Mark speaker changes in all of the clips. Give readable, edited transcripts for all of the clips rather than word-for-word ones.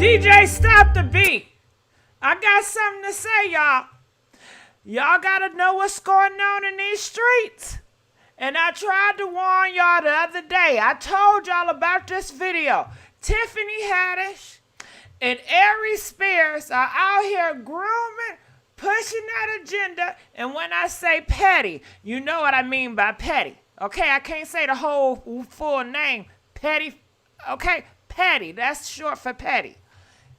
Speaker 1: DJ, stop the beat. I got something to say, y'all. Y'all gotta know what's going on in these streets. And I tried to warn y'all the other day. I told y'all about this video. Tiffany Haddish and Aries Spears are out here grooming, pushing that agenda. And when I say petty, you know what I mean by petty. Okay, I can't say the whole full name. Petty, okay? Petty, that's short for petty.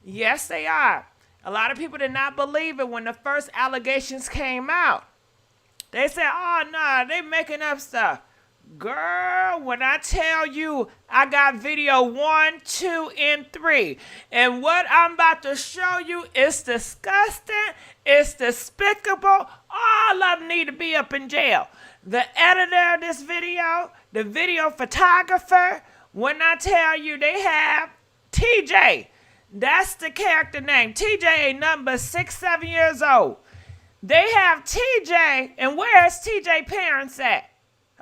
Speaker 1: Yes, they are. A lot of people did not believe it when the first allegations came out. They said, oh, no, they making up stuff. Girl, when I tell you I got video 1, 2, and 3, and what I'm about to show you is disgusting, it's despicable, all of them need to be up in jail. The editor of this video, the video photographer, when I tell you they have TJ, that's the character name. TJ ain't nothing but 6, 7 years old. They have TJ, and where's TJ parents at?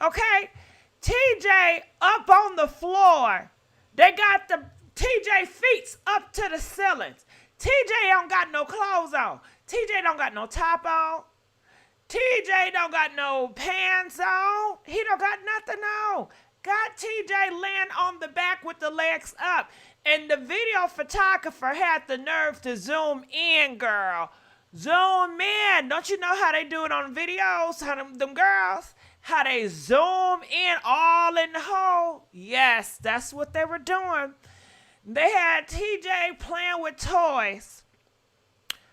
Speaker 1: Okay? TJ up on the floor. They got the TJ feet up to the ceilings. TJ don't got no clothes on. TJ don't got no top on. TJ don't got no pants on. He don't got nothing on. Got TJ laying on the back with the legs up. And the video photographer had the nerve to zoom in, girl. Zoom in. Don't you know how they do it on videos? How them girls, how they zoom in all in the hole? Yes, that's what they were doing. They had TJ playing with toys.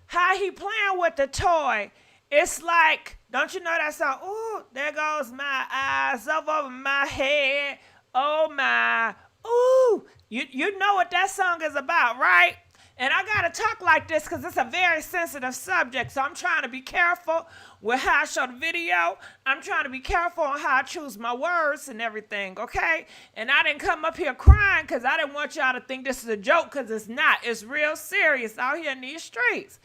Speaker 1: How he playing with the toy? It's like, don't you know that song? Ooh, there goes my eyes up over my head. Oh my. Ooh, you know what that song is about, right? And I got to talk like this because it's a very sensitive subject. So I'm trying to be careful with how I show the video. I'm trying to be careful on how I choose my words and everything, okay? And I didn't come up here crying because I didn't want y'all to think this is a joke, because it's not. It's real serious out here in these streets.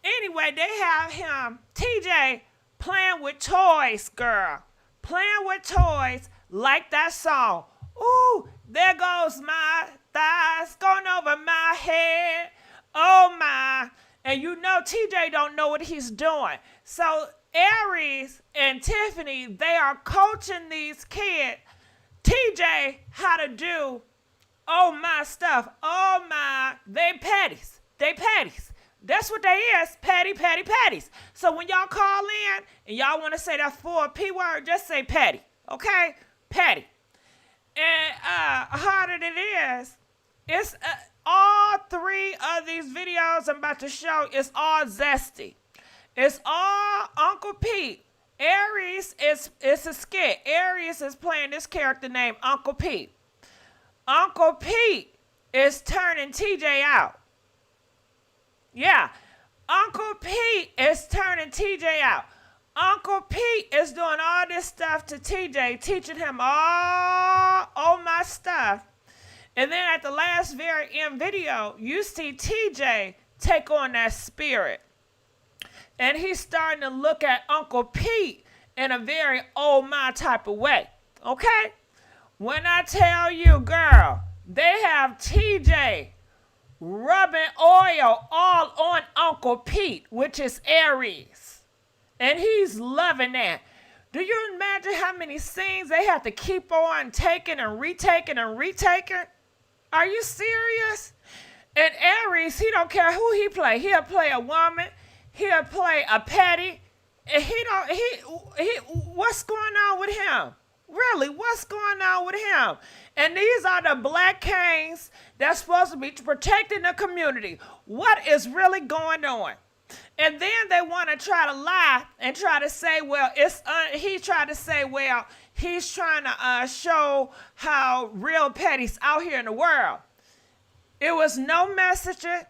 Speaker 1: Anyway, they have him, TJ, playing with toys, girl. Playing with toys like that song. Ooh, there goes my thighs going over my head. Oh my. And you know TJ don't know what he's doing. So Aries and Tiffany, they are coaching these kids, TJ, how to do oh my stuff. Oh my. They petties. They petties. That's what they is, petty, petty, petties. So when y'all call in and y'all want to say that full P word, just say petty, okay? Petty. And harder than it is, it's all 3 of these videos I'm about to show is all zesty. It's all Uncle Pete. Aries is a skit. Aries is playing this character named Uncle Pete. Uncle Pete is turning TJ out. Yeah, Uncle Pete is turning TJ out. Uncle Pete is doing all this stuff to TJ, teaching him all my stuff. And then at the last very end video, you see TJ take on that spirit. And he's starting to look at Uncle Pete in a very oh my type of way. Okay? When I tell you, girl, they have TJ rubbing oil all on Uncle Pete, which is Aries. And he's loving that. Do you imagine how many scenes they have to keep on taking and retaking and retaking? Are you serious? And Aries, he don't care who he play. He'll play a woman. He'll play a petty. And what's going on with him? Really, what's going on with him? And these are the black canes that's supposed to be protecting the community. What is really going on? And then they want to try to lie and try to say, well, he tried to say, well, he's trying to show how real petty's out here in the world. It was no messaging.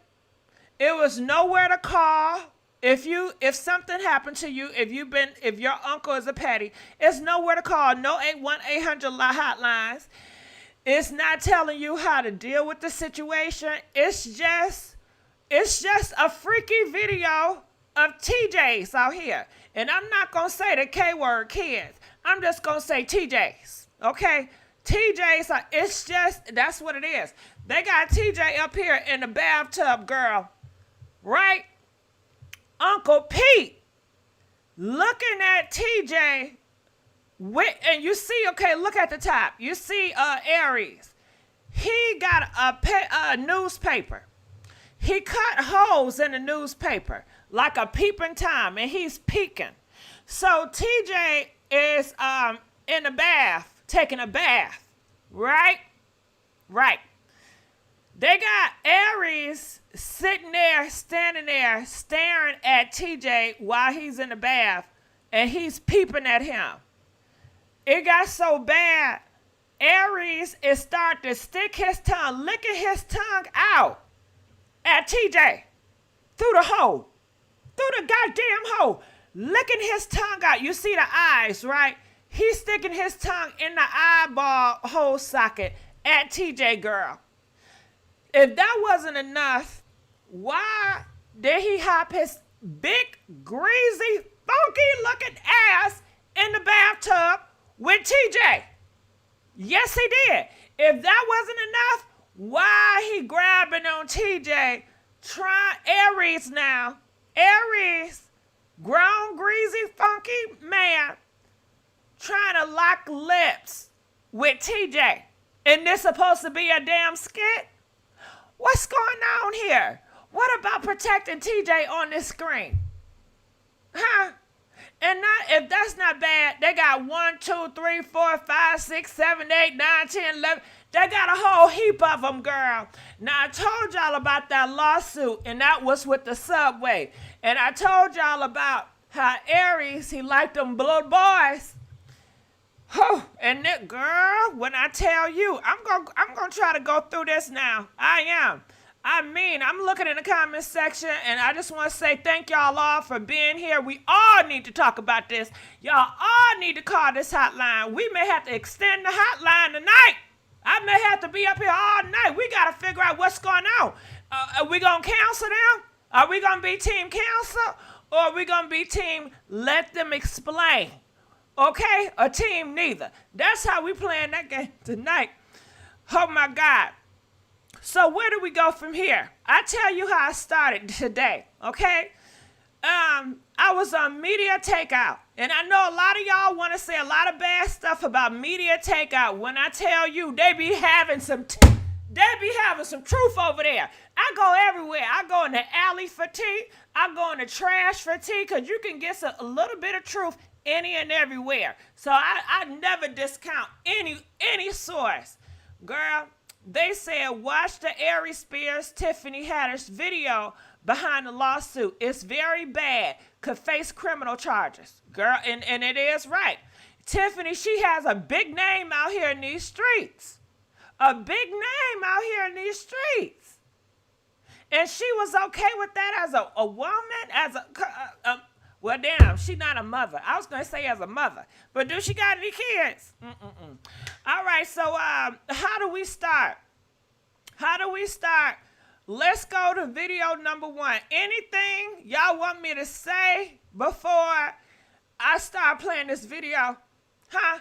Speaker 1: It was nowhere to call. If something happened to you, if your uncle is a petty, it's nowhere to call. No 800 hotlines. It's not telling you how to deal with the situation. It's just a freaky video of TJs out here. And I'm not going to say the K word kids. I'm just going to say TJs. Okay? TJ's, it's just, that's what it is. They got TJ up here in the bathtub, girl. Right? Uncle Pete looking at TJ and you see, okay, look at the top. You see Aries. He got a newspaper. He cut holes in the newspaper like a peeping Tom, and he's peeking. So TJ is in the bath, taking a bath, right? Right. They got Aries sitting there, standing there, staring at TJ while he's in the bath, and he's peeping at him. It got so bad, Aries is starting to stick his tongue, licking his tongue out at TJ through the hole, through the goddamn hole, licking his tongue out. You see the eyes, right? He's sticking his tongue in the eyeball hole socket at TJ, girl. If that wasn't enough, why did he hop his big, greasy, funky-looking ass in the bathtub with TJ? Yes, he did. If that wasn't enough, why he grabbing on TJ, Aries now, Aries, grown, greasy, funky man, trying to lock lips with TJ. And this supposed to be a damn skit? What's going on here? What about protecting TJ on this screen? Huh? And if that's not bad, they got 1, 2, 3, 4, 5, 6, 7, 8, 9, 10, 11. They got a whole heap of them, girl. Now, I told y'all about that lawsuit, and that was with the subway. And I told y'all about how Aries, he liked them little boys. And that girl, when I tell you, I'm gonna try to go through this now. I am. I mean, I'm looking in the comments section, and I just want to say thank y'all all for being here. We all need to talk about this. Y'all all need to call this hotline. We may have to extend the hotline tonight. I may have to be up here all night. We got to figure out what's going on. Are we going to counsel them? Are we going to be team counsel? Or are we going to be team let them explain? Okay? Or team neither. That's how we playing that game tonight. Oh, my God. So where do we go from here? I tell you how I started today, okay? I was on Media Takeout, and I know a lot of y'all want to say a lot of bad stuff about Media Takeout. When I tell you, they be having some truth over there. I go everywhere. I go in the alley for tea. I go in the trash for tea, because you can get a little bit of truth any and everywhere. So I never discount any source. Girl, they said, watch the Aries Spears Tiffany Haddish video behind the lawsuit. It's very bad. Could face criminal charges. Girl, and it is right. Tiffany, she has a big name out here in these streets. A big name out here in these streets. And she was okay with that as a woman, as a well, damn, she not a mother. I was going to say as a mother. But do she got any kids? All right, so how do we start? How do we start? Let's go to video number 1. Anything y'all want me to say before I start playing this video? Huh?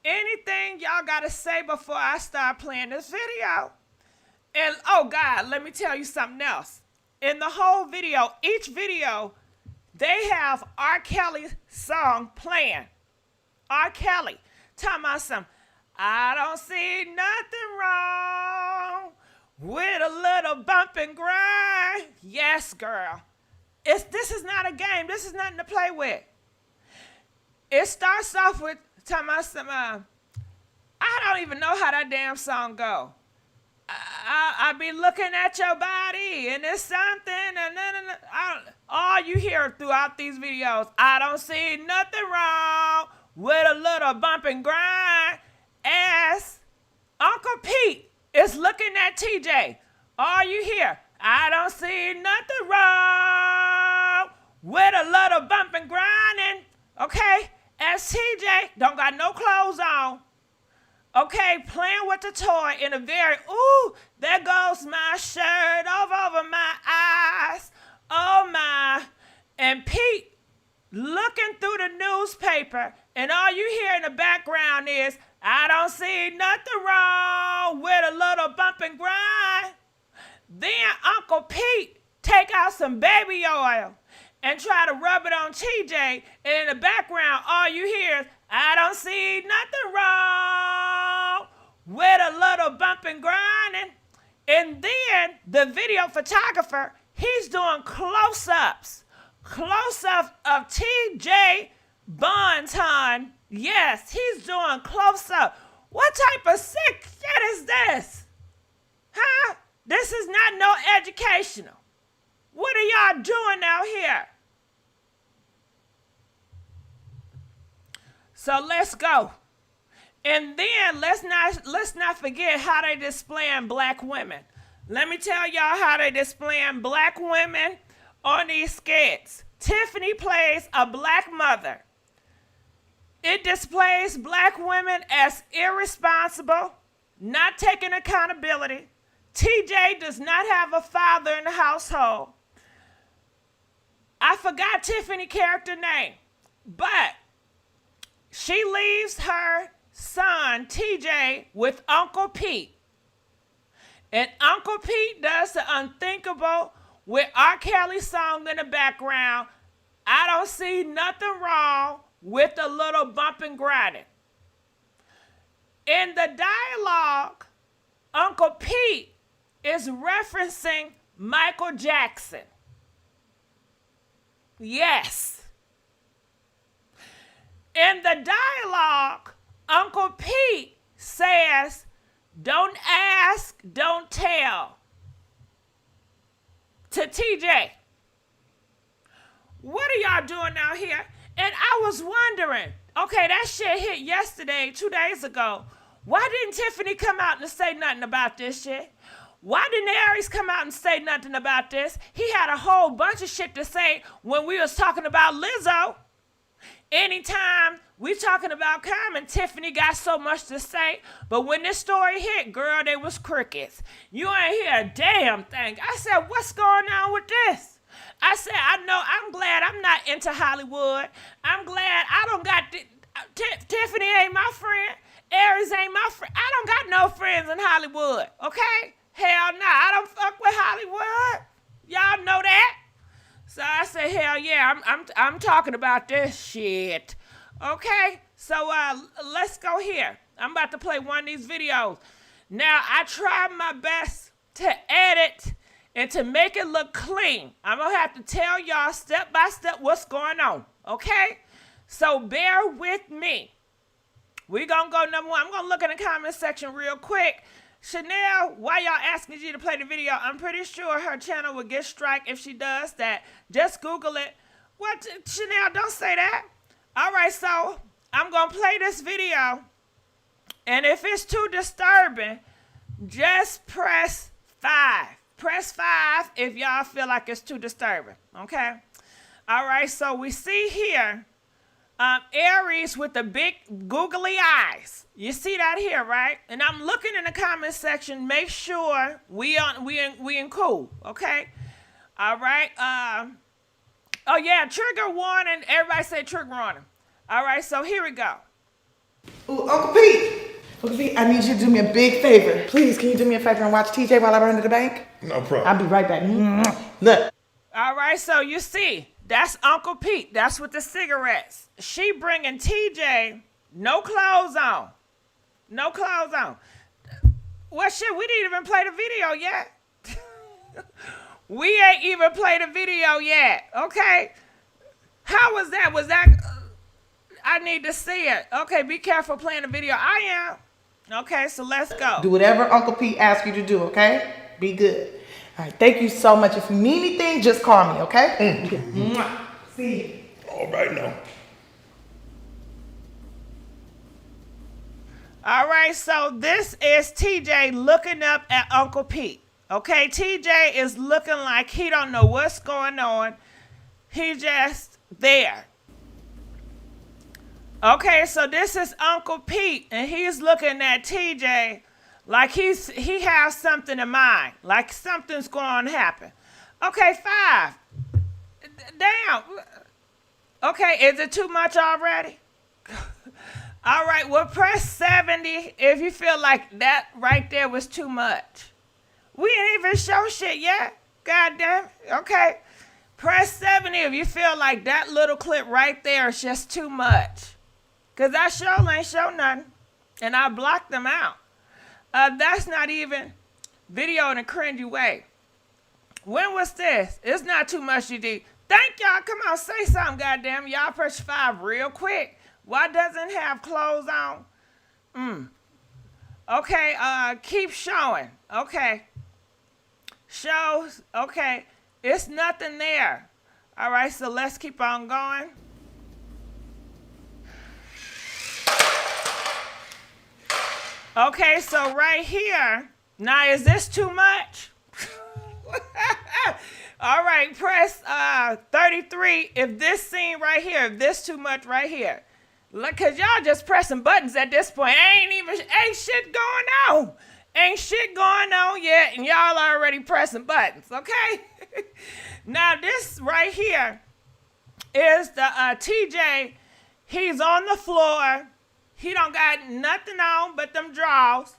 Speaker 1: Anything y'all got to say before I start playing this video? And, oh, God, let me tell you something else. In the whole video, each video, they have R. Kelly's song playing. R. Kelly. Talking about some, I don't see nothing wrong with a little bump and grind. Yes, girl. This is not a game. This is nothing to play with. It starts off with talking about some, I don't even know how that damn song go. I be looking at your body and it's something and all you hear throughout these videos, I don't see nothing wrong with a little bump and grind as Uncle Pete is looking at TJ. All you hear, I don't see nothing wrong with a little bump and grinding, okay? As TJ don't got no clothes on. Okay, playing with the toy in a very, ooh, there goes my shirt over my eyes. Oh, my. And Pete looking through the newspaper, and all you hear in the background is, I don't see nothing wrong with a little bump and grind. Then Uncle Pete take out some baby oil and try to rub it on TJ, and in the background, all you hear is, I don't see nothing wrong with a little bump and grinding. And then the video photographer, he's doing close-ups of TJ Bonton. Yes, he's doing close-up. What type of sick shit is this? Huh? This is not no educational. What are y'all doing out here? So let's go. And then let's not forget how they displaying black women. Let me tell y'all how they displaying black women on these skits. Tiffany plays a black mother. It displays black women as irresponsible, not taking accountability. TJ does not have a father in the household. I forgot Tiffany's character name, but she leaves her son, TJ, with Uncle Pete. And Uncle Pete does the unthinkable with R. Kelly's song in the background. I don't see nothing wrong with a little bump and grinding. In the dialogue, Uncle Pete is referencing Michael Jackson. Yes. In the dialogue, Uncle Pete says, don't ask, don't tell, to TJ. What are y'all doing out here? And I was wondering, okay, that shit hit yesterday, 2 days ago. Why didn't Tiffany come out and say nothing about this shit? Why didn't Aries come out and say nothing about this? He had a whole bunch of shit to say when we was talking about Lizzo. Anytime we talking about Common, Tiffany got so much to say. But when this story hit, girl, they was crickets. You ain't hear a damn thing. I said, what's going on with this? I said, I know, I'm glad I'm not into Hollywood. I'm glad I don't got, Tiffany ain't my friend. Aries ain't my friend. I don't got no friends in Hollywood, okay? Hell no, I don't fuck with Hollywood. Y'all know that? So I said, hell yeah, I'm talking about this shit. Okay, so let's go here. I'm about to play one of these videos. Now, I tried my best to edit and to make it look clean. I'm going to have to tell y'all step by step what's going on, okay? So bear with me. We're going to go number one. I'm going to look in the comment section real quick. Chanel, why y'all asking you to play the video? I'm pretty sure her channel will get strike if she does that. Just Google it. What? Chanel, don't say that. All right, so I'm going to play this video. And if it's too disturbing, just press 5. Press 5 if y'all feel like it's too disturbing, okay? All right, so we see here Aries with the big googly eyes. You see that here, right? And I'm looking in the comment section. Make sure we in cool, okay? All right. Oh yeah, trigger warning. Everybody say trigger warning. All right, so here we go.
Speaker 2: Ooh, Uncle Pete. Uncle Pete, I need you to do me a big favor. Please, can you do me a favor and watch TJ while I run to the bank?
Speaker 3: No problem.
Speaker 2: I'll be right back. Look.
Speaker 1: All right, so you see, that's Uncle Pete. That's with the cigarettes. She bringing TJ no clothes on. No clothes on. Well, shit, we didn't even play the video yet. We ain't even played the video yet, okay? How was that? Was that... I need to see it. Okay, be careful playing the video. I am. Okay, so let's go.
Speaker 2: Do whatever Uncle Pete asks you to do, okay? Be good. All right, thank you so much. If you need anything, just call me, okay? See you.
Speaker 3: All right now.
Speaker 1: All right, so this is TJ looking up at Uncle Pete. Okay, TJ is looking like he don't know what's going on. He's just there. Okay, so this is Uncle Pete, and he's looking at TJ like he has something in mind, like something's going to happen. Okay, 5. Damn. Okay, is it too much already? All right, well, press 70 if you feel like that right there was too much. We ain't even show shit yet. God damn it. Okay. Press 70 if you feel like that little clip right there is just too much. Because I sure ain't show nothing. And I blocked them out. That's not even video in a cringy way. When was this? It's not too much, GD. Thank y'all. Come on, say something, goddamn. Y'all press 5 real quick. Why doesn't it have clothes on? Okay, keep showing. Okay. Shows. Okay. It's nothing there. All right, so let's keep on going. Okay, so right here. Now, is this too much? All right, press 33 if this scene right here, if this too much right here. Look, cause y'all just pressing buttons at this point. Ain't shit going on. Ain't shit going on yet, and y'all already pressing buttons, okay? Now this right here is the TJ. He's on the floor. He don't got nothing on but them drawers.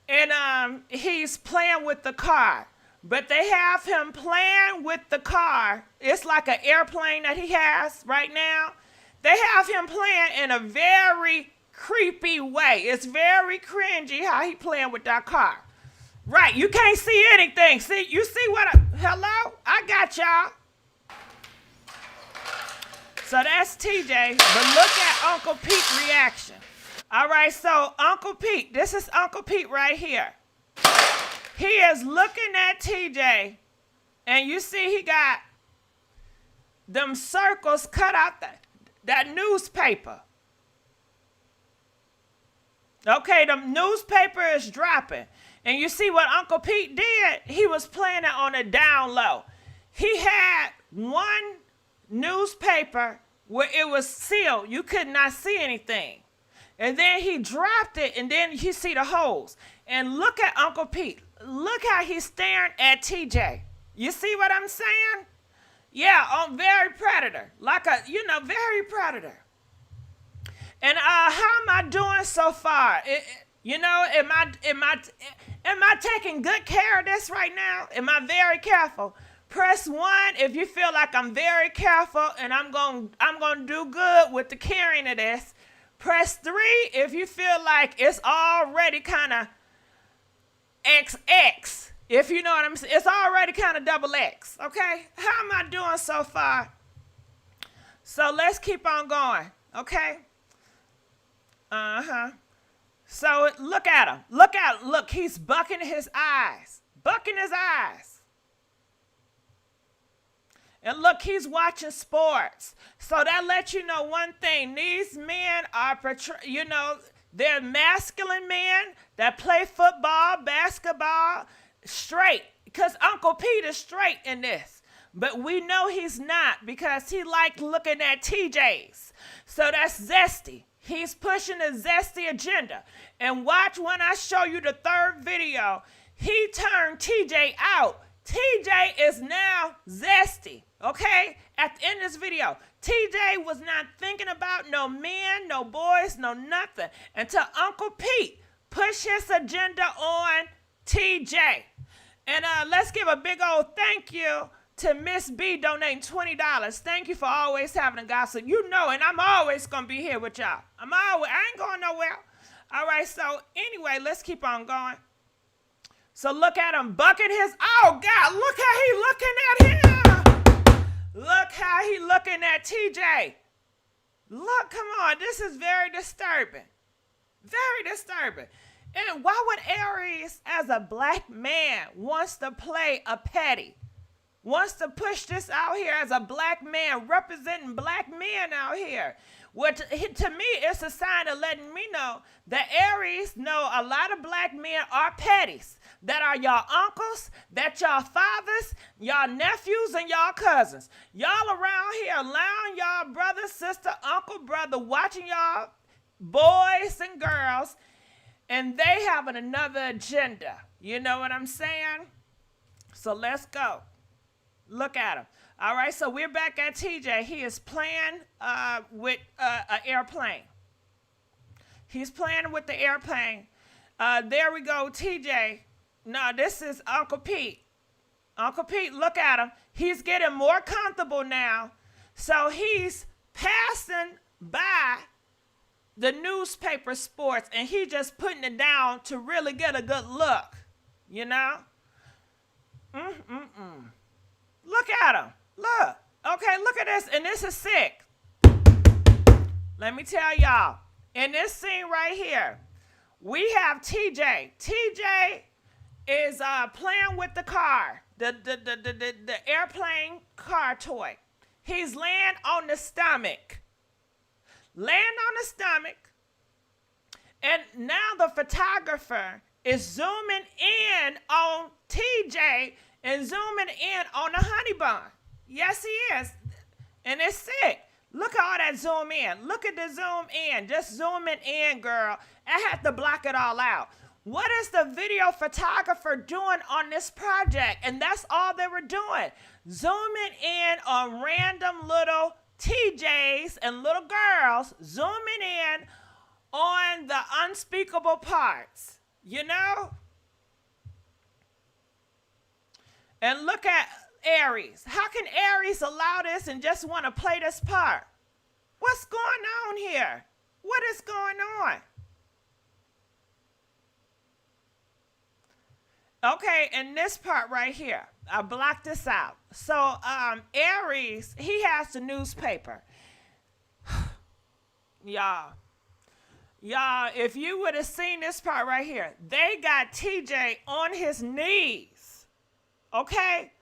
Speaker 1: And he's playing with the car. But they have him playing with the car. It's like an airplane that he has right now. They have him playing in a very creepy way. It's very cringy how he playing with that car. Right, you can't see anything. See, you see what hello? I got y'all. So that's TJ, but look at Uncle Pete's reaction. All right, so Uncle Pete, this is Uncle Pete right here. He is looking at TJ, and you see he got them circles cut out that newspaper. Okay, the newspaper is dropping. And you see what Uncle Pete did? He was playing it on a down low. He had one newspaper where it was sealed. You could not see anything. And then he dropped it, and then you see the holes. And look at Uncle Pete. Look how he's staring at TJ. You see what I'm saying? Yeah, very predator. Like a, very predator. And how am I doing so far? Am I taking good care of this right now? Am I very careful? Press 1 if you feel like I'm very careful and I'm gonna do good with the caring of this. Press 3 if you feel like it's already kind of XX. If you know what I'm saying, it's already kind of double X. Okay, how am I doing so far? So let's keep on going. Okay. So look at him. Look, he's bucking his eyes. And look, he's watching sports. So that lets you know one thing. These men are, they're masculine men that play football, basketball, straight. Because Uncle Pete is straight in this. But we know he's not because he liked looking at TJs. So that's Zesty. He's pushing the Zesty agenda. And watch when I show you the third video. He turned TJ out. TJ is now Zesty. Okay? At the end of this video, TJ was not thinking about no men, no boys, no nothing until Uncle Pete pushed his agenda on TJ. And let's give a big old thank you to Miss B donating $20. Thank you for always having a gossip. And I'm always going to be here with y'all. I ain't going nowhere. All right, so anyway, let's keep on going. So look at him bucking his, oh God, look how he looking at him. Look how he looking at TJ. Look, come on, this is very disturbing. Very disturbing. And why would Aries, as a black man, wants to play a petty? Wants to push this out here as a black man, representing black men out here. Which to me, it's a sign of letting me know that Aries know a lot of black men are petties. That are y'all uncles, that y'all fathers, y'all nephews, and y'all cousins. Y'all around here allowing y'all brother, sister, uncle, brother, watching y'all boys and girls, and they having another agenda. You know what I'm saying? So let's go. Look at him. All right, so we're back at TJ. He is playing with an airplane. He's playing with the airplane. There we go, TJ. No, this is Uncle Pete. Uncle Pete, look at him. He's getting more comfortable now. So he's passing by the newspaper sports, and he just putting it down to really get a good look, you know? Look at him. Look. Okay, look at this, and this is sick. Let me tell y'all, in this scene right here, we have TJ. TJ is playing with the car, the airplane car toy. He's laying on the stomach. Laying on the stomach. And now the photographer is zooming in on TJ and zooming in on the honey bun. Yes, he is. And it's sick. Look at all that zoom in. Look at the zoom in. Just zooming in, girl. I had to block it all out. What is the video photographer doing on this project? And that's all they were doing. Zooming in on random little TJs and little girls, zooming in on the unspeakable parts, you know? And look at Aries. How can Aries allow this and just want to play this part? What's going on here? What is going on? Okay, and this part right here, I blocked this out. So Aries, he has the newspaper. Y'all, if you would have seen this part right here, they got TJ on his knees, okay?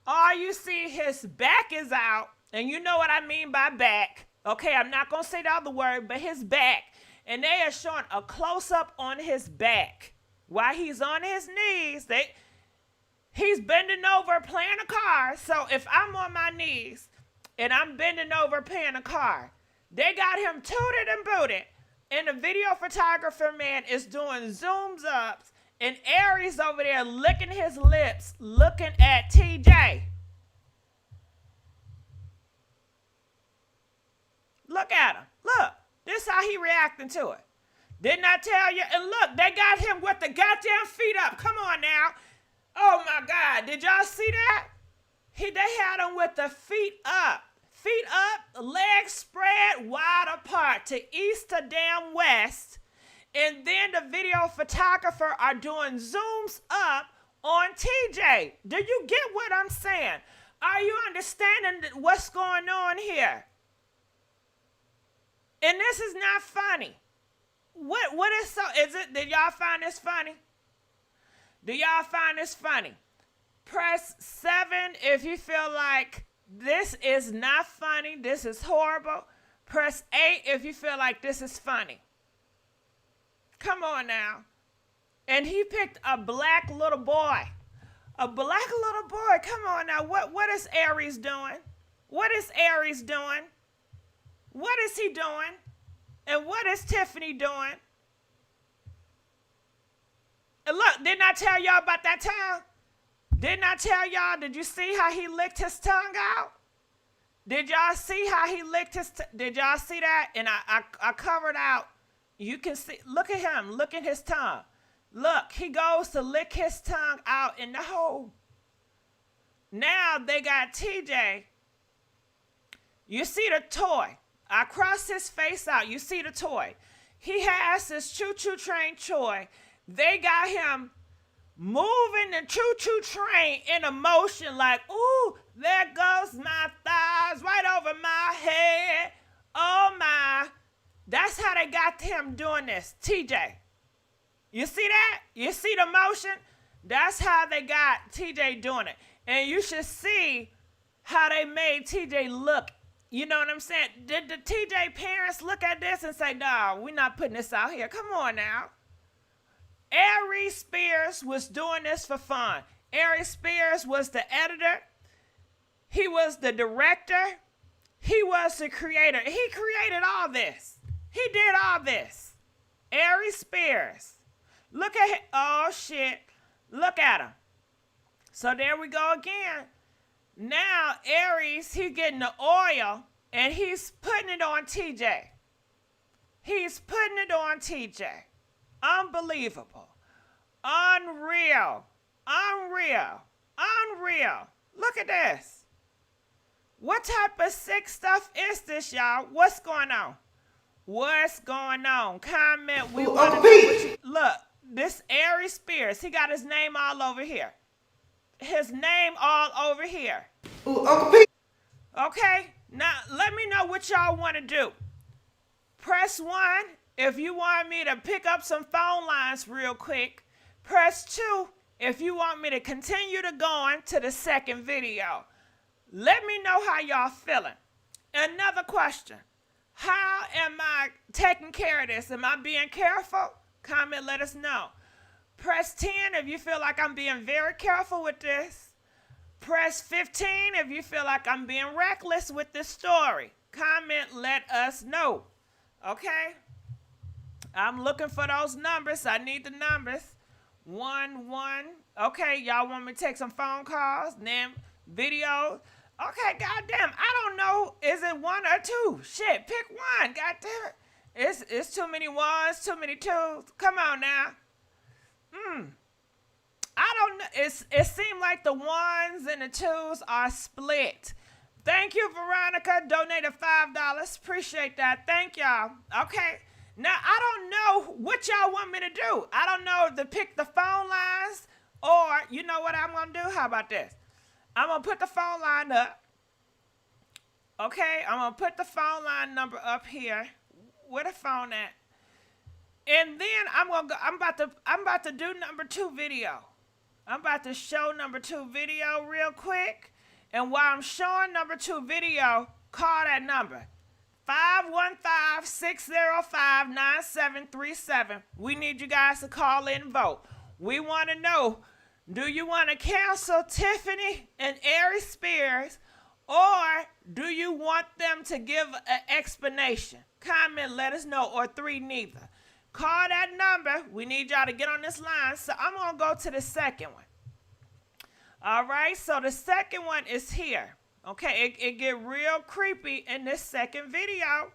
Speaker 1: All you see, his back is out, and you know what I mean by back. Okay, I'm not going to say the other word, but his back. And they are showing a close-up on his back. While he's on his knees, he's bending over playing a car. So if I'm on my knees and I'm bending over playing a car, they got him tooted and booted. And the video photographer man is doing zooms ups. And Aries over there licking his lips, looking at TJ. Look at him. Look. This is how he reacting to it. Didn't I tell you? And look, they got him with the goddamn feet up. Come on now. Oh, my God. Did y'all see that? They had him with the feet up. Feet up, legs spread wide apart to east to damn west. And then the video photographer are doing zooms up on TJ. Do you get what I'm saying? Are you understanding what's going on here? And this is not funny. What is so, is it, did y'all find this funny? Do y'all find this funny? Press 7 if you feel like this is not funny, this is horrible. Press 8 if you feel like this is funny. Come on now. And he picked a black little boy. A black little boy, come on now. What is Aries doing? What is Aries doing? What is he doing? And what is Tiffany doing? And look, didn't I tell y'all about that tongue? Didn't I tell y'all, did you see how he licked his tongue out? Did y'all see how he licked his did y'all see that? And I covered out. You can see, look at him, look at his tongue. Look, he goes to lick his tongue out in the hole. Now they got TJ. You see the toy. I crossed his face out. You see the toy. He has this choo-choo train toy. They got him moving the choo-choo train in a motion like, ooh, there goes my thighs right over my head. Oh, my. That's how they got him doing this, TJ. You see that? You see the motion? That's how they got TJ doing it. And you should see how they made TJ look. You know what I'm saying? Did the TJ parents look at this and say, no, we're not putting this out here. Come on now. Aries Spears was doing this for fun. Aries Spears was the editor. He was the director. He was the creator. He created all this. He did all this. Aries Spears. Look at him. Oh, shit. Look at him. So there we go again. Now Aries, he getting the oil and he's putting it on TJ. He's putting it on TJ. Unbelievable. Unreal. Unreal. Unreal. Look at this. What type of sick stuff is this, y'all? What's going on? What's going on? Comment. We want to know what you, look, this Aries Spears, he got his name all over here. His name all over here.
Speaker 2: Ooh, Uncle Pete.
Speaker 1: Okay, now let me know what y'all want to do. Press 1 if you want me to pick up some phone lines real quick. Press 2 if you want me to continue to go on to the second video. Let me know how y'all feeling. Another question. How am I taking care of this? Am I being careful? Comment, let us know. Press 10 if you feel like I'm being very careful with this. Press 15 if you feel like I'm being reckless with this story. Comment, let us know. Okay? I'm looking for those numbers. I need the numbers. 1, 1. Okay, y'all want me to take some phone calls? Then video. Okay, goddamn. I don't know. Is it 1 or 2? Shit, pick one. Goddamn it. It's too many ones, too many twos. Come on now. I don't know. It seemed like the ones and the twos are split. Thank you, Veronica. Donated $5. Appreciate that. Thank y'all. Okay. Now, I don't know what y'all want me to do. I don't know if to pick the phone lines or, you know what I'm going to do? How about this? I'm going to put the phone line up. Okay. I'm going to put the phone line number up here. Where the phone at? And then I'm about to do number 2 video. I'm about to show number 2 video real quick. And while I'm showing number 2 video, call that number. 515-605-9737. We need you guys to call in and vote. We want to know, do you want to cancel Tiffany and Aries Spears, or do you want them to give an explanation? Comment, let us know, or 3 neither. Call that number. We need y'all to get on this line. So I'm going to go to the second one. All right. So the second one is here. Okay. It get real creepy in this second video.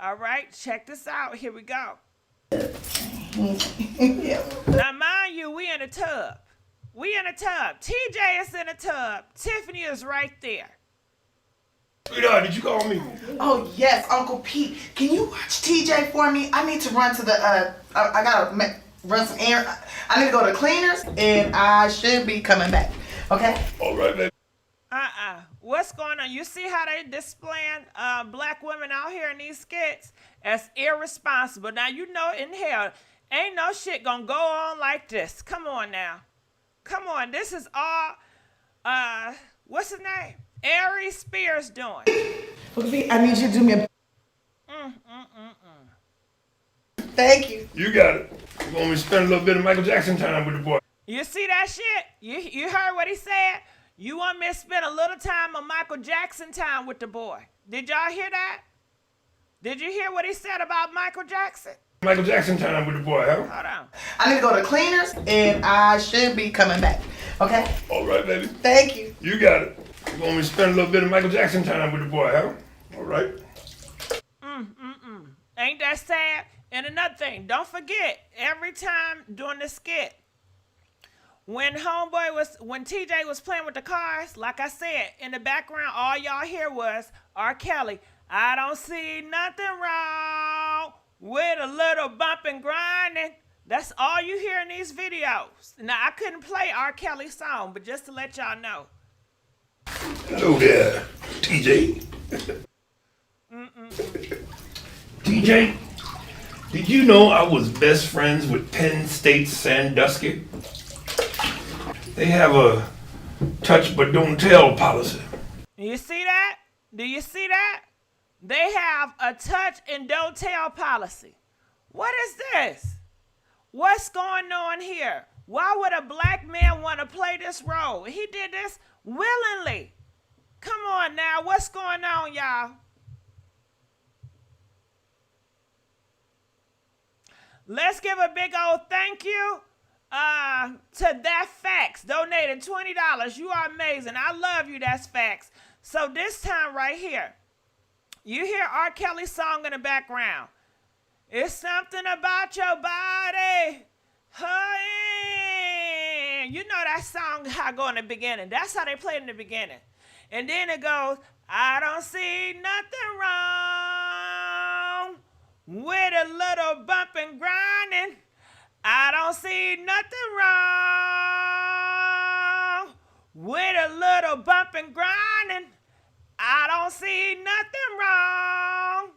Speaker 1: All right. Check this out. Here we go. Now, mind you, we in a tub. We in a tub. TJ is in a tub. Tiffany is right there.
Speaker 3: Sweetheart, did you call me?
Speaker 2: Oh, yes, Uncle Pete. Can you watch TJ for me? I need to run to the, I gotta run some errands. I need to go to cleaners, and I should be coming back. Okay?
Speaker 3: All right, baby.
Speaker 1: What's going on? You see how they displaying black women out here in these skits as irresponsible. Now, you know in hell, ain't no shit gonna go on like this. Come on now. Come on. This is all, what's his name? Aries Spears doing.
Speaker 2: Uncle Pete, I need you to do me a... Thank you.
Speaker 3: You got it. You want me to spend a little bit of Michael Jackson time with the boy?
Speaker 1: You see that shit? You heard what he said? You want me to spend a little time on Michael Jackson time with the boy. Did y'all hear that? Did you hear what he said about Michael Jackson?
Speaker 3: Michael Jackson time with the boy, huh?
Speaker 1: Hold on.
Speaker 2: I need to go to cleaners, and I should be coming back. Okay?
Speaker 3: All right, baby.
Speaker 2: Thank you.
Speaker 3: You got it. You want me to spend a little bit of Michael Jackson time with the boy, huh? All right.
Speaker 1: Ain't that sad? And another thing, don't forget, every time during the skit, when TJ was playing with the cars, like I said, in the background, all y'all hear was R. Kelly. I don't see nothing wrong with a little bump and grinding. That's all you hear in these videos. Now, I couldn't play R. Kelly's song, but just to let y'all know.
Speaker 3: Hello there, TJ. TJ, did you know I was best friends with Penn State Sandusky? They have a touch but don't tell policy.
Speaker 1: You see that? Do you see that? They have a touch and don't tell policy. What is this? What's going on here? Why would a black man want to play this role? He did this willingly. Come on now. What's going on, y'all? Let's give a big old thank you to that Facts donated $20. You are amazing. I love you. That's Facts. So this time right here, you hear R. Kelly's song in the background. It's something about your body. Hey. You know that song how it go in the beginning. That's how they play it in the beginning. And then it goes, I don't see nothing wrong with a little bump and grinding. I don't see nothing wrong with a little bump and grinding. I don't see nothing wrong.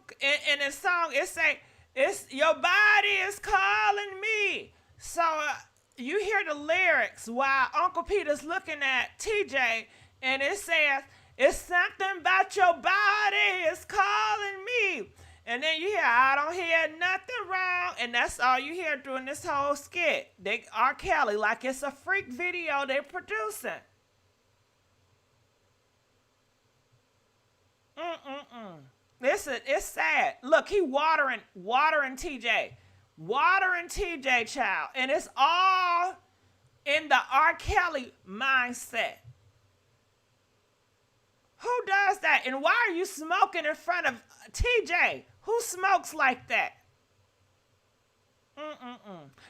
Speaker 1: In the song, it say, it's your body is calling me. So you hear the lyrics while Uncle Peter's looking at TJ, and it says, it's something about your body is calling me. And then you hear, I don't hear nothing wrong. And that's all you hear during this whole skit. They R. Kelly, like it's a freak video they're producing. It's sad. Look, he watering TJ. Watering TJ, child. And it's all in the R. Kelly mindset. Who does that? And why are you smoking in front of TJ? Who smokes like that?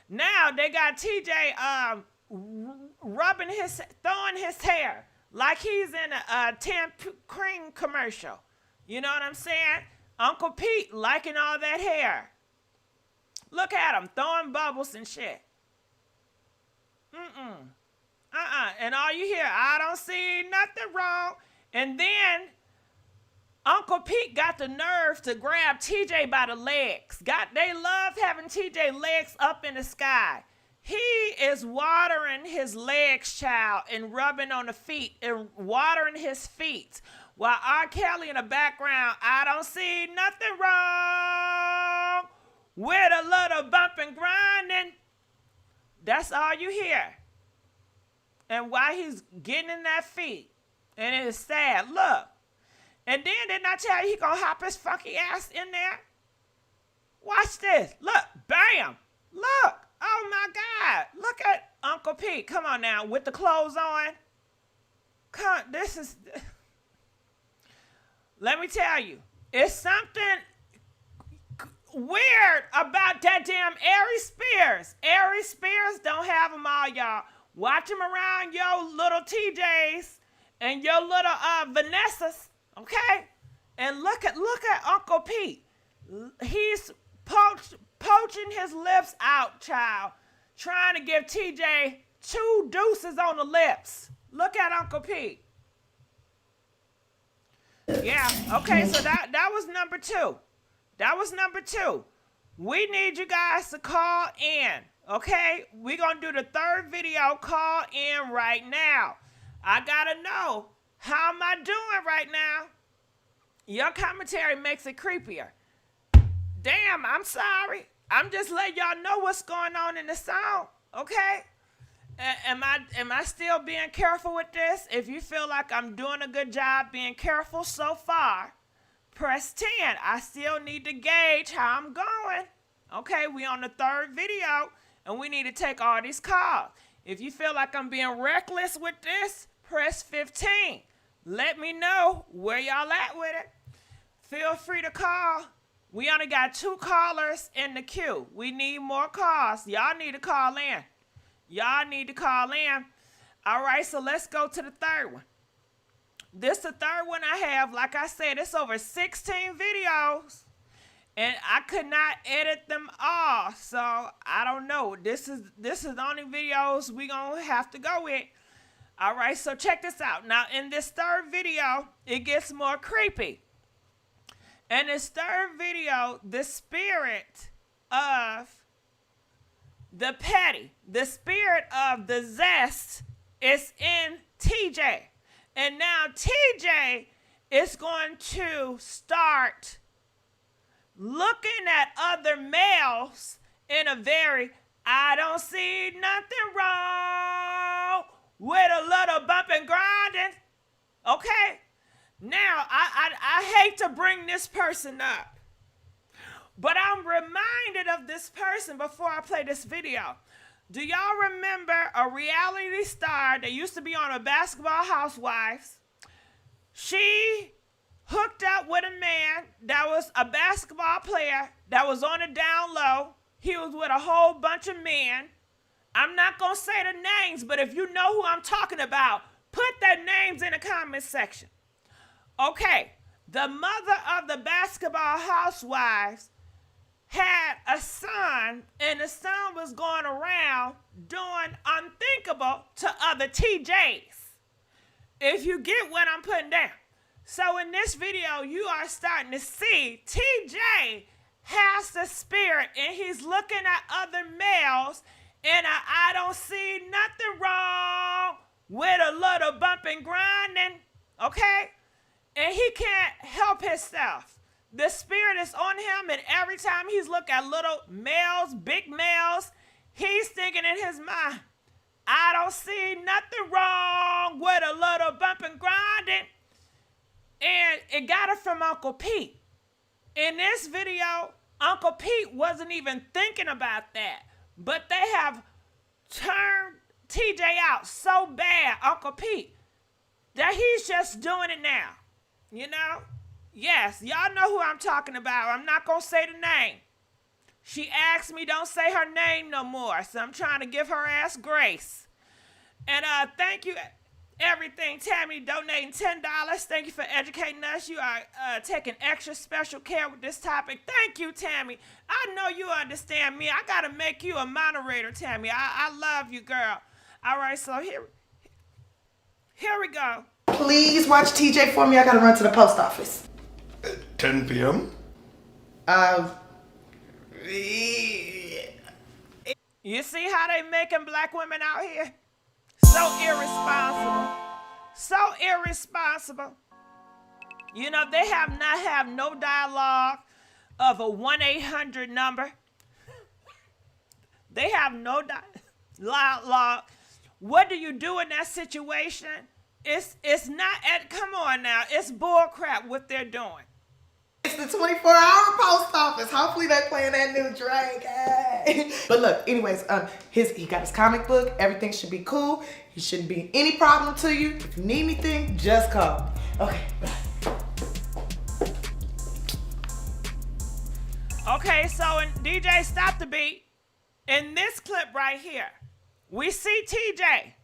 Speaker 1: Now they got TJ throwing his hair like he's in a cream commercial. You know what I'm saying? Uncle Pete liking all that hair. Look at him throwing bubbles and shit. And all you hear, I don't see nothing wrong. And then Uncle Pete got the nerve to grab TJ by the legs. They love having TJ legs up in the sky. He is watering his legs, child, and rubbing on the feet and watering his feet. While R. Kelly in the background, I don't see nothing wrong with a little bump and grinding. That's all you hear. And while he's getting in that feet, and it is sad, look. And then didn't I tell you he gonna hop his funky ass in there? Watch this. Look, bam. Look. Oh my God. Look at Uncle Pete. Come on now, with the clothes on. Come, this is. Let me tell you, it's something weird about that damn Aries Spears. Aries Spears don't have them all, y'all. Watch them around your little TJs and your little Vanessas, okay? And look at Uncle Pete. He's poaching his lips out, child, trying to give TJ 2 deuces on the lips. Look at Uncle Pete. Yeah, okay, so that was number 2. That was number 2. We need you guys to call in, okay? We're going to do the 3rd video. Call in right now. I got to know, how am I doing right now? Your commentary makes it creepier. Damn, I'm sorry. I'm just letting y'all know what's going on in the song, okay? Am I still being careful with this? If you feel like I'm doing a good job being careful so far, press 10. I still need to gauge how I'm going. Okay, we on the 3rd video, and we need to take all these calls. If you feel like I'm being reckless with this, press 15. Let me know where y'all at with it. Feel free to call. We only got 2 callers in the queue. We need more calls. Y'all need to call in. Y'all need to call in. All right, so let's go to the 3rd one. This the 3rd one I have. Like I said, it's over 16 videos. And I could not edit them all. So I don't know. This is the only videos we gonna have to go with. All right, so check this out. Now in this 3rd video, it gets more creepy. In this 3rd video, the spirit of the petty, the spirit of the zest is in TJ. And now TJ is going to start looking at other males in a very, I don't see nothing wrong with a little bump and grinding. Okay? Now, I hate to bring this person up, but I'm reminded of this person before I play this video. Do y'all remember a reality star that used to be on a Basketball Housewives? She hooked up with a man that was a basketball player that was on the down low. He was with a whole bunch of men. I'm not going to say the names, but if you know who I'm talking about, put their names in the comment section. Okay, the mother of the Basketball Housewives had a son, and the son was going around doing unthinkable to other TJs. If you get what I'm putting down. So in this video, you are starting to see TJ has the spirit, and he's looking at other males, and I don't see nothing wrong with a little bumping grinding, okay? And he can't help himself. The spirit is on him, and every time he's looking at little males, big males, he's thinking in his mind, I don't see nothing wrong with a little bumping grinding. And it got it from Uncle Pete. In this video, Uncle Pete wasn't even thinking about that. But they have turned TJ out so bad, Uncle Pete, that he's just doing it now. You know? Yes, y'all know who I'm talking about. I'm not going to say the name. She asked me don't say her name no more, so I'm trying to give her ass grace. And thank you, everything, Tammy, donating $10. Thank you for educating us. You are taking extra special care with this topic. Thank you, Tammy. I know you understand me. I got to make you a moderator, Tammy. I love you, girl. All right, so here we go.
Speaker 2: Please watch TJ for me. I got to run to the post office.
Speaker 3: 10 p.m.?
Speaker 1: You see how they making black women out here? So irresponsible. So irresponsible. You know, they have no dialogue of a 1-800 number. They have no dialogue. What do you do in that situation? It's not come on now. It's bull crap what they're doing.
Speaker 2: It's the 24-hour post office. Hopefully they playing that new Drake. Hey. But look, anyways, he got his comic book. Everything should be cool. He shouldn't be any problem to you. If you need anything, just call. Okay, bye.
Speaker 1: Okay, so in DJ, stop the beat. In this clip right here, we see TJ.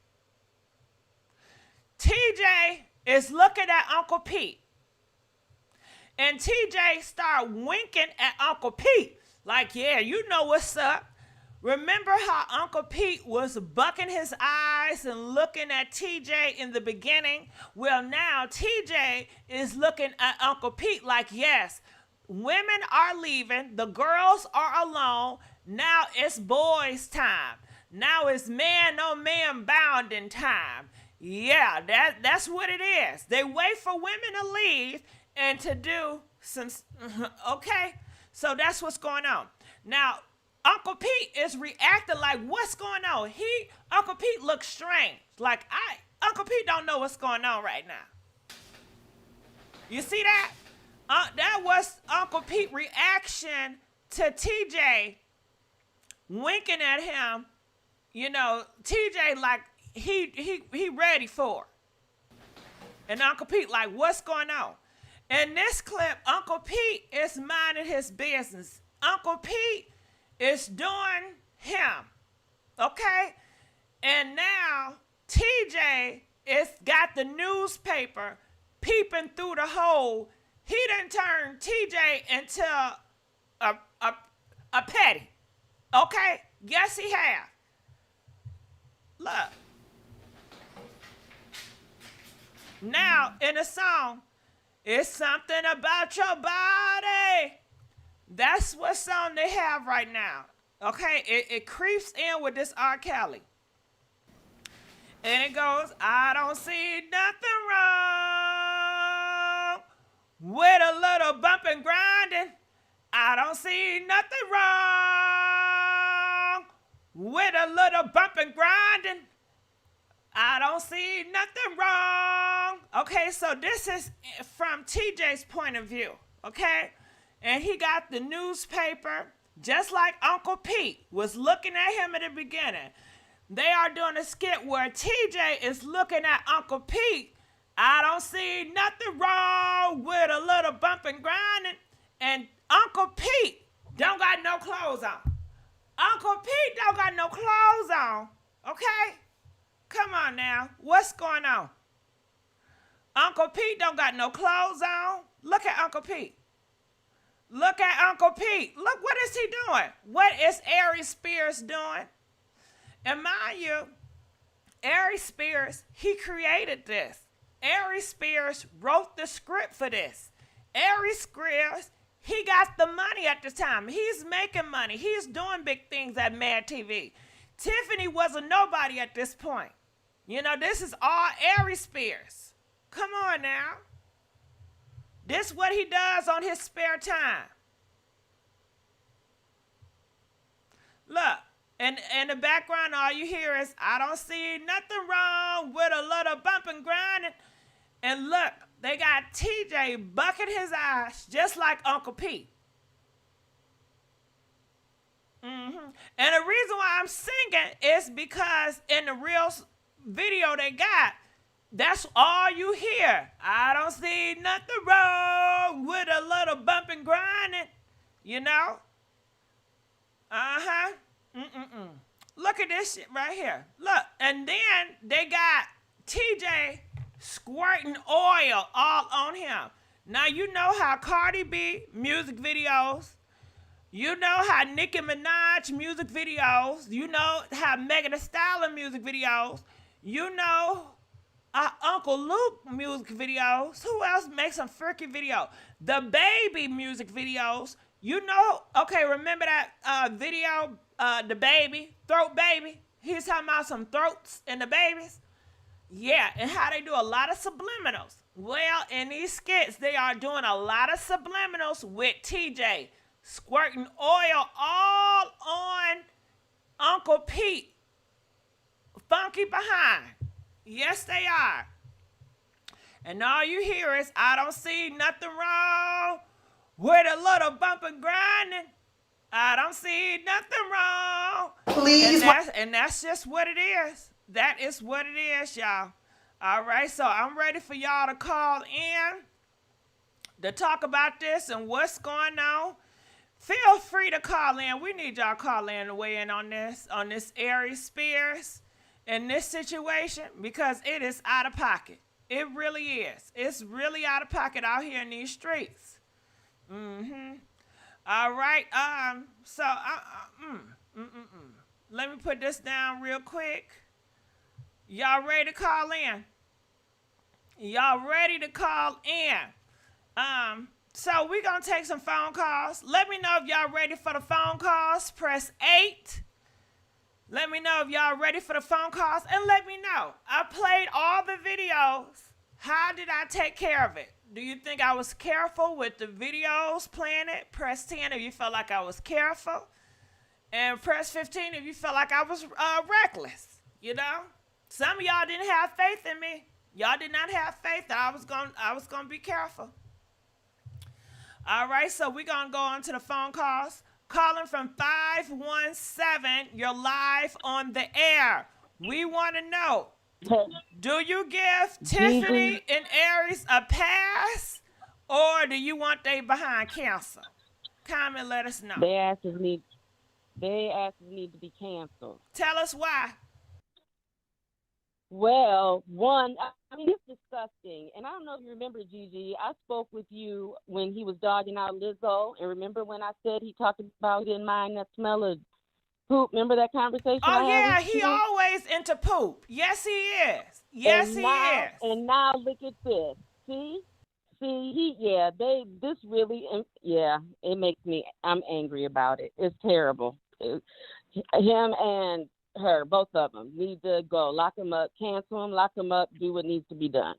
Speaker 1: TJ is looking at Uncle Pete. And TJ start winking at Uncle Pete. Like, yeah, you know what's up. Remember how Uncle Pete was bucking his eyes and looking at TJ in the beginning? Well, now TJ is looking at Uncle Pete like, yes, women are leaving. The girls are alone. Now it's boys' time. Now it's man on man bounding time. Yeah, that's what it is. They wait for women to leave and to do some, okay? So that's what's going on. Now, Uncle Pete is reacting like, what's going on? Uncle Pete looks strange. Like, Uncle Pete don't know what's going on right now. You see that? That was Uncle Pete's reaction to TJ winking at him. You know, TJ like, he ready for it. And Uncle Pete like, what's going on? In this clip, Uncle Pete is minding his business. Uncle Pete is doing him, okay? And now TJ is got the newspaper peeping through the hole. He done turned TJ into a petty, okay? Yes, he have. Look. Now, in the song, it's something about your body. That's what song they have right now. Okay, it creeps in with this R. Kelly. And it goes, I don't see nothing wrong with a little bump and grinding. I don't see nothing wrong with a little bump and grinding. I don't see nothing wrong. Okay, so this is from TJ's point of view, okay? And he got the newspaper just like Uncle Pete was looking at him at the beginning. They are doing a skit where TJ is looking at Uncle Pete. I don't see nothing wrong with a little bump and grinding. And Uncle Pete don't got no clothes on. Uncle Pete don't got no clothes on. Okay? Come on now. What's going on? Uncle Pete don't got no clothes on. Look at Uncle Pete. Look at Uncle Pete. Look, what is he doing? What is Aries Spears doing? And mind you, Aries Spears, he created this. Aries Spears wrote the script for this. Aries Spears, he got the money at the time. He's making money. He's doing big things at Mad TV. Tiffany was a nobody at this point. You know, this is all Aries Spears. Come on now. This is what he does on his spare time. Look, and in the background, all you hear is, I don't see nothing wrong with a little bump and grinding. And look, they got TJ bucking his eyes just like Uncle Pete. And the reason why I'm singing is because in the real video they got, that's all you hear. I don't see nothing wrong with a little bump and grinding, you know? Look at this shit right here. Look, and then they got TJ squirting oil all on him. Now you know how Cardi B music videos, you know how Nicki Minaj music videos, you know how Megan Thee Stallion music videos, you know Uncle Luke music videos. Who else makes some freaky video? The Baby music videos. You know, okay, remember that video, the Baby, Throat Baby? He's talking about some throats and the babies. Yeah, and how they do a lot of subliminals. Well, in these skits, they are doing a lot of subliminals with TJ, squirting oil all on Uncle Pete. Funky behind. Yes, they are. And all you hear is, I don't see nothing wrong with a little bump and grinding. I don't see nothing wrong.
Speaker 2: Please.
Speaker 1: And that's just what it is. That is what it is, y'all. All right, so I'm ready for y'all to call in to talk about this and what's going on. Feel free to call in. We need y'all to call in to weigh in on this Aries Spears in this situation, because it is out of pocket. It really is. It's really out of pocket out here in these streets. All right. Let me put this down real quick. Y'all ready to call in? Y'all ready to call in? So we're going to take some phone calls. Let me know if y'all ready for the phone calls. Press 8. Let me know if y'all ready for the phone calls. And let me know. I played all the videos. How did I take care of it? Do you think I was careful with the videos playing it? Press 10 if you felt like I was careful. And press 15 if you felt like I was reckless. You know? Some of y'all didn't have faith in me. Y'all did not have faith that I was gonna be careful. All right, so we're gonna go on to the phone calls. Calling from 517, you're live on the air. We want to know, do you give Tiffany and Aries a pass, or do you want they behind cancel? Comment, let us know.
Speaker 4: Their asses need to be canceled.
Speaker 1: Tell us why.
Speaker 4: Well, one, I mean, it's disgusting. And I don't know if you remember, Gigi, I spoke with you when he was dogging out Lizzo. And remember when I said he talked about he didn't mind that smell of poop? Remember that conversation?
Speaker 1: Oh, yeah, he always into poop. Yes, he is. Yes, he is.
Speaker 4: And now look at this. See, this really, it makes me, I'm angry about it. It's terrible. Him and her, both of them, need to go. Lock them up, cancel them, lock them up, do what needs to be done.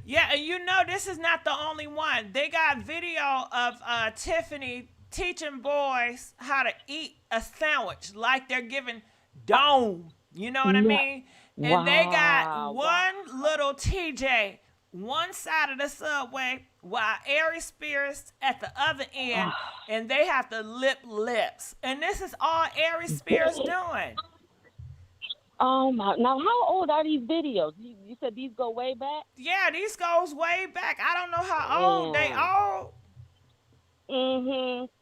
Speaker 1: Yeah, and you know this is not the only one. They got video of Tiffany teaching boys how to eat a sandwich like they're giving dome. You know what I mean? And they got one little TJ one side of the subway while Aries Spears at the other end, and they have to lip lips. And this is all Aries Spears doing.
Speaker 4: Oh my! Now, how old are these videos? You said these go way back.
Speaker 1: Yeah, these goes way back. I don't know how old they
Speaker 4: Damn.
Speaker 1: are.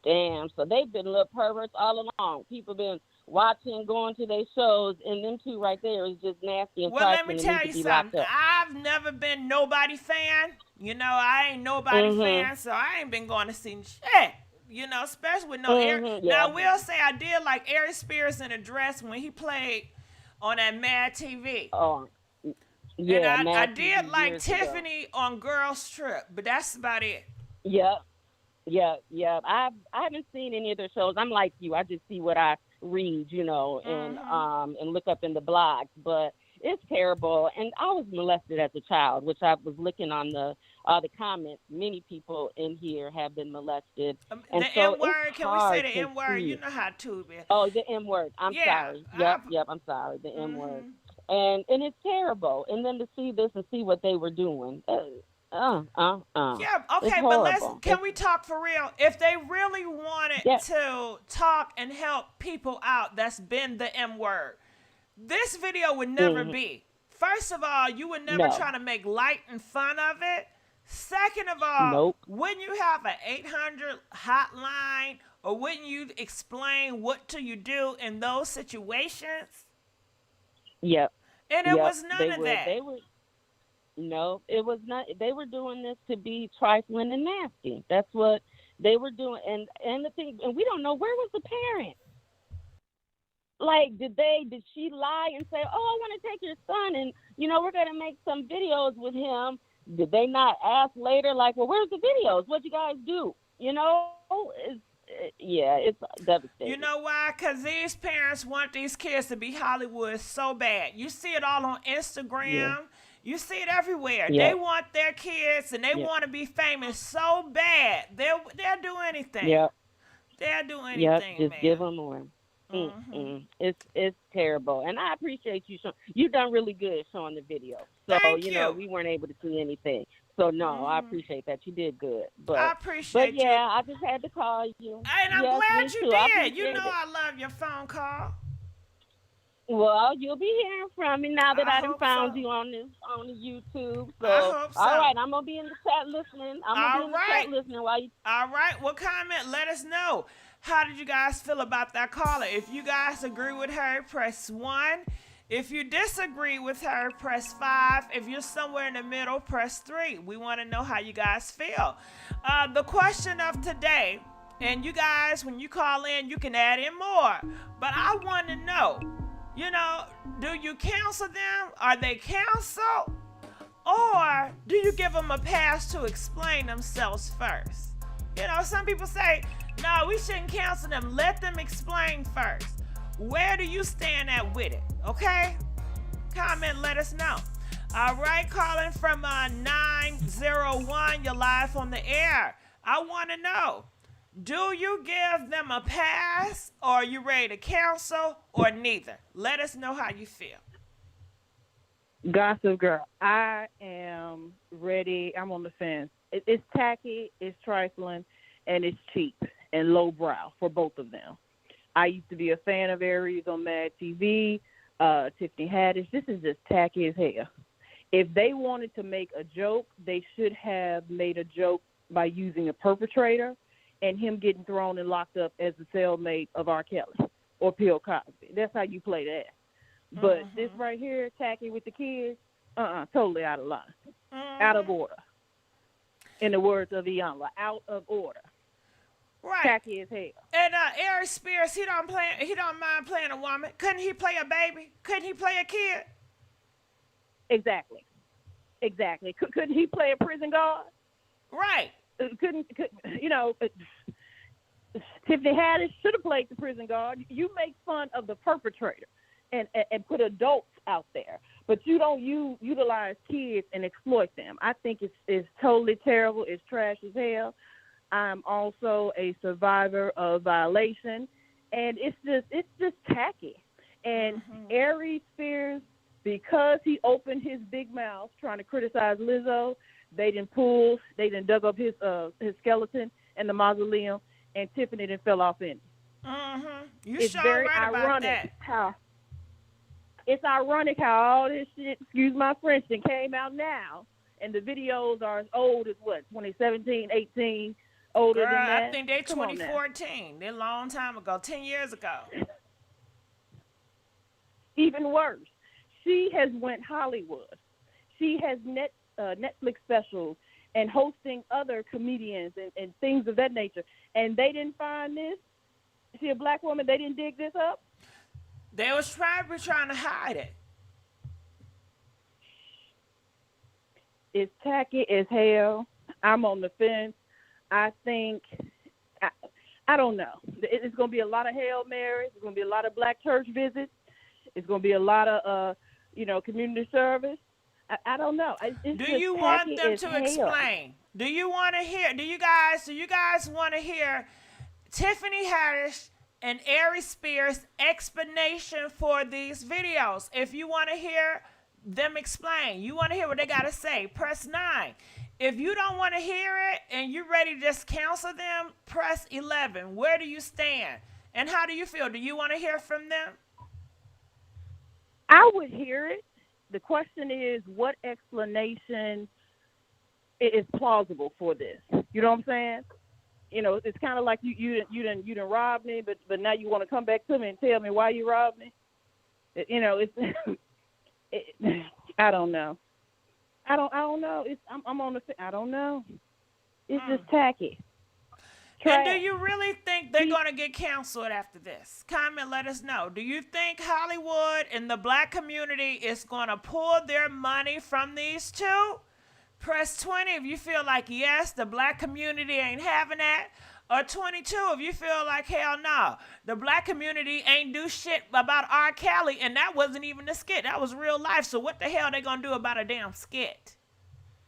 Speaker 4: Damn. So they've been little perverts all along. People been watching, going to their shows, and them two right there is just nasty and
Speaker 1: Well, let
Speaker 4: trifling
Speaker 1: me
Speaker 4: and
Speaker 1: tell
Speaker 4: need
Speaker 1: you
Speaker 4: to be locked
Speaker 1: something.
Speaker 4: up.
Speaker 1: I've never been nobody fan. You know, I ain't nobody fan, so I ain't been going to see shit. You know, especially with no Aries.
Speaker 4: Yeah.
Speaker 1: Now, I will say I did like Aries Spears in a dress when he played on that Mad TV.
Speaker 4: Oh, yeah.
Speaker 1: And I
Speaker 4: Mad
Speaker 1: did
Speaker 4: TV
Speaker 1: like
Speaker 4: years ago.
Speaker 1: Tiffany on Girls Trip, but that's about it.
Speaker 4: Yep. I haven't seen any of their shows. I'm like you. I just see what I read, you know, and look up in the blogs. But it's terrible. And I was molested as a child, which I was looking on the comments. Many people in here have been molested. And
Speaker 1: The
Speaker 4: so
Speaker 1: N word,
Speaker 4: it's
Speaker 1: can we
Speaker 4: hard
Speaker 1: say the
Speaker 4: to
Speaker 1: N word?
Speaker 4: see.
Speaker 1: You know how to be.
Speaker 4: Oh, the M word. I'm
Speaker 1: Yeah,
Speaker 4: sorry. Yep. I'm sorry. The M word. And it's terrible. And then to see this and see what they were doing.
Speaker 1: Yeah, okay,
Speaker 4: It's
Speaker 1: but can
Speaker 4: horrible.
Speaker 1: we talk for real? If they really wanted to talk and help people out that's been the M word, this video would never be. First of all, you would never
Speaker 4: No.
Speaker 1: try to make light and fun of it. Second of all,
Speaker 4: Nope.
Speaker 1: wouldn't you have an 800 hotline, or wouldn't you explain what do you do in those situations?
Speaker 4: Yep.
Speaker 1: And it was none of that.
Speaker 4: No, it was not. They were doing this to be trifling and nasty. That's what they were doing. And the thing, and we don't know, where was the parent? Like, did she lie and say, "Oh, I want to take your son, and we're gonna make some videos with him"? Did they not ask later, like, "Well, where's the videos? What'd you guys do?" It's devastating.
Speaker 1: You know why? Because these parents want these kids to be Hollywood so bad. You see it all on Instagram.
Speaker 4: Yeah.
Speaker 1: You see it everywhere.
Speaker 4: Yeah.
Speaker 1: They want their kids and they want to be famous so bad. They'll do anything.
Speaker 4: Yep.
Speaker 1: They'll do
Speaker 4: Yep.
Speaker 1: anything,
Speaker 4: Just
Speaker 1: man.
Speaker 4: give them more. It's terrible, and I appreciate you. You've done really good showing the video. So
Speaker 1: Thank you.
Speaker 4: we weren't able to see anything. So no, I appreciate that. You did good. But
Speaker 1: I appreciate you.
Speaker 4: yeah, I just had to call you.
Speaker 1: And I'm
Speaker 4: Yes,
Speaker 1: glad
Speaker 4: me
Speaker 1: you
Speaker 4: too. I
Speaker 1: did. You
Speaker 4: appreciate
Speaker 1: know
Speaker 4: it.
Speaker 1: I love your phone call.
Speaker 4: Well, you'll be hearing from me now that
Speaker 1: I
Speaker 4: I done
Speaker 1: hope
Speaker 4: found
Speaker 1: so.
Speaker 4: you on the YouTube. So,
Speaker 1: I hope so.
Speaker 4: all right, I'm gonna be in the chat listening. While you.
Speaker 1: All right. Well, comment. Let us know. How did you guys feel about that caller? If you guys agree with her, press 1. If you disagree with her, press 5. If you're somewhere in the middle, press 3. We want to know how you guys feel. The question of today, and you guys, when you call in, you can add in more. But I want to know, do you counsel them? Are they counseled? Or do you give them a pass to explain themselves first? Some people say, no, we shouldn't counsel them. Let them explain first. Where do you stand at with it? Okay? Comment, let us know. All right, calling from 901. You're live on the air. I want to know, do you give them a pass, or are you ready to counsel, or neither? Let us know how you feel.
Speaker 5: Gossip Girl, I am ready. I'm on the fence. It's tacky, it's trifling, and it's cheap and lowbrow for both of them. I used to be a fan of Aries on Mad TV, Tiffany Haddish. This is just tacky as hell. If they wanted to make a joke, they should have made a joke by using a perpetrator and him getting thrown and locked up as the cellmate of R. Kelly or Bill Cosby. That's how you play that. But this right here, tacky with the kids, totally out of line, out of order. In the words of Iyanla, out of order.
Speaker 1: Right.
Speaker 5: Tacky as hell.
Speaker 1: And Aries Spears, he don't mind playing a woman. Couldn't he play a baby? Couldn't he play a kid?
Speaker 5: Exactly. Couldn't he play a prison guard?
Speaker 1: Right.
Speaker 5: Tiffany Haddish should have played the prison guard. You make fun of the perpetrator and put adults out there, but you don't utilize kids and exploit them. I think it's totally terrible. It's trash as hell. I'm also a survivor of violation, and it's just tacky. And Aries Spears, because he opened his big mouth trying to criticize Lizzo, they dug up his skeleton in the mausoleum, and Tiffany then fell off in it.
Speaker 1: It's sure very right
Speaker 5: ironic it's ironic how all this shit, excuse my French, then came out now, and the videos are as old as what, 2017, 18, older than that.
Speaker 1: I think they're 2014. They're a long time ago, 10 years ago.
Speaker 5: Even worse, she has went Hollywood. She has Netflix specials and hosting other comedians and things of that nature, and they didn't find this. She a black woman. They didn't dig this up.
Speaker 1: They was probably trying to hide it.
Speaker 5: It's tacky as hell. I'm on the fence. I think, I don't know. It's going to be a lot of Hail Marys. It's going to be a lot of black church visits. It's going to be a lot of, community service. I don't know.
Speaker 1: Do you want them to explain? Do you want to hear? Do you guys want to hear Tiffany Haddish and Aries Spears' explanation for these videos? If you want to hear them explain, you want to hear what they got to say, press 9. If you don't want to hear it and you're ready to just cancel them, press 11. Where do you stand? And how do you feel? Do you want to hear from them?
Speaker 5: I would hear it. The question is, what explanation is plausible for this? You know what I'm saying? It's kind of like you done robbed me, but now you want to come back to me and tell me why you robbed me. I don't know. I don't know. I'm on the. I don't know. It's just tacky.
Speaker 1: And do you really think they're going to get canceled after this? Comment, let us know. Do you think Hollywood and the black community is going to pull their money from these two? Press 20 if you feel like, yes, the black community ain't having that. Or 22 if you feel like, hell no, the black community ain't do shit about R. Kelly, and that wasn't even a skit. That was real life. So what the hell they going to do about a damn skit?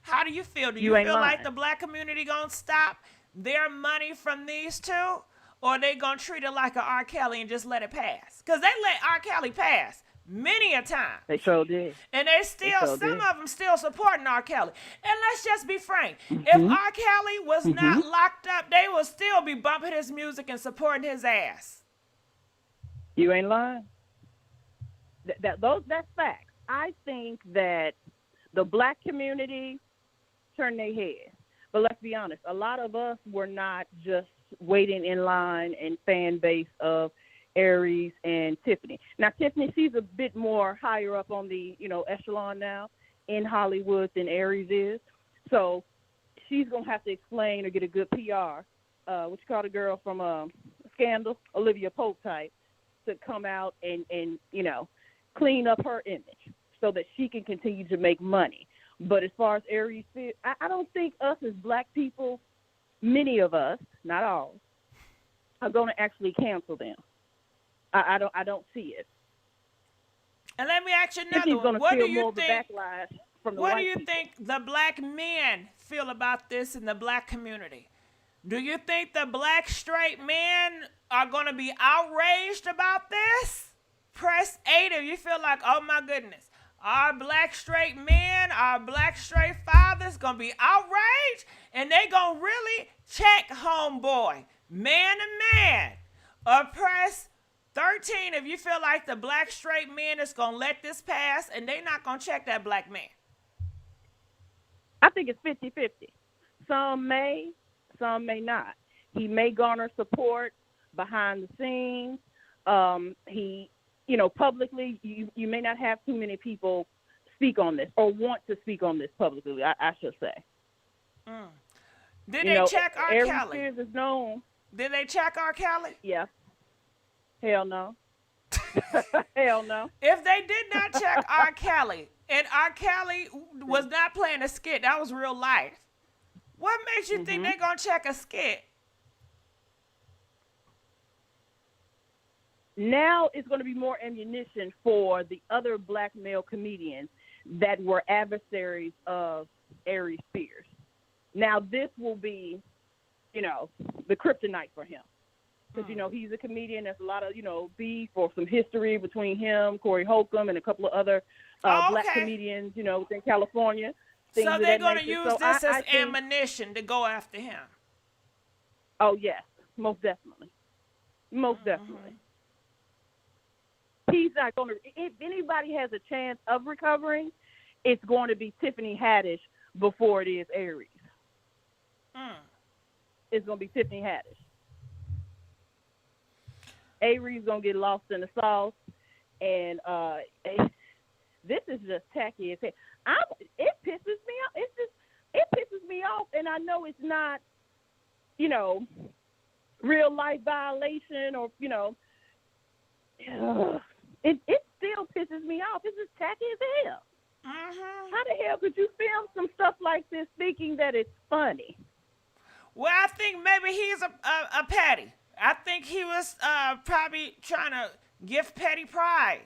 Speaker 1: How do you feel? Do you feel like the black community going to stop their money from these two, or they gonna treat it like a R. Kelly and just let it pass? Because they let R. Kelly pass many a time.
Speaker 5: They sure did.
Speaker 1: And they still, some of them still supporting R. Kelly. And let's just be frank. If R. Kelly was not locked up, they would still be bumping his music and supporting his ass.
Speaker 5: You ain't lying. That's facts. I think that the black community turned their head. But let's be honest, a lot of us were not just waiting in line and fan base of Aries and Tiffany. Now, Tiffany, she's a bit more higher up on the, echelon now in Hollywood than Aries is. So she's going to have to explain or get a good PR, what you call the girl from Scandal, Olivia Pope type, to come out and clean up her image so that she can continue to make money. But as far as Aries, I don't think us as black people, many of us, not all, are going to actually cancel them. I don't see it.
Speaker 1: And let me ask you another one. What do you think?
Speaker 5: What
Speaker 1: do you think the black men feel about this in the black community? Do you think the black straight men are going to be outraged about this? Press 8 if you feel like, oh my goodness, our black straight men, our black straight fathers going to be outraged, and they going to really check homeboy, man to man. Or press 13 if you feel like the black straight men is going to let this pass and they not going to check that black man.
Speaker 5: I think it's 50-50. Some may not. He may garner support behind the scenes. He, publicly, you may not have too many people speak on this or want to speak on this publicly, I should say.
Speaker 1: Did they check R.
Speaker 5: Aries
Speaker 1: Kelly?
Speaker 5: Spears is known.
Speaker 1: Did they check R. Kelly?
Speaker 5: Yeah. Hell no. Hell no.
Speaker 1: If they did not check R. Kelly, and R. Kelly was not playing a skit, that was real life, what makes you think they're going to check a skit?
Speaker 5: Now it's going to be more ammunition for the other black male comedians that were adversaries of Aries Spears. Now this will be, the kryptonite for him. because you know he's a comedian. There's a lot of beef or some history between him, Corey Holcomb, and a couple of other black comedians, within California.
Speaker 1: So they're going to use this as ammunition to go after him.
Speaker 5: Oh yes, most definitely, most definitely. He's not going to. If anybody has a chance of recovering, it's going to be Tiffany Haddish before it is Aries. It's going to be Tiffany Haddish. Aries going to get lost in the sauce, and this is just tacky as heck. It pisses me off. It pisses me off, and I know it's not, real life violation or it still pisses me off. It's just tacky as hell. How the hell could you film some stuff like this thinking that it's funny?
Speaker 1: Well, I think maybe he's a petty. I think he was probably trying to give Petty pride.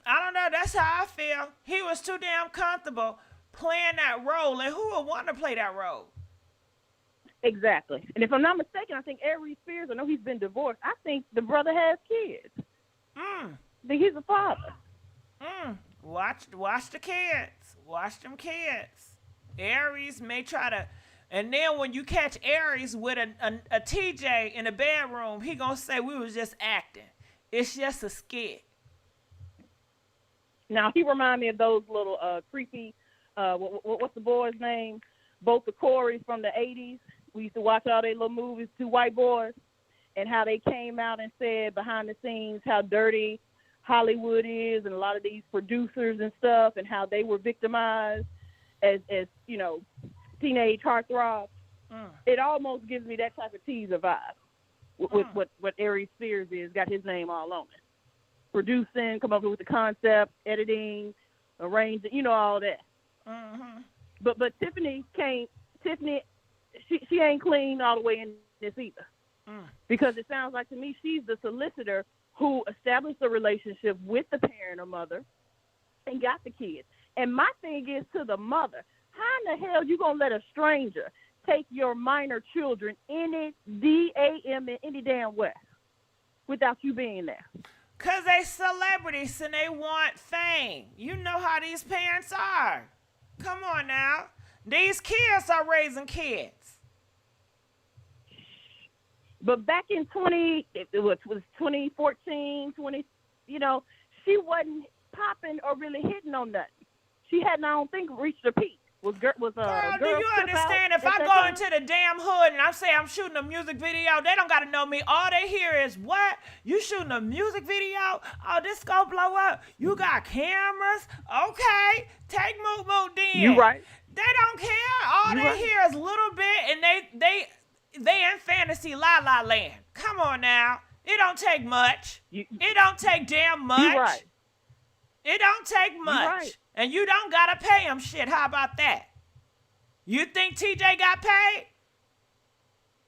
Speaker 1: I don't know. That's how I feel. He was too damn comfortable playing that role, and who would want to play that role?
Speaker 5: Exactly. And if I'm not mistaken, I think Aries Spears, I know he's been divorced. I think the brother has kids. I think he's a father.
Speaker 1: Watch the kids. Watch them kids. Aries may try to, and then when you catch Aries with a TJ in the bedroom, he gonna say we was just acting. It's just a skit.
Speaker 5: Now he remind me of those little creepy. What's the boy's name? Both the Coreys from the '80s. We used to watch all their little movies, two white boys, and how they came out and said behind the scenes how dirty Hollywood is, and a lot of these producers and stuff, and how they were victimized as teenage heartthrobs. It almost gives me that type of teaser vibe with what Aries Spears is. Got his name all on it. Producing, come up with the concept, editing, arranging, all that. But Tiffany can't. She ain't clean all the way in this either. Because it sounds like to me she's the solicitor who established a relationship with the parent or mother and got the kids. And my thing is to the mother, how in the hell you gonna let a stranger take your minor children any DAM in any damn way without you being there?
Speaker 1: Because they celebrities and they want fame. You know how these parents are. Come on now. These kids are raising kids.
Speaker 5: But back in 2014, she wasn't popping or really hitting on nothing. She hadn't, I don't think, reached her peak. Girl,
Speaker 1: do you understand? If I go into the damn hood and I say I'm shooting a music video, they don't got to know me. All they hear is, what? You shooting a music video? Oh, this gonna blow up. You got cameras? Okay. Take Moo then.
Speaker 5: You right.
Speaker 1: They don't care. All they hear is a little bit, and they in fantasy la land. Come on now. It don't take much. It don't take damn much.
Speaker 5: You right.
Speaker 1: It don't take much.
Speaker 5: Right. And
Speaker 1: you don't got to pay him shit. How about that? You think TJ got paid?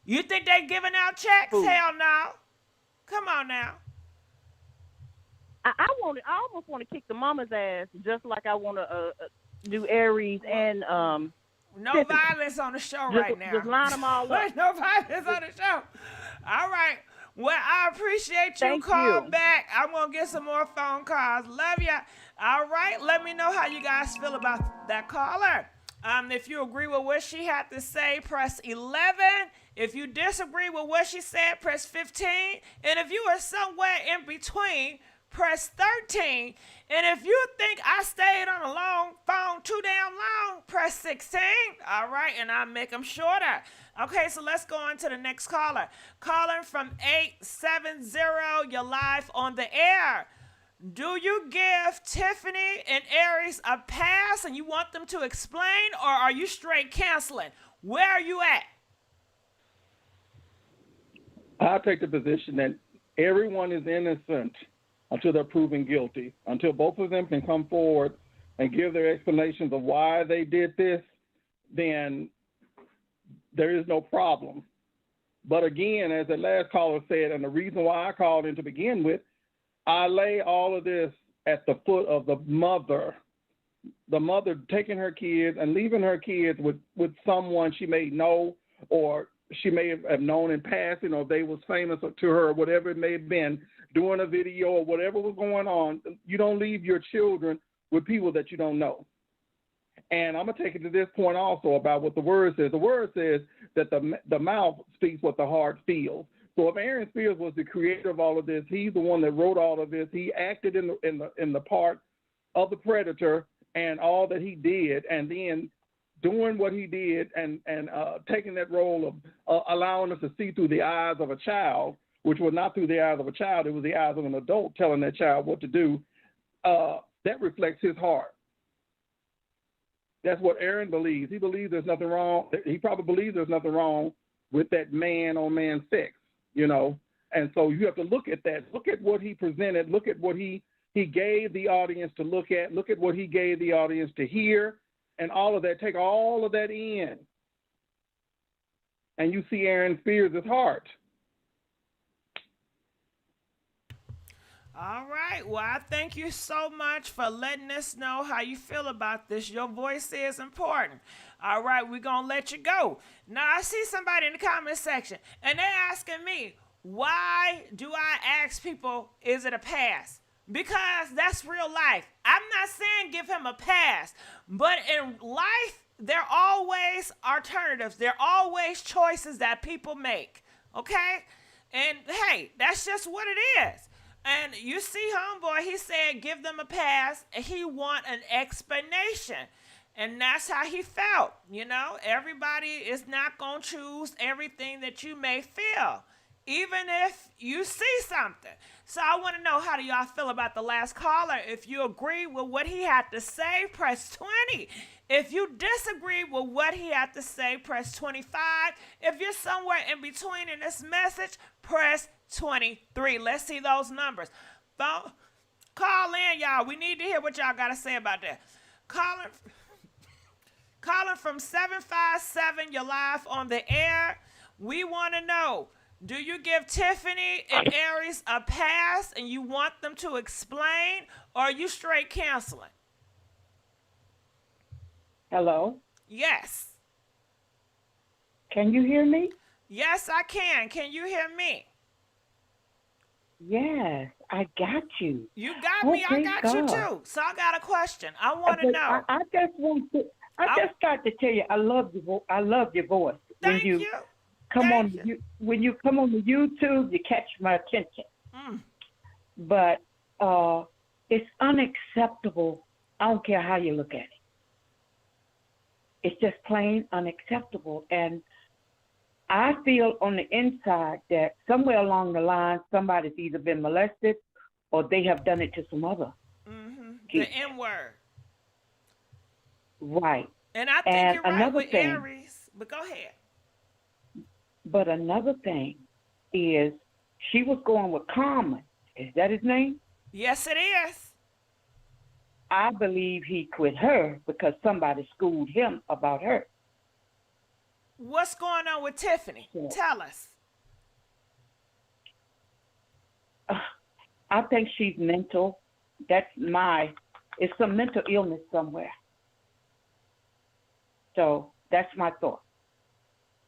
Speaker 1: You think they giving out checks?
Speaker 5: Ooh.
Speaker 1: Hell no. Come on now.
Speaker 5: I almost want to kick the mama's ass, just like I want to do Aries and
Speaker 1: no
Speaker 5: Tiffany.
Speaker 1: Violence on the show right now.
Speaker 5: Just line them all up.
Speaker 1: No violence on the show. All right. Well, I appreciate you.
Speaker 5: Thank
Speaker 1: Call
Speaker 5: you.
Speaker 1: back. I'm going to get some more phone calls. Love ya. All right. Let me know how you guys feel about that caller. If you agree with what she had to say, press 11. If you disagree with what she said, press 15. And if you are somewhere in between, press 13. And if you think I stayed on a long phone too damn long, press 16. All right, and I'll make them shorter. Okay, so let's go on to the next caller. Calling from 870, you're live on the air. Do you give Tiffany and Aries a pass and you want them to explain, or are you straight canceling? Where are you at?
Speaker 6: I take the position that everyone is innocent until they're proven guilty. Until both of them can come forward and give their explanations of why they did this, then there is no problem. But again, as the last caller said, and the reason why I called in to begin with, I lay all of this at the foot of the mother taking her kids and leaving her kids with someone she may know or she may have known in passing, or they was famous to her, or whatever it may have been, doing a video or whatever was going on. You don't leave your children with people that you don't know. And I'm going to take it to this point also about what the word says. The word says that the mouth speaks what the heart feels. So if Aaron Spears was the creator of all of this, he's the one that wrote all of this. He acted in the part of the predator and all that he did, and then doing what he did and taking that role of allowing us to see through the eyes of a child, which was not through the eyes of a child, it was the eyes of an adult telling that child what to do. That reflects his heart. That's what Aaron believes. He believes there's nothing wrong. He probably believes there's nothing wrong with that man-on-man sex, you know. And so you have to look at that. Look at what he presented. Look at what he gave the audience to look at. Look at what he gave the audience to hear, and all of that. Take all of that in, and you see Aaron Spears' heart.
Speaker 1: All right. Well, I thank you so much for letting us know how you feel about this. Your voice is important. All right, we're going to let you go. Now, I see somebody in the comment section, and they're asking me, why do I ask people, is it a pass? Because that's real life. I'm not saying give him a pass, but in life, there are always alternatives. There are always choices that people make, okay? And, hey, that's just what it is. And you see homeboy, he said give them a pass, and he want an explanation. And that's how he felt, you know. Everybody is not going to choose everything that you may feel, even if you see something. So I want to know, how do y'all feel about the last caller? If you agree with what he had to say, press 20. If you disagree with what he had to say, press 25. If you're somewhere in between in this message, press 23. Let's see those numbers. Phone, call in, y'all. We need to hear what y'all got to say about that. Calling from 757, you're live on the air. We want to know, do you give Tiffany and Aries a pass and you want them to explain, or are you straight canceling?
Speaker 7: Hello?
Speaker 1: Yes.
Speaker 7: Can you hear me?
Speaker 1: Yes, I can. Can you hear me?
Speaker 7: Yes, I got you.
Speaker 1: You got me. I got you too. So I got a question. I want to know.
Speaker 7: I just want to. I just got to tell you, I love your I love your voice.
Speaker 1: Thank you.
Speaker 7: When you come on the YouTube, you catch my attention. But it's unacceptable. I don't care how you look at it. It's just plain unacceptable. And I feel on the inside that somewhere along the line, somebody's either been molested or they have done it to some other.
Speaker 1: The N word.
Speaker 7: Right.
Speaker 1: And I think you're right with Aries, but go ahead.
Speaker 7: But another thing is, she was going with Common. Is that his name?
Speaker 1: Yes, it is.
Speaker 7: I believe he quit her because somebody schooled him about her.
Speaker 1: What's going on with Tiffany?
Speaker 7: Yeah.
Speaker 1: Tell us.
Speaker 7: I think she's mental. It's some mental illness somewhere. So that's my thought.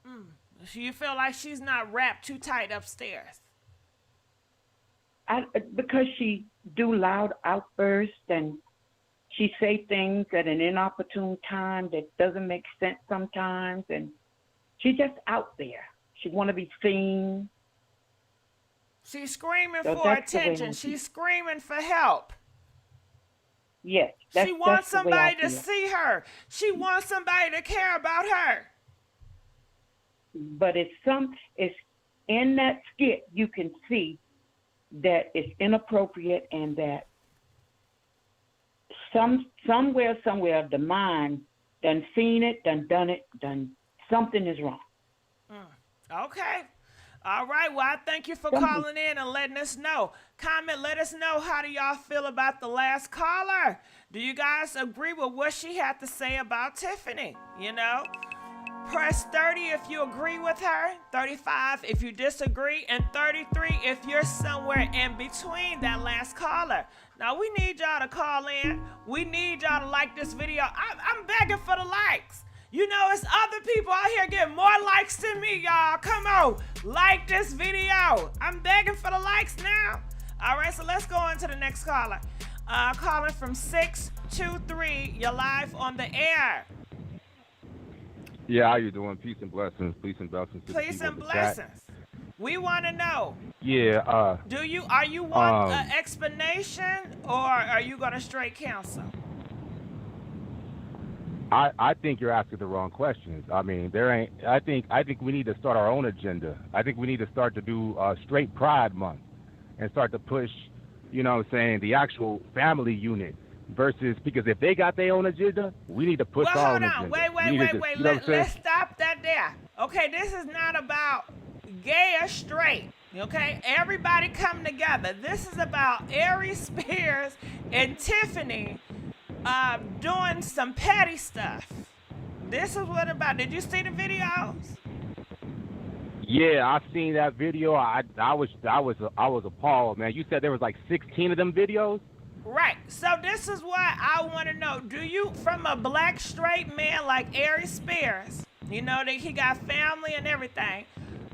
Speaker 1: So you feel like she's not wrapped too tight upstairs?
Speaker 7: Because she do loud outbursts and she say things at an inopportune time that doesn't make sense sometimes, and she's just out there. She want to be seen.
Speaker 1: She's screaming for attention. She's screaming for help.
Speaker 7: Yes.
Speaker 1: She wants somebody to see her. She wants somebody to care about her.
Speaker 7: But it's in that skit you can see that it's inappropriate and that somewhere the mind done seen it, done it, something is wrong.
Speaker 1: Okay. All right. Well, I thank you for calling in and letting us know. Comment, let us know, how do y'all feel about the last caller? Do you guys agree with what she had to say about Tiffany? You know? Press 30 if you agree with her, 35 if you disagree, and 33 if you're somewhere in between that last caller. Now, we need y'all to call in. We need y'all to like this video. I'm begging for the likes. You know, it's other people out here getting more likes than me, y'all. Come on, like this video. I'm begging for the likes now. All right, so let's go on to the next caller. Calling from 623. You're live on the air.
Speaker 8: Yeah, how you doing? Peace and blessings. Peace and blessings.
Speaker 1: Peace and blessings. We want to know.
Speaker 8: Yeah.
Speaker 1: Are you want an explanation, or are you gonna straight cancel?
Speaker 8: I think you're asking the wrong questions. I mean, there ain't. I think we need to start our own agenda. I think we need to start to do straight Pride Month and start to push, you know what I'm saying, the actual family unit versus, because if they got their own agenda, we need to push our own agenda.
Speaker 1: Wait. Let's stop that there. Okay, this is not about gay or straight. Okay, everybody come together. This is about Aries Spears and Tiffany doing some petty stuff. This is what about. Did you see the videos?
Speaker 8: Yeah, I've seen that video. I was appalled, man. You said there was like 16 of them videos?
Speaker 1: Right. So this is what I want to know. Do you, from a black straight man like Aries Spears, you know that he got family and everything,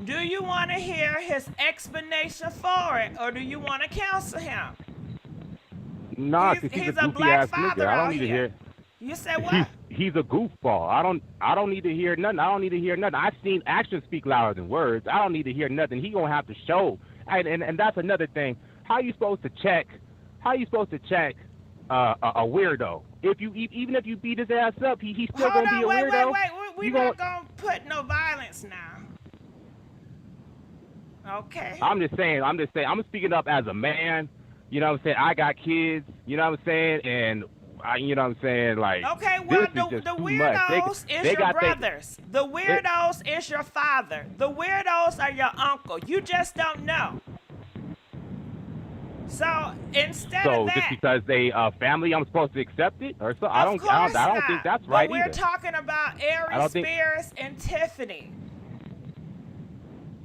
Speaker 1: do you want to hear his explanation for it, or do you want to counsel him?
Speaker 8: Nah, because he's a goofy ass nigga. I don't need to hear.
Speaker 1: You said what?
Speaker 8: He's a goofball. I don't need to hear nothing. I've seen actions speak louder than words. I don't need to hear nothing. He gonna have to show. And that's another thing. How you supposed to check a weirdo? Even if you beat his ass up, he's still gonna be a weirdo.
Speaker 1: Wait. We're not gonna put no violence now. Okay.
Speaker 8: I'm just saying. I'm speaking up as a man. You know what I'm saying? I got kids. You know what I'm saying? And you know what I'm saying? Like,
Speaker 1: okay, well, the weirdos is your brothers. The weirdos is your father. The weirdos are your uncle. You just don't know. So instead of that,
Speaker 8: just because they family, I'm supposed to accept it, or so? I don't think that's right.
Speaker 1: But we're talking about Aries Spears and Tiffany.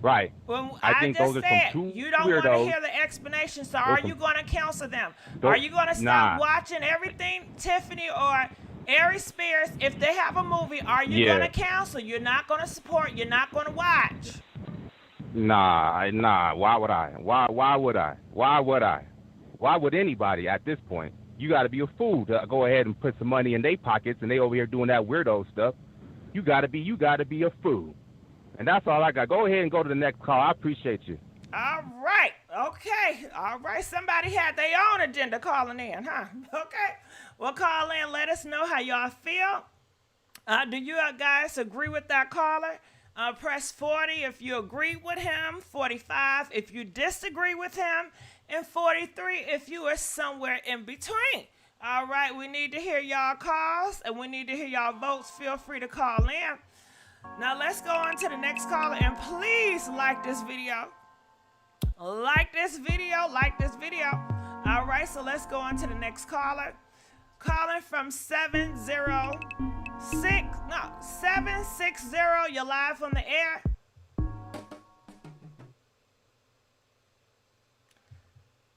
Speaker 8: Right.
Speaker 1: Well,
Speaker 8: I think those are some two
Speaker 1: you don't
Speaker 8: weirdos.
Speaker 1: want to hear the explanation, so are you going to counsel them? Are you going to stop watching everything Tiffany or Aries Spears? If they have a movie, are you going to counsel? You're not going to support. You're not going to watch.
Speaker 8: Nah. Why would I? Why would anybody at this point? You got to be a fool to go ahead and put some money in their pockets, and they over here doing that weirdo stuff. You got to be a fool. And that's all I got. Go ahead and go to the next call. I appreciate you.
Speaker 1: All right. Okay. All right. Somebody had their own agenda calling in, huh? Okay. Well, call in. Let us know how y'all feel. Do you guys agree with that caller? Press 40 if you agree with him, 45 if you disagree with him, and 43 if you are somewhere in between. All right. We need to hear y'all calls, and we need to hear y'all votes. Feel free to call in. Now let's go on to the next caller, and please like this video. Like this video. All right, so let's go on to the next caller. Calling from 760. You're live on the air.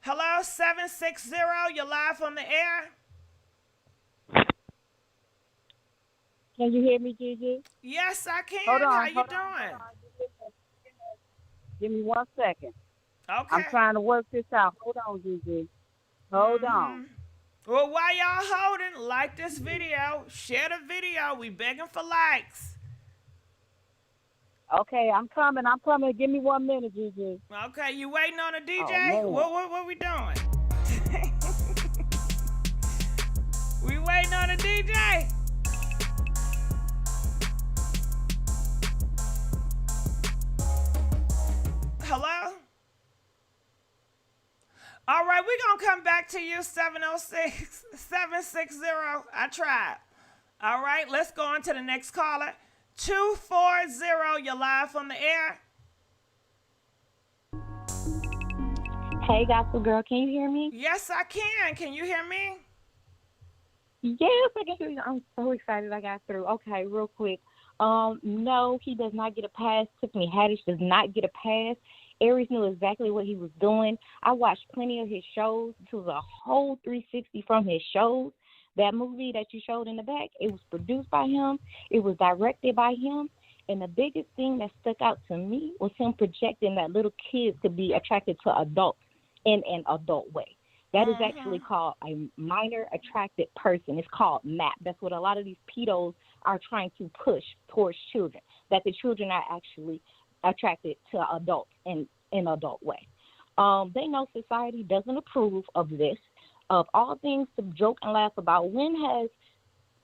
Speaker 1: Hello, 760. You're live on the air.
Speaker 4: Can you hear me, Gigi?
Speaker 1: Yes, I can.
Speaker 4: Hold on,
Speaker 1: how you doing?
Speaker 4: Give me 1 second.
Speaker 1: Okay.
Speaker 4: I'm trying to work this out. Hold on, Gigi. Hold on.
Speaker 1: Well, while y'all holding, like this video, share the video. We begging for likes.
Speaker 4: Okay, I'm coming. Give me 1 minute, Gigi.
Speaker 1: Okay, you waiting on a DJ? What we doing? We waiting on a DJ? Hello? All right, we're going to come back to you, 760. I tried. All right, let's go on to the next caller. 240, you're live on the air.
Speaker 9: Hey, Gossip Girl, can you hear me?
Speaker 1: Yes, I can. Can you hear me?
Speaker 9: Yes, I can hear you. I'm so excited I got through. Okay, real quick. No, he does not get a pass. Tiffany Haddish does not get a pass. Aries knew exactly what he was doing. I watched plenty of his shows. It was a whole 360 from his shows. That movie that you showed in the back, it was produced by him. It was directed by him. And the biggest thing that stuck out to me was him projecting that little kids could be attracted to adults in an adult way. That is actually called a minor attracted person. It's called MAP. That's what a lot of these pedos are trying to push towards children, that the children are actually attracted to adults in an adult way. They know society doesn't approve of this. Of all things to joke and laugh about, when has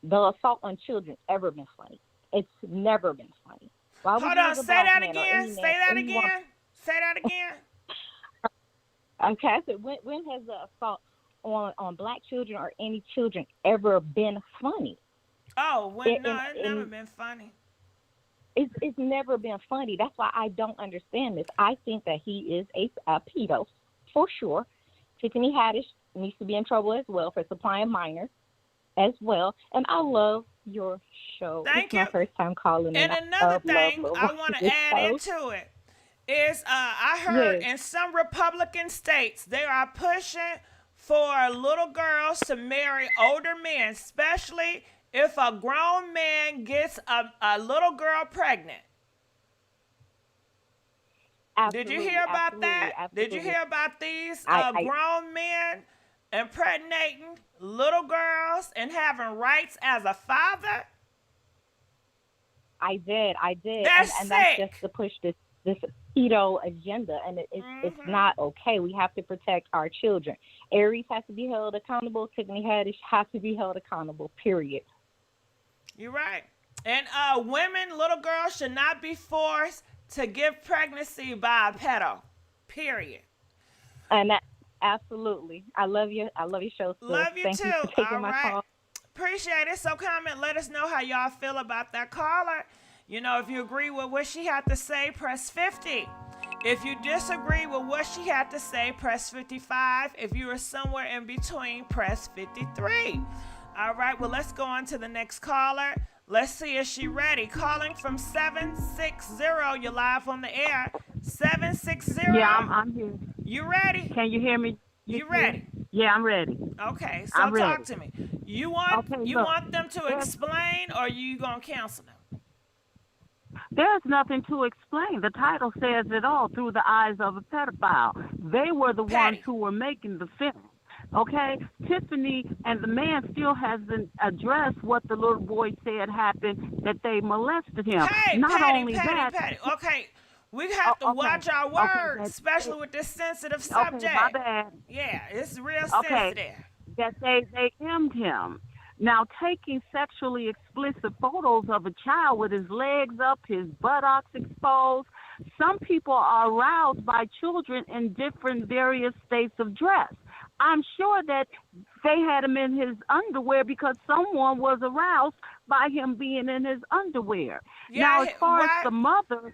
Speaker 9: the assault on children ever been funny? It's never been funny.
Speaker 1: Hold on, say that again. Say that again. Say that again.
Speaker 9: Okay, I said, when has the assault on black children or any children ever been funny?
Speaker 1: Oh, it's never been funny.
Speaker 9: It's never been funny. That's why I don't understand this. I think that he is a pedo, for sure. Tiffany Haddish needs to be in trouble as well for supplying minors as well. And I love your show.
Speaker 1: Thank you.
Speaker 9: It's my first time calling.
Speaker 1: And another thing I want to add into it is I heard in some Republican states they are pushing for little girls to marry older men, especially if a grown man gets a little girl pregnant.
Speaker 9: Absolutely,
Speaker 1: did you hear about that?
Speaker 9: Absolutely.
Speaker 1: Did you hear about these grown men impregnating little girls and having rights as a father?
Speaker 9: I did.
Speaker 1: That's
Speaker 9: and that's just to push this pedo agenda, and it's not okay. We have to protect our children. Aries has to be held accountable. Tiffany Haddish has to be held accountable, period.
Speaker 1: You're right. And women, little girls should not be forced to give pregnancy by a pedo, period.
Speaker 9: And that, absolutely. I love you. I love your show. Sis.
Speaker 1: Love you
Speaker 9: Thank
Speaker 1: too.
Speaker 9: You for taking
Speaker 1: all
Speaker 9: my
Speaker 1: right.
Speaker 9: call.
Speaker 1: Appreciate it. So comment, let us know how y'all feel about that caller. You know, if you agree with what she had to say, press 50. If you disagree with what she had to say, press 55. If you are somewhere in between, press 53. All right, well, let's go on to the next caller. Let's see if she's ready. Calling from 760. You're live on the air. 760.
Speaker 10: Yeah, I'm here.
Speaker 1: You ready?
Speaker 10: Can you hear me?
Speaker 1: You ready?
Speaker 10: Yeah, I'm ready.
Speaker 1: Okay, so
Speaker 10: I'm
Speaker 1: talk
Speaker 10: ready.
Speaker 1: to me. You want them to explain, or you gonna cancel them?
Speaker 10: There's nothing to explain. The title says it all, through the eyes of a pedophile. They were the ones who were making the film. Okay? Tiffany and the man still hasn't addressed what the little boy said happened, that they molested him.
Speaker 1: Hey,
Speaker 10: Not
Speaker 1: Patty,
Speaker 10: only
Speaker 1: Patty,
Speaker 10: that.
Speaker 1: Patty. Okay, we have to watch our words, especially with this sensitive subject.
Speaker 10: Okay, my bad.
Speaker 1: Yeah, it's real
Speaker 10: Okay,
Speaker 1: sensitive.
Speaker 10: that they emmed him. Now, taking sexually explicit photos of a child with his legs up, his buttocks exposed, some people are aroused by children in different various states of dress. I'm sure that they had him in his underwear because someone was aroused by him being in his underwear.
Speaker 1: Yeah,
Speaker 10: now, as far as the mother...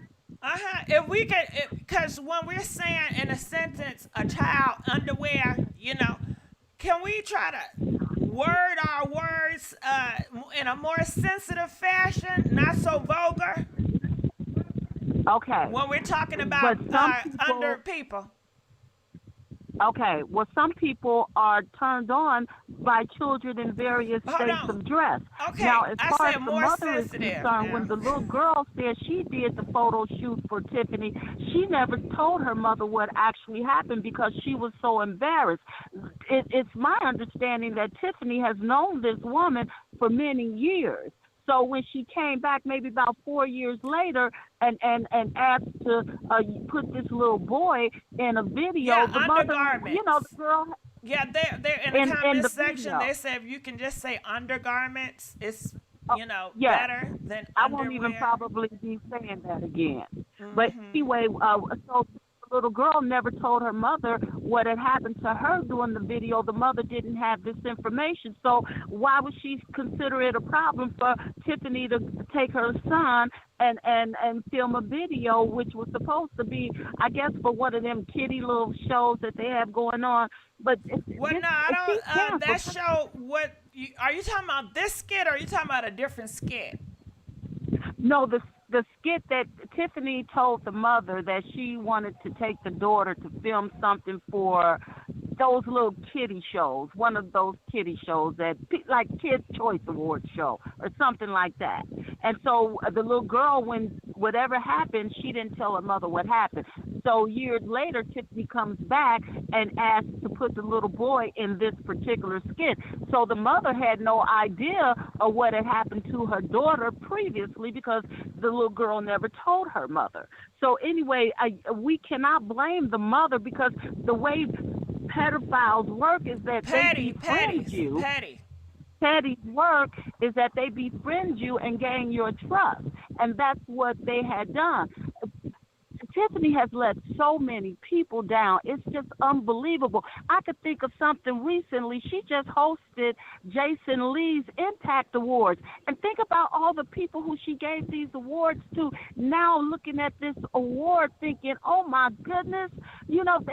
Speaker 1: If we could, because when we're saying in a sentence, a child underwear, you know, can we try to word our words in a more sensitive fashion, not so vulgar?
Speaker 10: Okay.
Speaker 1: When we're talking about under people.
Speaker 10: Okay, well, some people are turned on by children in various states of dress.
Speaker 1: Okay,
Speaker 10: now, as far as the
Speaker 1: more
Speaker 10: mother is
Speaker 1: sensitive
Speaker 10: concerned, when the little girl said she did the photo shoot for Tiffany, she never told her mother what actually happened because she was so embarrassed. It's my understanding that Tiffany has known this woman for many years. So when she came back maybe about 4 years later and asked to put this little boy in a video, the mother, you know, the girl...
Speaker 1: Yeah, they're in the comment section.
Speaker 10: Video.
Speaker 1: They said if you can just say undergarments, it's, you know,
Speaker 10: yeah.
Speaker 1: better than
Speaker 10: I
Speaker 1: underwear.
Speaker 10: won't even probably be saying that again. But anyway, so the little girl never told her mother what had happened to her during the video. The mother didn't have this information. So why would she consider it a problem for Tiffany to take her son and film a video, which was supposed to be, I guess, for one of them kiddie little shows that they have going on? But
Speaker 1: I don't. That show. Are you talking about this skit, or are you talking about a different skit?
Speaker 10: No, the skit that Tiffany told the mother that she wanted to take the daughter to film something for those little kiddie shows, one of those kiddie shows that like Kids Choice Awards show or something like that. And so the little girl, when whatever happened, she didn't tell her mother what happened. So years later, Tiffany comes back and asks to put the little boy in this particular skit. So the mother had no idea of what had happened to her daughter previously because the little girl never told her mother. So anyway, we cannot blame the mother because the way pedophiles work is that they befriend you. Petty's work is that they befriend you and gain your trust, and that's what they had done. Tiffany has let so many people down. It's just unbelievable. I could think of something recently. She just hosted Jason Lee's Impact Awards. And think about all the people who she gave these awards to now looking at this award thinking, oh, my goodness, you know,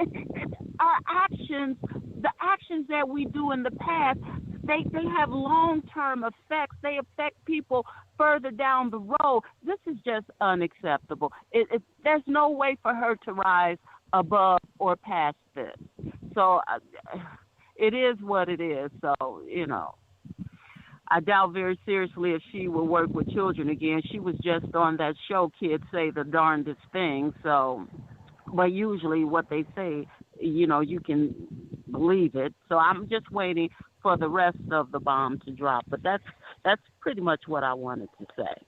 Speaker 10: our actions, the actions that we do in the past, they have long-term effects. They affect people further down the road. This is just unacceptable. There's no way for her to rise above or past this. So it is what it is. So, you know, I doubt very seriously if she will work with children again. She was just on that show, Kids Say the Darndest Thing. So, but usually what they say, you know, you can believe it. So I'm just waiting for the rest of the bomb to drop. But that's pretty much what I wanted to say.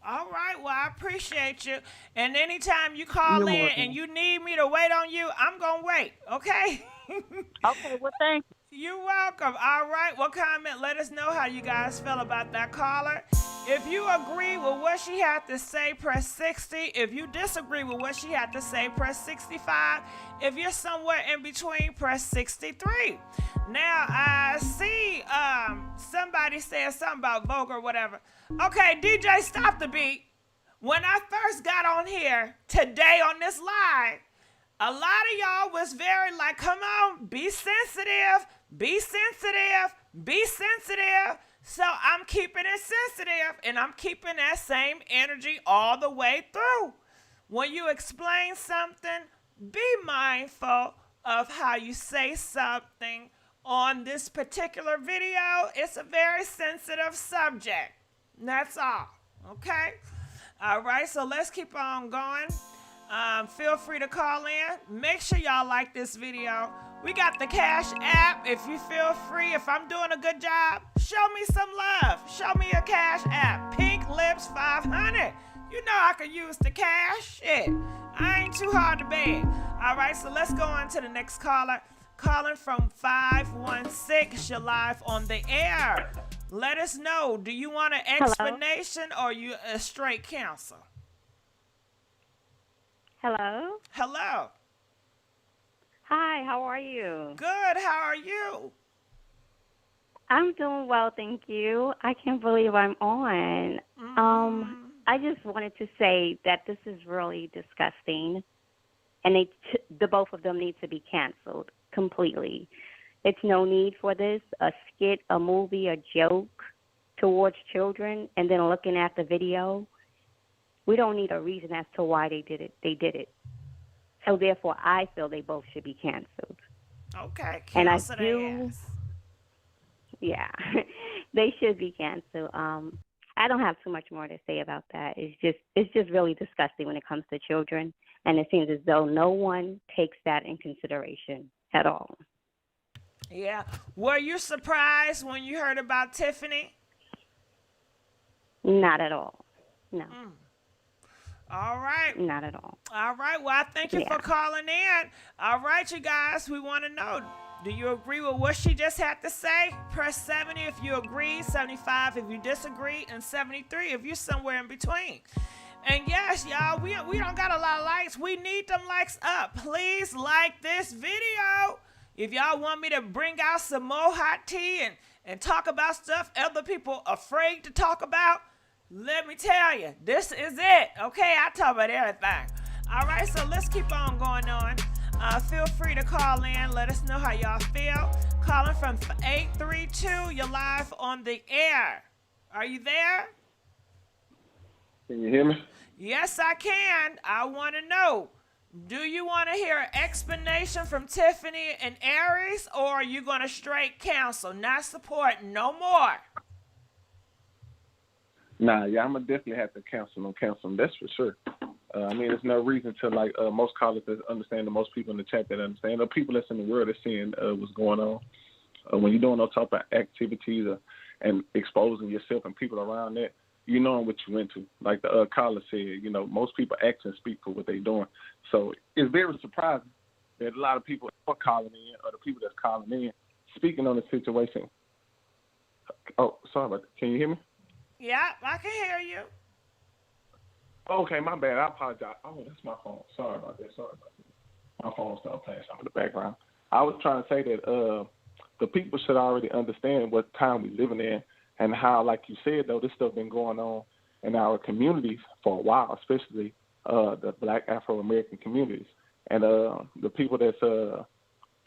Speaker 1: All right. Well, I appreciate you. And anytime you call in and you need me to wait on you, I'm going to wait. Okay?
Speaker 10: Okay. Well, thank you.
Speaker 1: You're welcome. All right. Well, comment. Let us know how you guys feel about that caller. If you agree with what she had to say, press 60. If you disagree with what she had to say, press 65. If you're somewhere in between, press 63. Now, I see somebody saying something about vulgar or whatever. Okay, DJ, stop the beat. When I first got on here today on this live, a lot of y'all was very like, come on, be sensitive, be sensitive, be sensitive. So I'm keeping it sensitive, and I'm keeping that same energy all the way through. When you explain something, be mindful of how you say something. On this particular video, it's a very sensitive subject. That's all, okay? All right, so let's keep on going. Feel free to call in. Make sure y'all like this video. We got the Cash App. If you feel free, if I'm doing a good job, show me some love. Show me a Cash App. Pink Lips 500. You know I could use the cash. Shit, I ain't too hard to beg. All right, so let's go on to the next caller. Calling from 516. You're live on the air. Let us know. Do you want an explanation or you a straight counsel?
Speaker 11: Hello.
Speaker 1: Hello.
Speaker 11: Hi, how are you?
Speaker 1: Good, how are you?
Speaker 11: I'm doing well, thank you. I can't believe I'm on. I just wanted to say that this is really disgusting, and the both of them need to be canceled completely. It's no need for this, a skit, a movie, a joke towards children, and then looking at the video. We don't need a reason as to why they did it. They did it. So therefore, I feel they both should be canceled.
Speaker 1: Okay,
Speaker 11: and I
Speaker 1: cancel
Speaker 11: do. Yeah, they should be canceled. I don't have too much more to say about that. It's just really disgusting when it comes to children, and it seems as though no one takes that in consideration at all.
Speaker 1: Yeah. Were you surprised when you heard about Tiffany?
Speaker 11: Not at all. No.
Speaker 1: All right.
Speaker 11: Not at all.
Speaker 1: All right. Well, I thank you for calling in. All right, you guys, we want to know, do you agree with what she just had to say? Press 70 if you agree, 75 if you disagree, and 73 if you're somewhere in between. And yes, y'all, we don't got a lot of likes. We need them likes up. Please like this video. If y'all want me to bring out some more hot tea and talk about stuff other people afraid to talk about, let me tell you, this is it. Okay, I talk about everything. All right, so let's keep on going on. Feel free to call in. Let us know how y'all feel. Calling from 832. You're live on the air. Are you there?
Speaker 12: Can you hear me?
Speaker 1: Yes, I can. I want to know, Do you want to hear an explanation from Tiffany and Aries, or are you going to straight cancel, not support no more?
Speaker 12: Nah, yeah, I'm gonna definitely have to cancel them. That's for sure. I mean, there's no reason to like most callers that understand, the most people in the chat that understand, the people that's in the world that's seeing what's going on. When you're doing those type of activities and exposing yourself and people around that, you know what you into. Like the caller said, you know, most people act and speak for what they're doing. So it's very surprising that a lot of people are calling in, or the people that's calling in, speaking on the situation. Oh, sorry about that. Can you hear me?
Speaker 1: Yeah, I can hear you.
Speaker 12: Okay, my bad. I apologize. Oh, that's my phone. Sorry about that. My phone started playing something in the background. I was trying to say that the people should already understand what time we're living in, and how, like you said, though, this stuff been going on in our communities for a while, especially the Black Afro-American communities. And the people that's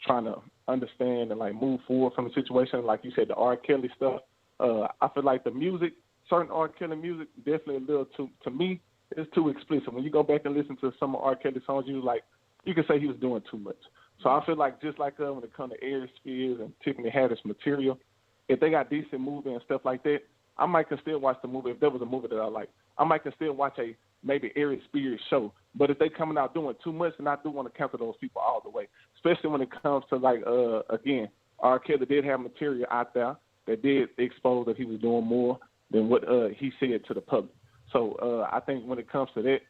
Speaker 12: trying to understand and, like, move forward from the situation, like you said, the R. Kelly stuff, I feel like the music, certain R. Kelly music, definitely a little too, to me, it's too explicit. When you go back and listen to some of R. Kelly songs, you can say he was doing too much. So I feel like just like when it comes to Aries Spears and Tiffany Haddish material, if they got decent movie and stuff like that, I might can still watch the movie. If there was a movie that I like, I might can still watch a maybe Aries Spears show. But if they coming out doing too much, then I do want to cancel those people all the way, especially when it comes to, like, again, R. Kelly did have material out there that did expose that he was doing more than what he said to the public. So I think when it comes to that,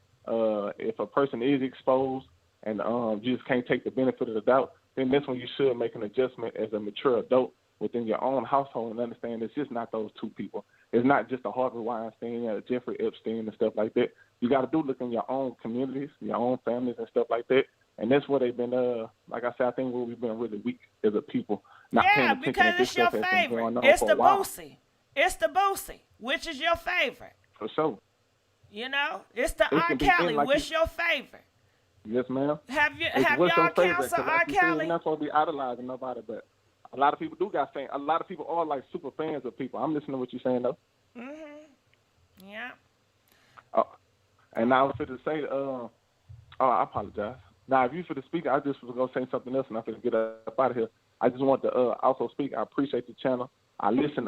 Speaker 12: if a person is exposed and just can't take the benefit of the doubt, then that's when you should make an adjustment as a mature adult within your own household and understand it's just not those two people. It's not just a Harvey Weinstein or Jeffrey Epstein and stuff like that. You got to do look in your own communities, your own families and stuff like that. And that's where they've been, like I said, I think where we've been really weak as a people. Not paying attention
Speaker 1: because
Speaker 12: to this
Speaker 1: it's your
Speaker 12: stuff that's been
Speaker 1: favorite.
Speaker 12: going on
Speaker 1: It's
Speaker 12: for
Speaker 1: the
Speaker 12: a while.
Speaker 1: Boosie. It's the Boosie. Which is your favorite?
Speaker 12: For sure.
Speaker 1: You know? It's the
Speaker 12: It
Speaker 1: R.
Speaker 12: can be
Speaker 1: Kelly.
Speaker 12: like
Speaker 1: Which your favorite?
Speaker 12: Yes, ma'am.
Speaker 1: Have
Speaker 12: What's
Speaker 1: y'all
Speaker 12: your favorite?
Speaker 1: canceled
Speaker 12: 'Cause
Speaker 1: R.
Speaker 12: like you said,
Speaker 1: Kelly?
Speaker 12: you're not supposed to be idolizing nobody, but a lot of people do got fans. A lot of people are like super fans of people. I'm listening to what you're saying, though.
Speaker 1: Yeah.
Speaker 12: And now I was going to say, I apologize. Now, if you for the speaker, I just was going to say something else, and I'm going to get up out of here. I just want to also speak. I appreciate the channel. I listen,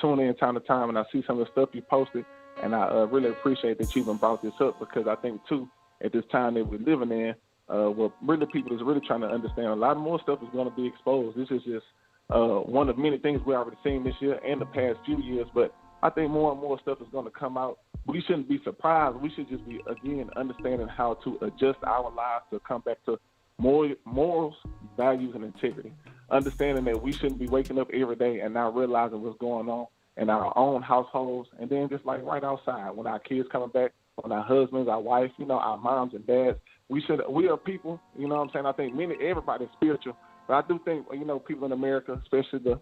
Speaker 12: tune in time to time, and I see some of the stuff you posted, and I really appreciate that you even brought this up, because I think, too, at this time that we're living in, where really people is really trying to understand a lot more stuff is going to be exposed. This is just one of many things we already seen this year and the past few years, but I think more and more stuff is going to come out. We shouldn't be surprised. We should just be, again, understanding how to adjust our lives to come back to more morals, values, and integrity. Understanding that we shouldn't be waking up every day and not realizing what's going on in our own households, and then just like right outside when our kids coming back, when our husbands, our wives, our moms and dads, we are people, you know what I'm saying? I think everybody's spiritual, but I do think, people in America, especially the,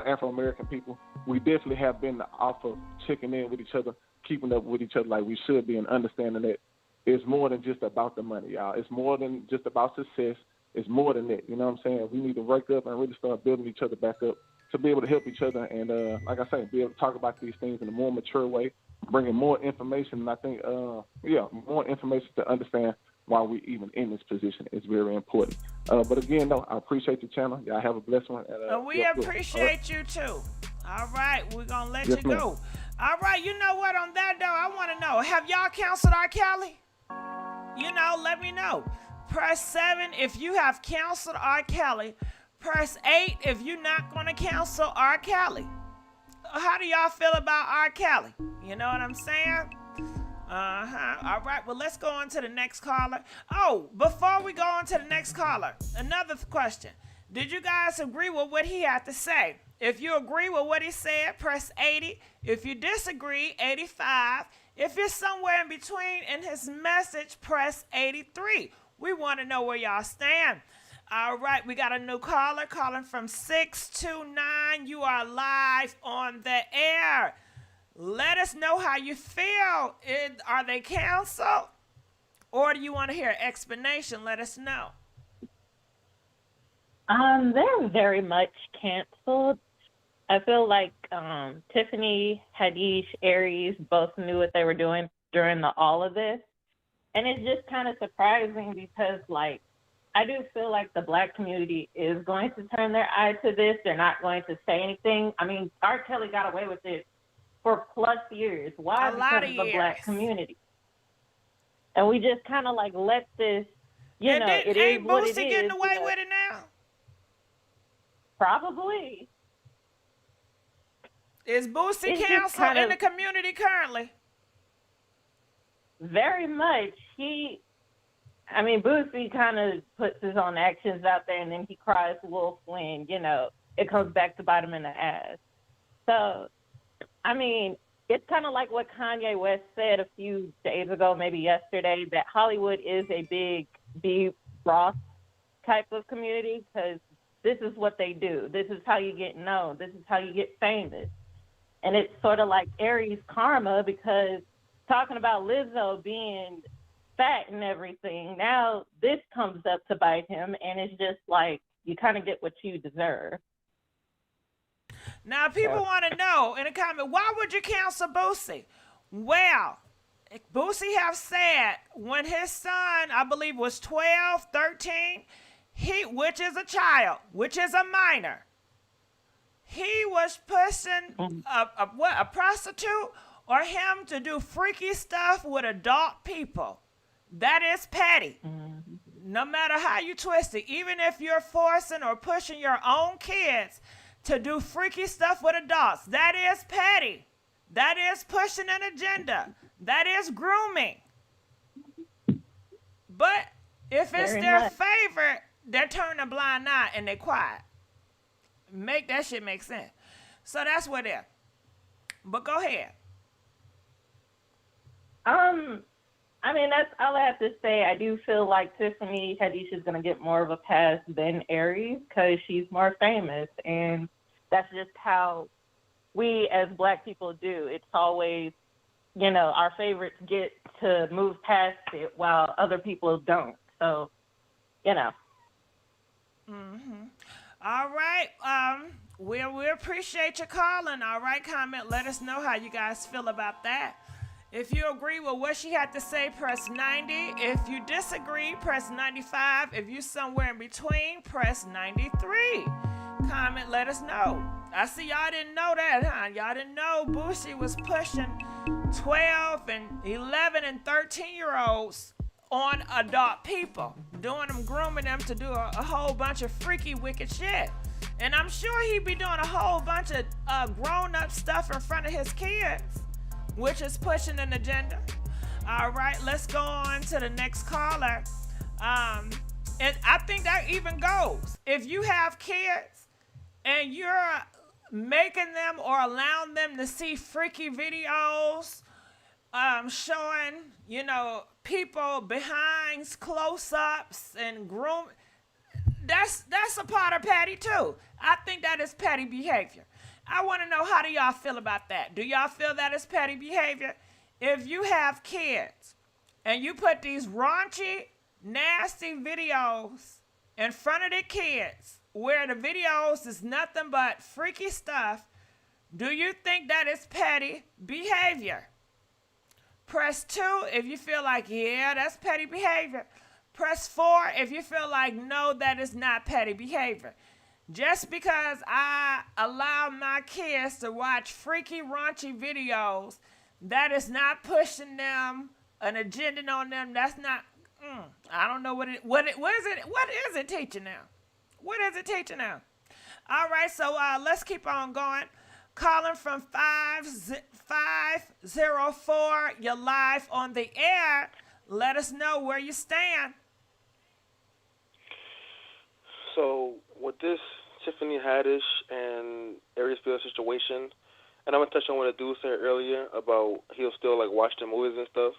Speaker 12: Afro-American people, we definitely have been off of checking in with each other, keeping up with each other like we should be, and understanding that it's more than just about the money, y'all. It's more than just about success. It's more than that, you know what I'm saying? We need to wake up and really start building each other back up to be able to help each other and, like I say, be able to talk about these things in a more mature way, bringing more information, and I think, more information to understand why we're even in this position is very important. But again, though, I appreciate the channel. Y'all have a blessed one.
Speaker 1: And we appreciate you, too. All right, we're going to let you go. All right, you know what? On that, though, I want to know, have y'all canceled R. Kelly? Let me know. Press 7 if you have canceled R. Kelly. Press 8 if you're not going to cancel R. Kelly. How do y'all feel about R. Kelly? You know what I'm saying? All right, well, let's go on to the next caller. Oh, before we go on to the next caller, another question. Did you guys agree with what he had to say? If you agree with what he said, press 80. If you disagree, 85. If you're somewhere in between in his message, press 83. We want to know where y'all stand. All right, we got a new caller calling from 629. You are live on the air. Let us know how you feel. Are they canceled? Or do you want to hear an explanation? Let us know.
Speaker 13: They're very much canceled. I feel like Tiffany Haddish Aries both knew what they were doing during all of this. And it's just kind of surprising because, like, I do feel like the black community is going to turn their eye to this. They're not going to say anything. I mean, R. Kelly got away with it for plus years. Why? Because of the black community. And we just kind of, like, let this, you know, it is what it is.
Speaker 1: Ain't Boosie getting away with it now?
Speaker 13: Probably.
Speaker 1: Is Boosie canceled in the community currently?
Speaker 13: Very much. Boosie kind of puts his own actions out there, and then he cries wolf when, you know, it comes back to bite him in the ass. So, I mean, it's kind of like what Kanye West said a few days ago, maybe yesterday, that Hollywood is a big B. Ross type of community because this is what they do. This is how you get known. This is how you get famous. And it's sort of like Aries karma because talking about Lizzo being fat and everything, now this comes up to bite him, and it's just like you kind of get what you deserve.
Speaker 1: Now, people want to know in the comment, why would you cancel Boosie? Well, Boosie have said when his son, I believe, was 12, 13, which is a child, which is a minor, he was pushing a prostitute or him to do freaky stuff with adult people. That is petty. No matter how you twist it, even if you're forcing or pushing your own kids to do freaky stuff with adults, that is petty. That is pushing an agenda. That is grooming. But if it's their favorite, they're turning a blind eye and they're quiet. Make that shit make sense. So that's what it is. But go ahead.
Speaker 13: That's all I have to say. I do feel like Tiffany Haddish is going to get more of a pass than Aries because she's more famous, and that's just how we as black people do. It's always, you know, our favorites get to move past it while other people don't. So, you know.
Speaker 1: All right. We appreciate you calling. All right, comment. Let us know how you guys feel about that. If you agree with what she had to say, press 90. If you disagree, press 95. If you're somewhere in between, press 93. Comment, let us know. I see y'all didn't know that, huh? Y'all didn't know Boosie was pushing 12 and 11 and 13-year-olds on adult people, doing them, grooming them to do a whole bunch of freaky, wicked shit. And I'm sure he'd be doing a whole bunch of grown-up stuff in front of his kids, which is pushing an agenda. All right, let's go on to the next caller. And I think that even goes. If you have kids and you're making them or allowing them to see freaky videos, showing, you know, people behind close-ups and groom, that's a part of petty too. I think that is petty behavior. I want to know, how do y'all feel about that? Do y'all feel that is petty behavior? If you have kids and you put these raunchy, nasty videos in front of the kids where the videos is nothing but freaky stuff, do you think that is petty behavior? Press 2 if you feel like, yeah, that's petty behavior. Press 4 if you feel like, no, that is not petty behavior. Just because I allow my kids to watch freaky, raunchy videos, that is not pushing them, an agenda on them. That's not, I don't know what is it teaching now? What is it teaching now? All right, so let's keep on going. Calling from 504, you're live on the air. Let us know where you stand.
Speaker 14: So with this Tiffany Haddish and Aries Spears situation, and I'm going to touch on what a dude said earlier about he'll still like watch the movies and stuff.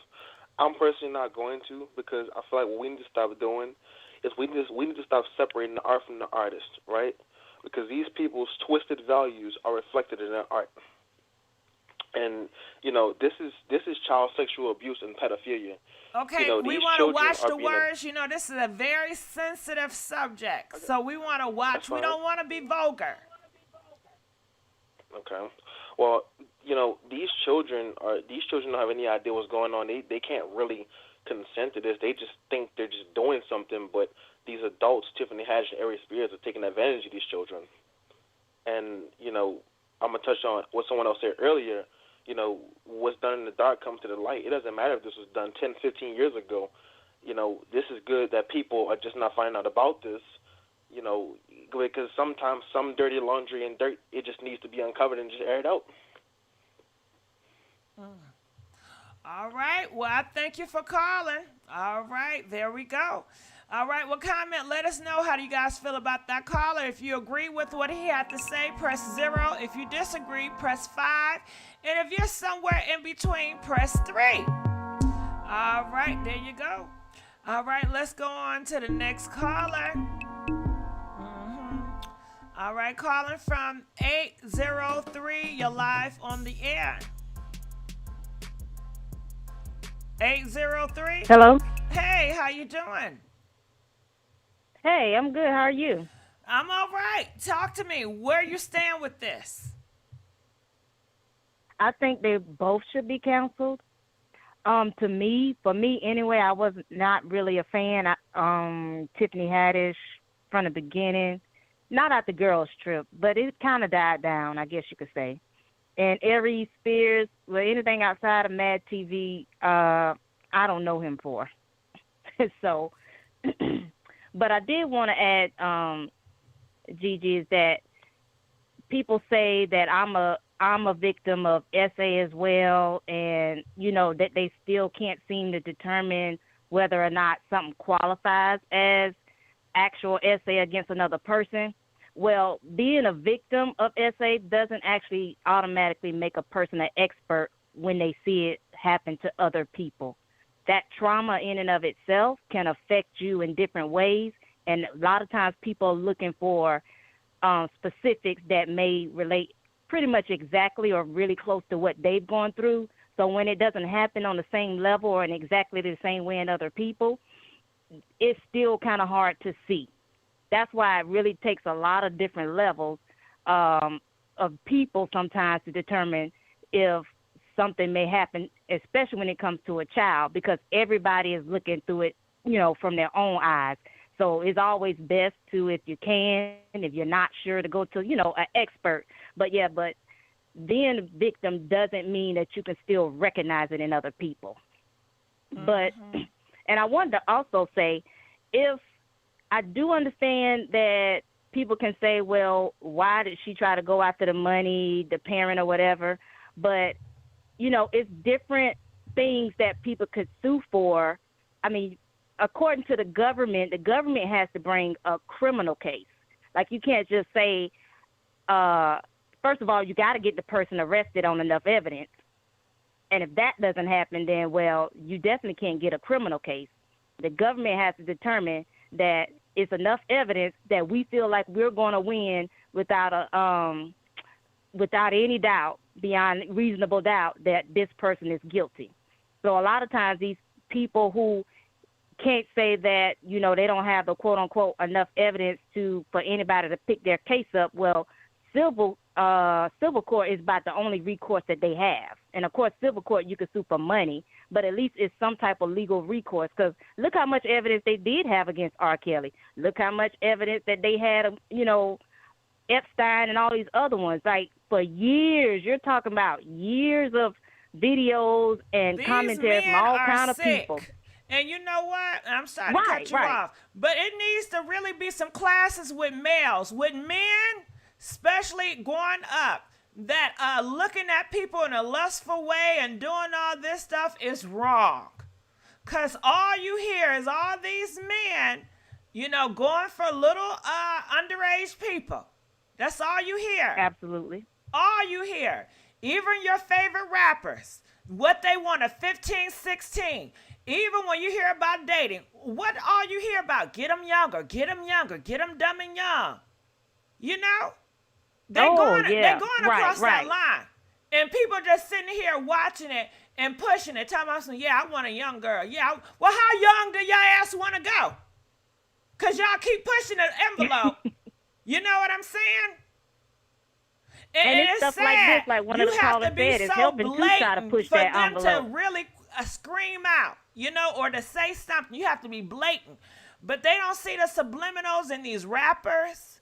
Speaker 14: I'm personally not going to, because I feel like what we need to stop doing is we need to stop separating the art from the artist, right? Because these people's twisted values are reflected in their art. And, you know, this is child sexual abuse and pedophilia.
Speaker 1: Okay,
Speaker 14: you know,
Speaker 1: we want to watch the words. You know, this is a very sensitive subject. Okay. So we want to watch. We don't want to be vulgar.
Speaker 14: Okay. Well, you know, these children don't have any idea what's going on. They can't really consent to this. They just think they're just doing something, but these adults, Tiffany Haddish and Aries Spears, are taking advantage of these children. And, you know, I'm going to touch on what someone else said earlier. You know, what's done in the dark comes to the light. It doesn't matter if this was done 10, 15 years ago. You know, this is good that people are just not finding out about this, you know, because sometimes some dirty laundry and dirt, it just needs to be uncovered and just aired out.
Speaker 1: All right. Well, I thank you for calling. All right. There we go. All right. Well, comment. Let us know how do you guys feel about that caller. If you agree with what he had to say, press 0. If you disagree, press 5. And if you're somewhere in between, press 3. All right. There you go. All right. Let's go on to the next caller. All right. Calling from 803. You're live on the air. 803.
Speaker 15: Hello.
Speaker 1: Hey, how you doing?
Speaker 15: Hey, I'm good. How are you?
Speaker 1: I'm all right. Talk to me. Where you stand with this?
Speaker 15: I think they both should be canceled. For me anyway, I was not really a fan. Tiffany Haddish from the beginning, not at the girls' trip, but it kind of died down, I guess you could say. And Aries Spears, well, anything outside of Mad TV, I don't know him for. So, but I did want to add, Gigi, is that people say that I'm a victim of SA as well, and you know that they still can't seem to determine whether or not something qualifies as actual SA against another person. Well, being a victim of SA doesn't actually automatically make a person an expert when they see it happen to other people. That trauma in and of itself can affect you in different ways, and a lot of times people are looking for specifics that may relate pretty much exactly or really close to what they've gone through. So when it doesn't happen on the same level or in exactly the same way in other people, it's still kind of hard to see. That's why it really takes a lot of different levels of people sometimes to determine if something may happen, especially when it comes to a child, because everybody is looking through it, you know, from their own eyes. So it's always best to, if you can, if you're not sure, to go to, you know, an expert. But being a victim doesn't mean that you can still recognize it in other people. Mm-hmm. But, and I wanted to also say, if I do understand that people can say, well, why did she try to go after the money, the parent or whatever? But, you know, it's different things that people could sue for. I mean, according to the government has to bring a criminal case. Like, you can't just say, first of all, you got to get the person arrested on enough evidence. And if that doesn't happen, then, well, you definitely can't get a criminal case. The government has to determine that it's enough evidence that we feel like we're going to win without any doubt, beyond reasonable doubt, that this person is guilty. So a lot of times these people who can't say that, you know, they don't have the quote unquote enough evidence for anybody to pick their case up. Well, civil court is about the only recourse that they have. And of course, civil court, you can sue for money, but at least it's some type of legal recourse, because look how much evidence they did have against R. Kelly. Look how much evidence that they had, you know, Epstein and all these other ones. Like, for years, you're talking about years of videos and commentary from all kind of people.
Speaker 1: And you know what? I'm sorry to cut you off, but it needs to really be some classes with males, with men, especially going up, that looking at people in a lustful way and doing all this stuff is wrong. Because all you hear is all these men, you know, going for little underage people. That's all you hear.
Speaker 15: Absolutely.
Speaker 1: All you hear. Even your favorite rappers, what they want, a 15, 16. Even when you hear about dating, what all you hear about? Get them younger, get them dumb and young. You know? They're going across that line. And people just sitting here watching it and pushing it, talking about, yeah, I want a young girl. Yeah, well, how young do your ass want to go? Because y'all keep pushing the envelope. You know what I'm saying?
Speaker 15: And it's stuff
Speaker 1: sad.
Speaker 15: Like this, like one of the callers said, is helping to try to push that envelope.
Speaker 1: To really scream out, you know, or to say something. You have to be blatant. But they don't see the subliminals in these rappers.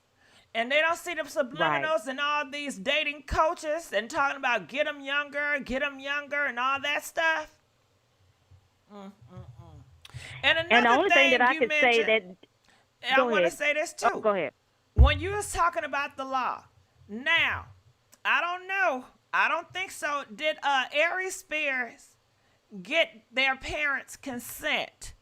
Speaker 1: And they don't see the subliminals in all these dating coaches and talking about get them younger, and all that stuff. And
Speaker 15: the only thing that I could say that...
Speaker 1: I want to say this too.
Speaker 15: Oh, go ahead.
Speaker 1: When you was talking about the law, now, I don't know. I don't think so. Did Aries Spears get their parents' consent?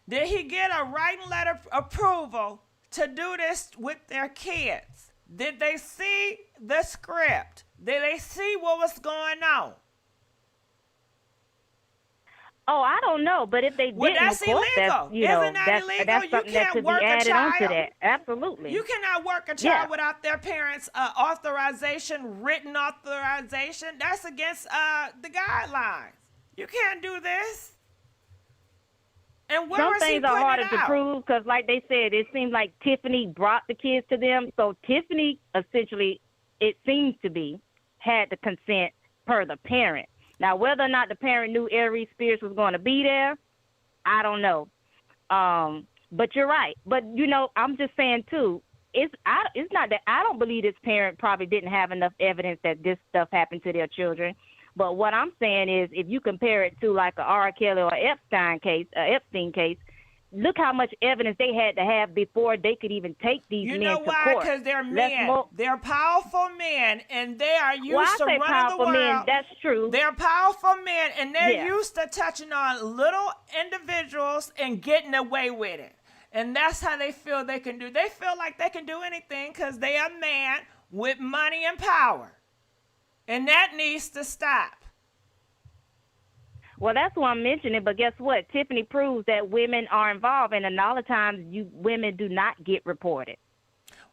Speaker 1: Did he get a writing letter approval to do this with their kids? Did they see the script? Did they see what was going on?
Speaker 15: Oh, I don't know, but if they didn't,
Speaker 1: that's
Speaker 15: of course,
Speaker 1: illegal.
Speaker 15: that's, you know,
Speaker 1: Isn't that illegal?
Speaker 15: That's
Speaker 1: You
Speaker 15: something that
Speaker 1: can't
Speaker 15: could
Speaker 1: work
Speaker 15: be
Speaker 1: a
Speaker 15: added
Speaker 1: child.
Speaker 15: onto that. Absolutely.
Speaker 1: You cannot work a child without their parents' authorization, written authorization. That's against the guidelines. You can't do this. And where
Speaker 15: Some
Speaker 1: was he
Speaker 15: things are
Speaker 1: putting
Speaker 15: harder
Speaker 1: it
Speaker 15: to
Speaker 1: out?
Speaker 15: prove because, like they said, it seems like Tiffany brought the kids to them. So Tiffany, essentially, it seems to be, had the consent per the parent. Now, whether or not the parent knew Aries Spears was going to be there, I don't know. But you're right. But, you know, I'm just saying, too, it's not that I don't believe this parent probably didn't have enough evidence that this stuff happened to their children. But what I'm saying is if you compare it to like a R. Kelly or Epstein case, look how much evidence they had to have before they could even take these men to court.
Speaker 1: You know why? Because they're men. They're powerful men, and they are used to running the world.
Speaker 15: Men, that's true.
Speaker 1: They're powerful men, and they're used to touching on little individuals and getting away with it. And that's how they feel they can do. They feel like they can do anything because they are a man with money and power. And that needs to stop.
Speaker 15: Well, that's what I'm mentioning, but guess what? Tiffany proves that women are involved, and a lot of times women do not get reported.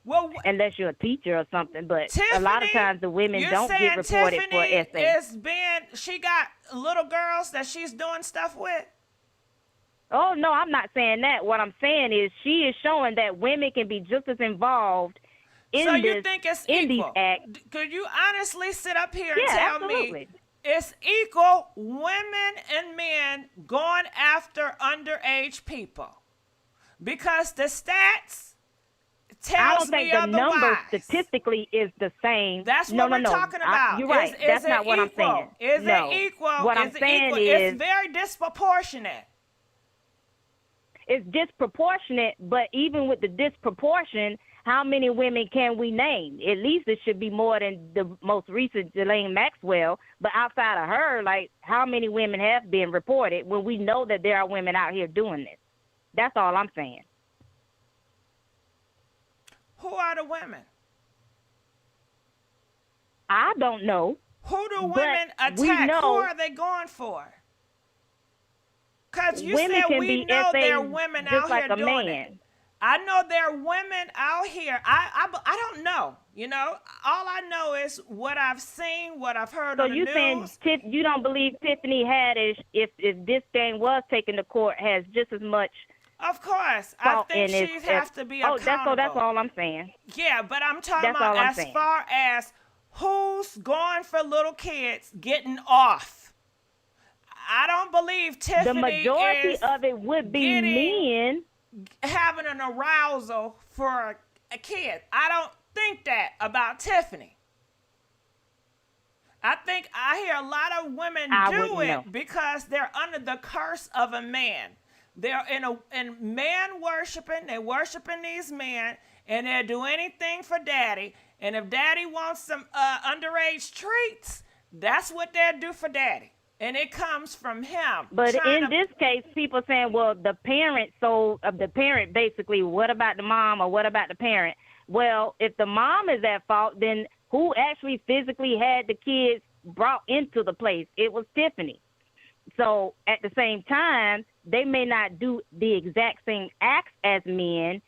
Speaker 1: Well,
Speaker 15: unless you're a teacher or something, but
Speaker 1: Tiffany,
Speaker 15: a lot of times the women don't get reported for essays.
Speaker 1: She got little girls that she's doing stuff with?
Speaker 15: Oh, no, I'm not saying that. What I'm saying is she is showing that women can be just as involved in
Speaker 1: so you think it's
Speaker 15: in
Speaker 1: equal?
Speaker 15: these acts.
Speaker 1: Could you honestly sit up here and
Speaker 15: Yeah,
Speaker 1: tell
Speaker 15: absolutely.
Speaker 1: me it's equal women and men going after underage people? Because the stats tells me otherwise.
Speaker 15: I don't think the number statistically is the same.
Speaker 1: That's what we're talking about.
Speaker 15: You're right. That's not what I'm saying.
Speaker 1: Is
Speaker 15: No.
Speaker 1: it equal?
Speaker 15: What I'm saying is
Speaker 1: it's very disproportionate.
Speaker 15: It's disproportionate, but even with the disproportion, how many women can we name? At least it should be more than the most recent Ghislaine Maxwell. But outside of her, like, how many women have been reported when we know that there are women out here doing this? That's all I'm saying.
Speaker 1: Who are the women?
Speaker 15: I don't know.
Speaker 1: Who do
Speaker 15: but
Speaker 1: women
Speaker 15: we
Speaker 1: attack?
Speaker 15: know
Speaker 1: Who are they going for? Because you
Speaker 15: women
Speaker 1: said
Speaker 15: can
Speaker 1: we
Speaker 15: be
Speaker 1: know there are
Speaker 15: essays
Speaker 1: women
Speaker 15: just
Speaker 1: out
Speaker 15: like
Speaker 1: here
Speaker 15: a
Speaker 1: doing
Speaker 15: man.
Speaker 1: it. I know there are women out here. I don't know. You know, all I know is what I've seen, what I've heard
Speaker 15: So
Speaker 1: on the
Speaker 15: you
Speaker 1: news.
Speaker 15: saying you don't believe Tiffany Haddish, if this thing was taken to court, has just as much?
Speaker 1: Of course, I think she has to be accountable.
Speaker 15: That's all I'm saying.
Speaker 1: Yeah, but I'm talking
Speaker 15: That's all
Speaker 1: about
Speaker 15: I'm
Speaker 1: as
Speaker 15: saying.
Speaker 1: far as who's going for little kids getting off. I don't believe Tiffany
Speaker 15: The majority
Speaker 1: is
Speaker 15: of it would be men
Speaker 1: having an arousal for a kid. I don't think that about Tiffany. I think I hear a lot of women do it because they're under the curse of a man. They're in man worshiping. They're worshiping these men, and they'll do anything for daddy. And if daddy wants some underage treats, that's what they'll do for daddy. And it comes from him.
Speaker 15: But in this case, people saying, well, the parent, basically, what about the mom or what about the parent? Well, if the mom is at fault, then who actually physically had the kids brought into the place? It was Tiffany. So at the same time, they may not do the exact same acts as men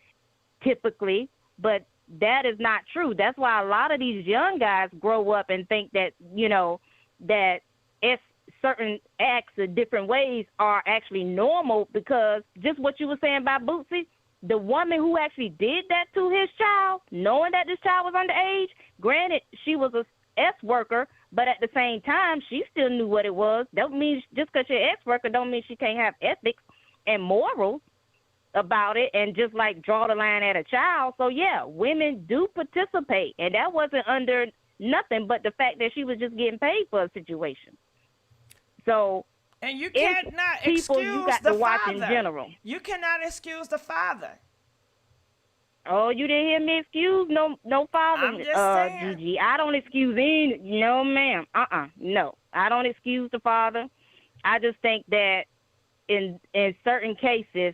Speaker 15: typically, but that is not true. That's why a lot of these young guys grow up and think that, you know, that it's certain acts in different ways are actually normal, because just what you were saying about Bootsy, the woman who actually did that to his child, knowing that this child was underage, granted, she was ex-worker, but at the same time, she still knew what it was. Don't mean just because you're ex-worker don't mean she can't have ethics and morals about it and just like draw the line at a child. So yeah, women do participate, and that wasn't under nothing but the fact that she was just getting paid for a situation. So
Speaker 1: and you cannot
Speaker 15: people
Speaker 1: excuse
Speaker 15: you got
Speaker 1: the
Speaker 15: to watch
Speaker 1: father.
Speaker 15: in general.
Speaker 1: You cannot excuse the father.
Speaker 15: Oh, you didn't hear me excuse no father,
Speaker 1: I'm just saying.
Speaker 15: Gigi. I don't excuse any. No, ma'am. No, I don't excuse the father. I just think that in certain cases,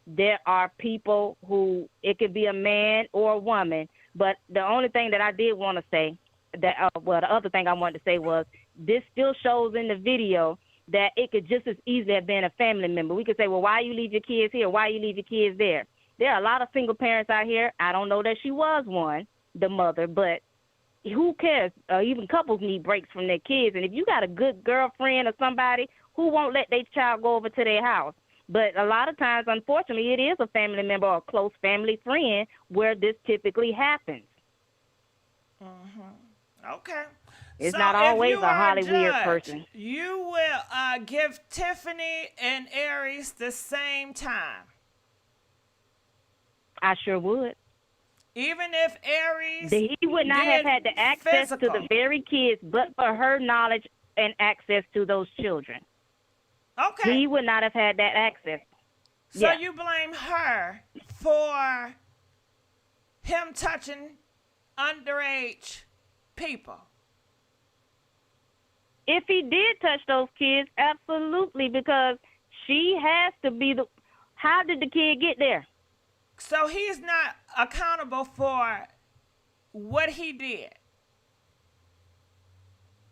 Speaker 15: there are people who, it could be a man or a woman, but the only thing that I did want to say, the other thing I wanted to say was, this still shows in the video that it could just as easily have been a family member. We could say, well, why you leave your kids here? Why you leave your kids there? There are a lot of single parents out here. I don't know that she was one, the mother, but who cares? Even couples need breaks from their kids. And if you got a good girlfriend or somebody, who won't let their child go over to their house? But a lot of times, unfortunately, it is a family member or a close family friend where this typically happens.
Speaker 1: Mm-hmm. Okay.
Speaker 15: It's
Speaker 1: so
Speaker 15: not always
Speaker 1: if you
Speaker 15: a
Speaker 1: are
Speaker 15: Holly weird
Speaker 1: judge,
Speaker 15: person.
Speaker 1: You will give Tiffany and Aries the same time.
Speaker 15: I sure would.
Speaker 1: Even if Aries
Speaker 15: He would not have had the access to the very kids, but for her knowledge and access to those children.
Speaker 1: Okay.
Speaker 15: He would not have had that access.
Speaker 1: So you blame her for him touching underage people?
Speaker 15: If he did touch those kids, absolutely, because she has to be the... How did the kid get there?
Speaker 1: So he's not accountable for what he did.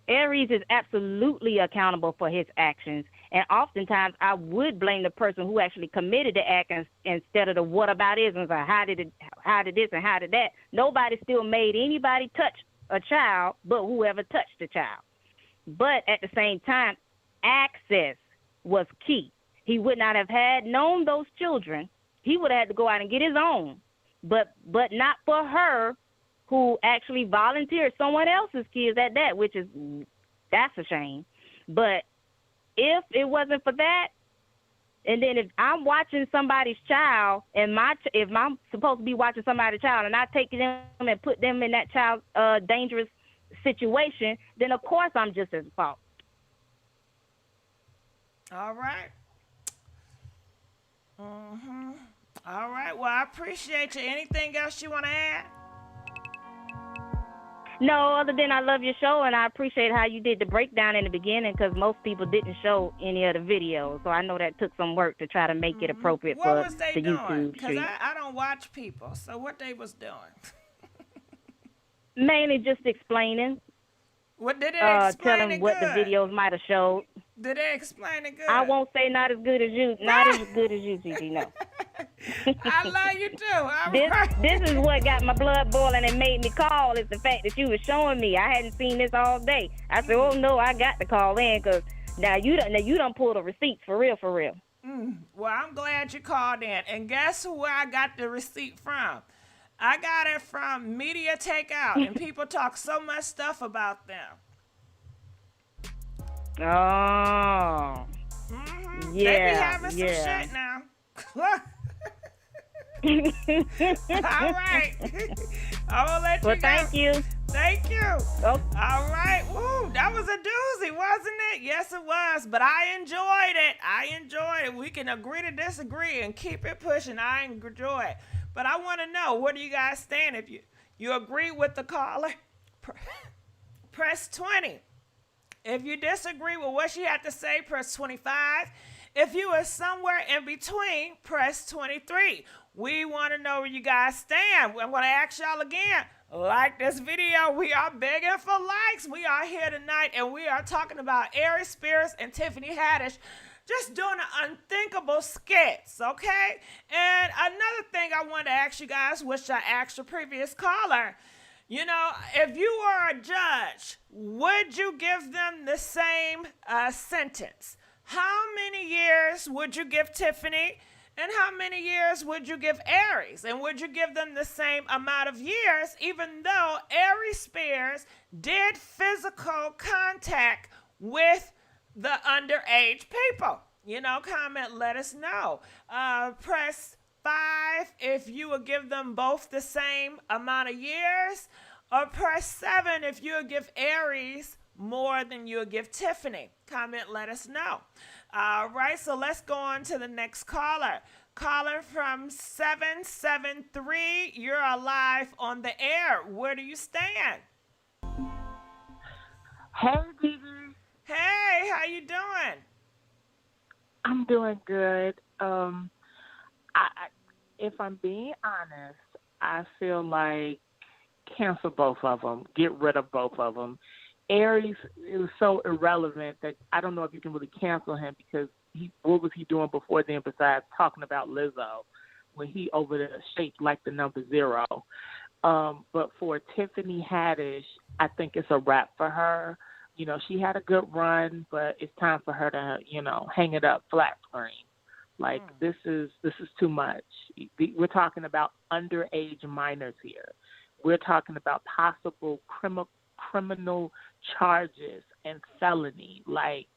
Speaker 15: Aries is absolutely accountable for his actions. And oftentimes I would blame the person who actually committed the act instead of the whataboutisms or how did this and how did that. Nobody still made anybody touch a child but whoever touched the child. But at the same time, access was key. He would not have known those children. He would have had to go out and get his own. But not for her, who actually volunteered someone else's kids at that, that's a shame. But if it wasn't for that, and then if I'm watching somebody's child, and if I'm supposed to be watching somebody's child, and I take them and put them in that child's dangerous situation, then of course I'm just at fault.
Speaker 1: All right. Mm-hmm. All right. Well, I appreciate you. Anything else you want to add?
Speaker 15: No, other than I love your show, and I appreciate how you did the breakdown in the beginning, because most people didn't show any of the videos. So I know that took some work to try to make it appropriate
Speaker 1: What
Speaker 15: for
Speaker 1: was they
Speaker 15: the
Speaker 1: doing?
Speaker 15: YouTube
Speaker 1: Because
Speaker 15: stream.
Speaker 1: I don't watch people. So what they was doing?
Speaker 15: Mainly just explaining.
Speaker 1: What did they explain
Speaker 15: telling
Speaker 1: it
Speaker 15: what
Speaker 1: good?
Speaker 15: the videos might have showed.
Speaker 1: Did they explain it good?
Speaker 15: I won't say not as good as you. Not as good as you, Gigi, no.
Speaker 1: I love you too.
Speaker 15: This is what got my blood boiling and made me call, is the fact that you was showing me. I hadn't seen this all day. I said, oh no, I got to call in, because now you done pulled the receipts for real, for real.
Speaker 1: Well, I'm glad you called in. And guess where I got the receipt from? I got it from Media Takeout, and people talk so much stuff about them.
Speaker 15: Oh.
Speaker 1: Mm-hmm.
Speaker 15: Yeah,
Speaker 1: They be having some shit now. All right. I will let you
Speaker 15: Well,
Speaker 1: go.
Speaker 15: thank you.
Speaker 1: Thank you.
Speaker 15: Oh.
Speaker 1: All right. Woo, that was a doozy, wasn't it? Yes, it was. But I enjoyed it. We can agree to disagree and keep it pushing. I enjoy it. But I want to know, where do you guys stand? If you agree with the caller, press 20. If you disagree with what she had to say, press 25. If you are somewhere in between, press 23. We want to know where you guys stand. I'm going to ask y'all again. Like this video. We are begging for likes. We are here tonight, and we are talking about Aries Spears and Tiffany Haddish just doing the unthinkable skits, okay? And another thing I wanted to ask you guys, which I asked the previous caller, you know, if you were a judge, would you give them the same sentence? How many years would you give Tiffany? And how many years would you give Aries? And would you give them the same amount of years, even though Aries Spears did physical contact with the underage people? Comment, let us know. Press 5 if you would give them both the same amount of years, or press 7 if you would give Aries more than you would give Tiffany. Comment, let us know. All right, so let's go on to the next caller. Caller from 773, you're alive on the air. Where do you stand?
Speaker 16: Hey, Gigi.
Speaker 1: Hey, how you doing?
Speaker 16: I'm doing good. If I'm being honest, I feel like cancel both of them. Get rid of both of them. Aries is so irrelevant that I don't know if you can really cancel him, because what was he doing before then besides talking about Lizzo when he over there shaped like the number 0? But for Tiffany Haddish, I think it's a wrap for her. She had a good run, but it's time for her to, hang it up flat screen. Like, this is too much. We're talking about underage minors here. We're talking about possible criminal charges and felony. Like,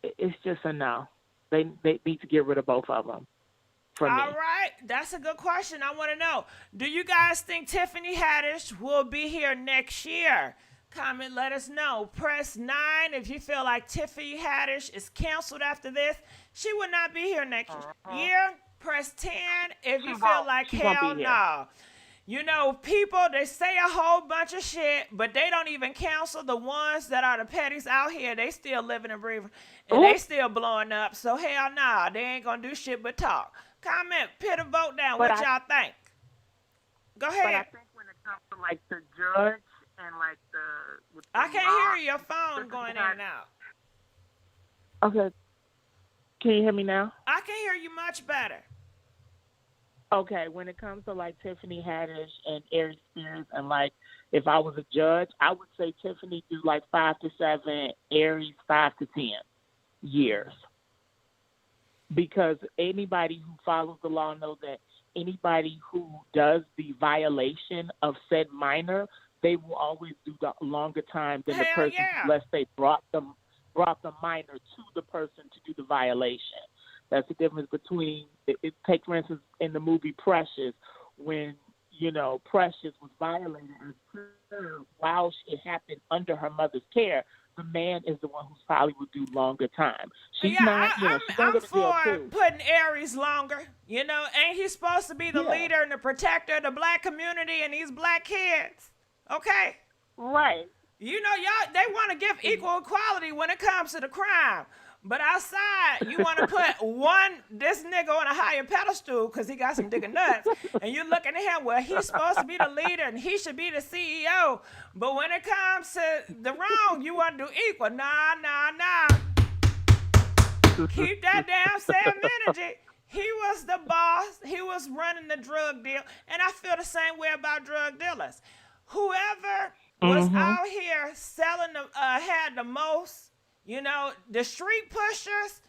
Speaker 16: it's just a no. They need to get rid of both of them. All
Speaker 1: right, that's a good question. I want to know, do you guys think Tiffany Haddish will be here next year? Comment, let us know. Press 9 if you feel like Tiffany Haddish is canceled after this. She will not be here next year. Press 10 if you feel like hell no. People, they say a whole bunch of shit, but they don't even cancel the ones that are the petties out here. They still living and breathing, and they still blowing up. So hell no, they ain't going to do shit but talk. Comment, put a vote down. What y'all think? Go ahead.
Speaker 16: But I think when it comes to, like, the judge and, like,
Speaker 1: I can't hear your phone going in and out.
Speaker 16: Okay. Can you hear me now?
Speaker 1: I can hear you much better.
Speaker 16: Okay, when it comes to, like, Tiffany Haddish and Aries Spears, and, like, if I was a judge, I would say Tiffany do, like, 5 to 7, Aries 5 to 10 years. Because anybody who follows the law knows that anybody who does the violation of said minor, they will always do the longer time than the person who, let's say, brought the minor to the person to do the violation. That's the difference between, take for instance, in the movie Precious, when, Precious was violated while it happened under her mother's care, the man is the one who probably would do longer time. She's not, she's
Speaker 1: I'm
Speaker 16: going to
Speaker 1: for
Speaker 16: jail too.
Speaker 1: putting Aries longer. Ain't he supposed to be the leader and the protector of the black community and these black kids? Okay?
Speaker 16: Right.
Speaker 1: Y'all, they want to give equal equality when it comes to the crime. But outside, you want to put this nigga on a higher pedestal because he got some digger nuts. And you're looking at him, well, he's supposed to be the leader and he should be the CEO. But when it comes to the wrong, you want to do equal. Nah. Keep that damn same energy. He was the boss. He was running the drug deal. And I feel the same way about drug dealers. Whoever was out here selling, had the most, the street pushers,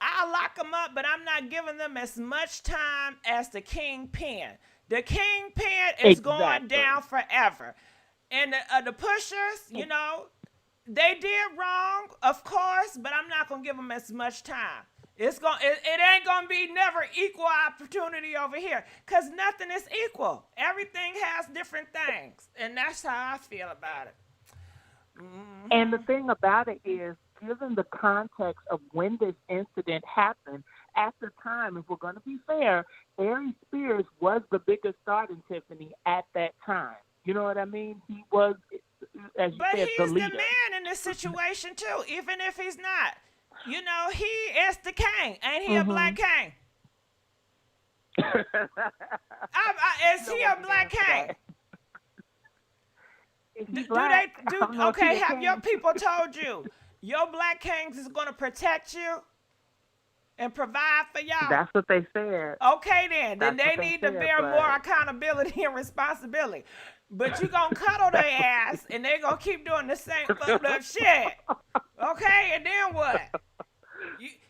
Speaker 1: I'll lock them up, but I'm not giving them as much time as the kingpin. The kingpin is going down forever. And the pushers, they did wrong, of course, but I'm not going to give them as much time. It ain't going to be never equal opportunity over here because nothing is equal. Everything has different things, and that's how I feel about it.
Speaker 16: And the thing about it is, given the context of when this incident happened, at the time, if we're going to be fair, Aries Spears was the biggest star in Tiffany at that time. You know what I mean? He was, as you said, the leader. But
Speaker 1: he's the man in this situation, too, even if he's not. He is the king. Ain't he a black king? Is he a black king? Have your people told you your black kings is going to protect you and provide for y'all?
Speaker 16: That's what they said.
Speaker 1: Okay, then they need to bear more accountability and responsibility. But you going to cuddle their ass and they going to keep doing the same fucked up shit. Okay, and then what?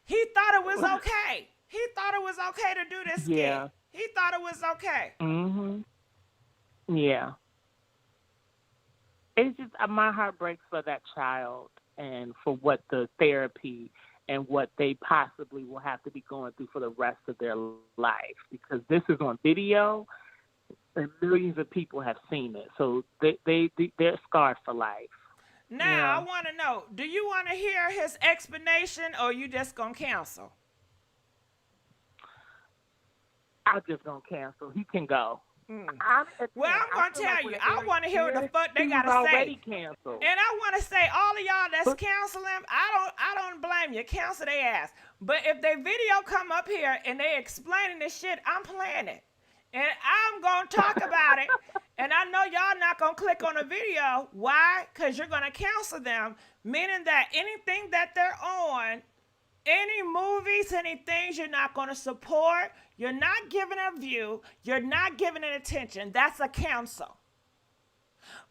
Speaker 1: He thought it was okay. He thought it was okay to do this skit.
Speaker 16: Yeah.
Speaker 1: He thought it was okay.
Speaker 16: Yeah. It's just my heart breaks for that child and for what the therapy and what they possibly will have to be going through for the rest of their life, because this is on video and millions of people have seen it. So they're scarred for life.
Speaker 1: Now, I want to know, do you want to hear his explanation or you just going to cancel?
Speaker 16: I'm just going to cancel. He can go.
Speaker 1: Well, I'm going to tell you, I want to hear what the fuck they got to say.
Speaker 16: Already canceled.
Speaker 1: And I want to say, all of y'all that's canceling, I don't blame you. Cancel their ass. But if their video come up here and they explaining this shit, I'm playing it. And I'm going to talk about it. And I know y'all not going to click on the video. Why? Because you're going to cancel them, meaning that anything that they're on, any movies, any things you're not going to support, you're not giving a view, you're not giving it attention, that's a cancel.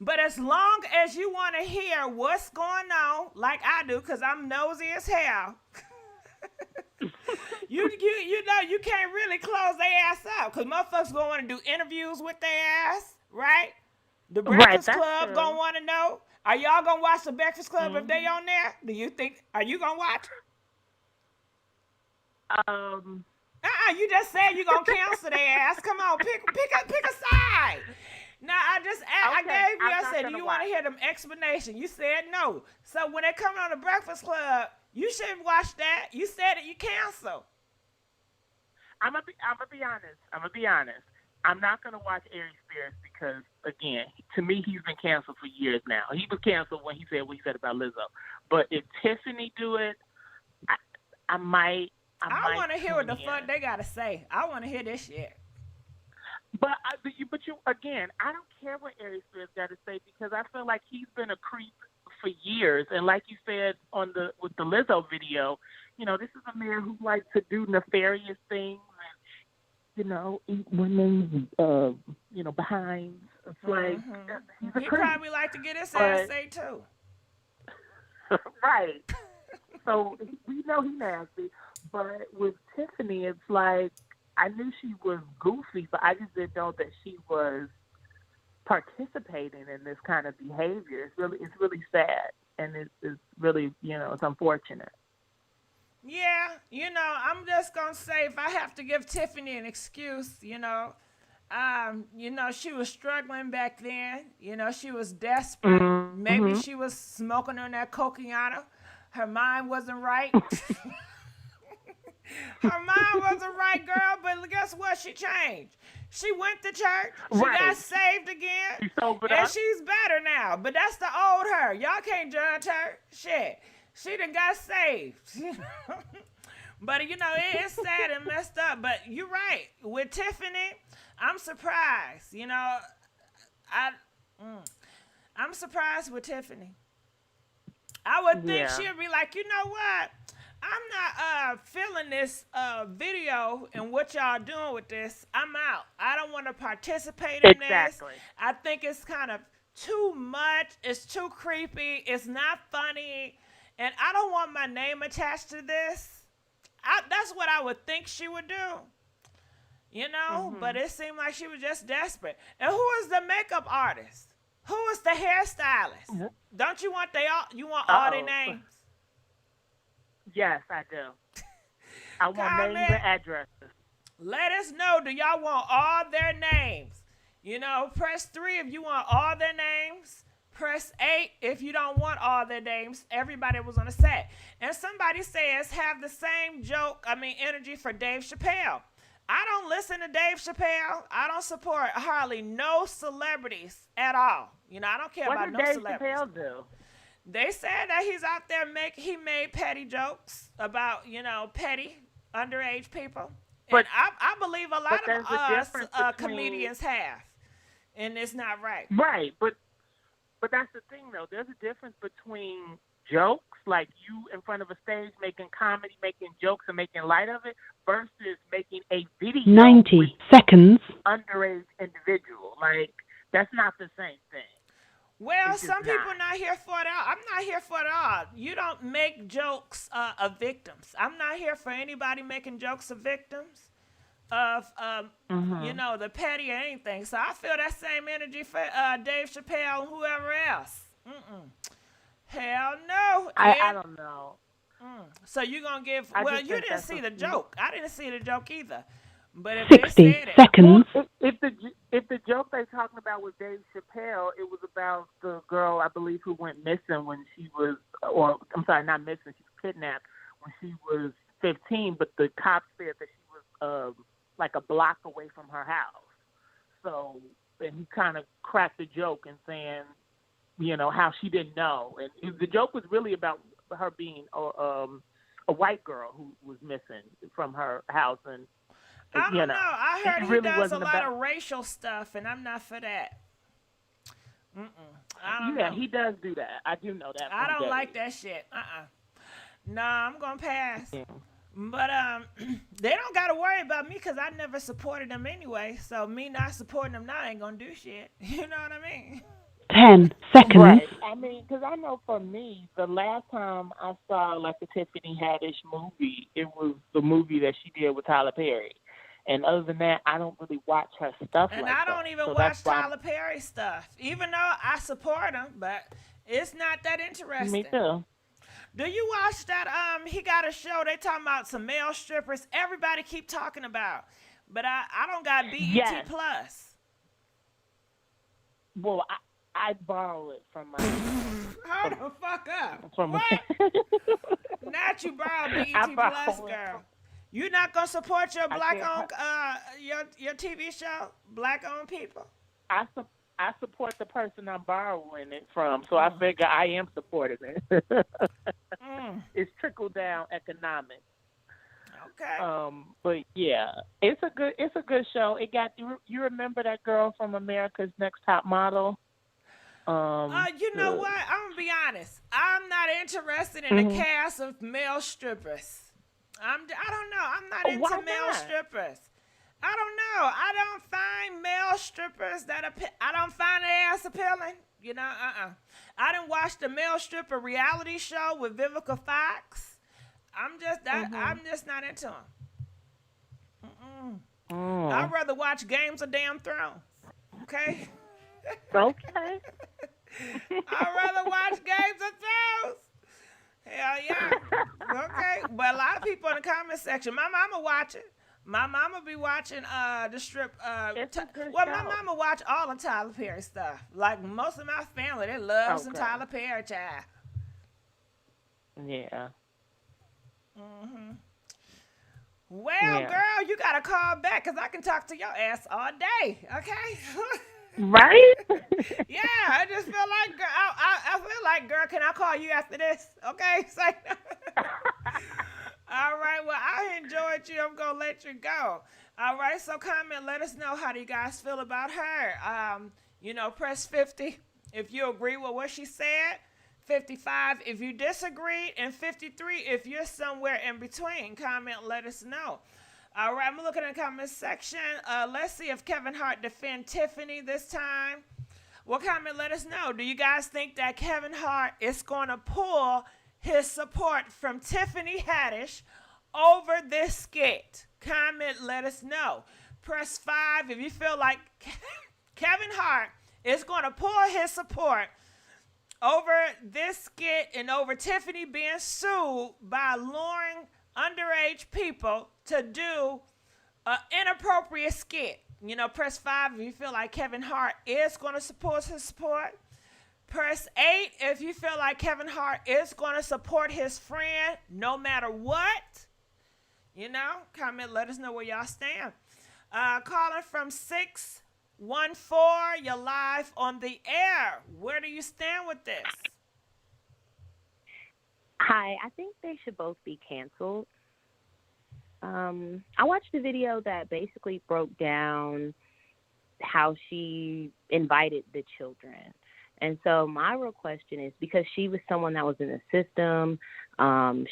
Speaker 1: But as long as you want to hear what's going on, like I do, because I'm nosy as hell, you know you can't really close their ass out, because motherfuckers going to want to do interviews with their ass, right? The Breakfast Club going to want to know. Are y'all going to watch the Breakfast Club if they on there? Do you think, are you going to watch it? You just said you're going to cancel their ass. Come on, pick a side. Now, I gave you, I said, do you want to hear them explanation? You said no. So when they come on the Breakfast Club, you shouldn't watch that. You said that you cancel.
Speaker 16: I'm gonna be honest. I'm not going to watch Aries Spears because, again, to me, he's been canceled for years now. He was canceled when he said what he said about Lizzo. But if Tiffany do it, I might.
Speaker 1: I want to hear what the fuck they got to say. I want to hear this shit.
Speaker 16: But you again, I don't care what Aries Spears got to say, because I feel like he's been a creep for years. And like you said with the Lizzo video, you know, this is a man who likes to do nefarious things and, you know, eat women, you know, behind. It's like he's a creep.
Speaker 1: He probably like to get his ass ate too.
Speaker 16: Right. So we know he's nasty. But with Tiffany, it's like, I knew she was goofy, but I just didn't know that she was participating in this kind of behavior. It's really sad, and it's really, you know, it's unfortunate.
Speaker 1: Yeah, you know, I'm just gonna say, if I have to give Tiffany an excuse, you know, she was struggling back then. You know, she was desperate. Maybe she was smoking on that cocaine. Her mind wasn't right. Her mind wasn't right, girl, but guess what? She changed. She went to church. She got saved again. And she's better now. But that's the old her. Y'all can't judge her. Shit. She done got saved. But, you know, it's sad and messed up. But you're right. With Tiffany, I'm surprised. You know, I'm surprised with Tiffany. I would think she'd be like, you know what? I'm not feeling this video and what y'all doing with this. I'm out. I don't want to participate in this. I think it's kind of too much. It's too creepy. It's not funny. And I don't want my name attached to this. That's what I would think she would do. You know? But it seemed like she was just desperate. And who is the makeup artist? Who is the hairstylist? Don't you want all their names?
Speaker 16: Yes, I do. I want names and addresses.
Speaker 1: Let us know. Do y'all want all their names? You know, press 3 if you want all their names. Press 8 if you don't want all their names. Everybody was on the set. And somebody says have the same energy for Dave Chappelle. I don't listen to Dave Chappelle. I don't support hardly no celebrities at all. You know, I don't care about no celebrities.
Speaker 16: What did Dave Chappelle do?
Speaker 1: They said that he's out there he made petty jokes about, you know, petty underage people. But I believe a lot of us comedians have. And it's not right.
Speaker 16: Right. But that's the thing, though. There's a difference between jokes, like you in front of a stage making comedy, making jokes and making light of it, versus making a video
Speaker 17: 90 seconds
Speaker 16: underage individual. Like, that's not the same thing.
Speaker 1: Well,
Speaker 10: It's just
Speaker 1: some people
Speaker 10: not.
Speaker 1: not here for it all. I'm not here for it all. You don't make jokes of victims. I'm not here for anybody making jokes of victims of, you know, the petty or anything. So I feel that same energy for Dave Chappelle and whoever else. Hell no.
Speaker 10: I don't know.
Speaker 1: So you gonna give?
Speaker 10: I
Speaker 1: Well,
Speaker 10: just
Speaker 1: you
Speaker 10: think
Speaker 1: didn't
Speaker 10: that's
Speaker 1: see
Speaker 10: a
Speaker 1: the joke. I didn't see the joke either. But if
Speaker 17: 60
Speaker 1: they said it,
Speaker 17: seconds.
Speaker 10: If the joke they're talking about was Dave Chappelle, it was about the girl I believe who went missing when she was, or I'm sorry, not missing, she was kidnapped when she was 15. But the cops said that she was like a block away from her house. So, and he kind of cracked the joke and saying, you know, how she didn't know, and the joke was really about her being a white girl who was missing from her house, and
Speaker 1: I don't know. I heard he
Speaker 10: really
Speaker 1: does a
Speaker 10: wasn't
Speaker 1: lot
Speaker 10: about-
Speaker 1: of racial stuff, and I'm not for that. I don't
Speaker 10: Yeah,
Speaker 1: know.
Speaker 10: he does do that. I do know that.
Speaker 1: I
Speaker 10: from
Speaker 1: don't
Speaker 10: Dave.
Speaker 1: like that shit. Nah, I'm gonna pass.
Speaker 10: Yeah.
Speaker 1: But they don't gotta worry about me because I never supported them anyway. So me not supporting them now ain't gonna do shit. You know what I mean?
Speaker 17: 10 seconds.
Speaker 10: Right. I mean, because I know for me, the last time I saw like a Tiffany Haddish movie, it was the movie that she did with Tyler Perry. And other than that, I don't really watch her stuff
Speaker 1: And
Speaker 10: like
Speaker 1: I
Speaker 10: that.
Speaker 1: don't even
Speaker 10: So
Speaker 1: watch
Speaker 10: that's why
Speaker 1: Tyler Perry stuff, even though I support him. But it's not that interesting.
Speaker 10: Me too.
Speaker 1: Do you watch that? He got a show. They talking about some male strippers. Everybody keep talking about, but I don't got BET
Speaker 10: Yes.
Speaker 1: Plus.
Speaker 10: Well, I borrow it from my.
Speaker 1: Hold the fuck up.
Speaker 10: From
Speaker 1: What? Not you borrow BET
Speaker 10: I borrow
Speaker 1: Plus,
Speaker 10: it.
Speaker 1: girl. You not gonna support your
Speaker 10: I
Speaker 1: black-owned
Speaker 10: can't-
Speaker 1: your TV show, black-owned people?
Speaker 10: I support the person I'm borrowing it from, so I figure I am supporting it. It's trickle down economics.
Speaker 1: Okay.
Speaker 10: But yeah, it's a good show. It got you remember that girl from America's Next Top Model?
Speaker 1: You know what? I'm gonna be honest. I'm not interested in the cast of male strippers. I don't know. I'm not into
Speaker 10: Why
Speaker 1: male
Speaker 10: not?
Speaker 1: strippers. I don't know. I don't find male strippers I don't find their ass appealing. You know, I didn't watch the male stripper reality show with Vivica Fox. I'm just not into them. I'd rather watch Games of Damn Thrones. Okay.
Speaker 10: Okay.
Speaker 1: I'd rather watch Games of Thrones. Hell yeah. Okay. But a lot of people in the comment section, my mama watch it. My mama be watching the strip. My mama watch all the Tyler Perry stuff. Like most of my family, they love some Tyler Perry, child.
Speaker 10: Yeah.
Speaker 1: Well, girl, you gotta call back because I can talk to your ass all day. Okay.
Speaker 10: Right?
Speaker 1: Yeah, I just feel like, girl, I feel like, girl, can I call you after this? Okay. So, all right. Well, I enjoyed you. I'm gonna let you go. All right. So comment. Let us know how do you guys feel about her. Press 50 if you agree with what she said. 55 if you disagree, and 53 if you're somewhere in between. Comment, let us know. All right, I'm looking at the comment section. Let's see if Kevin Hart defend Tiffany this time. Well, comment, let us know. Do you guys think that Kevin Hart is going to pull his support from Tiffany Haddish over this skit? Comment, let us know. Press 5 if you feel like Kevin Hart is going to pull his support over this skit and over Tiffany being sued by luring underage people to do an inappropriate skit. Press 5 if you feel like Kevin Hart is going to support his support. Press 8 if you feel like Kevin Hart is going to support his friend no matter what. Comment, let us know where y'all stand. Calling from 614, you're live on the air. Where do you stand with this?
Speaker 9: Hi, I think they should both be canceled. I watched a video that basically broke down how she invited the children. And so my real question is, because she was someone that was in the system,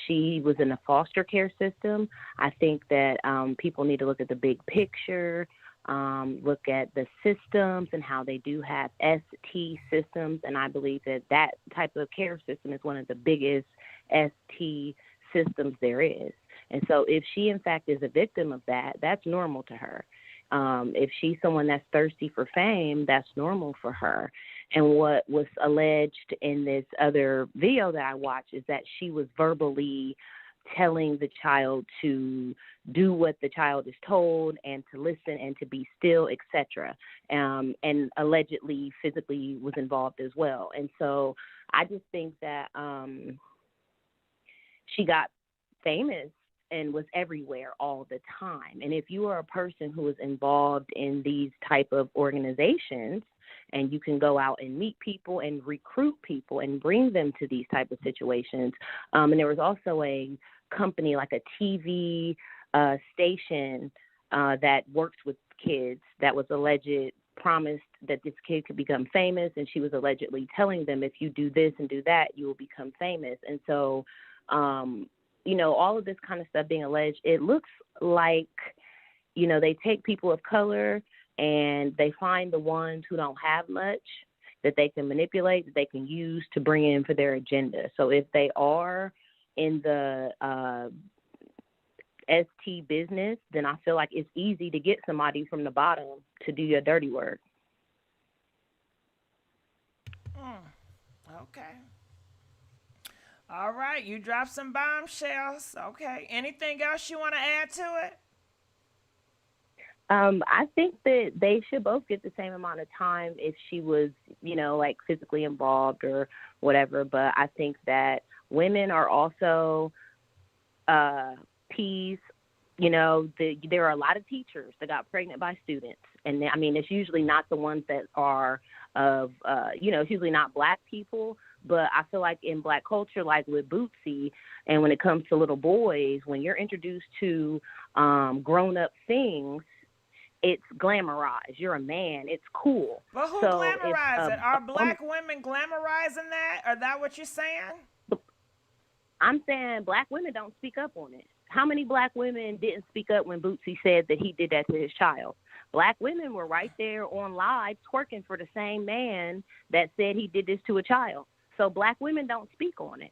Speaker 9: she was in a foster care system, I think that people need to look at the big picture.
Speaker 15: look at the systems and how they do have ST systems. And I believe that that type of care system is one of the biggest ST systems there is. And so if she, in fact, is a victim of that, that's normal to her. If she's someone that's thirsty for fame, that's normal for her. And what was alleged in this other video that I watched is that she was verbally telling the child to do what the child is told and to listen and to be still, etc. And allegedly physically was involved as well. And so I just think that she got famous and was everywhere all the time. And if you are a person who is involved in these type of organizations, and you can go out and meet people and recruit people and bring them to these type of situations. And there was also a company, like a TV station that works with kids that was alleged, promised that this kid could become famous, and she was allegedly telling them, if you do this and do that, you will become famous. And so, you know, all of this kind of stuff being alleged, it looks like, you know, they take people of color and they find the ones who don't have much that they can manipulate, that they can use to bring in for their agenda. So if they are in the ST business, then I feel like it's easy to get somebody from the bottom to do your dirty work.
Speaker 1: Okay. All right, you dropped some bombshells. Okay. Anything else you want to add to it?
Speaker 15: I think that they should both get the same amount of time if she was, you know, like physically involved or whatever. But I think that women are also peas. You know, there are a lot of teachers that got pregnant by students. And I mean, it's usually not the ones that are of, you know, it's usually not black people. But I feel like in black culture, like with Bootsy, and when it comes to little boys, when you're introduced to grown-up things, it's glamorized. You're a man. It's cool.
Speaker 1: But who glamorizes it? Are black women glamorizing that? Are that what you're saying?
Speaker 15: I'm saying black women don't speak up on it. How many black women didn't speak up when Bootsy said that he did that to his child? Black women were right there on live twerking for the same man that said he did this to a child. So black women don't speak on it.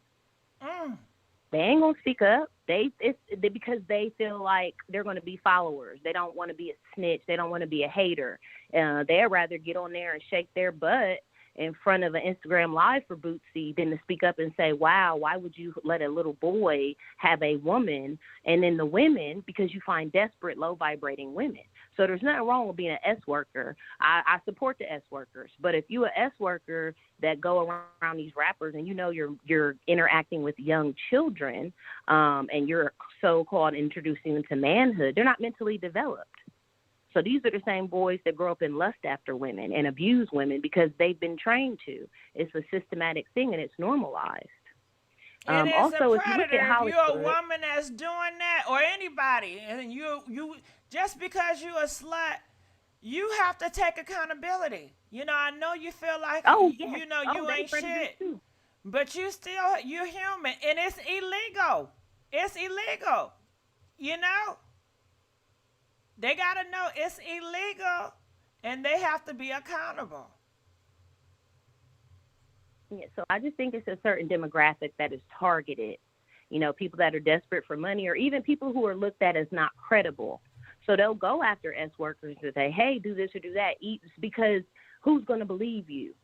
Speaker 15: They ain't gonna speak up. Because they feel like they're gonna be followers. They don't want to be a snitch. They don't want to be a hater. They'd rather get on there and shake their butt in front of an Instagram Live for Bootsy than to speak up and say, wow, why would you let a little boy have a woman? And then the women, because you find desperate, low-vibrating women. So there's nothing wrong with being an S worker. I support the S workers. But if you're an S worker that go around these rappers and you know you're interacting with young children and you're so-called introducing them to manhood, they're not mentally developed. So these are the same boys that grow up and lust after women and abuse women because they've been trained to. It's a systematic thing and it's normalized.
Speaker 1: It is
Speaker 15: also,
Speaker 1: a
Speaker 15: if you look
Speaker 1: predator.
Speaker 15: at Hollywood,
Speaker 1: If you're a woman that's doing that, or anybody, and you just because you're a slut, you have to take accountability. You know, I know you feel like you know you ain't shit, but you're human, and it's illegal. It's illegal. You know. They got to know it's illegal, and they have to be accountable.
Speaker 15: Yeah, so I just think it's a certain demographic that is targeted. You know, people that are desperate for money, or even people who are looked at as not credible. So they'll go after S workers to say, hey, do this or do that, because who's going to believe you?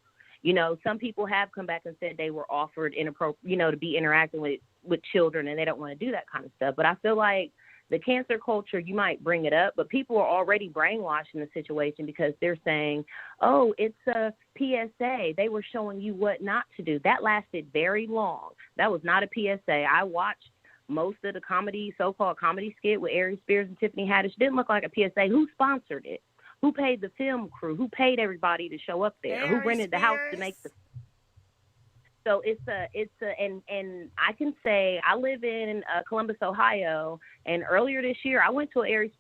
Speaker 15: You know, some people have come back and said they were offered inappropriate, you know, to be interacting with children, and they don't want to do that kind of stuff. But I feel like the cancer culture, you might bring it up, but people are already brainwashed in the situation because they're saying, oh, it's a PSA. They were showing you what not to do. That lasted very long. That was not a PSA. I watched most of the so-called comedy skit with Aries Spears and Tiffany Haddish. Didn't look like a PSA. Who sponsored it? Who paid the film crew? Who paid everybody to show up there? Who rented the house to make the... So and I can say I live in Columbus, Ohio, and earlier this year I went to an Aries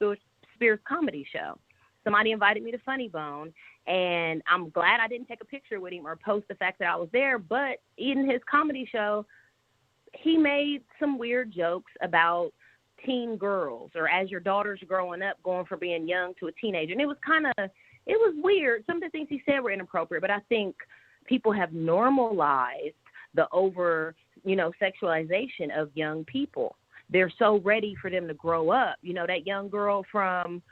Speaker 15: Spears comedy show. Somebody invited me to Funny Bone, and I'm glad I didn't take a picture with him or post the fact that I was there, but in his comedy show, he made some weird jokes about teen girls, or as your daughters growing up, going from being young to a teenager. And it was weird. Some of the things he said were inappropriate, but I think people have normalized the sexualization of young people. They're so ready for them to grow up. You know, that young girl from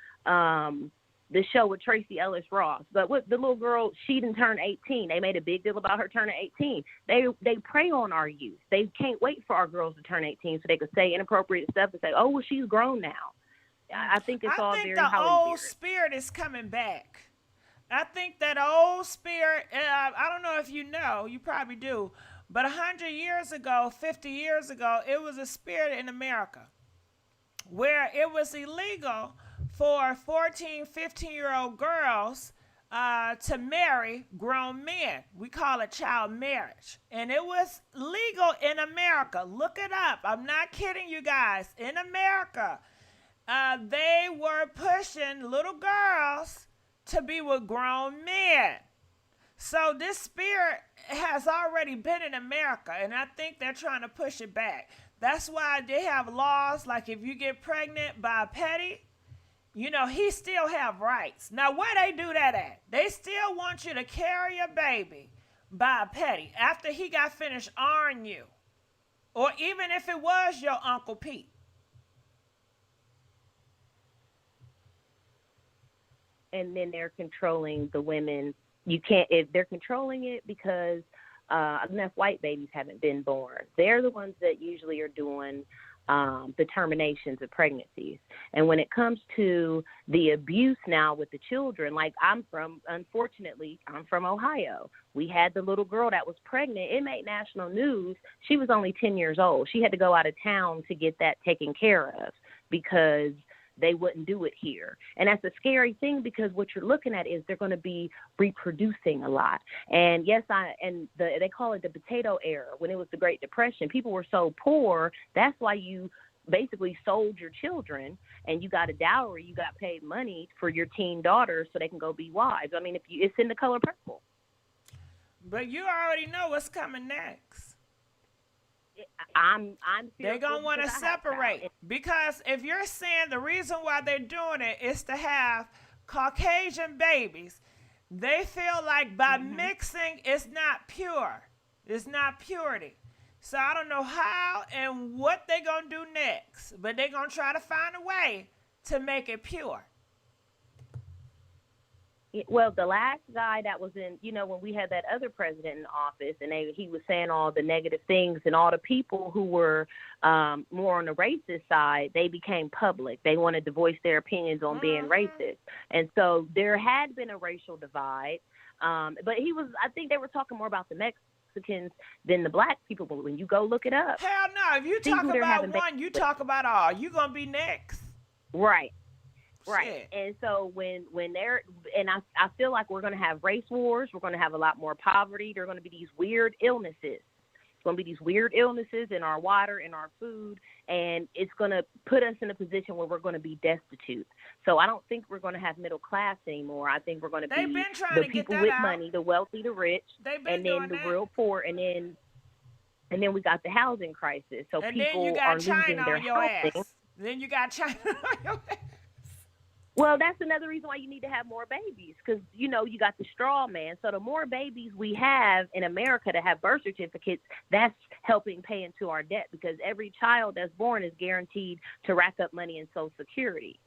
Speaker 15: the show with Tracy Ellis Ross, but with the little girl, she didn't turn 18. They made a big deal about her turning 18. They prey on our youth. They can't wait for our girls to turn 18 so they could say inappropriate stuff and say, oh, well, she's grown now. I think it's all very Hollywood.
Speaker 1: The old spirit is coming back. I think that old spirit, I don't know if you know, you probably do, but 100 years ago, 50 years ago, it was a spirit in America where it was illegal for 14, 15-year-old girls to marry grown men. We call it child marriage. And it was legal in America. Look it up. I'm not kidding you guys. In America, they were pushing little girls to be with grown men. So this spirit has already been in America, and I think they're trying to push it back. That's why they have laws like if you get pregnant by a petty, you know, he still have rights. Now, where they do that at? They still want you to carry a baby by a petty after he got finished R-ing you. Or even if it was your Uncle Pete.
Speaker 15: And then they're controlling the women. You can't, if they're controlling it because enough white babies haven't been born. They're the ones that usually are doing the terminations of pregnancies. And when it comes to the abuse now with the children, like unfortunately, I'm from Ohio. We had the little girl that was pregnant. It made national news. She was only 10 years old. She had to go out of town to get that taken care of because they wouldn't do it here. And that's a scary thing because what you're looking at is they're going to be reproducing a lot. And yes, they call it the potato era. When it was the Great Depression, people were so poor. That's why you basically sold your children and you got a dowry. You got paid money for your teen daughters so they can go be wives. I mean, it's in the color purple.
Speaker 1: But you already know what's coming next. They're going to want to separate because if you're saying the reason why they're doing it is to have Caucasian babies, they feel like by mixing it's not pure. It's not purity. So I don't know how and what they're going to do next, but they're going to try to find a way to make it pure.
Speaker 15: Well, the last guy that was in, when we had that other president in office and he was saying all the negative things and all the people who were more on the racist side, they became public. They wanted to voice their opinions on being racist. And so there had been a racial divide. But I think they were talking more about the Mexicans than the black people. But when you go look it up.
Speaker 1: Hell no. If you talk about one, you talk about all. You're going to be next.
Speaker 15: Right. Right. Shit. And so when they're, and I feel like we're going to have race wars. We're going to have a lot more poverty. There are going to be these weird illnesses. It's going to be these weird illnesses in our water, in our food, and it's going to put us in a position where we're going to be destitute. So I don't think we're going to have middle class anymore. I think we're going to be the people with money, the wealthy, the rich, and then the real poor, and then we got the housing crisis. So
Speaker 1: and
Speaker 15: people are losing their housing.
Speaker 1: Then you got China on your ass.
Speaker 15: Well, that's another reason why you need to have more babies because, you got the straw man. So the more babies we have in America to have birth certificates, that's helping pay into our debt because every child that's born is guaranteed to rack up money in Social Security.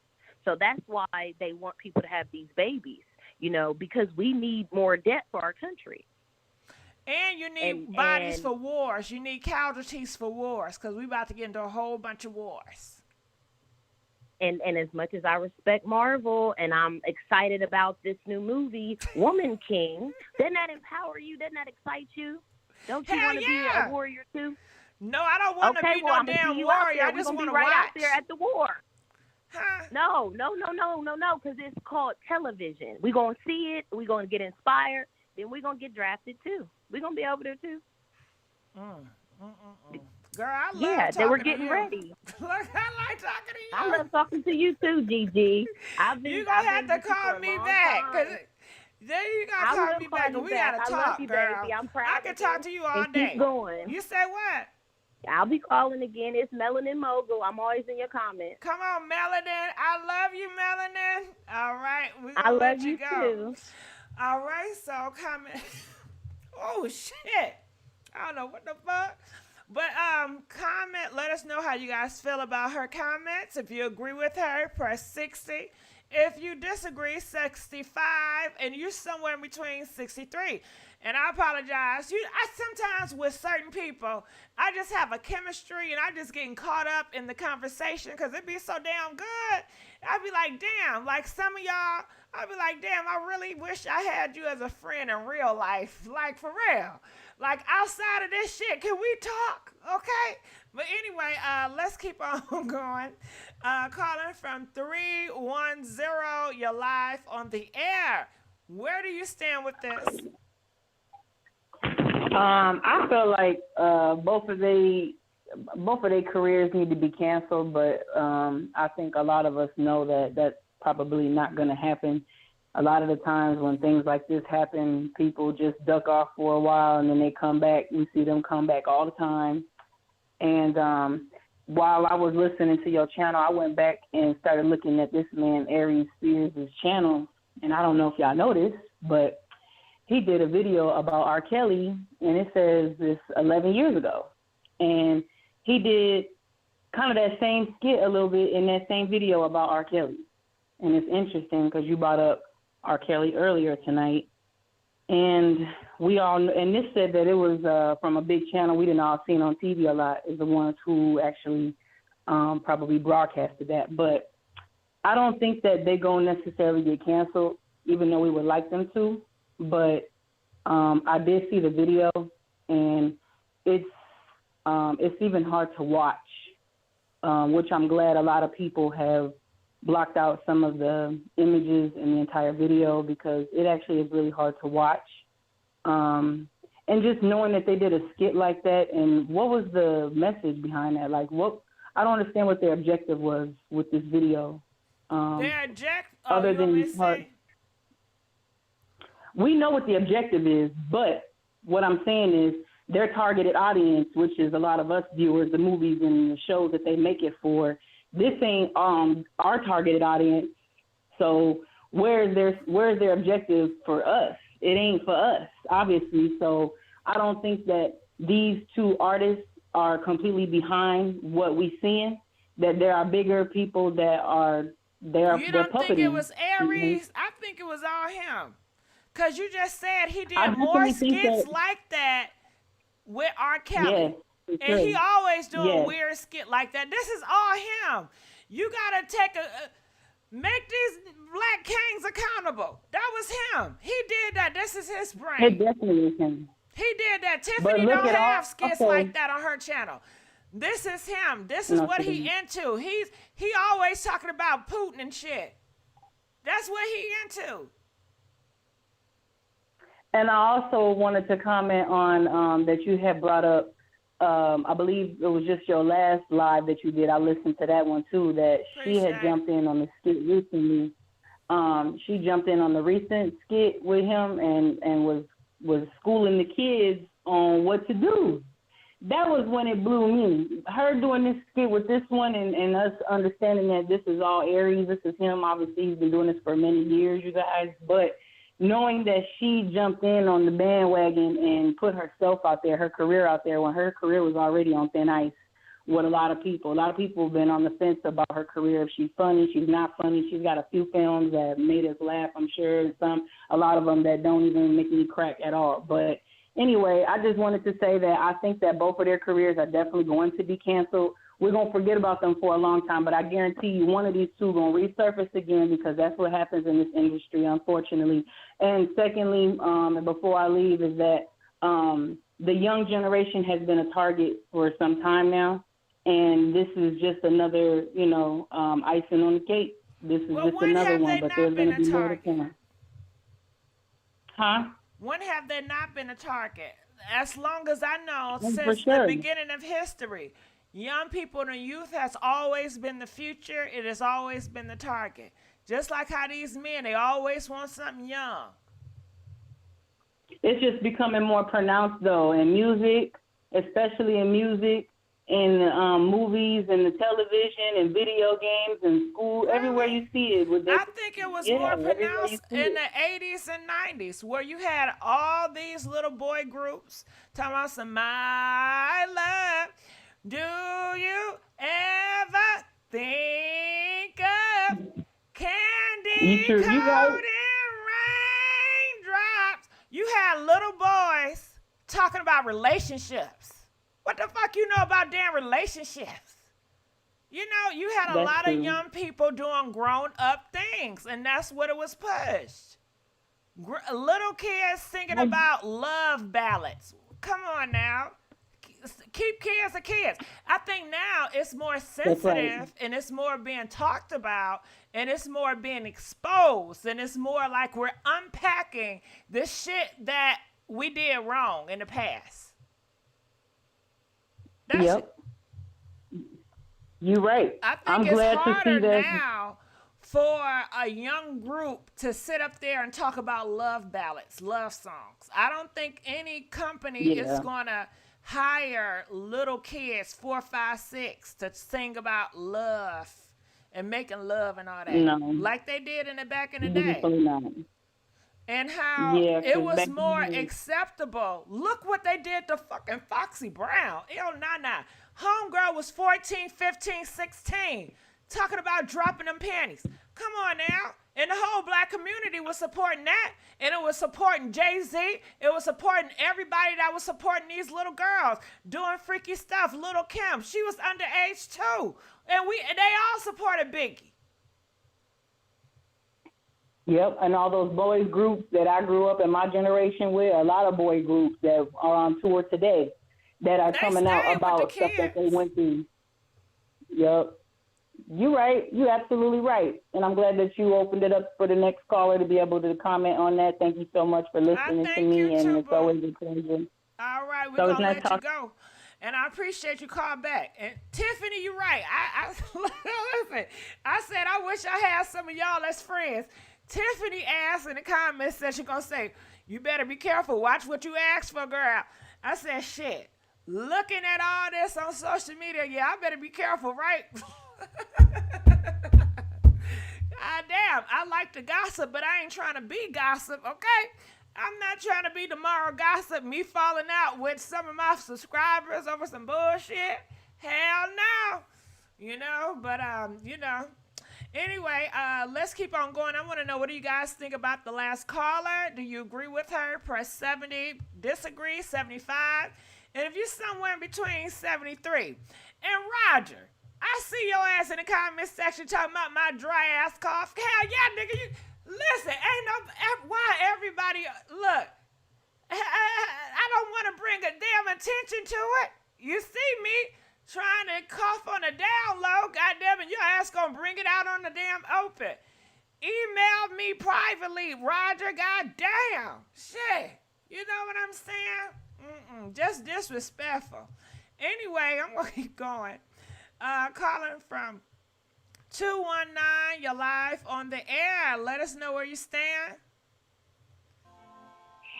Speaker 15: So that's why they want people to have these babies, because we need more debt for our country.
Speaker 1: And you need bodies for wars. You need casualties for wars because we're about to get into a whole bunch of wars.
Speaker 15: And as much as I respect Marvel and I'm excited about this new movie, Woman King, doesn't that empower you? Doesn't that excite you? Don't you want to be a warrior too?
Speaker 1: No, I don't want to be no damn warrior. I just want to watch.
Speaker 15: Out there at the war. Huh? No, because it's called television. We're going to see it. We're going to get inspired. Then we're going to get drafted too. We're going to be over there too.
Speaker 1: Girl, I love talking
Speaker 15: they were
Speaker 1: to
Speaker 15: getting
Speaker 1: you.
Speaker 15: ready.
Speaker 1: Look, I like talking to you.
Speaker 15: I love talking to you too, Gigi.
Speaker 1: You're going to have to call me back. Then you got to call me back and we got to talk,
Speaker 15: you,
Speaker 1: girl.
Speaker 15: Baby. I'm proud
Speaker 1: I can talk to you all day.
Speaker 15: Keep going.
Speaker 1: You say what?
Speaker 17: I'll be calling again. It's Melanin Mogul. I'm always in your comments.
Speaker 1: Come on, Melanin. I love you, Melanin. All right, we're
Speaker 17: I
Speaker 1: going to
Speaker 17: love
Speaker 1: let you
Speaker 17: you
Speaker 1: go.
Speaker 17: too.
Speaker 1: All right, so comment. Oh, shit. I don't know what the fuck. But comment, let us know how you guys feel about her comments. If you agree with her, press 60. If you disagree, 65, and you're somewhere in between 63. And I apologize. I sometimes with certain people, I just have a chemistry and I just getting caught up in the conversation because it be so damn good. I'd be like, damn, like some of y'all, I'd be like, damn, I really wish I had you as a friend in real life. Like, for real. Like, outside of this shit, can we talk? Okay? But anyway, let's keep on going. Calling from 310, you're live on the air. Where do you stand with this?
Speaker 18: I feel like both of their careers need to be canceled, but I think a lot of us know that that's probably not going to happen. A lot of the times when things like this happen, people just duck off for a while and then they come back. We see them come back all the time. And while I was listening to your channel, I went back and started looking at this man, Aries Spears' channel. And I don't know if y'all know this, but he did a video about R. Kelly, and it says this 11 years ago. And he did kind of that same skit a little bit in that same video about R. Kelly. And it's interesting because you brought up R. Kelly earlier tonight. And and this said that it was from a big channel we didn't all seen on TV a lot, is the ones who actually probably broadcasted that. But I don't think that they're going to necessarily get canceled, even though we would like them to. But I did see the video, and it's even hard to watch, which I'm glad a lot of people have blocked out some of the images in the entire video because it actually is really hard to watch. And just knowing that they did a skit like that, and what was the message behind that? Like, I don't understand what their objective was with this video.
Speaker 1: Other than
Speaker 18: we know what the objective is, but what I'm saying is their targeted audience, which is a lot of us viewers, the movies and the shows that they make it for, this ain't our targeted audience. So where is their objective for us? It ain't for us, obviously. So I don't think that these two artists are completely behind what we seeing. That there are bigger people that are they're
Speaker 1: You don't think it
Speaker 18: puppeting.
Speaker 1: was Aries? I think it was all him. Because you just said he
Speaker 18: I
Speaker 1: did more
Speaker 18: definitely think
Speaker 1: skits
Speaker 18: that-
Speaker 1: like that with R. Kelly.
Speaker 18: Yes,
Speaker 1: And he always doing
Speaker 18: Yes.
Speaker 1: weird skit like that. This is all him. You got to make these black kings accountable. That was him. He did that. This is his brain.
Speaker 18: It definitely is him.
Speaker 1: He did that.
Speaker 18: But
Speaker 1: Tiffany
Speaker 18: look
Speaker 1: don't
Speaker 18: at
Speaker 1: have
Speaker 18: all-
Speaker 1: skits
Speaker 18: okay.
Speaker 1: like that on her channel. This is him. This is
Speaker 18: No,
Speaker 1: what
Speaker 18: she
Speaker 1: he into. He always talking about Putin and shit. That's what he into.
Speaker 18: And I also wanted to comment on that you had brought up, I believe it was just your last live that you did. I listened to that one too, that she had jumped in on the skit recently. She jumped in on the recent skit with him and was schooling the kids on what to do. That was when it blew me. Her doing this skit with this one and us understanding that this is all Aries, this is him. Obviously, he's been doing this for many years, you guys. But knowing that she jumped in on the bandwagon and put herself out there, her career out there, when her career was already on thin ice with a lot of people. A lot of people have been on the fence about her career. If she's funny, she's not funny. She's got a few films that made us laugh, I'm sure, and a lot of them that don't even make me crack at all. But anyway, I just wanted to say that I think that both of their careers are definitely going to be canceled. We're going to forget about them for a long time, but I guarantee you one of these two going to resurface again because that's what happens in this industry, unfortunately. And secondly, and before I leave, is that the young generation has been a target for some time now, and this is just another, icing on the cake. This is just another one, but there's going to be more to come. Huh?
Speaker 1: When have they not been a target? As long as I know,
Speaker 18: For
Speaker 1: since
Speaker 18: sure.
Speaker 1: the beginning of history, young people and youth has always been the future. It has always been the target. Just like how these men, they always want something young.
Speaker 18: It's just becoming more pronounced, though, in music, especially in music. in movies and the television and video games and school. Everywhere you see it.
Speaker 1: I think it was more pronounced in the 80s and 90s, where you had all these little boy groups talking about some my love. Do you ever think of candy coated raindrops? You had little boys talking about relationships. What the fuck you know about damn relationships? You know, you had a lot of young people doing grown-up things, and that's what it was pushed. Little kids singing about love ballads. Come on now. Keep kids as kids. I think now it's more sensitive, and it's more being talked about, and it's more being exposed, and it's more like we're unpacking the shit that we did wrong in the past.
Speaker 18: Yep. You're right.
Speaker 1: I think
Speaker 18: I'm
Speaker 1: it's
Speaker 18: glad
Speaker 1: harder
Speaker 18: to see that
Speaker 1: now for a young group to sit up there and talk about love ballads, love songs. I don't think any company is going to hire little kids, 4, 5, 6, to sing about love and making love and all that.
Speaker 18: No.
Speaker 1: Like they did in the back in the day.
Speaker 18: Definitely not.
Speaker 1: And how it was more acceptable. Look what they did to fucking Foxy Brown. Ew, nah. Homegirl was 14, 15, 16. Talking about dropping them panties. Come on now. And the whole black community was supporting that. And it was supporting Jay-Z. It was supporting everybody that was supporting these little girls doing freaky stuff. Little Kim, she was underage too. And they all supported Biggie.
Speaker 18: Yep, and all those boys groups that I grew up in my generation with, a lot of boy groups that are on tour today that are coming out about stuff that they went through. Yep. You're right. You're absolutely right. And I'm glad that you opened it up for the next caller to be able to comment on that. Thank you so much for listening to me, and it's always a pleasure.
Speaker 1: All right, we're going to let you go. And I appreciate you calling back. And Tiffany, you're right. Listen, I said I wish I had some of y'all as friends. Tiffany asked in the comments that she's going to say, you better be careful. Watch what you ask for, girl. I said, shit. Looking at all this on social media, yeah, I better be careful, right? God damn, I like to gossip, but I ain't trying to be gossip, okay? I'm not trying to be tomorrow gossip, me falling out with some of my subscribers over some bullshit. Hell no. You know, but, Anyway, let's keep on going. I want to know, what do you guys think about the last caller? Do you agree with her? Press 70. Disagree? 75. And if you're somewhere in between, 73. And Roger, I see your ass in the comment section talking about my dry ass cough. Hell yeah, nigga. You listen. Ain't no why everybody look. I don't want to bring a damn attention to it. You see me trying to cough on the down low, goddamn it, your ass gonna bring it out on the damn open. Email me privately, Roger, goddamn. Shit. You know what I'm saying? Just disrespectful. Anyway, I'm gonna keep going. Calling from 219, you're live on the air. Let us know where you stand.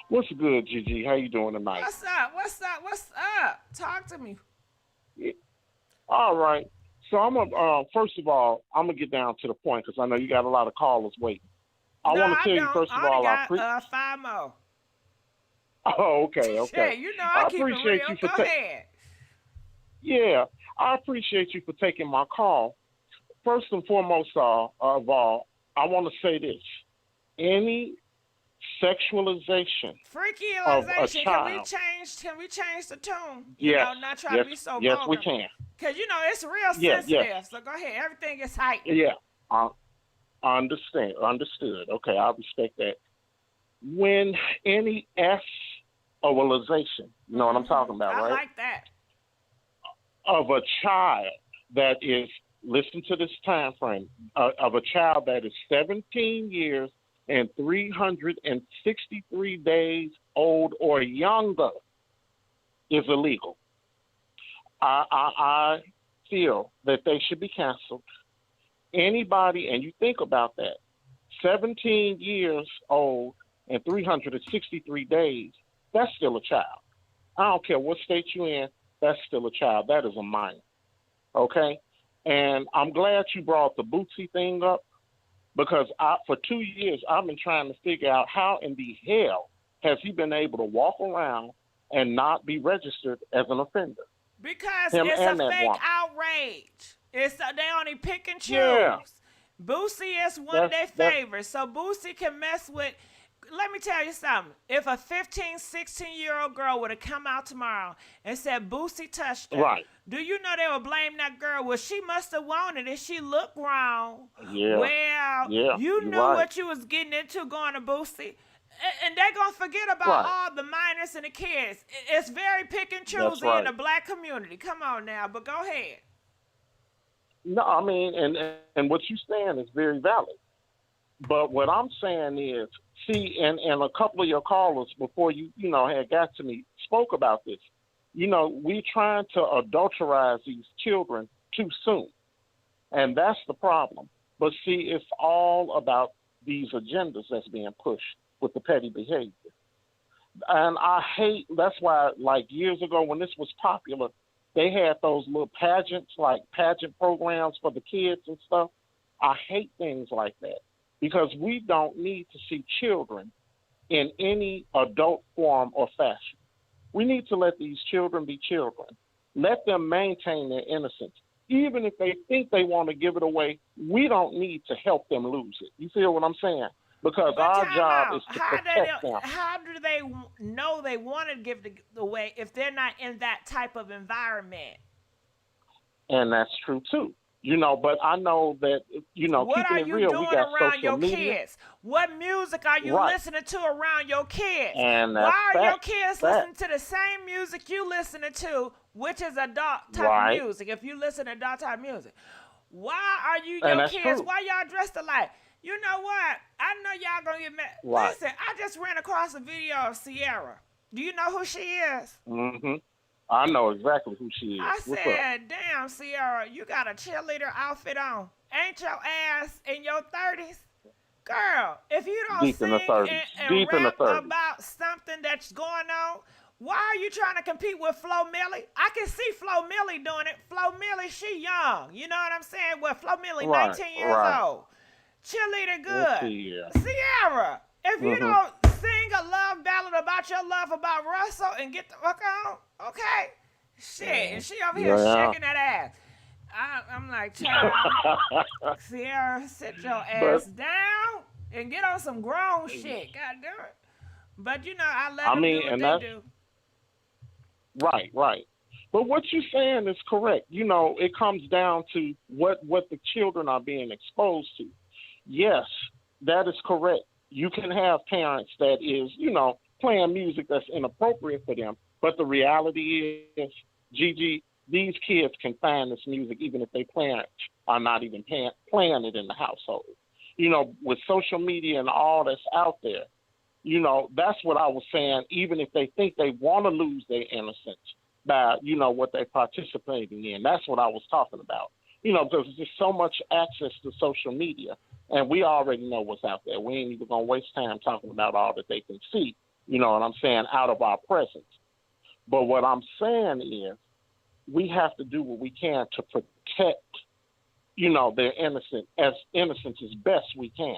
Speaker 19: What's good, Gigi? How you doing tonight?
Speaker 1: What's up? Talk to me.
Speaker 19: Yeah. All right. So I'm gonna first of all, I'm gonna get down to the point because I know you got a lot of callers waiting. I want to tell you first of all,
Speaker 1: I got 5 more.
Speaker 19: Oh, okay.
Speaker 1: Shit, you know I keep
Speaker 19: appreciate
Speaker 1: it real.
Speaker 19: you for
Speaker 1: Go ahead.
Speaker 19: Yeah, I appreciate you for taking my call. First and foremost of all, I want to say this: any sexualization of a child.
Speaker 1: Can we change the tune?
Speaker 19: Yes.
Speaker 1: You know, not try to be so vulgar.
Speaker 19: Yes, we can.
Speaker 1: Because, you know, it's real sensitive.
Speaker 19: Yes. So
Speaker 1: go ahead. Everything is heightened.
Speaker 19: Yeah. I understand. Understood. Okay, I respect that. When any S-ovalization, you know what I'm talking about, right?
Speaker 1: I like that.
Speaker 19: Of a child that is, listen to this time frame, of a child that is 17 years and 363 days old or younger is illegal. I feel that they should be canceled. Anybody, and you think about that, 17 years old and 363 days, that's still a child. I don't care what state you're in, that's still a child. That is a minor. Okay? And I'm glad you brought the Bootsy thing up because for 2 years I've been trying to figure out how in the hell has he been able to walk around and not be registered as an offender.
Speaker 1: Because
Speaker 19: Him
Speaker 1: it's
Speaker 19: and
Speaker 1: a
Speaker 19: that
Speaker 1: fake
Speaker 19: woman.
Speaker 1: outrage. They only pick and choose.
Speaker 19: Yeah.
Speaker 1: Boosie is one of their favorites. So Boosie can mess with. Let me tell you something. If a 15, 16-year-old girl would have come out tomorrow and said Boosie touched her,
Speaker 19: Right.
Speaker 1: do you know they would blame that girl? Well, she must have wanted it. She looked wrong.
Speaker 19: Yeah.
Speaker 1: Well,
Speaker 19: Yeah,
Speaker 1: you
Speaker 19: you're
Speaker 1: knew
Speaker 19: right.
Speaker 1: what you was getting into going to Boosie. And they're going to forget about
Speaker 19: Right.
Speaker 1: all the minors and the kids. It's very pick and
Speaker 19: That's
Speaker 1: choosy
Speaker 19: right.
Speaker 1: in the black community. Come on now, but go ahead.
Speaker 19: No, I mean, and what you're saying is very valid. But what I'm saying is, see, and a couple of your callers before you had got to me spoke about this. We're trying to adulterize these children too soon. And that's the problem. But see, it's all about these agendas that's being pushed with the petty behavior. And I hate, that's why, like years ago when this was popular, they had those little pageants, like pageant programs for the kids and stuff. I hate things like that because we don't need to see children in any adult form or fashion. We need to let these children be children. Let them maintain their innocence. Even if they think they want to give it away, we don't need to help them lose it. You feel what I'm saying? Because our job is to protect them.
Speaker 1: How do they know they want to give it away if they're not in that type of environment?
Speaker 19: And that's true too. But I know that,
Speaker 1: what are
Speaker 19: keeping it
Speaker 1: you
Speaker 19: real,
Speaker 1: doing
Speaker 19: we got
Speaker 1: around
Speaker 19: social
Speaker 1: your
Speaker 19: media.
Speaker 1: kids? What music are you
Speaker 19: Right.
Speaker 1: listening to around your kids?
Speaker 19: And
Speaker 1: Why
Speaker 19: that's
Speaker 1: are your
Speaker 19: fact.
Speaker 1: kids
Speaker 19: Fact.
Speaker 1: listening to the same music you listening to, which is adult type
Speaker 19: Right.
Speaker 1: music? If you listen to adult type music, why are you
Speaker 19: And
Speaker 1: your
Speaker 19: that's
Speaker 1: kids?
Speaker 19: true.
Speaker 1: Why y'all dressed alike? You know what? I know y'all gonna get mad.
Speaker 19: Right.
Speaker 1: Listen, I just ran across a video of Sierra. Do you know who she is?
Speaker 19: Mm-hmm. I know exactly who she is.
Speaker 1: I
Speaker 19: What's up?
Speaker 1: said, damn, Sierra, you got a cheerleader outfit on. Ain't your ass in your 30s? Girl, if you don't
Speaker 19: Deep in the
Speaker 1: sing
Speaker 19: 30s.
Speaker 1: and
Speaker 19: Deep in the
Speaker 1: rap
Speaker 19: 30s.
Speaker 1: about something that's going on, why are you trying to compete with Flo Milli? I can see Flo Milli doing it. Flo Milli, she young. You know what I'm saying? Well, Flo Milli,
Speaker 19: Right,
Speaker 1: 19 years
Speaker 19: right.
Speaker 1: old. Cheerleader
Speaker 19: Let's
Speaker 1: good.
Speaker 19: see, yeah.
Speaker 1: Sierra, if you
Speaker 19: Mhm.
Speaker 1: don't sing a love ballad about your love about Russell and get the fuck on, okay? Shit, and she over here
Speaker 19: Yeah.
Speaker 1: shaking that ass. I'm like, child, Sierra, sit your ass down and get on some grown shit. God damn it. But I let them do what
Speaker 19: and
Speaker 1: they
Speaker 19: that's
Speaker 1: do.
Speaker 19: right. But what you're saying is correct. It comes down to what the children are being exposed to. Yes, that is correct. You can have parents that is, playing music that's inappropriate for them. But the reality is, Gigi, these kids can find this music even if their parents are not even playing it in the household. With social media and all that's out there, that's what I was saying. Even if they think they want to lose their innocence by, what they're participating in, that's what I was talking about. Because there's just so much access to social media, and we already know what's out there. We ain't even going to waste time talking about all that they can see, you know what I'm saying, out of our presence. But what I'm saying is we have to do what we can to protect, their innocence as best we can.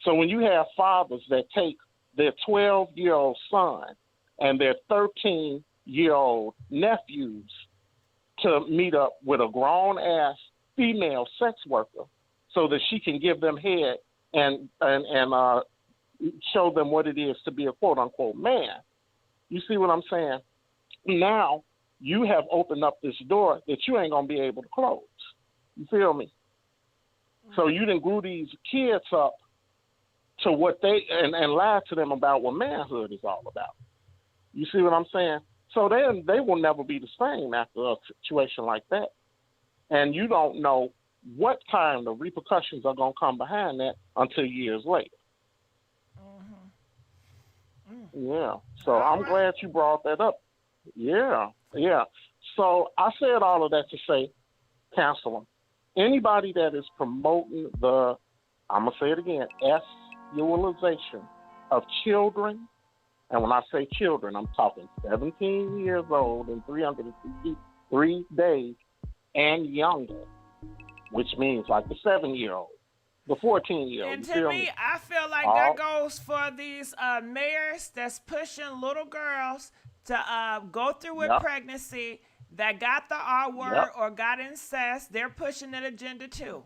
Speaker 19: So when you have fathers that take their 12-year-old son and their 13-year-old nephews to meet up with a grown-ass female sex worker so that she can give them head and show them what it is to be a quote-unquote man. You see what I'm saying? Now you have opened up this door that you ain't going to be able to close. You feel me? So you done grew these kids up to what they and lie to them about what manhood is all about. You see what I'm saying? So then they will never be the same after a situation like that. And you don't know what kind of repercussions are going to come behind that until years later. Yeah. So I'm glad you brought that up. Yeah. So I said all of that to say, cancel them. Anybody that is promoting I'm going to say it again, sexualization of children And when I say children, I'm talking 17 years old and 363 days and younger, which means like the 7-year-old, the 14-year-old.
Speaker 1: And to me, I feel like that goes for these mayors that's pushing little girls to go through with pregnancy, that got the R word or got incest. They're pushing that agenda too.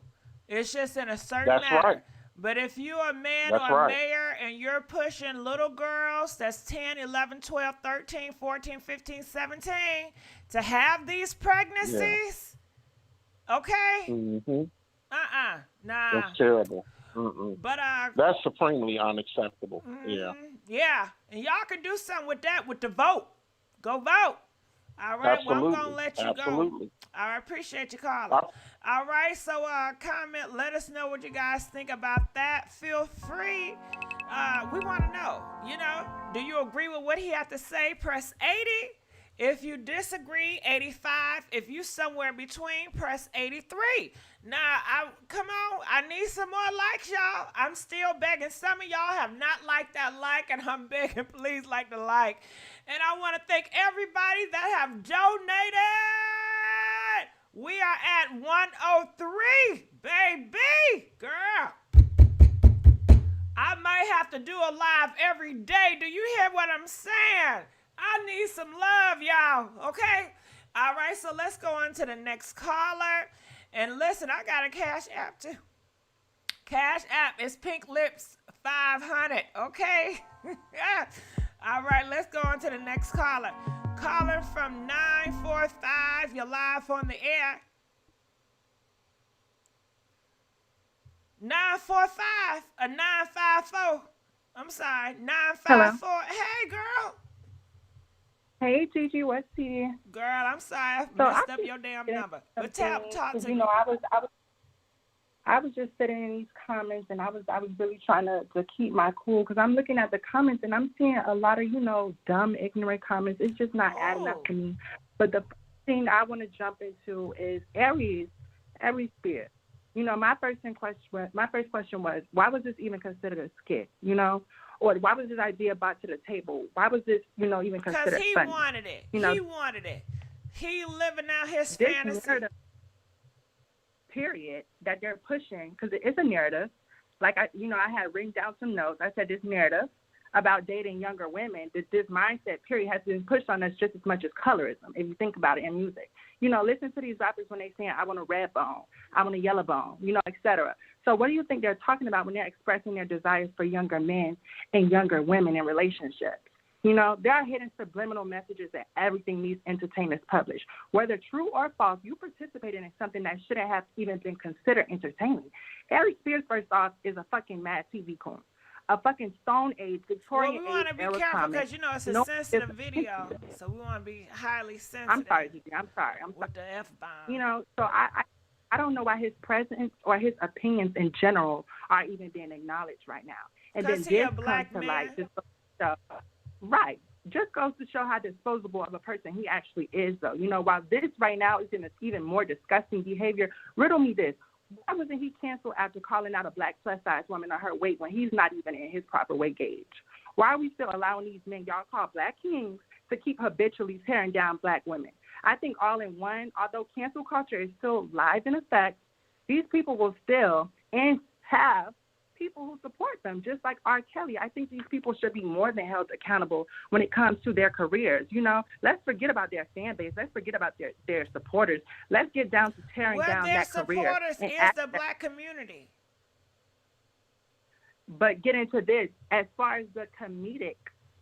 Speaker 1: It's just in a certain manner.
Speaker 19: Right.
Speaker 1: But if you're a man or a mayor and you're pushing little girls that's 10, 11, 12, 13, 14, 15, 17 to have these pregnancies, okay?
Speaker 19: Mm-hmm.
Speaker 1: Nah.
Speaker 19: That's terrible.
Speaker 1: But
Speaker 19: that's supremely unacceptable.
Speaker 1: Yeah, and y'all can do something with that with the vote. Go vote. All right,
Speaker 19: Absolutely.
Speaker 1: well, I'm gonna let you go. I appreciate you calling. All right, so comment, let us know what you guys think about that. Feel free. We want to know, do you agree with what he had to say? Press 80. If you disagree, 85. If you somewhere between, press 83. Now, come on, I need some more likes, y'all. I'm still begging. Some of y'all have not liked that like, and I'm begging, please like the like. And I want to thank everybody that have donated. We are at 103, baby. Girl, I might have to do a live every day. Do you hear what I'm saying? I need some love, y'all, okay? All right, so let's go on to the next caller. And listen, I got a Cash App, too. Cash App is Pink Lips 500, okay? All right, let's go on to the next caller. Caller from 945, you're live on the air. 945, a 954. I'm sorry, 954.
Speaker 20: Hello.
Speaker 1: Hey, girl.
Speaker 20: Hey, Gigi, what's here?
Speaker 1: Girl, I'm sorry, I messed up your damn number. But talk to me.
Speaker 20: I was just sitting in these comments, and I was really trying to keep my cool, because I'm looking at the comments and I'm seeing a lot of dumb, ignorant comments. It's just not adding up to me. But the thing I want to jump into is Aries Spears. My first question was, why was this even considered a skit? Or why was this idea brought to the table? Why was this, even considered funny?
Speaker 1: Because he wanted it. He wanted it. He living out his fantasy.
Speaker 20: Narrative, period, that they're pushing, because it is a narrative. Like, I had written down some notes. I said this narrative about dating younger women, this mindset, period, has been pushed on us just as much as colorism, if you think about it in music. Listen to these rappers when they saying, I want a red bone, I want a yellow bone, et cetera. So what do you think they're talking about when they're expressing their desires for younger men and younger women in relationships? There are hidden subliminal messages that everything these entertainers publish. Whether true or false, you participated in something that shouldn't have even been considered entertaining. Aries Spears, first off, is a fucking mad TV coon. A fucking Stone Age, Victorian age.
Speaker 1: Well, we want to be careful because, it's a sensitive video, so we want to be highly sensitive.
Speaker 20: I'm sorry, Gigi. I'm sorry.
Speaker 1: With the F-bomb.
Speaker 20: So I don't know why his presence or his opinions in general are even being acknowledged right now. And then
Speaker 1: this a black man.
Speaker 20: Light, right. Just goes to show how disposable of a person he actually is, though. While this right now is in even more disgusting behavior, riddle me this. Why wasn't he canceled after calling out a black plus-size woman on her weight when he's not even in his proper weight gauge? Why are we still allowing these men y'all call black kings to keep habitually tearing down black women? I think all in one, although cancel culture is still live in effect, these people will still and have people who support them, just like R. Kelly. I think these people should be more than held accountable when it comes to their careers. Let's forget about their fan base. Let's forget about their supporters. Let's get down to tearing down that career.
Speaker 1: Their supporters is the black community.
Speaker 20: But get into this, as far as the comedic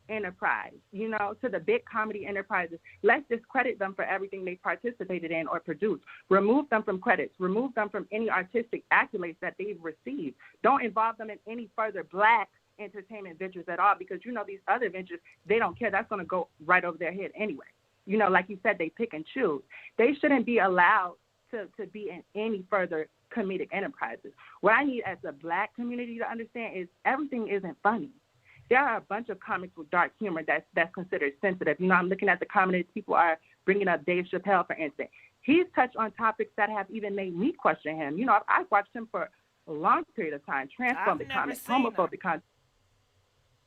Speaker 20: enterprise, to the big comedy enterprises, let's discredit them for everything they participated in or produced. Remove them from credits. Remove them from any artistic accolades that they've received. Don't involve them in any further black entertainment ventures at all, because these other ventures, they don't care. That's going to go right over their head anyway. Like you said, they pick and choose. They shouldn't be allowed to be in any further comedic enterprises. What I need as a black community to understand is everything isn't funny. There are a bunch of comics with dark humor that's considered sensitive. I'm looking at the comments. People are bringing up Dave Chappelle, for instance. He's touched on topics that have even made me question him. I've watched him for a long period of time. Transphobic comments, homophobic comments.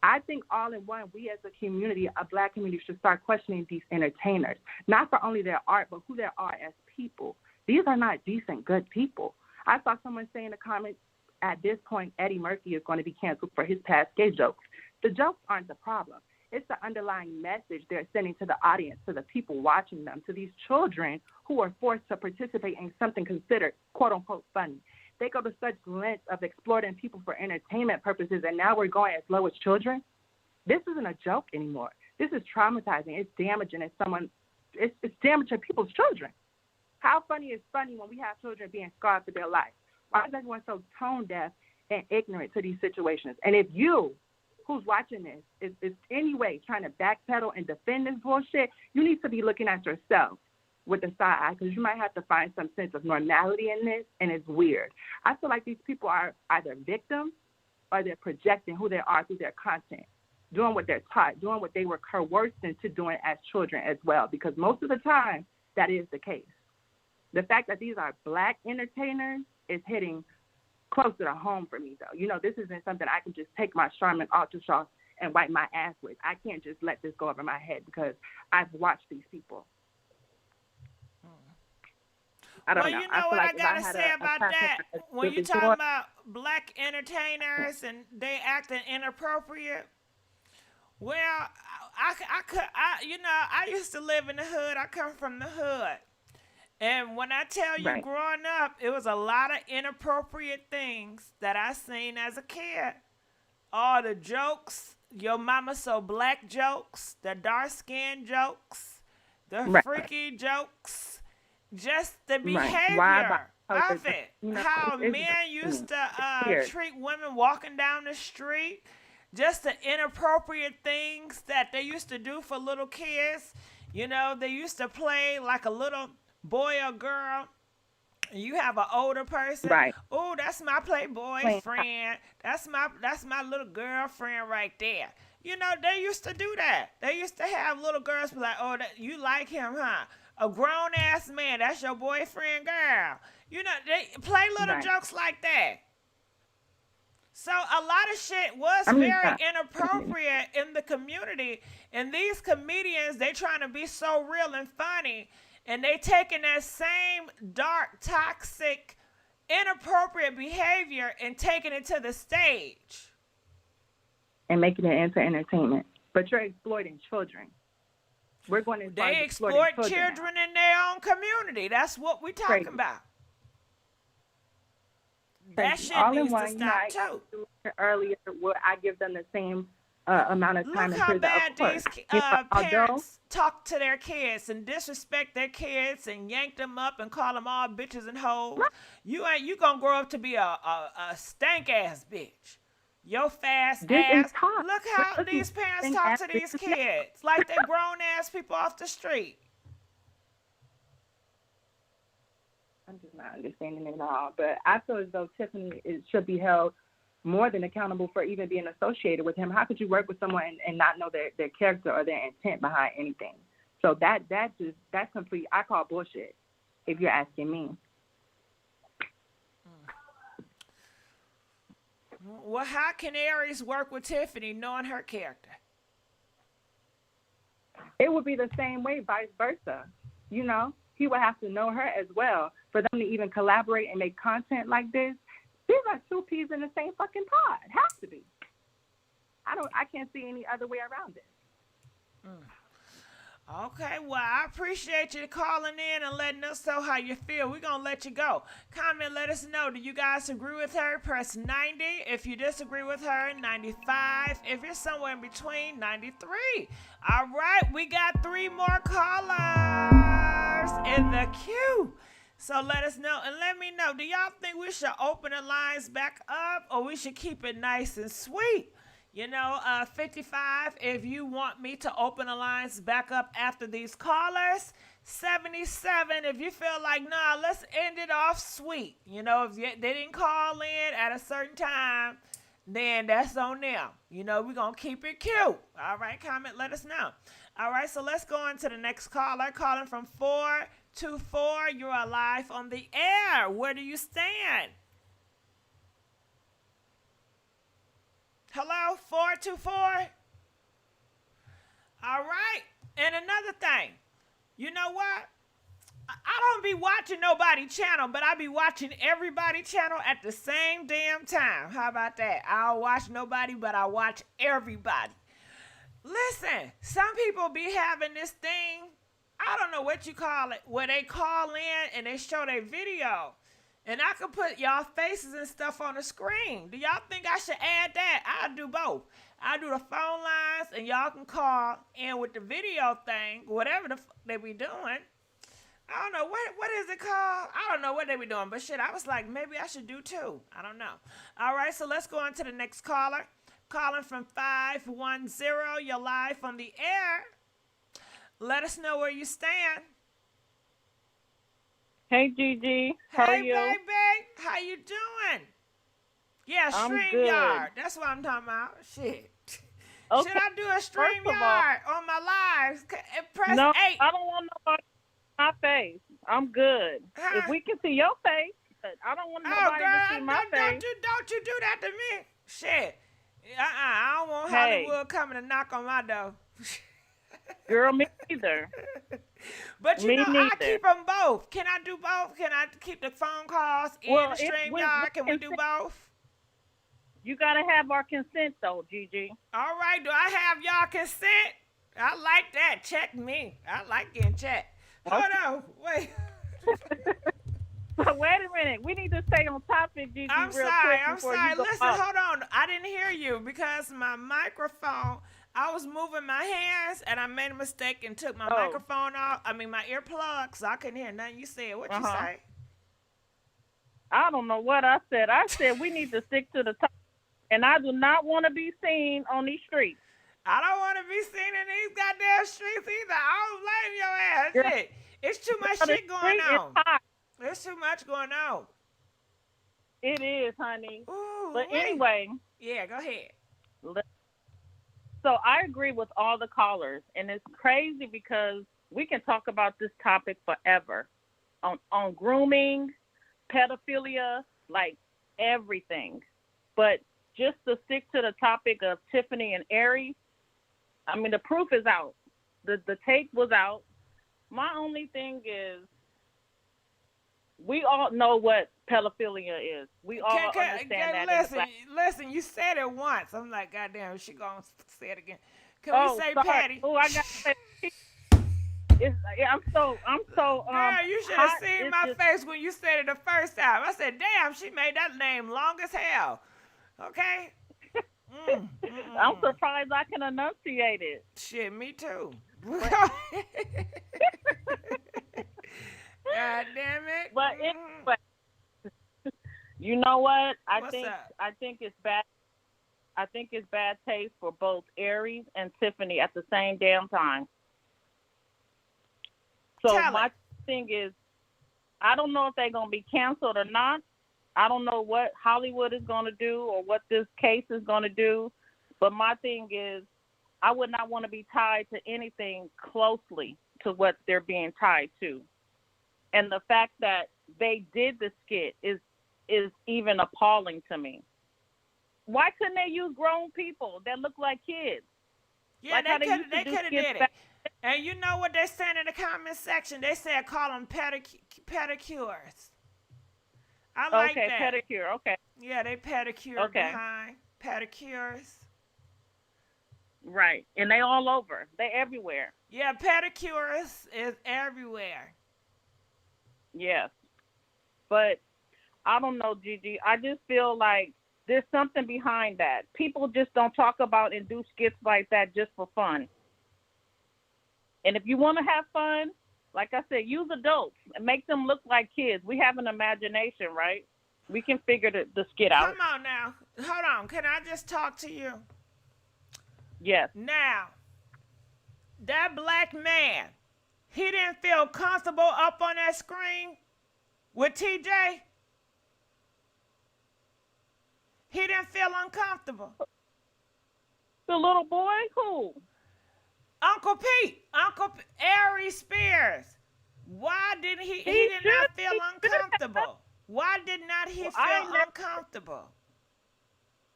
Speaker 20: I think all in one, we as a community, a Black community, should start questioning these entertainers, not for only their art, but who they are as people. These are not decent, good people. I saw someone say in the comments, at this point, Eddie Murphy is going to be canceled for his past gay jokes. The jokes aren't the problem. It's the underlying message they're sending to the audience, to the people watching them, to these children who are forced to participate in something considered, quote unquote, funny. They go to such lengths of exploiting people for entertainment purposes, and now we're going as low as children. This isn't a joke anymore. This is traumatizing. It's damaging. It's damaging people's children. How funny is funny when we have children being scarred for their life? Why is everyone so tone deaf and ignorant to these situations? And if you, who's watching this, is anyway trying to backpedal and defend this bullshit, you need to be looking at yourself with a side eye, because you might have to find some sense of normality in this, and it's weird. I feel like these people are either victims or they're projecting who they are through their content, doing what they're taught, doing what they were coerced into doing as children as well, because most of the time that is the case. The fact that these are Black entertainers is hitting closer to home for me, though. You know, this isn't something I can just take my Charmin Ultra Sauce and wipe my ass with. I can't just let this go over my head because I've watched these people. I don't know.
Speaker 1: You know what I gotta say about that? When you talking about Black entertainers and they acting inappropriate, well, I used to live in the hood. I come from the hood. And when I tell you, growing up, it was a lot of inappropriate things that I seen as a kid. All the jokes, your mama so black jokes, the dark skin jokes, the freaky jokes, just the behavior of it. How men used to treat women walking down the street, just the inappropriate things that they used to do for little kids. You know, they used to play like a little boy or girl, and you have an older person. Oh, that's my playboy friend. That's my little girlfriend right there. You know, they used to do that. They used to have little girls be like, oh, you like him, huh? A grown ass man, that's your boyfriend, girl. You know, they play little jokes like that. So a lot of shit was very inappropriate in the community, and these comedians, they trying to be so real and funny. And they taking that same dark, toxic, inappropriate behavior and taking it to the stage.
Speaker 20: And making it into entertainment. But you're exploiting children. We're going to
Speaker 1: They exploit children in their own community. That's what we're talking about. That shit needs to stop too.
Speaker 20: Earlier, where I give them the same amount of time.
Speaker 1: Look how bad these parents talk to their kids and disrespect their kids and yank them up and call them all bitches and hoes. You gonna grow up to be a stank ass bitch. Your fast ass. Look how these parents talk to these kids like they grown ass people off the street.
Speaker 20: I'm just not understanding it at all. But I feel as though Tiffany should be held more than accountable for even being associated with him. How could you work with someone and not know their character or their intent behind anything? So that's complete. I call bullshit, if you're asking me.
Speaker 1: Well, how can Aries work with Tiffany knowing her character?
Speaker 20: It would be the same way, vice versa. You know, he would have to know her as well for them to even collaborate and make content like this. These are two peas in the same fucking pod. Has to be. I can't see any other way around it.
Speaker 1: Okay, well, I appreciate you calling in and letting us know how you feel. We're going to let you go. Comment, let us know. Do you guys agree with her? Press 90. If you disagree with her, 95. If you're somewhere in between, 93. All right, we got 3 more callers in the queue. So let us know and let me know. Do y'all think we should open the lines back up or we should keep it nice and sweet? You know, 55 if you want me to open the lines back up after these callers. 77 if you feel like, nah, let's end it off sweet. You know, if they didn't call in at a certain time, then that's on them. You know, we're going to keep it cute. All right, comment, let us know. All right, so let's go on to the next caller. Calling from 424. You're alive on the air. Where do you stand? Hello, 424. All right. And another thing, you know what? I don't be watching nobody channel, but I be watching everybody channel at the same damn time. How about that? I don't watch nobody, but I watch everybody. Listen, some people be having this thing, I don't know what you call it, where they call in and they show their video. And I can put y'all faces and stuff on the screen. Do y'all think I should add that? I'll do both. I'll do the phone lines and y'all can call in with the video thing, whatever they be doing. I don't know, what is it called? I don't know what they be doing, but shit, I was like, maybe I should do two. I don't know. All right, so let's go on to the next caller. Calling from 510, you're live on the air. Let us know where you stand.
Speaker 5: Hey, Gigi. How are you?
Speaker 1: Hey, baby. How you doing? Yeah,
Speaker 5: I'm
Speaker 1: StreamYard.
Speaker 5: good.
Speaker 1: That's what I'm talking about. Shit.
Speaker 5: Okay.
Speaker 1: Should I do a
Speaker 5: First of all-
Speaker 1: StreamYard on my lives? Press
Speaker 5: No,
Speaker 1: 8.
Speaker 5: I don't want nobody to see my face. I'm good. If we can see your face, but I don't want nobody to see my face.
Speaker 1: Don't you do that to me. Shit. I don't want
Speaker 5: Hey.
Speaker 1: Hollywood coming to knock on my door.
Speaker 5: Girl, me neither.
Speaker 1: But you
Speaker 5: Me
Speaker 1: know, I
Speaker 5: neither.
Speaker 1: keep them both. Can I do both? Can I keep the phone calls and
Speaker 5: Well,
Speaker 1: the
Speaker 5: if
Speaker 1: StreamYard? Can we do
Speaker 5: consent-
Speaker 1: both?
Speaker 5: You got to have our consent, though, Gigi.
Speaker 1: All right. Do I have y'all consent? I like that. Check me. I like getting checked. Hold on. Wait.
Speaker 5: But wait a minute. We need to stay on topic, Gigi,
Speaker 1: I'm
Speaker 5: real
Speaker 1: sorry.
Speaker 5: quick
Speaker 1: I'm
Speaker 5: before
Speaker 1: sorry.
Speaker 5: you go
Speaker 1: Listen,
Speaker 5: off.
Speaker 1: hold on. I didn't hear you because my microphone, I was moving my hands and I made a mistake and took my microphone off. I mean, my earplugs, so I couldn't hear nothing you said. What you say?
Speaker 5: I don't know what I said. I said we need to stick to the topic. And I do not want to be seen on these streets.
Speaker 1: I don't want to be seen in these goddamn streets either. I don't blame your ass.
Speaker 5: Girl,
Speaker 1: Shit. It's too much
Speaker 5: the
Speaker 1: shit going
Speaker 5: street is
Speaker 1: on.
Speaker 5: hot.
Speaker 1: There's too much going on.
Speaker 5: It is, honey.
Speaker 1: Ooh,
Speaker 5: But
Speaker 1: wait.
Speaker 5: anyway.
Speaker 1: Yeah, go ahead.
Speaker 5: So I agree with all the callers. And it's crazy because we can talk about this topic forever. On grooming, pedophilia, like everything. But just to stick to the topic of Tiffany and Aries, I mean, the proof is out. The tape was out. My only thing is, we all know what pedophilia is. We all understand that.
Speaker 1: Listen, you said it once. I'm like, goddamn, she gonna say it again. Can we say
Speaker 5: sorry.
Speaker 1: Patty?
Speaker 5: Oh, I got to say. I'm so.
Speaker 1: Girl, you should have
Speaker 5: hot.
Speaker 1: seen
Speaker 5: It's
Speaker 1: my
Speaker 5: just-
Speaker 1: face when you said it the first time. I said, damn, she made that name long as hell. Okay?
Speaker 5: I'm surprised I can enunciate it.
Speaker 1: Shit, me too. God damn it.
Speaker 5: But anyway, you know what?
Speaker 1: What's up?
Speaker 5: I think it's bad. I think it's bad taste for both Aries and Tiffany at the same damn time. So my thing is, I don't know if they're gonna be canceled or not. I don't know what Hollywood is gonna do or what this case is gonna do. But my thing is, I would not want to be tied to anything closely to what they're being tied to. And the fact that they did the skit is even appalling to me. Why couldn't they use grown people that look like kids?
Speaker 1: Yeah,
Speaker 5: Like how
Speaker 1: they
Speaker 5: used to
Speaker 1: could
Speaker 5: do
Speaker 1: have
Speaker 5: skits
Speaker 1: did it.
Speaker 5: back-
Speaker 1: And you know what they said in the comment section? They said call them pedicures. I like
Speaker 5: okay,
Speaker 1: that.
Speaker 5: pedicure. Okay.
Speaker 1: Yeah, they pedicure
Speaker 5: Okay.
Speaker 1: behind. Pedicures.
Speaker 5: Right. And they all over. They everywhere.
Speaker 1: Yeah, pedicures is everywhere.
Speaker 5: Yes. But I don't know, Gigi. I just feel like there's something behind that. People just don't talk about and do skits like that just for fun. And if you want to have fun, like I said, use adults and make them look like kids. We have an imagination, right? We can figure the skit out.
Speaker 1: Come on now. Hold on. Can I just talk to you?
Speaker 5: Yes.
Speaker 1: Now, that black man, he didn't feel comfortable up on that screen with TJ. He didn't feel uncomfortable.
Speaker 5: The little boy? Who?
Speaker 1: Uncle Pete. Aries Spears. Why didn't he did not feel uncomfortable? Why did not he feel uncomfortable?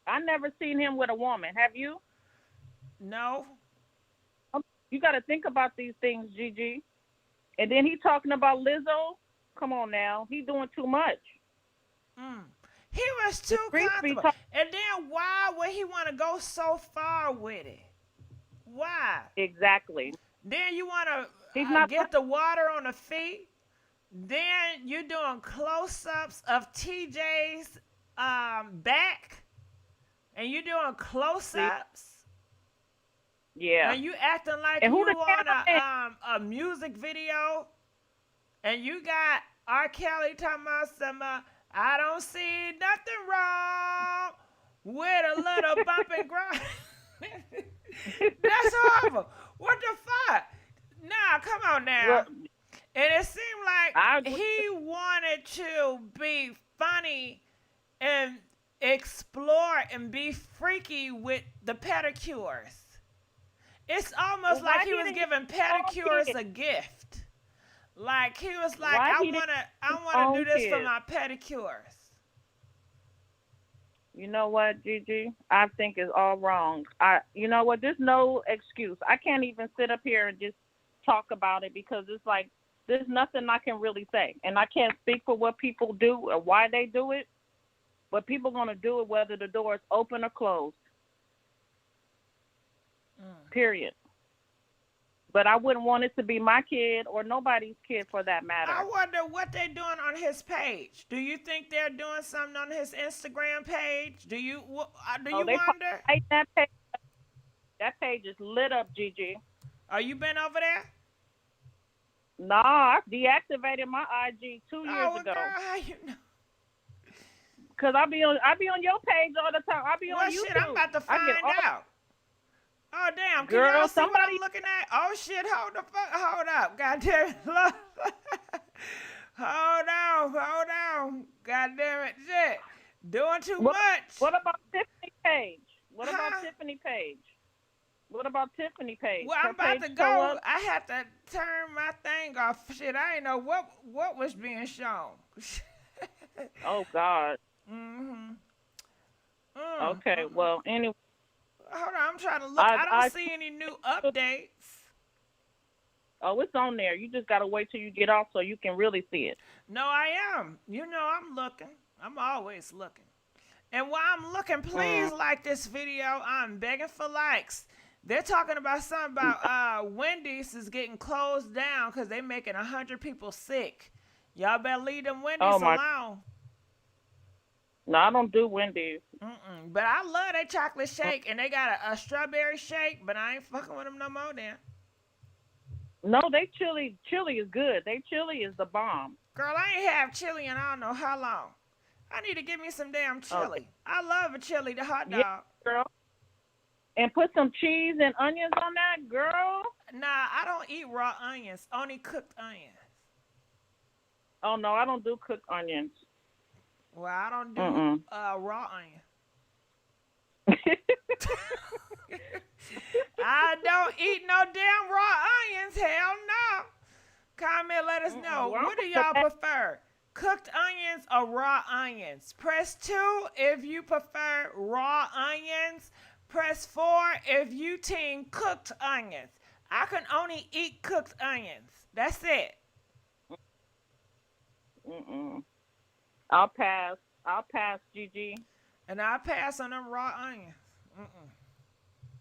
Speaker 13: I never seen him with a woman. Have you?
Speaker 1: No.
Speaker 13: You got to think about these things, Gigi. And then he talking about Lizzo. Come on now, he doing too much.
Speaker 1: He was too comfortable. And then why would he want to go so far with it? Why?
Speaker 13: Exactly.
Speaker 1: Then you want to get the water on the feet. Then you're doing close-ups of TJ's back. And you're doing close-ups.
Speaker 13: Yeah.
Speaker 1: And you acting like
Speaker 13: And
Speaker 1: you
Speaker 13: who the
Speaker 1: on a music video. And you got R. Kelly talking about some, I don't see nothing wrong with a little bump and grind. That's horrible. What the fuck? Nah, come on now.
Speaker 13: Well,
Speaker 1: and it seemed like he wanted to be funny and explore and be freaky with the pedicures. It's almost like he was giving pedicures a gift. Like he was like, I wanna do this for my pedicures.
Speaker 13: You know what, Gigi? I think it's all wrong. You know what? There's no excuse. I can't even sit up here and just talk about it because it's like there's nothing I can really say, and I can't speak for what people do or why they do it. But people gonna do it whether the door is open or closed. Period. But I wouldn't want it to be my kid or nobody's kid for that matter.
Speaker 1: I wonder what they're doing on his page. Do you think they're doing something on his Instagram page? Do you wonder?
Speaker 13: That page is lit up, Gigi.
Speaker 1: Are you been over there?
Speaker 13: Nah, I deactivated my IG 2 years ago.
Speaker 1: Girl, how you know?
Speaker 13: Cause I be on your page all the time. I be on YouTube.
Speaker 1: Shit, I'm about to find out. Oh damn! Can
Speaker 13: Girl,
Speaker 1: y'all see what I'm looking at? Oh shit! Hold up! God damn it! Hold on! God damn it! Shit! Doing too much.
Speaker 13: What about Tiffany Page? What about Tiffany Page? What about Tiffany Page?
Speaker 1: Well, I'm about to go. I had to turn my thing off. Shit, I didn't know what was being shown.
Speaker 13: Oh God. Okay. Well, anyway.
Speaker 1: Hold on, I'm trying to look. I don't see any new updates.
Speaker 13: Oh, it's on there. You just gotta wait till you get off so you can really see it.
Speaker 1: No, I am. You know, I'm looking. I'm always looking. And while I'm looking, please like this video. I'm begging for likes. They're talking about something about Wendy's is getting closed down because they're making 100 people sick. Y'all better leave them Wendy's alone.
Speaker 13: No, I don't do Wendy's.
Speaker 1: But I love their chocolate shake, and they got a strawberry shake, but I ain't fucking with them no more then.
Speaker 13: No, they chili is good. They chili is the bomb.
Speaker 1: Girl, I ain't have chili in I don't know how long. I need to give me some damn chili. I love a chili, the hot dog.
Speaker 13: Yeah, girl. And put some cheese and onions on that, girl.
Speaker 1: Nah, I don't eat raw onions, only cooked onions.
Speaker 13: Oh, no, I don't do cooked onions.
Speaker 1: Well, I don't do raw onion. I don't eat no damn raw onions. Hell no. Comment, let us know. What do y'all prefer? Cooked onions or raw onions? Press 2 if you prefer raw onions. Press 4 if you team cooked onions. I can only eat cooked onions. That's it.
Speaker 13: I'll pass, Gigi.
Speaker 1: And I'll pass on them raw onions.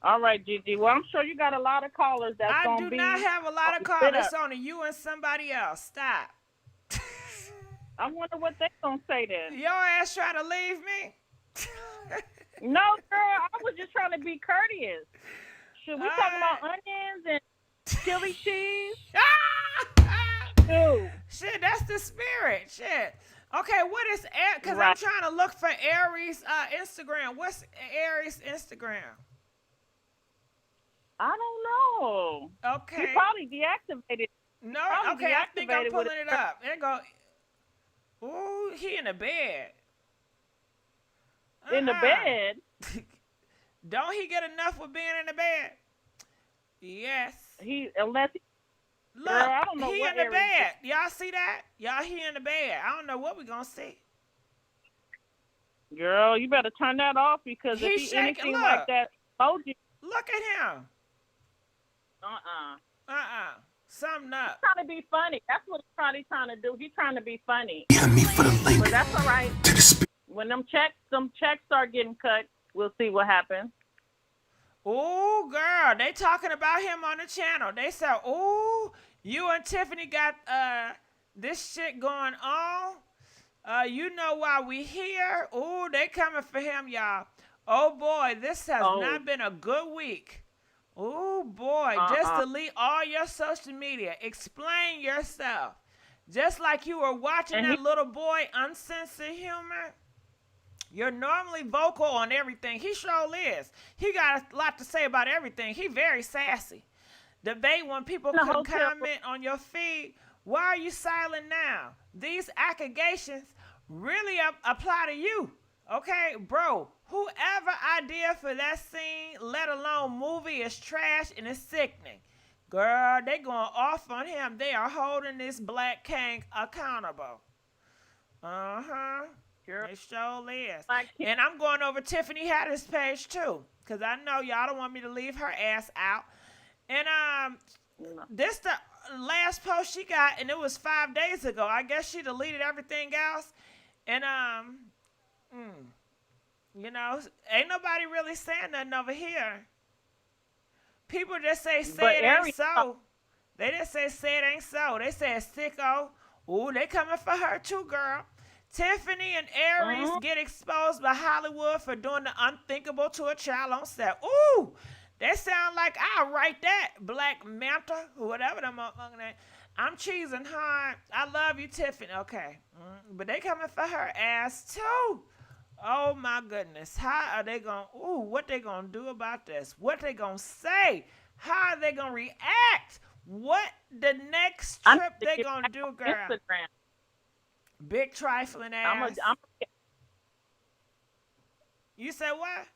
Speaker 13: All right, Gigi. Well, I'm sure you got a lot of callers that's going to be.
Speaker 1: I do not have a lot of callers. It's only you and somebody else. Stop.
Speaker 13: I wonder what they going to say then.
Speaker 1: Your ass trying to leave me?
Speaker 13: No, girl. I was just trying to be courteous. Should we talk about onions and chili cheese? Dude.
Speaker 1: Shit, that's the spirit. Shit. Okay, what is because I'm trying to look for Aries Instagram. What's Aries Instagram?
Speaker 13: I don't know.
Speaker 1: Okay.
Speaker 13: You probably deactivated.
Speaker 1: No, okay, I think I'm pulling it up. There go. Ooh, he in the bed.
Speaker 13: In the bed?
Speaker 1: Don't he get enough with being in the bed? Yes.
Speaker 13: Unless he...
Speaker 1: Look,
Speaker 13: girl, I don't know
Speaker 1: he
Speaker 13: what
Speaker 1: in the bed. Y'all see that? Y'all, he in the bed. I don't know what we gonna see.
Speaker 10: Girl, you better turn that off because if
Speaker 1: He's
Speaker 10: he
Speaker 1: shaking.
Speaker 10: anything
Speaker 1: Look.
Speaker 10: like that, emoji.
Speaker 1: Look at him.
Speaker 10: Uh-uh.
Speaker 1: Something up.
Speaker 10: He's trying to be funny. That's what he's probably trying to do. He's trying to be funny. But that's all right. When them checks start getting cut, we'll see what happens.
Speaker 1: Oh, girl, they talking about him on the channel. They said, oh, you and Tiffany got this shit going on. You know why we here. Oh, they coming for him, y'all. Oh, boy, this has not been a good week. Oh, boy, just delete all your social media. Explain yourself. Just like you were watching that little boy uncensored humor. You're normally vocal on everything. He sure is. He got a lot to say about everything. He very sassy. Debate when people can comment on your feed. Why are you silent now? These accusations really apply to you. Okay, bro, whoever idea for that scene, let alone movie, is trash and it's sickening. Girl, they going off on him. They are holding this black king accountable. Uh-huh. They sure is. And I'm going over Tiffany Haddish page too, because I know y'all don't want me to leave her ass out. And this the last post she got, and it was 5 days ago. I guess she deleted everything else. And you know, ain't nobody really saying nothing over here. People just say it ain't so. They just say it ain't so. They say it's sicko. Ooh, they coming for her too, girl. Tiffany and Aries get exposed by Hollywood for doing the unthinkable to a child on set. Ooh, they sound like I'll write that. Black Manta, whatever the motherfucking name. I'm cheesing hard. I love you, Tiffany. Okay. But they coming for her ass too. Oh my goodness. How are they going to, what they going to do about this? What they going to say? How are they going to react? What the next trip they going to do, girl? Instagram. Big trifling ass. You said what?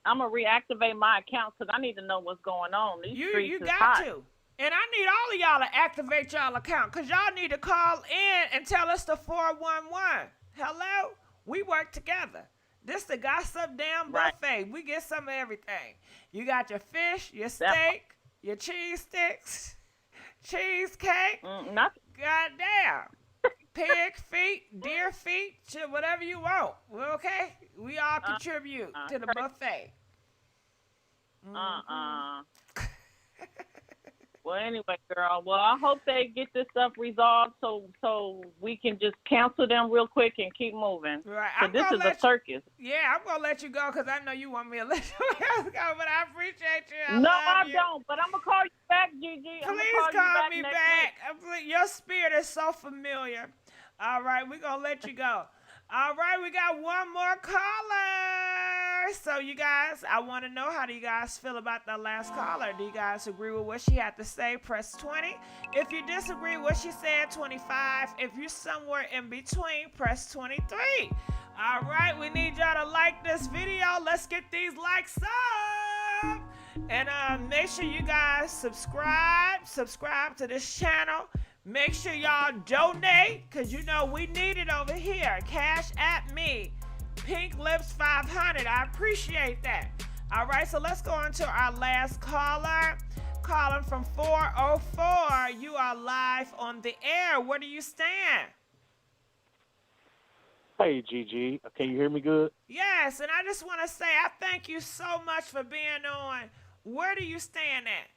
Speaker 10: I'm going to reactivate my account because I need to know what's going on. These streets
Speaker 1: you
Speaker 10: is
Speaker 1: got
Speaker 10: hot.
Speaker 1: to. And I need all of y'all to activate y'all account because y'all need to call in and tell us the 411. Hello? We work together. This the Gossip damn buffet. We get some of everything. You got your fish, your steak, your cheese sticks, cheesecake. Goddamn. Pig feet, deer feet, shit, whatever you want. Well, okay? We all contribute to the buffet.
Speaker 10: Well, anyway, girl. Well, I hope they get this stuff resolved so we can just cancel them real quick and keep moving.
Speaker 1: Right.
Speaker 10: So this is a circus.
Speaker 1: Yeah, I'm going to let you go because I know you want me to let you else go, but I appreciate you.
Speaker 10: I don't, but I'm going to call you back, Gigi.
Speaker 1: Please call me back. Your spirit is so familiar. All right, we're going to let you go. All right, we got one more caller. So, you guys, I want to know, how do you guys feel about that last caller? Do you guys agree with what she had to say? Press 20. If you disagree with what she said, 25. If you're somewhere in between, press 23. All right, we need y'all to like this video. Let's get these likes up. And make sure you guys subscribe to this channel. Make sure y'all donate, because you know we need it over here. Cash at me. Pink Lips 500. I appreciate that. All right, so let's go on to our last caller. Calling from 404. You are live on the air. Where do you stand?
Speaker 21: Hey, Gigi. Can you hear me good?
Speaker 1: Yes, and I just want to say I thank you so much for being on. Where do you stand at?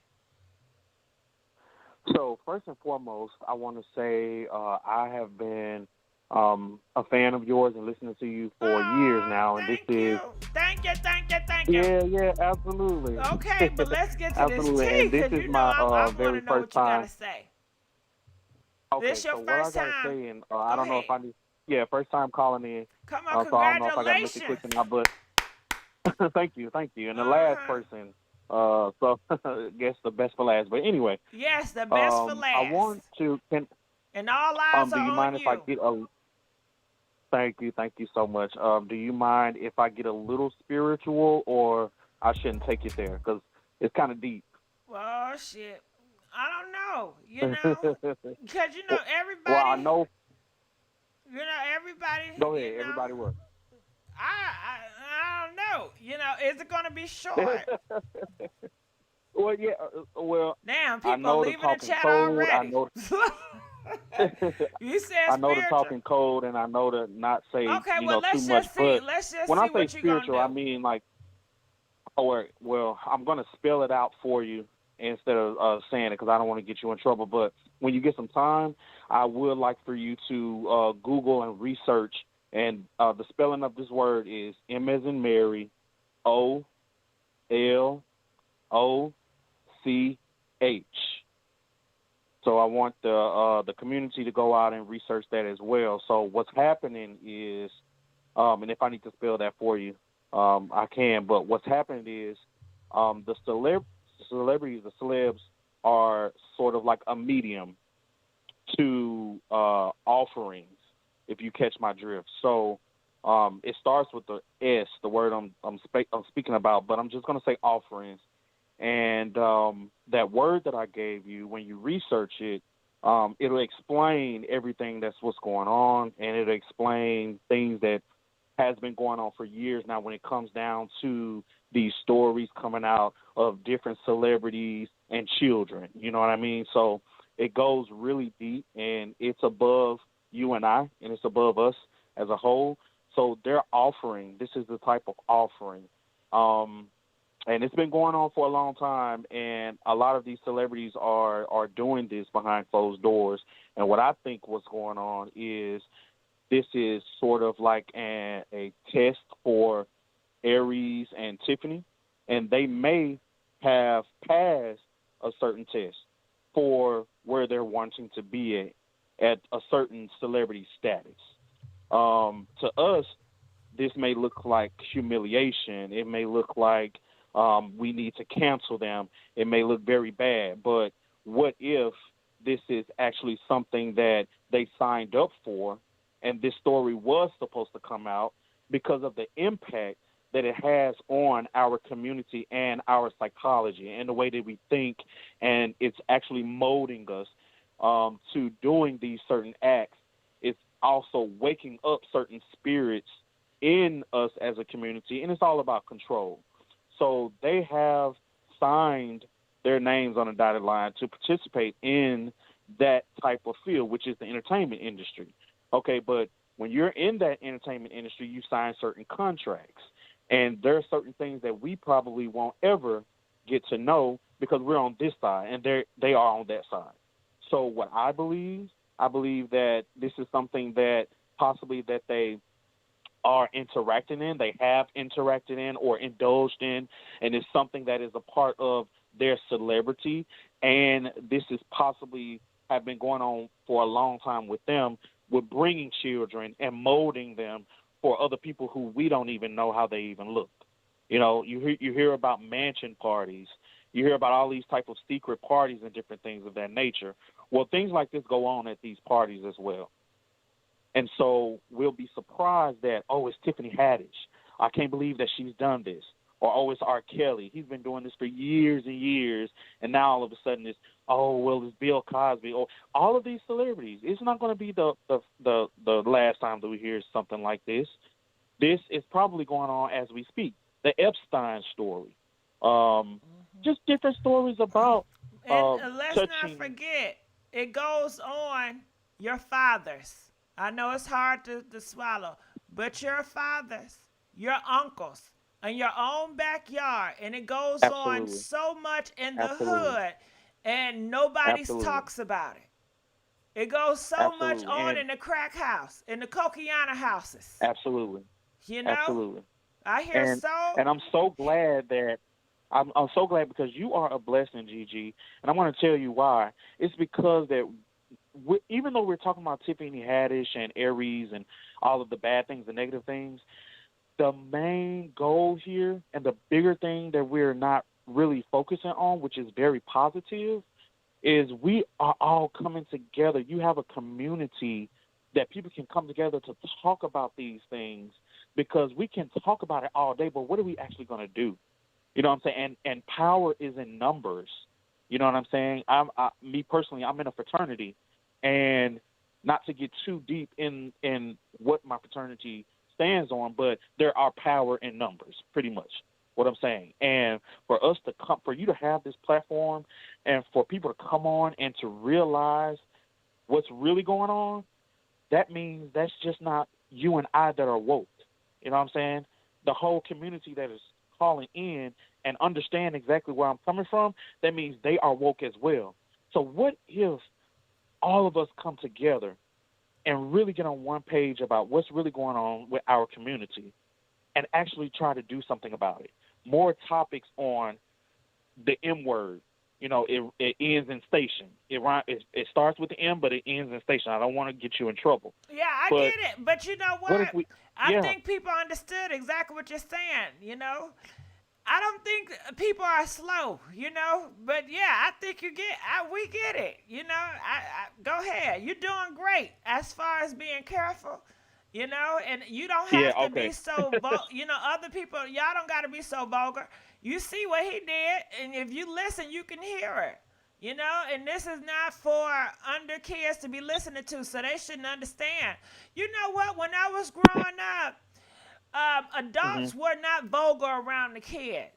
Speaker 21: So first and foremost, I want to say I have been a fan of yours and listening to you for years now, and this is.
Speaker 1: Thank you.
Speaker 21: Yeah, absolutely.
Speaker 1: Okay, but let's get to this tea,
Speaker 21: and this
Speaker 1: because
Speaker 21: is
Speaker 1: you know
Speaker 21: my
Speaker 1: I
Speaker 21: very
Speaker 1: want to know
Speaker 21: first
Speaker 1: what you
Speaker 21: time.
Speaker 1: got to say.
Speaker 21: Okay,
Speaker 1: This your
Speaker 21: so
Speaker 1: first
Speaker 21: what I
Speaker 1: time.
Speaker 21: gotta say, and I don't know if I need. Yeah, first time calling in.
Speaker 1: Come on,
Speaker 21: so I don't know if I got to make it
Speaker 1: congratulations.
Speaker 21: quick enough, but thank you. And the last person. So I guess the best for last. But anyway.
Speaker 1: Yes, the best for last.
Speaker 21: I want to.
Speaker 1: And all eyes
Speaker 21: do
Speaker 1: are
Speaker 21: you
Speaker 1: on
Speaker 21: mind
Speaker 1: you.
Speaker 21: if I get a? Thank you so much. Do you mind if I get a little spiritual, or I shouldn't take it there because it's kind of deep?
Speaker 1: Oh shit, I don't know. You know, because you know everybody.
Speaker 21: Well, I know.
Speaker 1: You know everybody.
Speaker 21: Go ahead, everybody. What?
Speaker 1: I don't know. You know, is it going to be short?
Speaker 21: Well, yeah. Well,
Speaker 1: Damn,
Speaker 21: I
Speaker 1: people
Speaker 21: know the
Speaker 1: leaving the
Speaker 21: talking
Speaker 1: chat
Speaker 21: code. I
Speaker 1: already.
Speaker 21: know.
Speaker 1: You said
Speaker 21: I know the
Speaker 1: spiritual.
Speaker 21: talking code, and I know to not say
Speaker 1: Okay, well
Speaker 21: too
Speaker 1: let's
Speaker 21: much.
Speaker 1: just see.
Speaker 21: But
Speaker 1: Let's just
Speaker 21: when I
Speaker 1: see
Speaker 21: say
Speaker 1: what you gonna
Speaker 21: spiritual, I
Speaker 1: do.
Speaker 21: mean like, well, I'm gonna spell it out for you instead of saying it because I don't want to get you in trouble. But when you get some time, I would like for you to Google and research. And the spelling of this word is M as in Mary, OLOCH. So I want the community to go out and research that as well. So what's happening is, and if I need to spell that for you, I can. But what's happening is, the celebrities, the celebs, are sort of like a medium to offerings, if you catch my drift. So it starts with the S, the word I'm speaking about, but I'm just going to say offerings. And that word that I gave you, when you research it, it'll explain everything that's what's going on, and it'll explain things that has been going on for years now when it comes down to these stories coming out of different celebrities and children. You know what I mean? So it goes really deep, and it's above you and I, and it's above us as a whole. So they're offering. This is the type of offering. And it's been going on for a long time, and a lot of these celebrities are doing this behind closed doors. And what I think what's going on is this is sort of like a test for Aries and Tiffany, and they may have passed a certain test for where they're wanting to be at a certain celebrity status. To us, this may look like humiliation. It may look like we need to cancel them. It may look very bad, but what if this is actually something that they signed up for, and this story was supposed to come out because of the impact that it has on our community and our psychology and the way that we think, and it's actually molding us to doing these certain acts. It's also waking up certain spirits in us as a community, and it's all about control. So they have signed their names on a dotted line to participate in that type of field, which is the entertainment industry. Okay, but when you're in that entertainment industry, you sign certain contracts. And there are certain things that we probably won't ever get to know because we're on this side and they are on that side. So what I believe that this is something that possibly that they are interacting in, they have interacted in or indulged in, and it's something that is a part of their celebrity. And this is possibly have been going on for a long time with them, with bringing children and molding them for other people who we don't even know how they even look. You know, you hear about mansion parties. You hear about all these type of secret parties and different things of that nature. Well, things like this go on at these parties as well. And so we'll be surprised that, oh, it's Tiffany Haddish. I can't believe that she's done this. Or, oh, it's R. Kelly. He's been doing this for years and years, and now all of a sudden it's, oh, well, it's Bill Cosby. Or all of these celebrities. It's not going to be the last time that we hear something like this. This is probably going on as we speak. The Epstein story. Just different stories about
Speaker 1: And let's
Speaker 21: touching.
Speaker 1: not forget, it goes on your fathers. I know it's hard to swallow, but your fathers, your uncles, in your own backyard, and it goes on
Speaker 21: Absolutely.
Speaker 1: so much in the
Speaker 21: Absolutely.
Speaker 1: hood, and nobody
Speaker 21: Absolutely.
Speaker 1: talks about it. It goes so much
Speaker 21: Absolutely.
Speaker 1: on
Speaker 21: And
Speaker 1: in the crack house, in the Coquiana houses.
Speaker 21: absolutely.
Speaker 1: You know,
Speaker 21: Absolutely.
Speaker 1: I hear
Speaker 21: And I'm so glad that I'm so glad because you are a blessing, Gigi, and I want to tell you why. It's because that even though we're talking about Tiffany Haddish and Aries and all of the bad things, the negative things, the main goal here and the bigger thing that we're not really focusing on, which is very positive, is we are all coming together. You have a community that people can come together to talk about these things, because we can talk about it all day, but what are we actually going to do? You know what I'm saying? And power is in numbers. You know what I'm saying? Me personally, I'm in a fraternity, and not to get too deep in what my fraternity stands on, but there are power in numbers, pretty much what I'm saying. And for us to come, for you to have this platform and for people to come on and to realize what's really going on, that means that's just not you and I that are woke. You know what I'm saying? The whole community that is calling in and understand exactly where I'm coming from, that means they are woke as well. So what if all of us come together and really get on one page about what's really going on with our community and actually try to do something about it? More topics on the M word. You know, it ends in station. It starts with the M, but it ends in station. I don't want to get you in trouble.
Speaker 1: Yeah, I get it. But you know what? I
Speaker 21: Yeah.
Speaker 1: think people understood exactly what you're saying, you know? I don't think people are slow, you know? But yeah, I think we get it, you know? Go ahead. You're doing great as far as being careful, you know? And you don't have to be so, you know, other people, y'all don't got to be so vulgar. You see what he did, and if you listen, you can hear it. You know, and this is not for under kids to be listening to, so they shouldn't understand. You know what? When I was growing up, adults were not vulgar around the kids.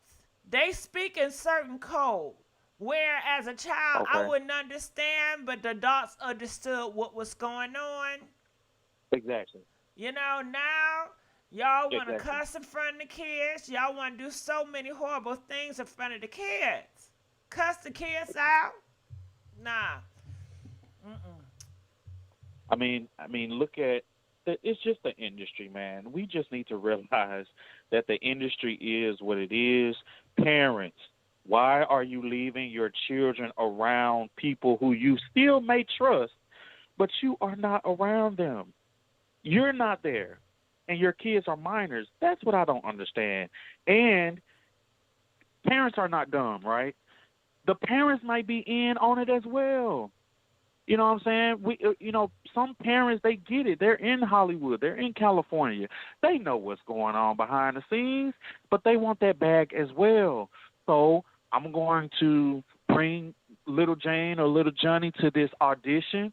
Speaker 1: They speak in certain code, where as a child I wouldn't understand, but the adults understood what was going on.
Speaker 21: Exactly.
Speaker 1: You know, now y'all want to cuss in front of the kids. Y'all want to do so many horrible things in front of the kids. Cuss the kids out? Nah.
Speaker 21: I mean, look at it's just the industry, man. We just need to realize that the industry is what it is. Parents, why are you leaving your children around people who you still may trust, but you are not around them? You're not there, and your kids are minors. That's what I don't understand. And parents are not dumb, right? The parents might be in on it as well. You know what I'm saying? Some parents, they get it. They're in Hollywood. They're in California. They know what's going on behind the scenes, but they want that bag as well. So I'm going to bring little Jane or little Johnny to this audition,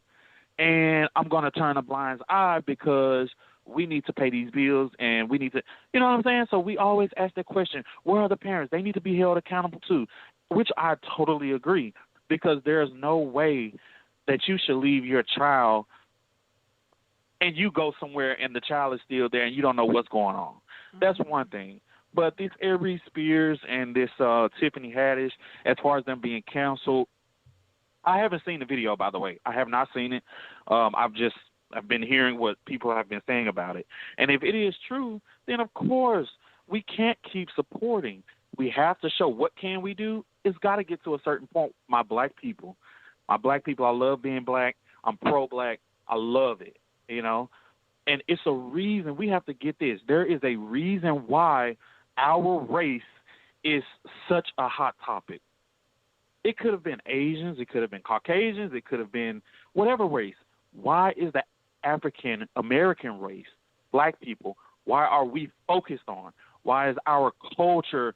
Speaker 21: and I'm going to turn a blind eye because we need to pay these bills and we need to, you know what I'm saying? So we always ask that question, where are the parents? They need to be held accountable too, which I totally agree, because there's no way that you should leave your child and you go somewhere and the child is still there and you don't know what's going on. That's one thing. But this Aries Spears and this Tiffany Haddish, as far as them being canceled, I haven't seen the video, by the way. I have not seen it. I've been hearing what people have been saying about it. And if it is true, then of course we can't keep supporting. We have to show what can we do. It's got to get to a certain point. My black people, I love being black. I'm pro-black. I love it, you know. And it's a reason. We have to get this. There is a reason why our race is such a hot topic. It could have been Asians. It could have been Caucasians. It could have been whatever race. Why is the African American race, black people, why are we focused on? Why is our culture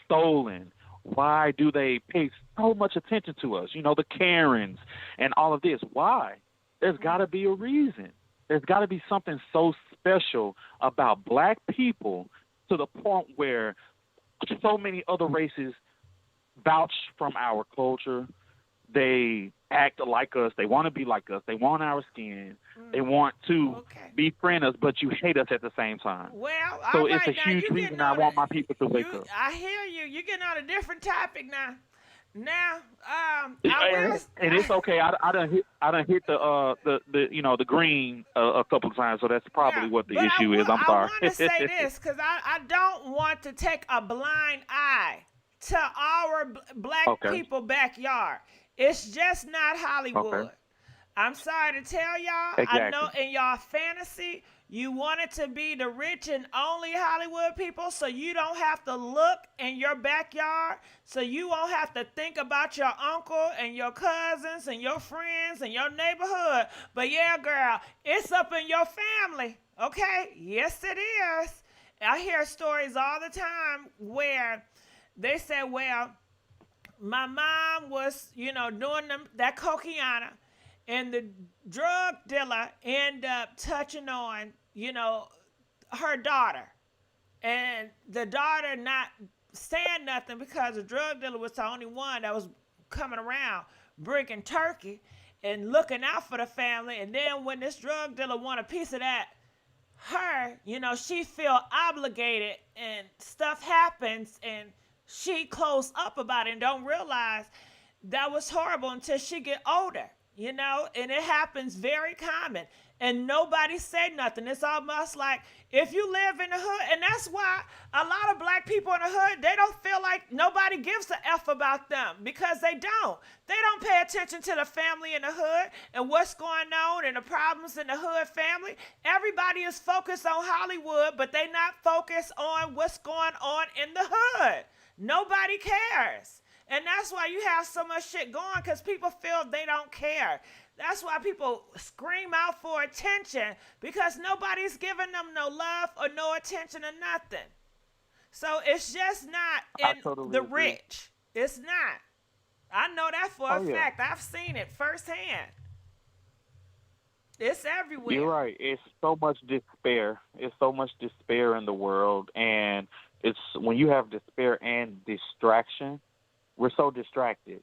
Speaker 21: stolen? Why do they pay so much attention to us? You know, the Karens and all of this. Why? There's got to be a reason. There's got to be something so special about black people to the point where so many other races vouch from our culture. They act like us. They want to be like us. They want our skin. They want to befriend us, but you hate us at the same time.
Speaker 1: Well,
Speaker 21: so
Speaker 1: all
Speaker 21: it's
Speaker 1: right,
Speaker 21: a huge reason I want my people to wake up.
Speaker 1: I hear you. You're getting on a different topic now. Now,
Speaker 21: and it's okay. I done hit the green a couple of times, so that's probably what the issue is. I'm sorry.
Speaker 1: I want to say this because I don't want to take a blind eye to our black people backyard. It's just not Hollywood.
Speaker 21: Okay.
Speaker 1: I'm sorry to tell y'all.
Speaker 21: Exactly.
Speaker 1: I know in y'all fantasy, you want it to be the rich and only Hollywood people, so you don't have to look in your backyard, so you won't have to think about your uncle and your cousins and your friends and your neighborhood. But yeah, girl, it's up in your family, okay? Yes, it is. I hear stories all the time where they say, well, my mom was, doing that cocaine, and the drug dealer ended up touching on, her daughter, and the daughter not saying nothing because the drug dealer was the only one that was coming around bringing turkey and looking out for the family. And then when this drug dealer want a piece of that, her, she feel obligated and stuff happens and she close up about it and don't realize that was horrible until she get older, and it happens very common. And nobody said nothing. It's almost like if you live in the hood, and that's why a lot of black people in the hood, they don't feel like nobody gives a F about them because they don't. They don't pay attention to the family in the hood and what's going on and the problems in the hood family. Everybody is focused on Hollywood, but they not focused on what's going on in the hood. Nobody cares. And that's why you have so much shit going, because people feel they don't care. That's why people scream out for attention, because nobody's giving them no love or no attention or nothing. So it's just not in the rich. It's not. I know that for a fact. I've seen it firsthand. It's everywhere.
Speaker 21: You're right. It's so much despair. It's so much despair in the world. And it's when you have despair and distraction, we're so distracted.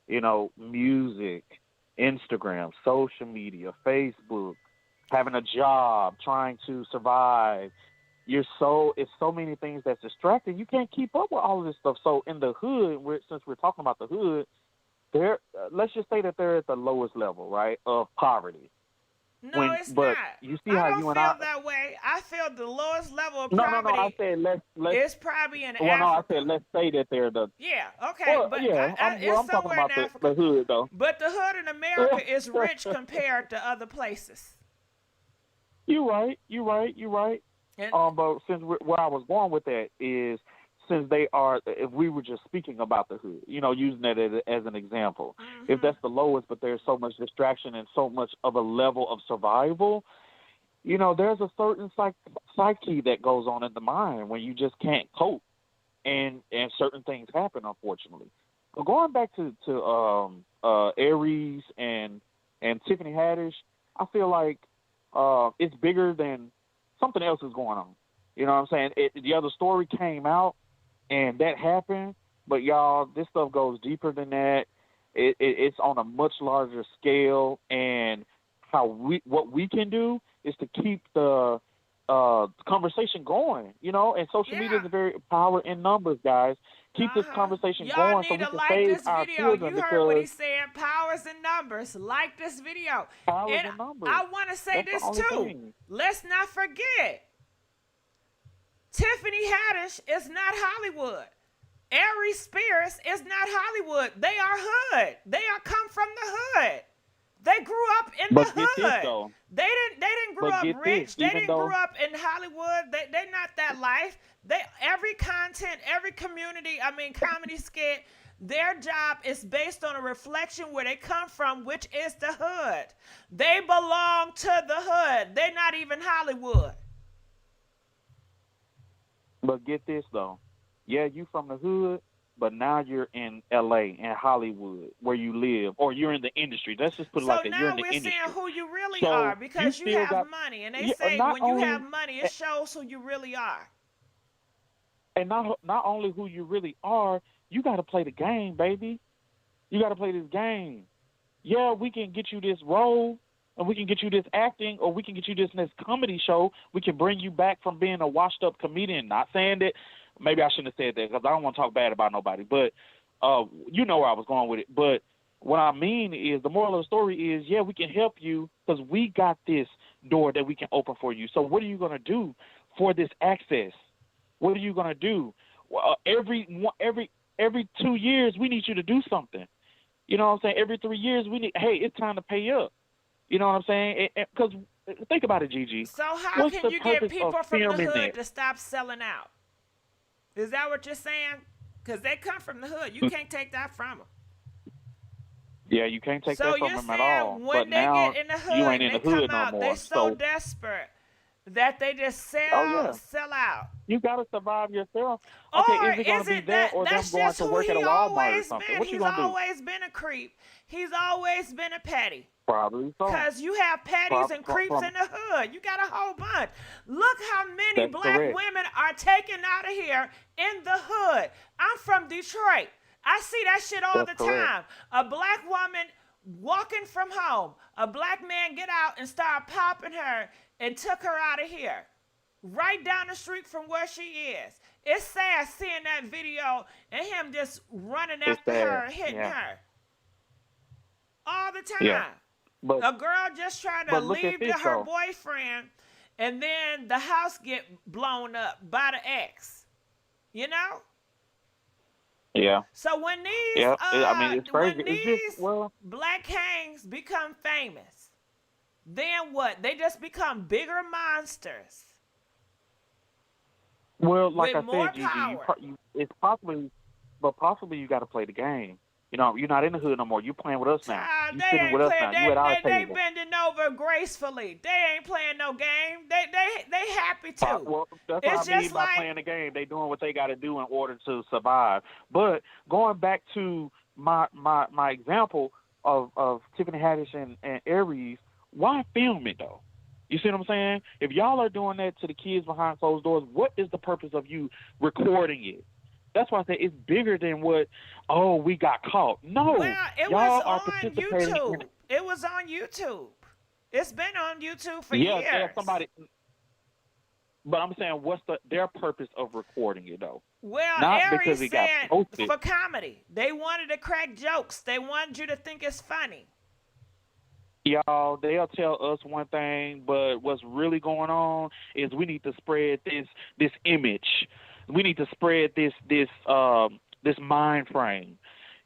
Speaker 21: Music, Instagram, social media, Facebook, having a job, trying to survive. It's so many things that's distracting. You can't keep up with all of this stuff. So in the hood, since we're talking about the hood, let's just say that they're at the lowest level, right, of poverty.
Speaker 1: No, it's not.
Speaker 21: You see how you and I
Speaker 1: feel that way. I feel the lowest level of
Speaker 21: No.
Speaker 1: poverty.
Speaker 21: I said let's.
Speaker 1: It's probably in Africa.
Speaker 21: Well, no, I said let's say that they're the.
Speaker 1: Yeah. Okay.
Speaker 21: Well,
Speaker 1: but
Speaker 21: yeah, I'm talking about the hood though.
Speaker 1: But the hood in America is rich compared to other places.
Speaker 21: You're right.
Speaker 1: And,
Speaker 21: but since where I was going with that is, since they are, if we were just speaking about the hood, using that as an example, if that's the lowest, but there's so much distraction and so much of a level of survival, there's a certain psyche that goes on in the mind when you just can't cope, and certain things happen, unfortunately. But going back to Aries and Tiffany Haddish, I feel like it's bigger than something else is going on. You know what I'm saying? The other story came out, and that happened, but y'all, this stuff goes deeper than that. It's on a much larger scale, and what we can do is to keep the conversation going, and social media is a very power in numbers, guys. Keep this conversation going so we can save our children.
Speaker 1: You heard what he said, powers in numbers. Like this video.
Speaker 21: Powers in numbers.
Speaker 1: I want to say this too. Let's not forget, Tiffany Haddish is not Hollywood. Aries Spears is not Hollywood. They are hood. They are come from the hood. They grew up in the hood. They didn't grow up rich. They didn't grow up in Hollywood. They're not that life. Every content, every community, comedy skit, their job is based on a reflection where they come from, which is the hood. They belong to the hood. They're not even Hollywood.
Speaker 21: But get this, though. Yeah, you from the hood, but now you're in L.A. and Hollywood where you live, or you're in the industry. Let's just put it like that. You're in the industry.
Speaker 1: So now we're saying who you really are, because you have money. And they say when you have money, it shows who you really are.
Speaker 21: And not only who you really are, you got to play the game, baby. You got to play this game. Yeah, we can get you this role, and we can get you this acting, or we can get you this next comedy show. We can bring you back from being a washed-up comedian. Not saying that, maybe I shouldn't have said that because I don't want to talk bad about nobody, but you know where I was going with it. But what I mean is, the moral of the story is, yeah, we can help you because we got this door that we can open for you. So what are you going to do for this access? What are you going to do? Every 2 years, we need you to do something. You know what I'm saying? Every 3 years, hey, it's time to pay up. You know what I'm saying? Because think about it, GIGI.
Speaker 1: So how can you get people from the hood to stop selling out? Is that what you're saying? Because they come from the hood. You can't take that from them.
Speaker 21: Yeah, you can't take that from them at all.
Speaker 1: When
Speaker 21: but
Speaker 1: they
Speaker 21: now
Speaker 1: get in the hood,
Speaker 21: you ain't in the hood
Speaker 1: out,
Speaker 21: no more.
Speaker 1: They're so desperate that they just sell out.
Speaker 21: You got to survive yourself.
Speaker 1: Or
Speaker 21: okay, is it going to be that or them going to work at a Walmart or something? What you going to do?
Speaker 1: He's always been a creep. He's always been a petty.
Speaker 21: Probably so.
Speaker 1: Because you have petties and creeps in the hood. You got a whole bunch. Look how many
Speaker 21: That's
Speaker 1: black
Speaker 21: correct.
Speaker 1: women are taken out of here in the hood. I'm from Detroit. I see that shit all
Speaker 21: That's
Speaker 1: the
Speaker 21: correct.
Speaker 1: time. A black woman walking from home. A black man get out and start popping her and took her out of here. Right down the street from where she is. It's sad seeing that video and him just running
Speaker 21: It's
Speaker 1: after
Speaker 21: sad.
Speaker 1: her and hitting
Speaker 21: Yeah.
Speaker 1: her. All the time.
Speaker 21: Yeah. But
Speaker 1: A girl just trying to
Speaker 21: but look at
Speaker 1: leave
Speaker 21: this,
Speaker 1: her
Speaker 21: though.
Speaker 1: boyfriend and then the house get blown up by the ex. You know?
Speaker 21: Yeah.
Speaker 1: So when these
Speaker 21: Yeah. I mean, it's crazy.
Speaker 1: when
Speaker 21: It's
Speaker 1: these
Speaker 21: just, well,
Speaker 1: black kings become famous, then what? They just become bigger monsters.
Speaker 21: well, like
Speaker 1: with
Speaker 21: I
Speaker 1: more
Speaker 21: said, Gigi,
Speaker 1: power.
Speaker 21: it's possibly you got to play the game. You know, you're not in the hood no more. You're playing with us now. You
Speaker 1: They
Speaker 21: sitting
Speaker 1: ain't
Speaker 21: with us
Speaker 1: playing.
Speaker 21: now. You at our
Speaker 1: They
Speaker 21: table.
Speaker 1: bending over gracefully. They ain't playing no game. They happy to.
Speaker 21: Well, that's
Speaker 1: It's
Speaker 21: what I mean
Speaker 1: just
Speaker 21: by
Speaker 1: like
Speaker 21: playing the game. They doing what they got to do in order to survive. But going back to my example of Tiffany Haddish and Aries, why film it though? You see what I'm saying? If y'all are doing that to the kids behind closed doors, what is the purpose of you recording it? That's why I say it's bigger than what, oh, we got caught. No,
Speaker 1: well, it
Speaker 21: y'all
Speaker 1: was
Speaker 21: are
Speaker 1: on
Speaker 21: participating in
Speaker 1: YouTube. It was on YouTube. It's been on YouTube for
Speaker 21: yeah,
Speaker 1: years.
Speaker 21: somebody. But I'm saying, what's their purpose of recording it though?
Speaker 1: Well,
Speaker 21: Not
Speaker 1: Aries
Speaker 21: because it got
Speaker 1: said
Speaker 21: posted.
Speaker 1: for comedy. They wanted to crack jokes. They wanted you to think it's funny.
Speaker 21: Y'all, they'll tell us one thing, but what's really going on is we need to spread this image. We need to spread this mind frame.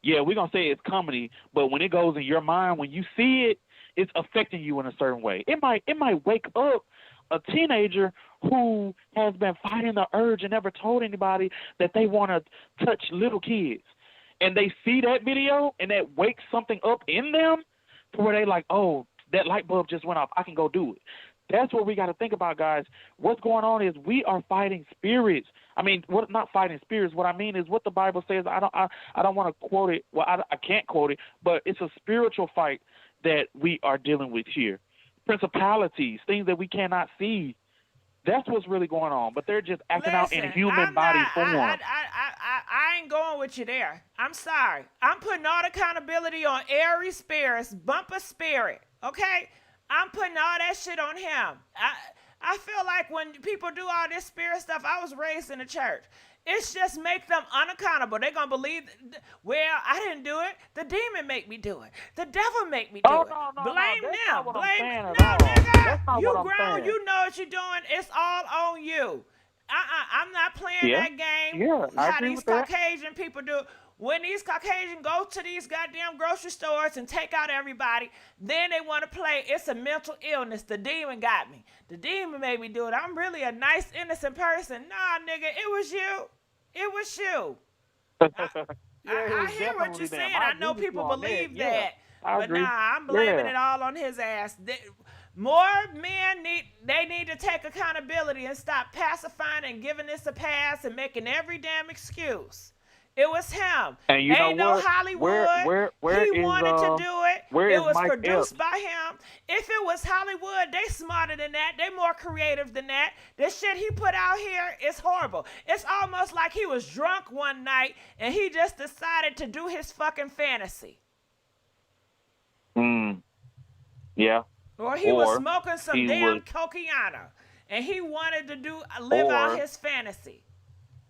Speaker 21: Yeah, we're gonna say it's comedy, but when it goes in your mind, when you see it, it's affecting you in a certain way. It might wake up a teenager who has been fighting the urge and never told anybody that they want to touch little kids, and they see that video and that wakes something up in them to where they like, oh, that light bulb just went off. I can go do it. That's what we got to think about, guys. What's going on is we are fighting spirits. I mean, not fighting spirits. What I mean is what the Bible says. I don't want to quote it. Well, I can't quote it, but it's a spiritual fight that we are dealing with here. Principalities, things that we cannot see. That's what's really going on. But they're just acting out in human body form.
Speaker 1: I ain't going with you there. I'm sorry. I'm putting all the accountability on Aries Spears, bumper spirit. Okay? I'm putting all that shit on him. I feel like when people do all this spirit stuff, I was raised in the church. It's just make them unaccountable. They're going to believe, well, I didn't do it. The demon make me do it. The devil make me do it. Blame them. Blame nigga. You grown. You know what you're doing. It's all on you. I'm not playing that game.
Speaker 21: Yeah, I
Speaker 1: how
Speaker 21: agree
Speaker 1: these
Speaker 21: with that.
Speaker 1: Caucasian people do. When these Caucasians go to these goddamn grocery stores and take out everybody, then they want to play, it's a mental illness. The demon got me. The demon made me do it. I'm really a nice, innocent person. Nah, nigga, it was you. It was you. I hear what you're saying. I know people believe that. But
Speaker 21: agree.
Speaker 1: nah, I'm blaming it all on his ass. More men need to take accountability and stop pacifying and giving this a pass and making every damn excuse. It was him.
Speaker 21: And you
Speaker 1: Ain't
Speaker 21: know
Speaker 1: no
Speaker 21: what?
Speaker 1: Hollywood.
Speaker 21: Where
Speaker 1: He
Speaker 21: is,
Speaker 1: wanted to do it.
Speaker 21: where
Speaker 1: It
Speaker 21: is
Speaker 1: was
Speaker 21: Mike
Speaker 1: produced
Speaker 21: Epps?
Speaker 1: by him. If it was Hollywood, they smarter than that. They more creative than that. The shit he put out here is horrible. It's almost like he was drunk one night and he just decided to do his fucking fantasy.
Speaker 21: Yeah.
Speaker 1: Or he was
Speaker 21: Or
Speaker 1: smoking some
Speaker 21: he
Speaker 1: damn
Speaker 21: was-
Speaker 1: cocaine and he wanted to live out
Speaker 21: Or-
Speaker 1: his fantasy.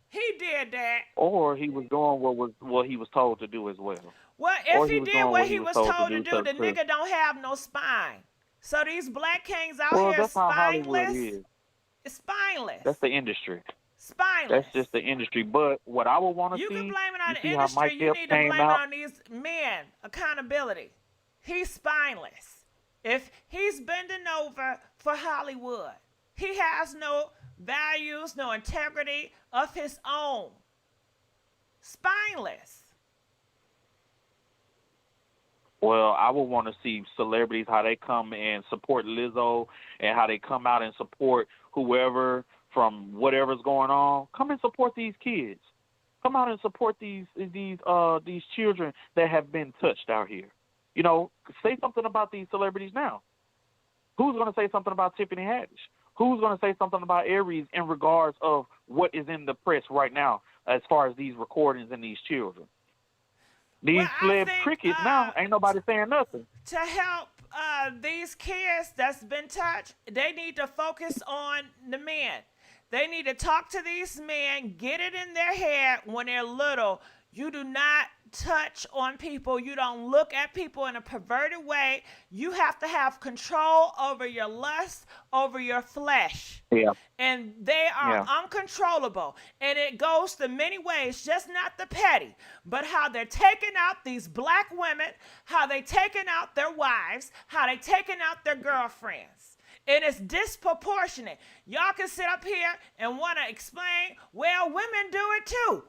Speaker 1: He did that.
Speaker 21: Or he was doing what he was told to do as well.
Speaker 1: Well,
Speaker 21: Or
Speaker 1: if he
Speaker 21: was
Speaker 1: did
Speaker 21: doing
Speaker 1: what he was told to do,
Speaker 21: so
Speaker 1: the
Speaker 21: too.
Speaker 1: nigga don't have no spine. So these black kings out
Speaker 21: Well,
Speaker 1: here
Speaker 21: that's how Hollywood
Speaker 1: spineless.
Speaker 21: is.
Speaker 1: It's spineless.
Speaker 21: That's the industry.
Speaker 1: Spineless.
Speaker 21: That's just the industry. But what I would want to see,
Speaker 1: You can blame it on the
Speaker 21: see how
Speaker 1: industry.
Speaker 21: Mike
Speaker 1: You
Speaker 21: Epps
Speaker 1: need to
Speaker 21: came
Speaker 1: blame it
Speaker 21: out.
Speaker 1: on these men. Accountability. He's spineless. If he's bending over for Hollywood, he has no values, no integrity of his own. Spineless.
Speaker 21: Well, I would want to see celebrities, how they come and support Lizzo and how they come out and support whoever from whatever's going on. Come and support these kids. Come out and support these children that have been touched out here. You know, say something about these celebrities now. Who's going to say something about Tiffany Haddish? Who's going to say something about Aries in regards of what is in the press right now as far as these recordings and these children? These crickets now, ain't nobody saying nothing.
Speaker 1: To help these kids that's been touched, they need to focus on the men. They need to talk to these men, get it in their head when they're little. You do not touch on people. You don't look at people in a perverted way. You have to have control over your lust, over your flesh.
Speaker 21: Yeah.
Speaker 1: And they are uncontrollable. And it goes to many ways, just not the petty, but how they're taking out these black women, how they taking out their wives, how they taking out their girlfriends. And it's disproportionate. Y'all can sit up here and want to explain, well, women do it too.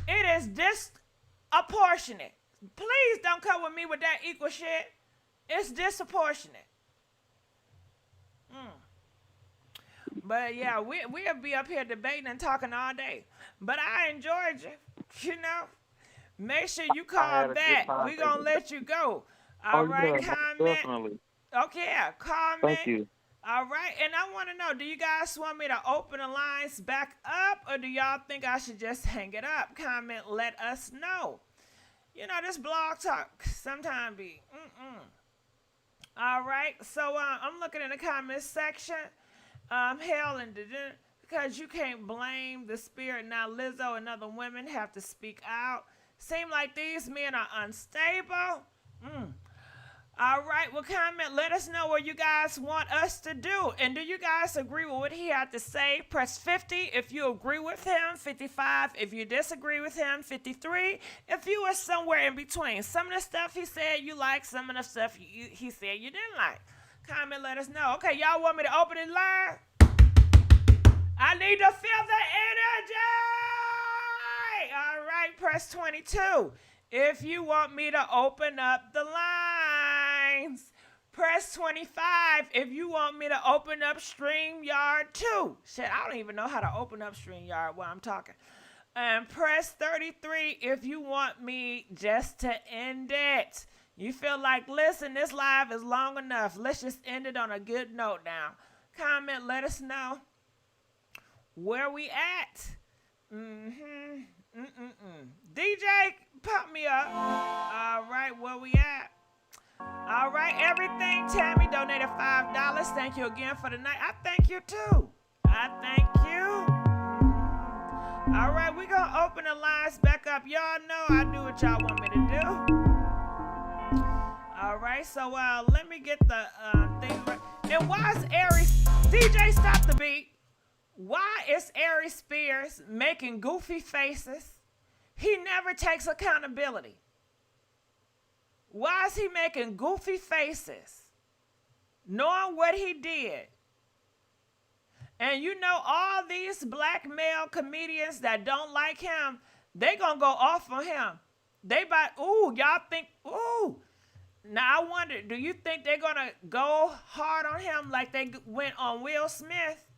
Speaker 1: It is disproportionate. Please don't come with me with that equal shit. It's disproportionate. But yeah, we'll be up here debating and talking all day. But I enjoyed you. You know, make sure you call back. We're going to let you go. All right, comment.
Speaker 21: Definitely.
Speaker 1: Okay, comment.
Speaker 21: Thank you.
Speaker 1: All right, and I want to know, do you guys want me to open the lines back up, or do y'all think I should just hang it up? Comment, let us know. You know, this blog talk sometimes be, All right, so I'm looking in the comments section. Hell, and because you can't blame the spirit. Now Lizzo and other women have to speak out. Seem like these men are unstable. All right, well, comment. Let us know what you guys want us to do. And do you guys agree with what he had to say? Press 50 if you agree with him, 55 if you disagree with him, 53 if you are somewhere in between. Some of the stuff he said you like, some of the stuff he said you didn't like. Comment, let us know. Okay, y'all want me to open it live? I need to feel the energy. All right, press 22. If you want me to open up the lines, press 25 if you want me to open up StreamYard too. Shit, I don't even know how to open up StreamYard while I'm talking. And press 33 if you want me just to end it. You feel like, listen, this live is long enough. Let's just end it on a good note now. Comment, let us know where we at. DJ, pop me up. All right, where we at? All right, everything. Tammy donated $5. Thank you again for the night. I thank you too. I thank you. All right, we're going to open the lines back up. Y'all know I do what y'all want me to do. All right, so let me get the thing right. And why is Aries, DJ, stop the beat. Why is Aries Spears making goofy faces? He never takes accountability. Why is he making goofy faces? Knowing what he did. And you know, all these black male comedians that don't like him, they gonna go off on him. They y'all think, Now I wonder, do you think they're gonna go hard on him like they went on Will Smith?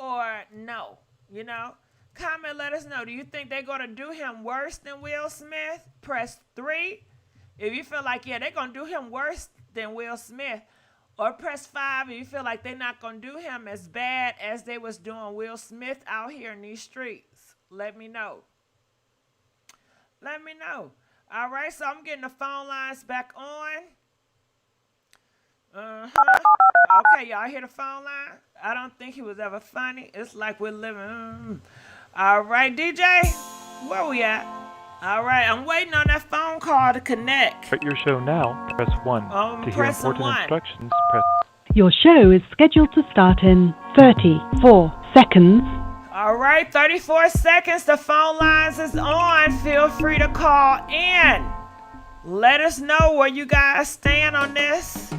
Speaker 1: Or no, you know? Comment, let us know. Do you think they're going to do him worse than Will Smith? Press 3. If you feel like, they're going to do him worse than Will Smith. Or press 5 if you feel like they're not going to do him as bad as they was doing Will Smith out here in these streets. Let me know. Let me know. All right, so I'm getting the phone lines back on. Okay, y'all hear the phone line? I don't think he was ever funny. It's like we're living. All right, DJ, where we at? All right, I'm waiting on that phone call to connect.
Speaker 3: Start your show now. Press 1. To hear important instructions, press...
Speaker 22: Your show is scheduled to start in 34 seconds.
Speaker 1: All right, 34 seconds. The phone lines is on. Feel free to call in. Let us know where you guys stand on this.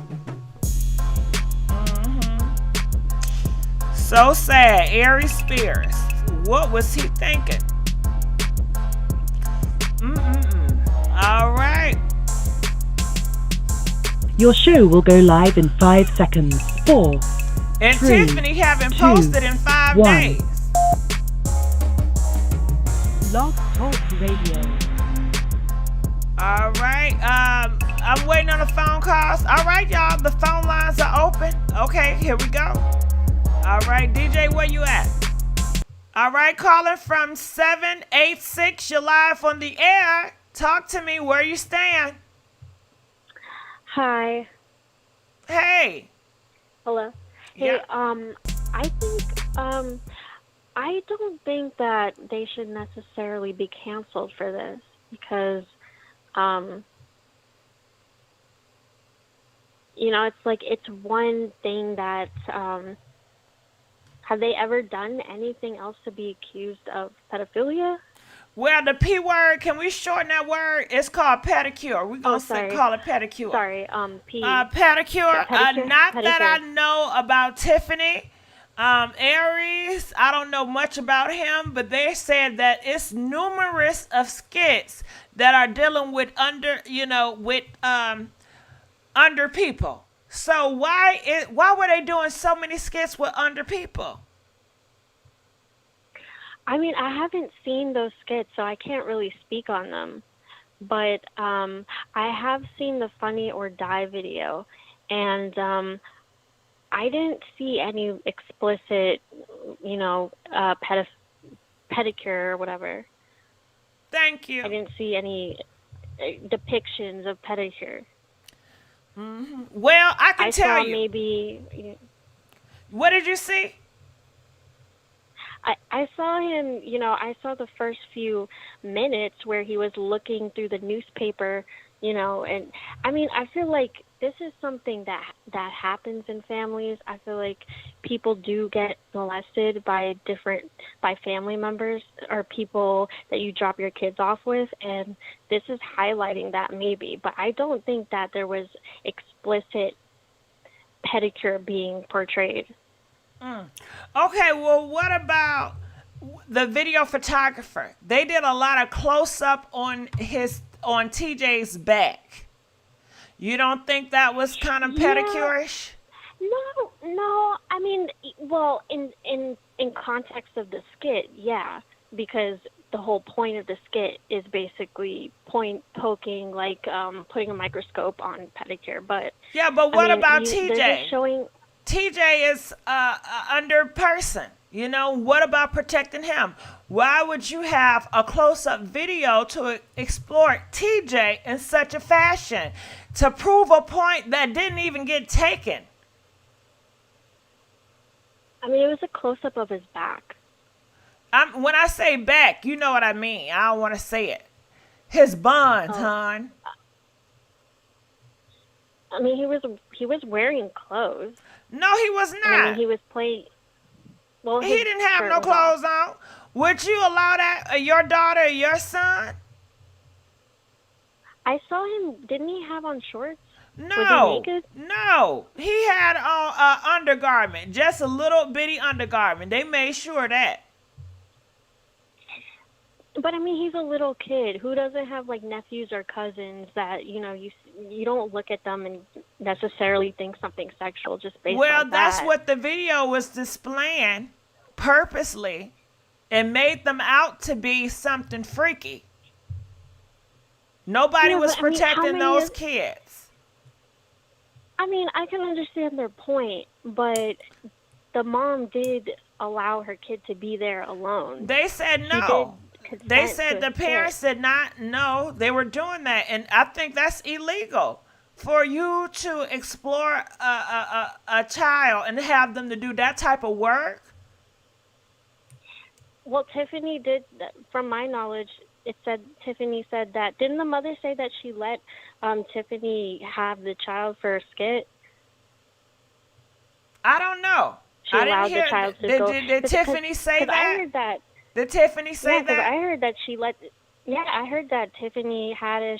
Speaker 1: So sad. Aries Spears. What was he thinking? All right.
Speaker 22: Your show will go live in 5 seconds. 4.
Speaker 1: And
Speaker 22: 3,
Speaker 1: Tiffany haven't
Speaker 22: 2,
Speaker 1: posted in 5
Speaker 22: 1.
Speaker 1: days.
Speaker 22: Blog Talk Radio.
Speaker 1: All right. I'm waiting on the phone calls. All right, y'all. The phone lines are open. Okay, here we go. All right, DJ, where you at? All right, calling from 786. You're live on the air. Talk to me. Where you stand?
Speaker 2: Hi.
Speaker 1: Hey.
Speaker 2: Hello. Hey, I think I don't think that they should necessarily be canceled for this because you know, it's like it's one thing that have they ever done anything else to be accused of pedophilia?
Speaker 1: Well, the P word, can we shorten that word? It's called pedicure. We're going to call it pedicure.
Speaker 2: Sorry, P.
Speaker 1: Pedicure.
Speaker 2: Pedicure?
Speaker 1: Not
Speaker 2: Pedicure.
Speaker 1: that I know about Tiffany Aries. I don't know much about him, but they said that it's numerous of skits that are dealing with under people. So why were they doing so many skits with under people?
Speaker 2: I mean, I haven't seen those skits, so I can't really speak on them. But I have seen the Funny or Die video, and I didn't see any explicit, pedicure or whatever.
Speaker 1: Thank you.
Speaker 2: I didn't see any depictions of pedicure.
Speaker 1: Mm-hmm. Well, I can tell you.
Speaker 2: Maybe.
Speaker 1: What did you see?
Speaker 2: I saw him, I saw the first few minutes where he was looking through the newspaper, and I mean, I feel like this is something that happens in families. I feel like people do get molested by family members or people that you drop your kids off with, and this is highlighting that maybe, but I don't think that there was explicit pedicure being portrayed.
Speaker 1: Okay, well, what about the video photographer? They did a lot of close-up on TJ's back. You don't think that was kind of pedicure-ish?
Speaker 2: No. I mean, well, in context of the skit, yeah, because the whole point of the skit is basically poking, like putting a microscope on pedicure. But
Speaker 1: yeah, but what about TJ?
Speaker 2: They're just showing.
Speaker 1: TJ is a under person. What about protecting him? Why would you have a close-up video to explore TJ in such a fashion to prove a point that didn't even get taken?
Speaker 2: I mean, it was a close-up of his back.
Speaker 1: When I say back, you know what I mean. I don't want to say it. His buns, hon.
Speaker 2: I mean, he was wearing clothes.
Speaker 1: No, he was not.
Speaker 2: I mean, he was playing. Well,
Speaker 1: he didn't have no clothes on. Would you allow that your daughter or your son?
Speaker 2: I saw him. Didn't he have on shorts?
Speaker 1: No.
Speaker 2: Was he naked?
Speaker 1: No. He had on an undergarment, just a little bitty undergarment. They made sure of that.
Speaker 2: But I mean, he's a little kid. Who doesn't have like nephews or cousins that you don't look at them and necessarily think something sexual just based on that?
Speaker 1: Well, that's what the video was displaying purposely, and made them out to be something freaky. Nobody was protecting those kids.
Speaker 2: I mean, I can understand their point, but the mom did allow her kid to be there alone.
Speaker 1: They said no. They said the parents did not know they were doing that, and I think that's illegal for you to explore a child and have them to do that type of work.
Speaker 2: Well, Tiffany did, from my knowledge, Tiffany said that. Didn't the mother say that she let Tiffany have the child for a skit?
Speaker 1: I don't know.
Speaker 2: She allowed the child to go.
Speaker 1: Did Tiffany say that?
Speaker 2: I heard that.
Speaker 1: Did Tiffany say that?
Speaker 2: I heard that she let. Yeah, I heard that Tiffany Haddish,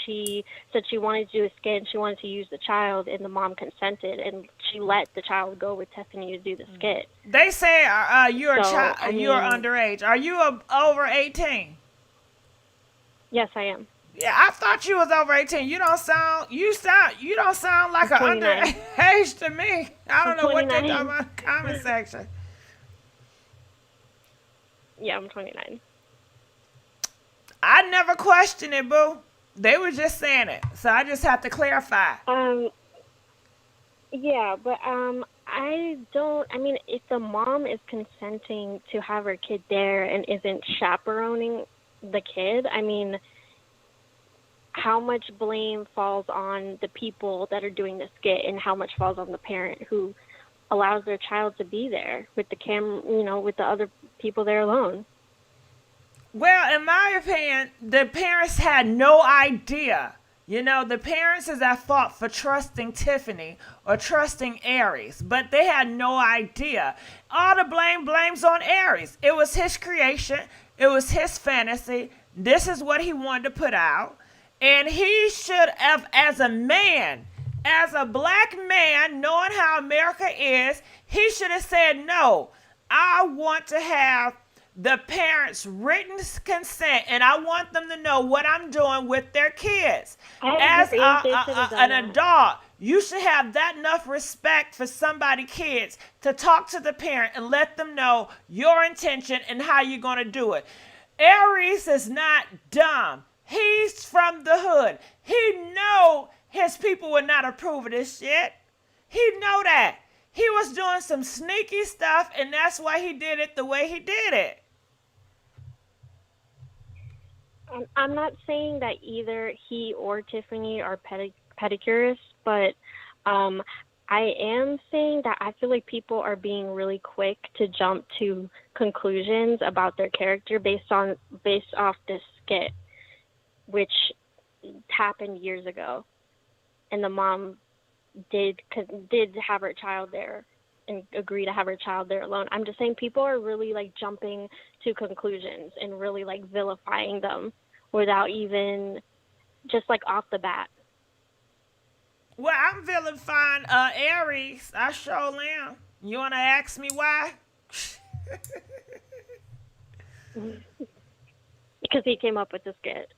Speaker 2: she said she wanted to do a skit and she wanted to use the child, and the mom consented, and she let the child go with Tiffany to do the skit.
Speaker 1: They say you're a child, you're underage. Are you over 18?
Speaker 2: Yes, I am.
Speaker 1: Yeah, I thought you was over 18. You don't sound like an underage to me. I don't know what they're talking about in the comment section.
Speaker 2: Yeah, I'm 29.
Speaker 1: I never questioned it, boo. They were just saying it, so I just have to clarify.
Speaker 2: Yeah, but I don't. I mean, if the mom is consenting to have her kid there and isn't chaperoning the kid, I mean, how much blame falls on the people that are doing the skit, and how much falls on the parent who allows their child to be there with the with the other people there alone?
Speaker 1: Well, in my opinion, the parents had no idea. The parents is at fault for trusting Tiffany or trusting Aries, but they had no idea. All the blames on Aries. It was his creation. It was his fantasy. This is what he wanted to put out. And he should have, as a man, as a black man, knowing how America is, he should have said, no, I want to have the parents' written consent, and I want them to know what I'm doing with their kids. As an adult, you should have that enough respect for somebody's kids to talk to the parent and let them know your intention and how you're going to do it. Aries is not dumb. He's from the hood. He know his people would not approve of this shit. He know that. He was doing some sneaky stuff, and that's why he did it the way he did it.
Speaker 2: I'm not saying that either he or Tiffany are pedicurists, but I am saying that I feel like people are being really quick to jump to conclusions about their character based off this skit, which happened years ago, and the mom did have her child there and agree to have her child there alone. I'm just saying people are really like jumping to conclusions and really like vilifying them without even just like off the bat.
Speaker 1: Well, I'm vilifying Aries. I sure am. You want to ask me why?
Speaker 2: Because he came up with the skit.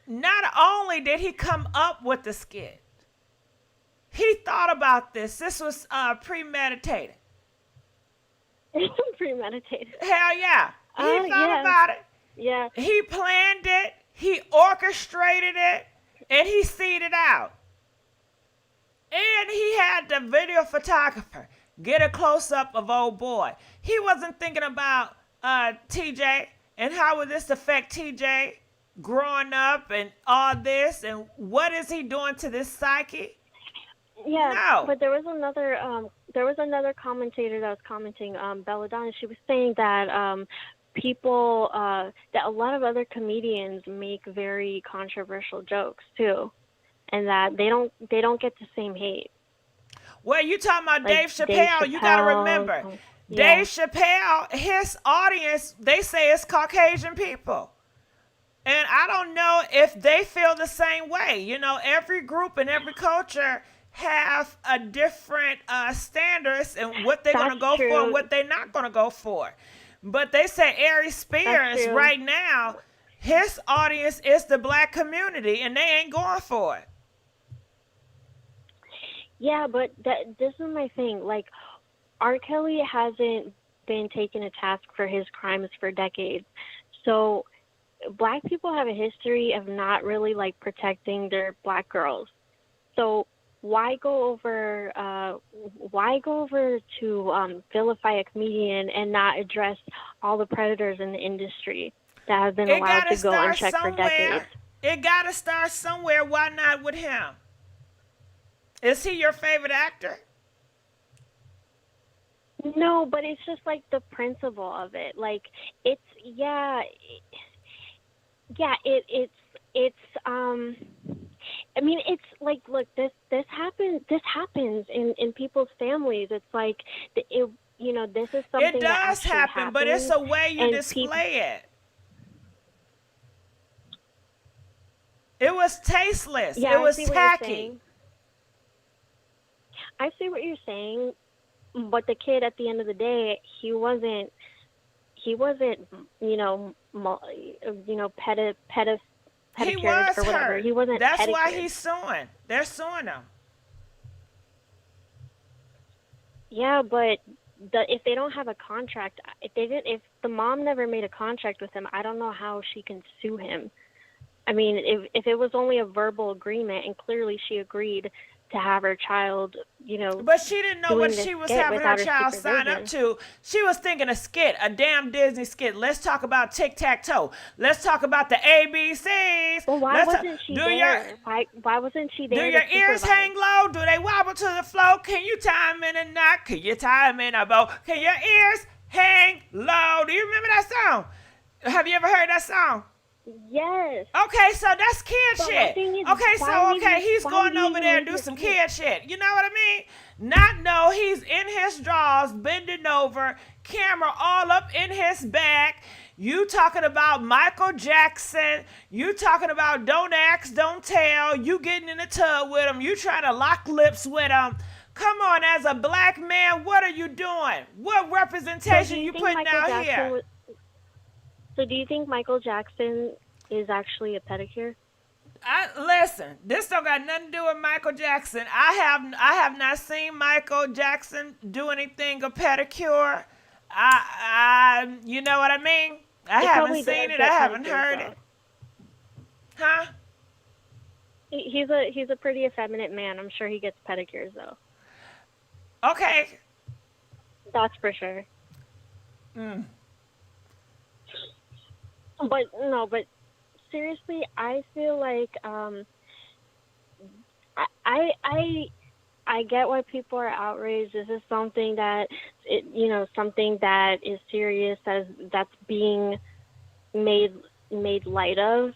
Speaker 1: Not only did he come up with the skit, he thought about this. This was premeditated.
Speaker 2: Premeditated.
Speaker 1: Hell yeah. He thought about it.
Speaker 2: Yeah.
Speaker 1: He planned it. He orchestrated it. And he seen it out. And he had the video photographer get a close-up of old boy. He wasn't thinking about TJ and how would this affect TJ growing up and all this and what is he doing to this psyche?
Speaker 2: Yeah,
Speaker 1: no.
Speaker 2: But there was another commentator that was commenting, Belladonna. She was saying that people that a lot of other comedians make very controversial jokes too, and that they don't get the same hate.
Speaker 1: Well, you talking about
Speaker 2: Like
Speaker 1: Dave Chappelle, you got to remember.
Speaker 2: Yeah.
Speaker 1: Dave Chappelle, his audience, they say it's Caucasian people. And I don't know if they feel the same way. Every group and every culture have a different standards and what they're going to go for and what they're not going to go for. But they say Aries Spears right now, his audience is the black community, and they ain't going for it.
Speaker 2: Yeah, but this is my thing. Like, R. Kelly hasn't been taken to task for his crimes for decades. So black people have a history of not really, like, protecting their black girls. So why go over to vilify a comedian and not address all the predators in the industry that have been allowed to go unchecked for decades?
Speaker 1: It got to start somewhere. Why not with him? Is he your favorite actor?
Speaker 2: No, but it's just like the principle of it. Like it's I mean, it's like, look, this happens in people's families. It's like this is something
Speaker 1: it
Speaker 2: that
Speaker 1: does happen, but it's a way you display it. It was tasteless.
Speaker 2: Yeah,
Speaker 1: it was tacky.
Speaker 2: I see what you're saying, but the kid at the end of the day, he wasn't pedicurist
Speaker 1: He was
Speaker 2: or whatever.
Speaker 1: hurt.
Speaker 2: He wasn't.
Speaker 1: That's
Speaker 2: pedicurist.
Speaker 1: why he's suing. They're suing him.
Speaker 2: Yeah, but if they don't have a contract, if the mom never made a contract with him, I don't know how she can sue him. I mean, if it was only a verbal agreement, and clearly she agreed to have her child,
Speaker 1: But she didn't know what
Speaker 2: doing this
Speaker 1: she was
Speaker 2: skit
Speaker 1: having her
Speaker 2: without
Speaker 1: child sign up
Speaker 2: supervision.
Speaker 1: to. She was thinking a skit, a damn Disney skit. Let's talk about tic-tac-toe. Let's talk about the ABCs.
Speaker 2: Well, why wasn't she there? Why wasn't she there?
Speaker 1: Do your
Speaker 2: to
Speaker 1: ears
Speaker 2: supervise?
Speaker 1: hang low? Do they wobble to the floor? Can you tie them in a knot? Can you tie them in a bow? Can your ears hang low? Do you remember that song? Have you ever heard that song?
Speaker 2: Yes.
Speaker 1: Okay, so that's kid
Speaker 2: But my
Speaker 1: shit.
Speaker 2: thing is,
Speaker 1: He's
Speaker 2: why
Speaker 1: going
Speaker 2: do you
Speaker 1: over there and
Speaker 2: even
Speaker 1: do some
Speaker 2: do
Speaker 1: kid shit. You know what I mean? Not know he's in his drawers, bending over, camera all up in his back. You talking about Michael Jackson. You talking about don't ask, don't tell. You getting in the tub with him. You trying to lock lips with him. Come on, as a black man, what are you doing? What representation you putting out here?
Speaker 2: So do you think Michael Jackson is actually a pedicure?
Speaker 1: Listen, this don't got nothing to do with Michael Jackson. I have not seen Michael Jackson do anything a pedicure. You know what I mean? I haven't seen it. I haven't heard it. Huh?
Speaker 2: He's a pretty effeminate man. I'm sure he gets pedicures though.
Speaker 1: Okay.
Speaker 2: That's for sure. But seriously, I feel like I get why people are outraged. This is something that something that is serious, that's being made light of.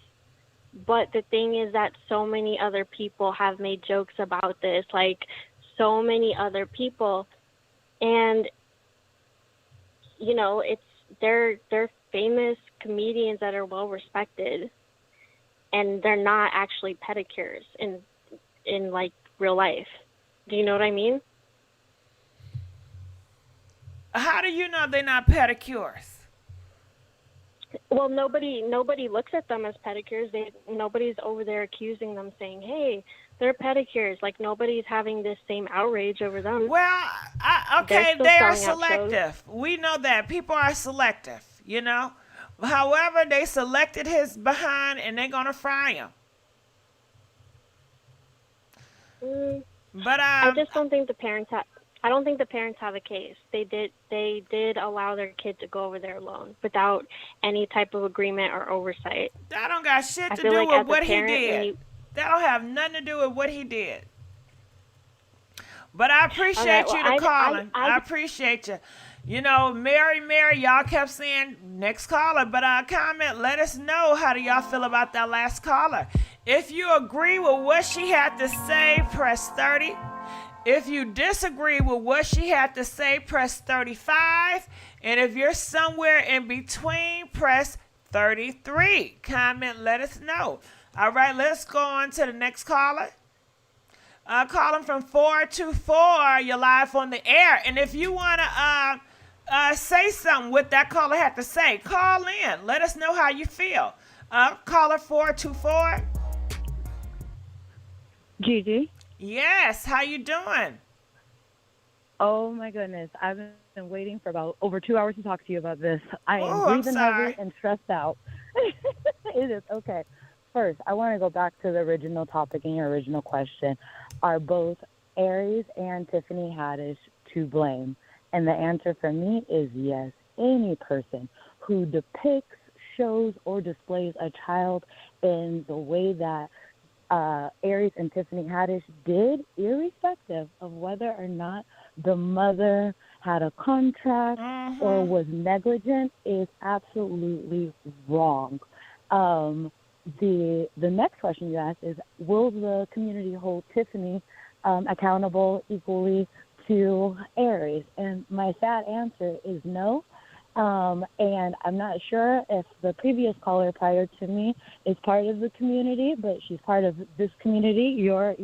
Speaker 2: But the thing is that so many other people have made jokes about this, like so many other people, and they're famous comedians that are well respected, and they're not actually pedicures in like real life. Do you know what I mean?
Speaker 1: How do you know they're not pedicures?
Speaker 2: Well, nobody looks at them as pedicures. Nobody's over there accusing them, saying, "Hey, they're pedicures." Like nobody's having this same outrage over them.
Speaker 1: Well, okay, they are selective. We know that people are selective. However, they selected his behind, and they're gonna fry him. But
Speaker 2: I just don't think the parents have. I don't think the parents have a case. They did allow their kid to go over there alone without any type of agreement or oversight.
Speaker 1: That don't got shit to do
Speaker 2: like
Speaker 1: with what he did. That don't have nothing to do with what he did. But I appreciate you to calling. I appreciate you. Mary, y'all kept saying next caller, but comment, let us know how do y'all feel about that last caller. If you agree with what she had to say, press 30. If you disagree with what she had to say, press 35. And if you're somewhere in between, press 33. Comment, let us know. All right, let's go on to the next caller. Calling from 424. You're live on the air. And if you want to say something what that caller had to say, call in. Let us know how you feel. Caller 424.
Speaker 6: Gigi?
Speaker 1: Yes, how you doing?
Speaker 6: Oh my goodness, I've been waiting for about over 2 hours to talk to you about this. I am breathing heavy and stressed out. It is okay. First, I want to go back to the original topic and your original question. Are both Aries and Tiffany Haddish to blame? And the answer for me is yes. Any person who depicts, shows, or displays a child in the way that Aries and Tiffany Haddish did, irrespective of whether or not the mother had a contract or was negligent, is absolutely wrong. The next question you asked is, will the community hold Tiffany accountable equally to Aries? And my sad answer is no. And I'm not sure if the previous caller prior to me is part of the community, but she's part of this community, your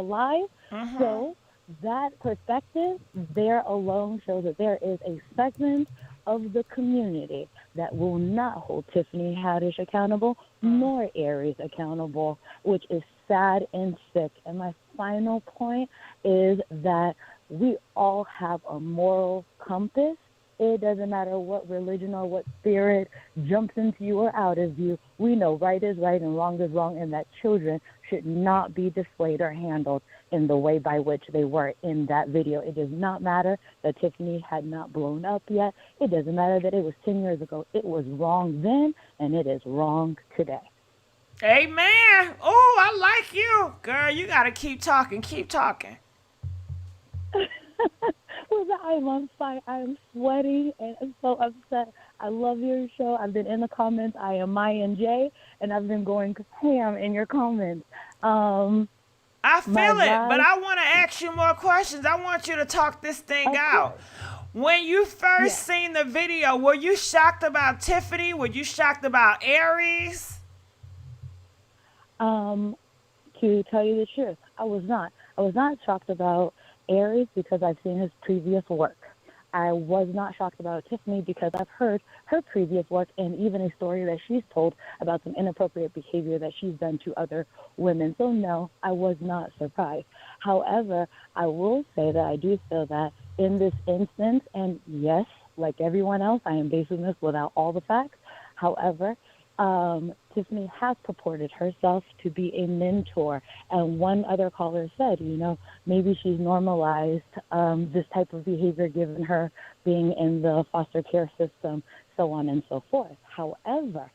Speaker 6: live. So that perspective there alone shows that there is a segment of the community that will not hold Tiffany Haddish accountable nor Aries accountable, which is sad and sick. And my final point is that we all have a moral compass It doesn't matter what religion or what spirit jumps into you or out of you. We know right is right and wrong is wrong, and that children should not be displayed or handled in the way by which they were in that video. It does not matter that Tiffany had not blown up yet. It doesn't matter that it was 10 years ago. It was wrong then, and it is wrong today.
Speaker 1: Amen. Oh, I like you. Girl, you got to keep talking. Keep talking.
Speaker 6: Well, I am on fire. I am sweating and I'm so upset. I love your show. I've been in the comments. I am Maya and Jay, and I've been going ham in your comments.
Speaker 1: I feel it, but I want to ask you more questions. I want you to talk this thing out. When you first seen the video, were you shocked about Tiffany? Were you shocked about Aries?
Speaker 6: To tell you the truth, I was not. I was not shocked about Aries because I've seen his previous work. I was not shocked about Tiffany because I've heard her previous work and even a story that she's told about some inappropriate behavior that she's done to other women. So no, I was not surprised. However, I will say that I do feel that in this instance, and yes, like everyone else, I am basing this without all the facts. However, Tiffany has purported herself to be a mentor. And one other caller said, maybe she's normalized this type of behavior given her being in the foster care system, so on and so forth. However,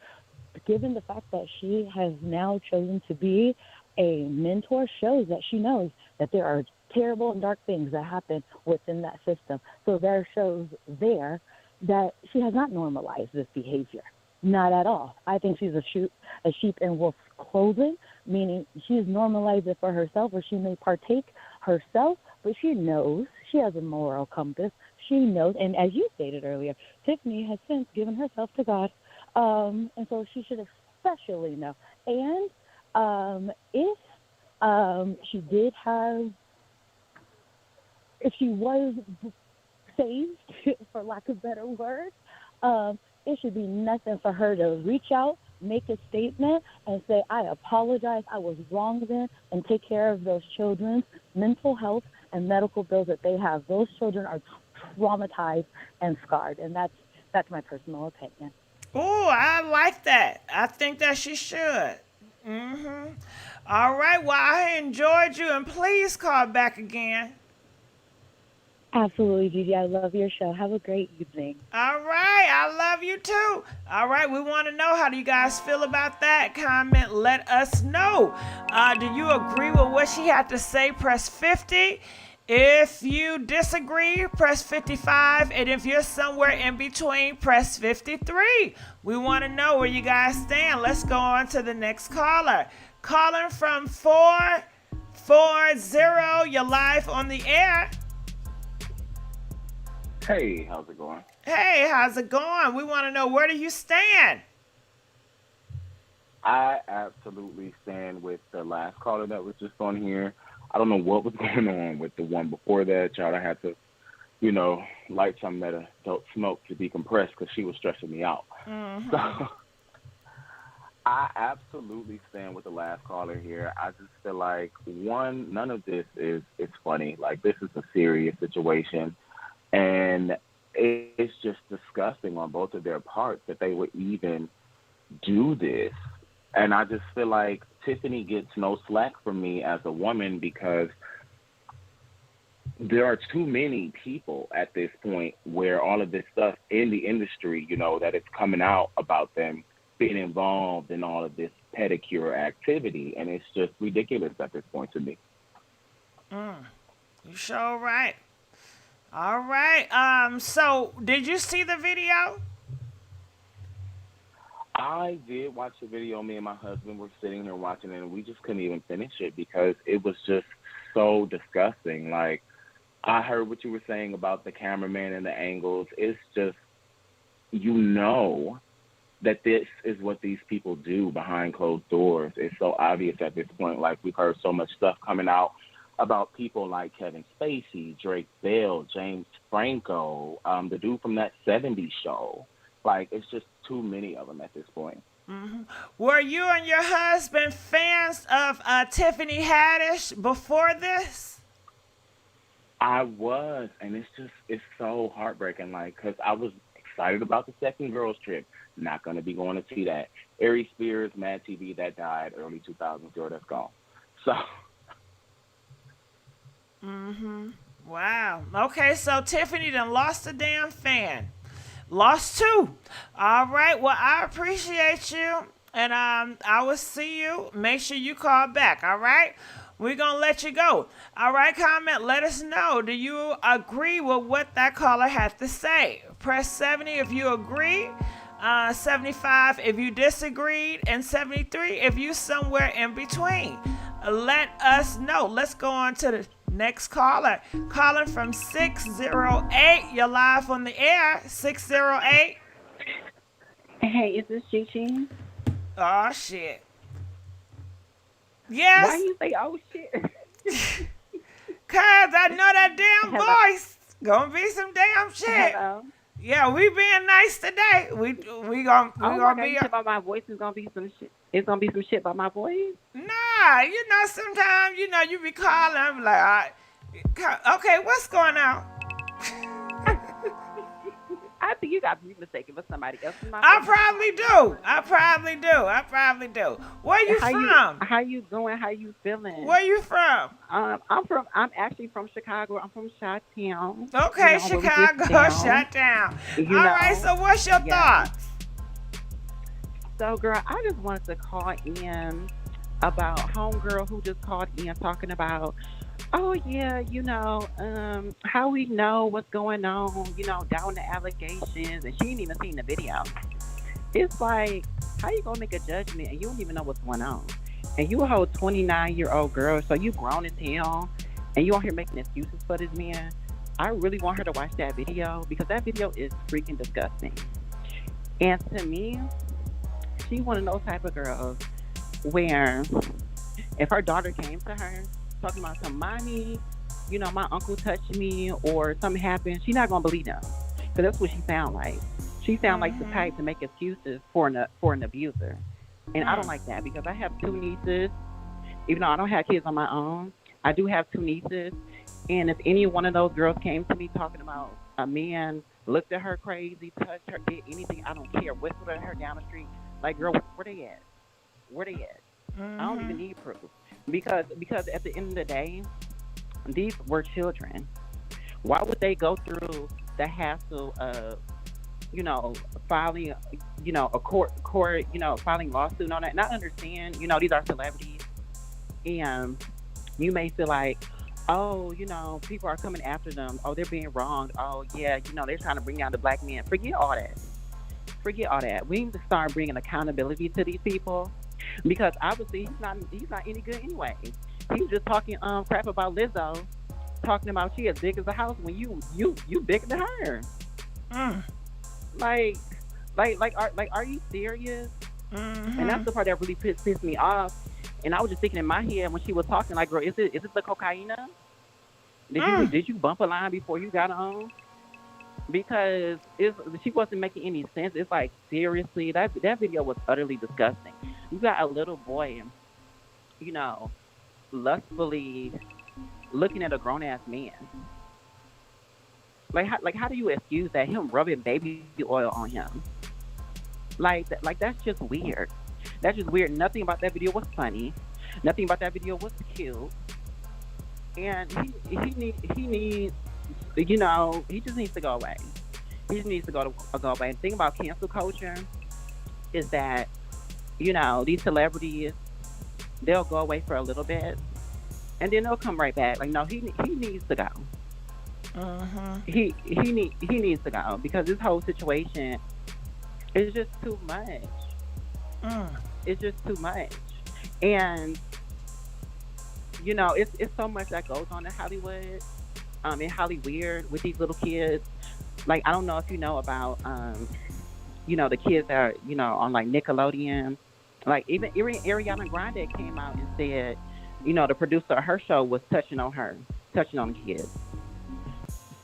Speaker 6: given the fact that she has now chosen to be a mentor shows that she knows that there are terrible and dark things that happen within that system. So there shows there that she has not normalized this behavior. Not at all. I think she's a sheep in wolf's clothing, meaning she's normalized it for herself, or she may partake herself, but she knows. She has a moral compass. She knows, and as you stated earlier, Tiffany has since given herself to God, and so she should especially know. And if she did have, if she was saved, for lack of better words, it should be nothing for her to reach out, make a statement, and say, I apologize, I was wrong then, and take care of those children's mental health and medical bills that they have. Those children are traumatized and scarred, and that's my personal opinion.
Speaker 1: Oh, I like that. I think that she should. All right, well, I enjoyed you, and please call back again.
Speaker 6: Absolutely, Gigi. I love your show. Have a great evening.
Speaker 1: All right. I love you too. All right. We want to know, how do you guys feel about that? Comment. Let us know. Do you agree with what she had to say? Press 50. If you disagree, press 55. And if you're somewhere in between, press 53. We want to know where you guys stand. Let's go on to the next caller. Calling from 440. You're live on the air.
Speaker 7: Hey, how's it going?
Speaker 1: Hey, how's it going? We want to know, where do you stand?
Speaker 7: I absolutely stand with the last caller that was just on here. I don't know what was going on with the one before that. Y'all, I had to, light something that don't smoke to decompress because she was stressing me out. So I absolutely stand with the last caller here. I just feel like, one, none of this is funny. Like, this is a serious situation. And it's just disgusting on both of their parts that they would even do this. And I just feel like Tiffany gets no slack from me as a woman because there are too many people at this point where all of this stuff in the industry, that it's coming out about them being involved in all of this pedicure activity. And it's just ridiculous at this point to me.
Speaker 1: You sure right. All right. So did you see the video?
Speaker 7: I did watch the video. Me and my husband were sitting there watching it, and we just couldn't even finish it because it was just so disgusting. Like, I heard what you were saying about the cameraman and the angles. It's just, that this is what these people do behind closed doors. It's so obvious at this point. Like, we've heard so much stuff coming out about people like Kevin Spacey, Drake Bell, James Franco, the dude from that 70s show. Like, it's just too many of them at this point.
Speaker 1: Were you and your husband fans of Tiffany Haddish before this?
Speaker 7: I was, and it's so heartbreaking. Like, cause I was excited about the second girls trip. Not gonna be going to see that. Aries Spears, Mad TV, that died early 2000s. Girl, that's gone. So.
Speaker 1: Wow. Okay, so Tiffany done lost a damn fan. Lost two. All right. Well, I appreciate you, and I will see you. Make sure you call back. All right. We're gonna let you go. All right. Comment. Let us know. Do you agree with what that caller had to say? Press 70 if you agree. 75 if you disagreed, and 73 if you somewhere in between. Let us know. Let's go on to the next caller. Calling from 608. You're live on the air. 608.
Speaker 4: Hey, is this Gigi?
Speaker 1: Oh, shit. Yes.
Speaker 4: Why you say, oh, shit?
Speaker 1: Cause I know that damn
Speaker 4: Hello.
Speaker 1: voice. Gonna be some damn shit.
Speaker 4: Hello.
Speaker 1: Yeah, we being nice today. We gonna be.
Speaker 4: You about my voice is gonna be some shit. It's gonna be some shit about my voice.
Speaker 1: Nah, you know, sometimes you be calling. I'm like, all right, okay, what's going on?
Speaker 4: I think you got me mistaken for somebody else.
Speaker 1: I probably do. Where you from?
Speaker 4: How you doing? How you feeling?
Speaker 1: Where you from?
Speaker 4: I'm actually from Chicago. I'm from Chi-Town.
Speaker 1: Okay, Chicago, Chi-Town. All right, so what's your thoughts?
Speaker 4: So, girl, I just wanted to call in about homegirl who just called in talking about, oh, yeah, how we know what's going on, down the allegations, and she ain't even seen the video. It's like, how you gonna make a judgment and you don't even know what's going on? And you a whole 29-year-old girl, so you grown as hell, and you out here making excuses for this man. I really want her to watch that video because that video is freaking disgusting. And to me, she one of those type of girls where if her daughter came to her talking about some mommy, my uncle touched me or something happened, she's not gonna believe them because that's what she sound like. She sound like the type to make excuses for an abuser, and I don't like that because I have two nieces. Even though I don't have kids on my own, I do have two nieces, and if any one of those girls came to me talking about a man looked at her crazy, touched her, did anything, I don't care, whistled at her down the street, like, girl, where they at? I don't even need proof. Because at the end of the day, these were children. Why would they go through the hassle of, filing, a court, filing lawsuit and all that? And I understand, these are celebrities. And you may feel like, oh, people are coming after them. Oh, they're being wronged. Oh, yeah, they're trying to bring down the black man. Forget all that. We need to start bringing accountability to these people. Because obviously he's not any good anyway. He was just talking crap about Lizzo, talking about she as big as a house when you bigger than her. Like, are you serious? And that's the part that really pissed me off. And I was just thinking in my head when she was talking, like, girl, is it the cocaina? Did you bump a line before you got on? Because she wasn't making any sense. It's like, seriously, that video was utterly disgusting. You got a little boy, lustfully looking at a grown-ass man. Like how do you excuse that? Him rubbing baby oil on him. Like that's just weird. That's just weird. Nothing about that video was funny. Nothing about that video was cute. And he needs, he just needs to go away. He just needs to go away. And the thing about cancel culture is that, these celebrities, they'll go away for a little bit, and then they'll come right back. Like, no, he needs to go. He needs to go because this whole situation is just too much. It's just too much, and it's so much that goes on in Hollywood, in Hollyweird with these little kids. Like, I don't know if you know about, the kids that are, on like Nickelodeon. Like, even Ariana Grande came out and said, the producer of her show was touching on the kids.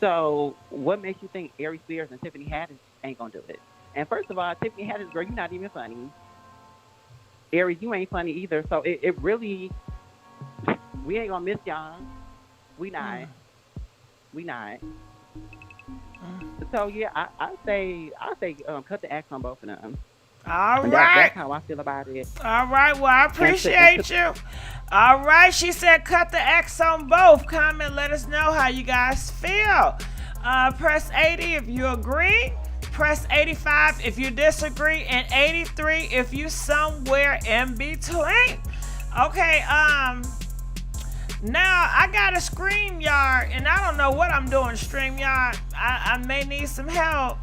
Speaker 4: So what makes you think Aries Spears and Tiffany Haddish ain't gonna do it? And first of all, Tiffany Haddish, girl, you're not even funny. Aries, you ain't funny either. So it really, we ain't gonna miss y'all. We not. We not. So yeah, I say cut the axe on both of them.
Speaker 1: All
Speaker 4: And
Speaker 1: right.
Speaker 4: That's how I feel about it.
Speaker 1: All right. Well, I appreciate you. All right. She said cut the X on both. Comment. Let us know how you guys feel. Press 80 if you agree. Press 85 if you disagree. And 83 if you somewhere in between. Okay. Now I got a StreamYard, and I don't know what I'm doing. StreamYard. I may need some help.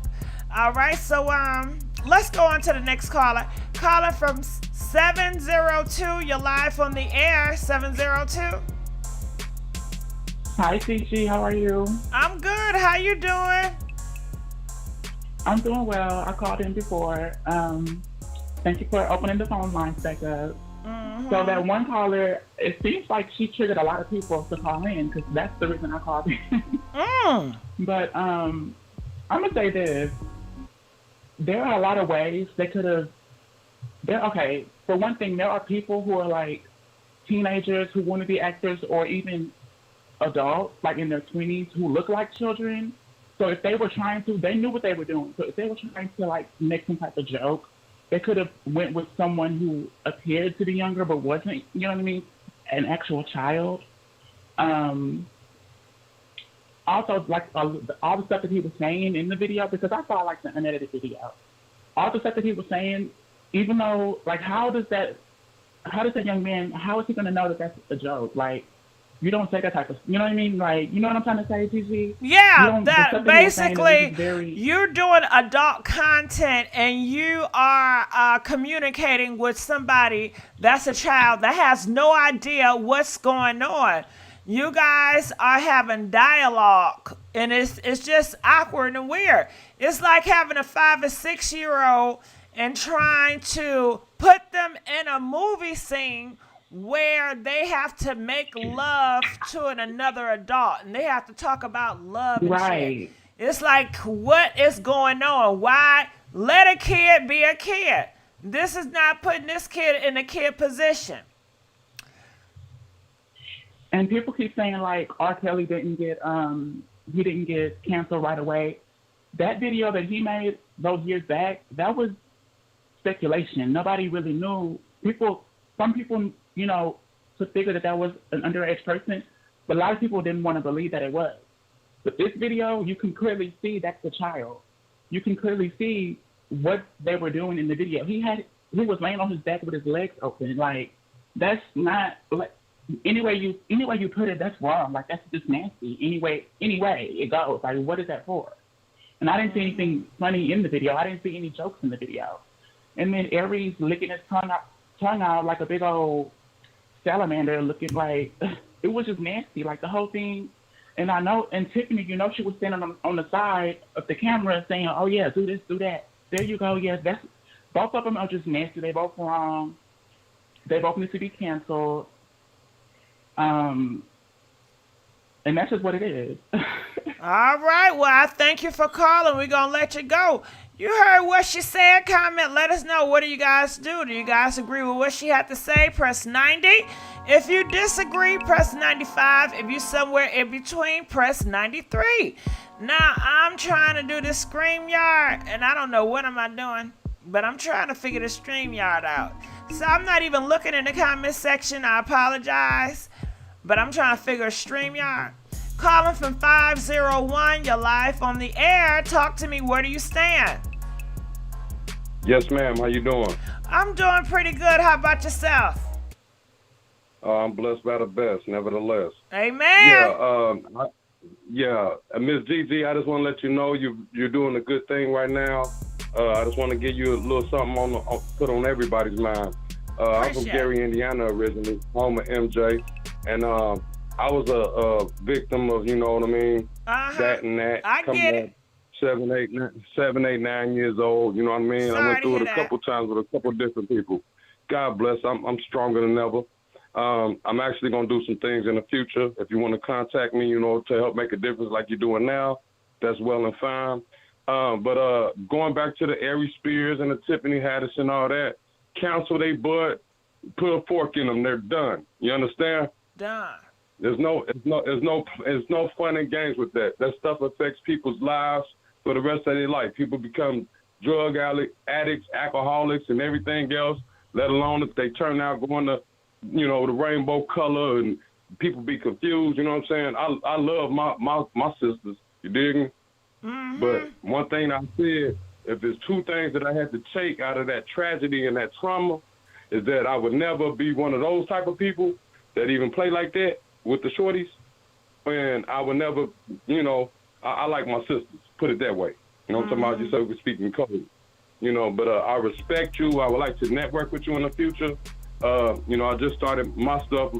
Speaker 1: All right. So let's go on to the next caller. Caller from 702. You're live on the air. 702.
Speaker 8: Hi, CG. How are you?
Speaker 1: I'm good. How you doing?
Speaker 8: I'm doing well. I called in before. Thank you for opening the phone lines back up.
Speaker 1: Mm-hmm.
Speaker 8: So that one caller, it seems like she triggered a lot of people to call in because that's the reason I called in. But I'm gonna say this: there are a lot of ways they could have. Okay, for one thing, there are people who are like teenagers who want to be actors, or even adults, like in their 20s, who look like children. So if they were trying to, they knew what they were doing. So if they were trying to like make some type of joke, they could have went with someone who appeared to be younger but wasn't, you know what I mean, an actual child. Also, like all the stuff that he was saying in the video, because I saw like the unedited video, all the stuff that he was saying, even though, like, how does that young man, how is he going to know that that's a joke? Like, you don't say that type of, you know what I mean? Like, you know what I'm trying to say, Gigi?
Speaker 1: Yeah, that basically you're doing adult content and you are communicating with somebody that's a child that has no idea what's going on. You guys are having dialogue and it's just awkward and weird. It's like having a 5 or 6 year old and trying to put them in a movie scene where they have to make love to another adult and they have to talk about love and shit. It's like, what is going on? Why let a kid be a kid? This is not putting this kid in a kid position.
Speaker 8: And people keep saying like R. Kelly didn't get canceled right away. That video that he made those years back, that was speculation. Nobody really knew. Some people, you know, to figure that was an underage person, but a lot of people didn't want to believe that it was. But this video, you can clearly see that's the child. You can clearly see what they were doing in the video. He was laying on his back with his legs open. Like, that's not, like, any way you put it, that's wrong. Like, that's just nasty. Anyway it goes. Like, what is that for? And I didn't see anything funny in the video. I didn't see any jokes in the video. And then Aries licking his tongue out like a big old salamander, looking like, it was just nasty, like the whole thing. And I know, and Tiffany, you know, she was standing on the side of the camera saying, oh yeah, do this, do that. There you go. Yes, both of them are just nasty. They both wrong. They both need to be canceled. And that's just what it is.
Speaker 1: All right. Well, I thank you for calling. We're going to let you go. You heard what she said. Comment. Let us know. What do you guys do? Do you guys agree with what she had to say? Press 90. If you disagree, press 95. If you're somewhere in between, press 93. Now, I'm trying to do this StreamYard, and I don't know what am I doing, but I'm trying to figure the StreamYard out. So I'm not even looking in the comment section. I apologize, but I'm trying to figure StreamYard. Calling from 501, you're live on the air. Talk to me. Where do you stand?
Speaker 11: Yes, ma'am. How you doing?
Speaker 1: I'm doing pretty good. How about yourself?
Speaker 11: I'm blessed by the best, nevertheless.
Speaker 1: Amen.
Speaker 11: Yeah, Miss Gigi, I just want to let you know you're doing a good thing right now. I just want to give you a little something put on everybody's mind. I'm from Gary, Indiana originally, home of MJ, and I was a victim of, you know what I mean, that and that.
Speaker 1: I get it.
Speaker 11: 7, 8, 9 years old, you know what I mean? I went through it a couple times with a couple different people. God bless, I'm stronger than ever. I'm actually going to do some things in the future. If you want to contact me, you know, to help make a difference like you're doing now, that's well and fine. But going back to the Aries Spears and the Tiffany Haddish and all that, cancel they butt, put a fork in them, they're done. You understand?
Speaker 1: Done.
Speaker 11: There's no fun and games with that. That stuff affects people's lives for the rest of their life. People become drug addicts, alcoholics, and everything else. Let alone if they turn out going to, the rainbow color, and people be confused. You know what I'm saying? I love my sisters. You dig me?
Speaker 1: Mm-hmm.
Speaker 11: But one thing I said, if there's two things that I had to take out of that tragedy and that trauma, is that I would never be one of those type of people that even play like that with the shorties. And I would never, I like my sisters, put it that way. You know what I'm talking about? Just so we can speak in code. But I respect you. I would like to network with you in the future. I just started my stuff,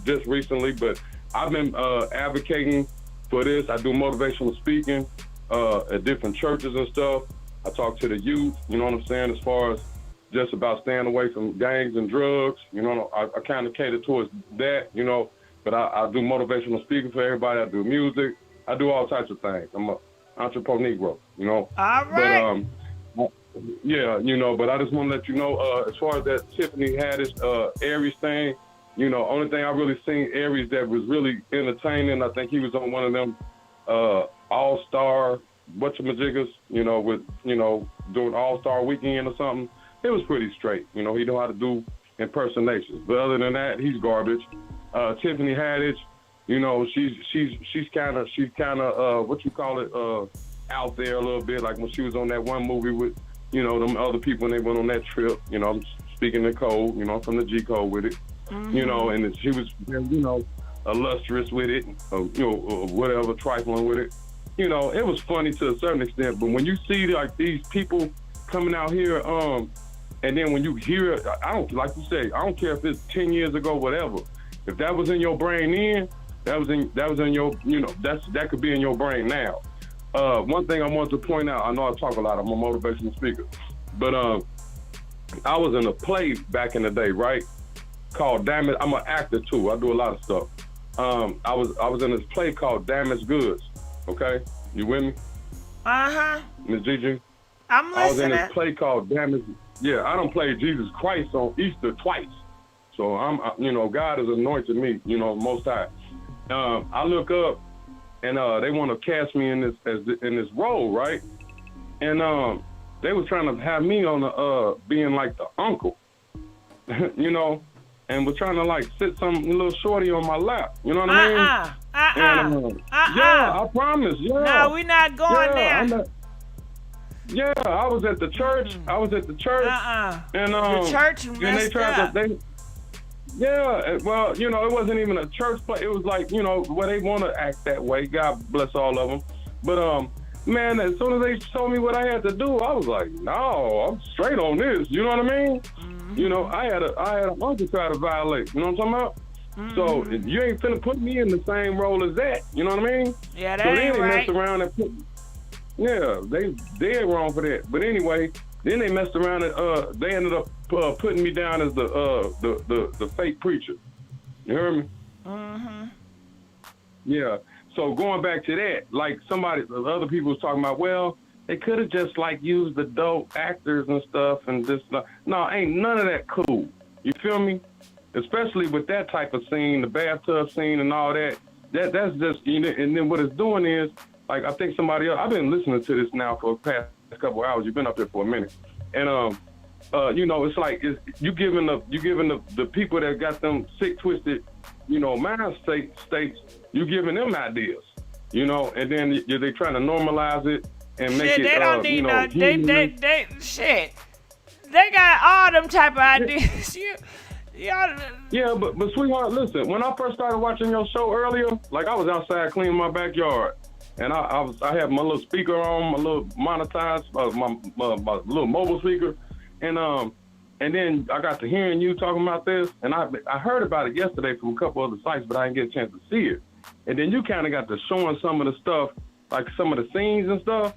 Speaker 11: just recently, but I've been advocating for this. I do motivational speaking at different churches and stuff. I talk to the youth, you know what I'm saying, as far as just about staying away from gangs and drugs. I kind of cater towards that, but I do motivational speaking for everybody. I do music. I do all types of things. I'm an entrepreneur,
Speaker 1: All right.
Speaker 11: But, but I just want to let you know, as far as that Tiffany Haddish Aries thing, only thing I really seen Aries that was really entertaining, I think he was on one of them all-star whatchamajiggas, with, doing all-star weekend or something. It was pretty straight. He know how to do impersonations. But other than that, he's garbage. Tiffany Haddish, she's kind of what you call it, out there a little bit, like when she was on that one movie with, them other people when they went on that trip. I'm speaking the code, from the G code with it.
Speaker 1: Mm-hmm.
Speaker 11: And she was, illustrious with it, whatever, trifling with it. It was funny to a certain extent, but when you see like these people coming out here, and then when you hear it, I don't, like you say, I don't care if it's 10 years ago, whatever. If that was in your brain then, that was in your, that could be in your brain now. One thing I want to point out, I know I talk a lot, I'm a motivational speaker, but I was in a play back in the day, right? Called Damage. I'm an actor too. I do a lot of stuff. I was in this play called Damaged Goods. Okay, you with me? Ms. Gigi?
Speaker 1: I'm listening.
Speaker 11: I was in this play called Damaged. Yeah, I don't play Jesus Christ on Easter twice. So God has anointed me, Most High. I look up, and they want to cast me in this role, right? And they was trying to have me on being like the uncle, and was trying to like sit some little shorty on my lap. You know what I mean? Yeah, I promise. Yeah.
Speaker 1: No, we're not going there.
Speaker 11: I was at the church. And
Speaker 1: the church messed up.
Speaker 11: Well, it wasn't even a church play. It was like, where they want to act that way. God bless all of them. But man, as soon as they told me what I had to do, I was like, no, I'm straight on this. You know what I mean? Mm-hmm. I had a uncle try to violate. You know what I'm talking about? Mm-hmm. So you ain't finna put me in the same role as that. You know what I mean?
Speaker 1: Yeah, that ain't right.
Speaker 11: Messed around and they dead wrong for that. But anyway, then they messed around and they ended up putting me down as the fake preacher. You heard me?
Speaker 1: Mm-hmm. Yeah.
Speaker 11: So going back to that, like other people was talking about, well, they could have just like used the dope actors and stuff and this stuff. No, ain't none of that cool. You feel me? Especially with that type of scene, the bathtub scene and all that. That's just, and then what it's doing is, like, I think somebody else, I've been listening to this now for the past couple of hours. You've been up here for a minute. And, it's like, you giving the people that got them sick, twisted, mind states, you giving them ideas, and then they trying to normalize it and make it,
Speaker 1: they don't need they shit. They got all them type of ideas.
Speaker 11: Yeah, but sweetheart, listen, when I first started watching your show earlier, like I was outside cleaning my backyard, and I had my little speaker on, my little monetized, my little mobile speaker, and then I got to hearing you talking about this, and I heard about it yesterday from a couple other sites, but I didn't get a chance to see it. And then you kind of got to showing some of the stuff, like some of the scenes and stuff,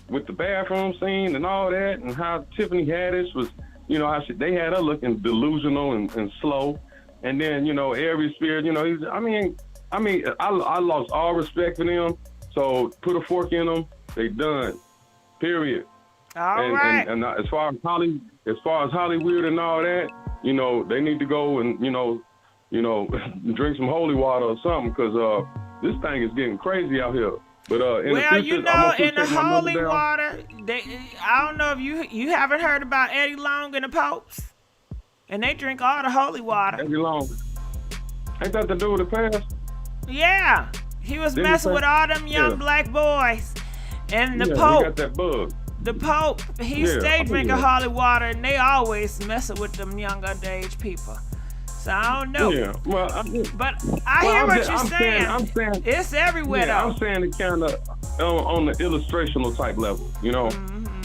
Speaker 11: with the bathroom scene and all that, and how Tiffany Haddish was, how they had her looking delusional and slow. And then, Aries Spears, I lost all respect for them. So put a fork in them, they done. Period.
Speaker 1: All right.
Speaker 11: And as far as Hollywood and all that, they need to go and, drink some holy water or something, because this thing is getting crazy out here. But in the future,
Speaker 1: in the holy water, I don't know if you haven't heard about Eddie Long and the Popes, and they drink all the holy water.
Speaker 11: Eddie Long, ain't that the dude that passed?
Speaker 1: Yeah, he was messing with all them young black boys, and the Pope.
Speaker 11: He got that bug.
Speaker 1: The Pope, he stayed drinking holy water, and they always messing with them young underage people. So I don't know.
Speaker 11: Yeah, well,
Speaker 1: but I hear what you're saying.
Speaker 11: I'm saying
Speaker 1: it's everywhere, though.
Speaker 11: I'm saying it kind of on the illustrational type level,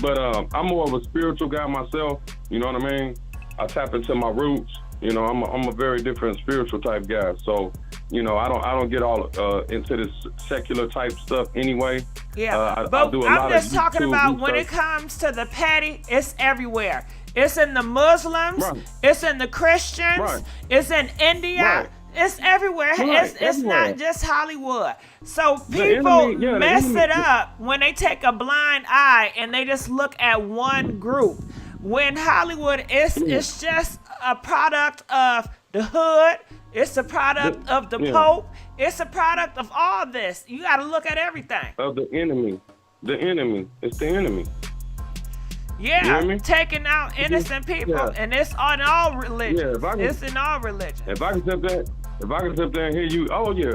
Speaker 11: But I'm more of a spiritual guy myself. You know what I mean? I tap into my roots. I'm a very different spiritual type guy. So, I don't get all into this secular type stuff anyway.
Speaker 1: Yeah, but I'm just talking about when it comes to the petty, it's everywhere. It's in the Muslims. Right. It's in the Christians. Right. It's in India. Right. It's everywhere. Right. It's not just Hollywood. So people mess it up when they take a blind eye and they just look at one group. When Hollywood it's just a product of the hood. It's a product of the Pope. It's a product of all this. You got to look at everything.
Speaker 11: Of the enemy. The enemy. It's the enemy.
Speaker 1: Yeah, taking out innocent people, and it's on all religions. It's in all religions.
Speaker 11: If I can sit there and hear you,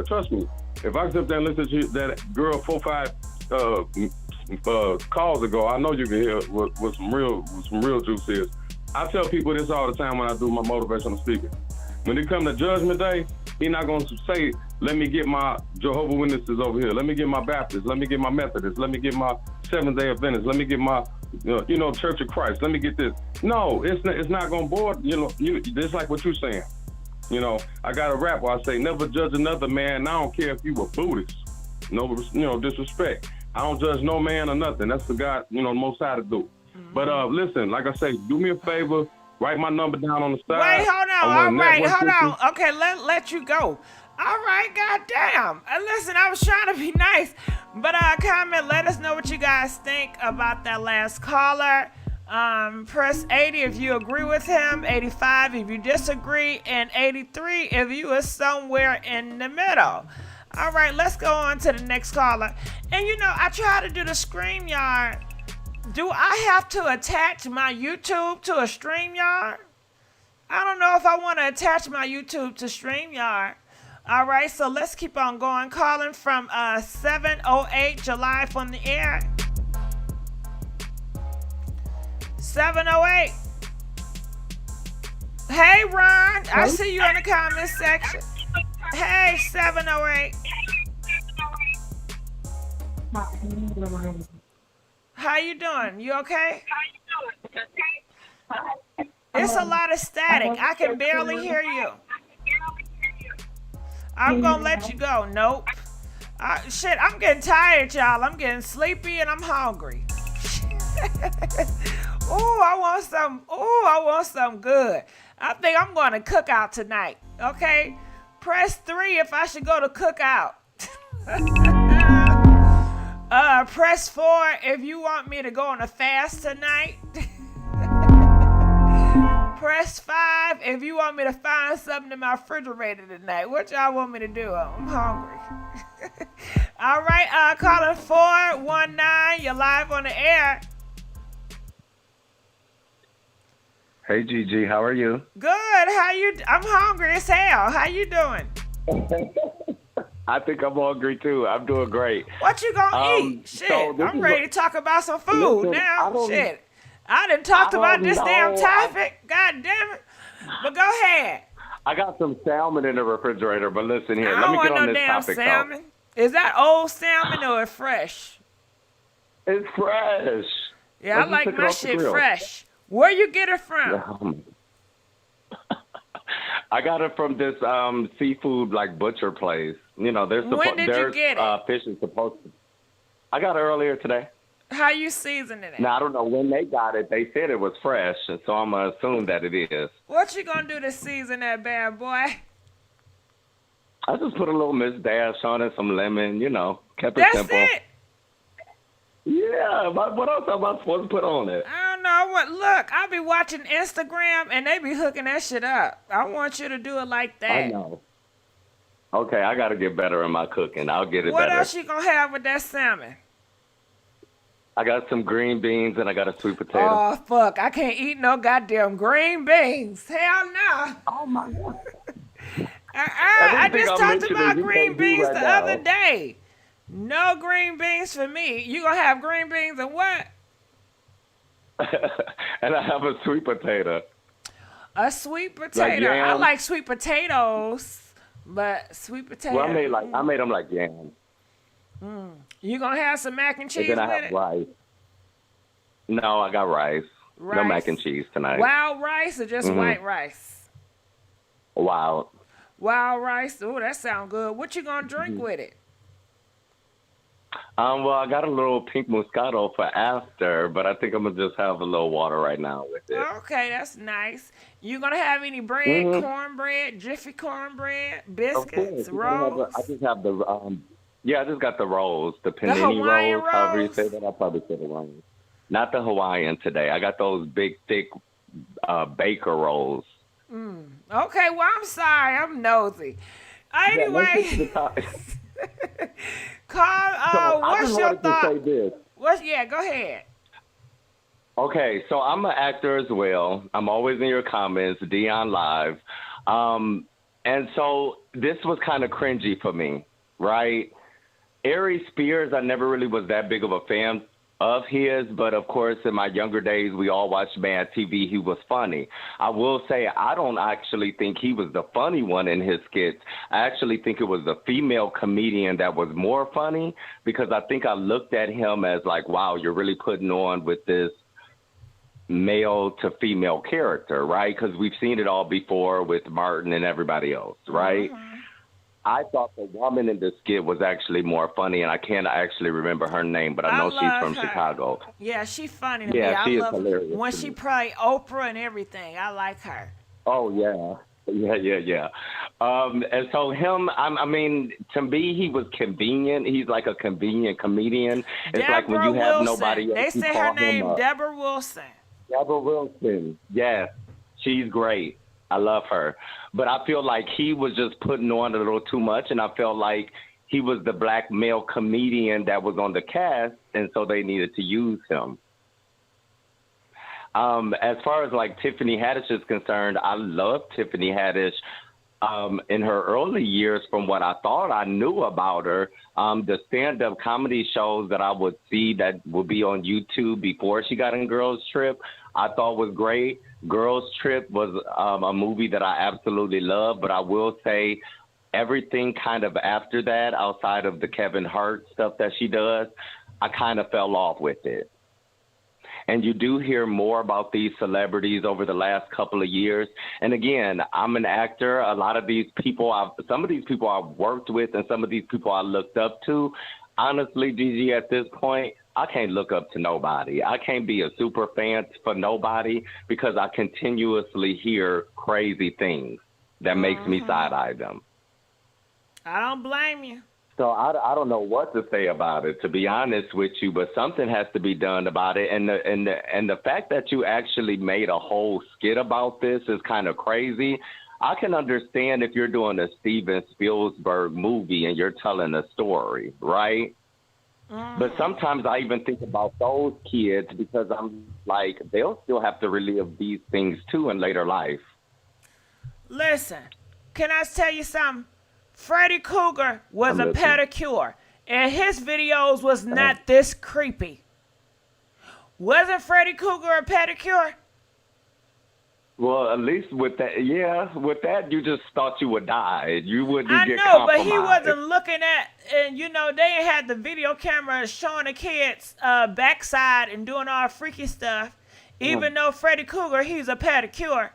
Speaker 11: trust me. If I can sit there and listen to that girl 4-5 calls ago, I know you can hear what some real juice is. I tell people this all the time when I do my motivational speaking. When it comes to Judgment Day, he's not going to say, let me get my Jehovah's Witnesses over here. Let me get my Baptists. Let me get my Methodists. Let me get my Seventh-day Adventists. Let me get my, Church of Christ. Let me get this. No, it's not going to bore, it's like what you're saying. I got a rap where I say, never judge another man. And I don't care if you were Buddhist. No, disrespect. I don't judge no man or nothing. That's the God, Most High to do. Mm-hmm. But listen, like I say, do me a favor. Write my number down on the side.
Speaker 1: Wait, hold on. All right, hold on. Okay, let you go. All right, goddamn. Listen, I was trying to be nice, but comment. Let us know what you guys think about that last caller. Press 80 if you agree with him, 85 if you disagree, and 83 if you are somewhere in the middle. All right, let's go on to the next caller. And I try to do the StreamYard. Do I have to attach my YouTube to a StreamYard? I don't know if I want to attach my YouTube to StreamYard. All right, so let's keep on going. Calling from 708, you're live on the air. 708. Hey, Ron, I see you in the comment section. Hey, 708. How you doing? You okay? It's a lot of static. I can barely hear you. I'm going to let you go. Nope. Shit, I'm getting tired, y'all. I'm getting sleepy and I'm hungry. I want something good. I think I'm going to cookout tonight. Okay? Press 3 if I should go to cookout. Press 4 if you want me to go on a fast tonight. Press 5 if you want me to find something in my refrigerator tonight. What y'all want me to do? I'm hungry. All right, calling 419. You're live on the air.
Speaker 12: Hey, Gigi, how are you?
Speaker 1: Good. I'm hungry as hell. How you doing?
Speaker 12: I think I'm hungry too. I'm doing great.
Speaker 1: What you gonna eat? Shit, so I'm ready to talk about some food now. Shit. I done talked about this damn topic. God damn it. But go ahead.
Speaker 12: I got some salmon in the refrigerator, but listen here. Let me get on this topic.
Speaker 1: Salmon. Is that old salmon or fresh?
Speaker 12: It's fresh.
Speaker 1: Yeah, I like my shit fresh. Where you get it from?
Speaker 12: I got it from this seafood butcher place. There's
Speaker 1: when did you get it?
Speaker 12: Fish is supposed to. I got it earlier today.
Speaker 1: How you seasoning it?
Speaker 12: Now I don't know when they got it. They said it was fresh, and so I'm gonna assume that it is.
Speaker 1: What you gonna do to season that bad boy?
Speaker 12: I just put a little Miss Dash on it, some lemon, kept it
Speaker 1: That's
Speaker 12: simple.
Speaker 1: It?
Speaker 12: Yeah, what else am I supposed to put on it?
Speaker 1: I don't know. I I be watching Instagram and they be hooking that shit up. I want you to do it like that.
Speaker 12: I know. Okay, I got to get better in my cooking. I'll get it
Speaker 1: What
Speaker 12: better.
Speaker 1: else you gonna have with that salmon?
Speaker 12: I got some green beans and I got a sweet potato.
Speaker 1: Oh, fuck. I can't eat no goddamn green beans. Hell no.
Speaker 12: Oh, my God.
Speaker 1: I just talked
Speaker 12: mentioning
Speaker 1: about
Speaker 12: you
Speaker 1: green
Speaker 12: can't do
Speaker 1: beans
Speaker 12: right
Speaker 1: the
Speaker 12: now.
Speaker 1: other day. No green beans for me. You gonna have green beans and what?
Speaker 12: And I have a sweet potato.
Speaker 1: A sweet potato. I
Speaker 12: yams.
Speaker 1: like sweet potatoes, but sweet potato.
Speaker 12: Well, I made them like yams.
Speaker 1: You gonna have some mac and cheese
Speaker 12: And then I
Speaker 1: with
Speaker 12: have
Speaker 1: it?
Speaker 12: rice. No, I got rice. No mac and cheese tonight.
Speaker 1: Wild rice or just white rice?
Speaker 12: Wild.
Speaker 1: Wild rice. Oh, that sounds good. What you gonna drink with it?
Speaker 12: Well, I got a little pink Moscato for after, but I think I'm gonna just have a little water right now with it.
Speaker 1: Okay, that's nice. You gonna have any bread, cornbread, Jiffy cornbread, biscuits, rolls?
Speaker 12: I just have the I just got the rolls, the panini
Speaker 1: Hawaiian
Speaker 12: rolls. However you
Speaker 1: rolls?
Speaker 12: say that, I probably said it wrong. Not the Hawaiian today. I got those big, thick baker rolls.
Speaker 1: Okay, well, I'm sorry. I'm nosy. Anyway, Carl, what's your thought? Go ahead.
Speaker 12: Okay, so I'm an actor as well. I'm always in your comments, Dion Live. And so this was kind of cringy for me, right? Aries Spears, I never really was that big of a fan of his, but of course, in my younger days, we all watched Mad TV. He was funny. I will say I don't actually think he was the funny one in his skits. I actually think it was the female comedian that was more funny, because I think I looked at him as like, wow, you're really putting on with this male to female character, right? Because we've seen it all before with Martin and everybody else, right? I thought the woman in the skit was actually more funny, and I can't actually remember her name, but I know she's from Chicago.
Speaker 1: Yeah, she's funny to me.
Speaker 12: Yeah, she
Speaker 1: I
Speaker 12: is
Speaker 1: love
Speaker 12: hilarious
Speaker 1: when
Speaker 12: to
Speaker 1: she
Speaker 12: me.
Speaker 1: played Oprah and everything. I like her.
Speaker 12: Oh, yeah. Yeah. And so him, I mean, to me, he was convenient. He's like a convenient comedian. It's like when you have nobody else,
Speaker 1: They
Speaker 12: you
Speaker 1: say
Speaker 12: call
Speaker 1: her
Speaker 12: him
Speaker 1: name
Speaker 12: up.
Speaker 1: Deborah Wilson.
Speaker 12: Deborah Wilson. Yes, she's great. I love her. But I feel like he was just putting on a little too much, and I felt like he was the black male comedian that was on the cast, and so they needed to use him. As far as like Tiffany Haddish is concerned, I love Tiffany Haddish. In her early years, from what I thought I knew about her, the stand-up comedy shows that I would see that would be on YouTube before she got in Girls Trip, I thought was great. Girls Trip was a movie that I absolutely love, but I will say everything kind of after that, outside of the Kevin Hart stuff that she does, I kind of fell off with it. And you do hear more about these celebrities over the last couple of years. And again, I'm an actor. A lot of these people, some of these people I've worked with, and some of these people I looked up to. Honestly, Gigi, at this point, I can't look up to nobody. I can't be a super fan for nobody, because I continuously hear crazy things that makes me side-eye them.
Speaker 1: I don't blame you.
Speaker 12: So I don't know what to say about it, to be honest with you, but something has to be done about it. And the fact that you actually made a whole skit about this is kind of crazy. I can understand if you're doing a Steven Spielberg movie and you're telling a story, right? But sometimes I even think about those kids, because I'm like, they'll still have to relive these things too in later life.
Speaker 1: Listen, can I tell you something? Freddy Krueger was a
Speaker 12: listening.
Speaker 1: pedicure, and his videos was not this creepy. Wasn't Freddy Krueger a pedicure?
Speaker 12: Well, at least with that, you just thought you would die. You wouldn't
Speaker 1: I
Speaker 12: get
Speaker 1: know, but
Speaker 12: compromised.
Speaker 1: he wasn't looking at, and they had the video camera showing the kids' backside and doing all freaky stuff. Even though Freddy Krueger, he's a pedicure.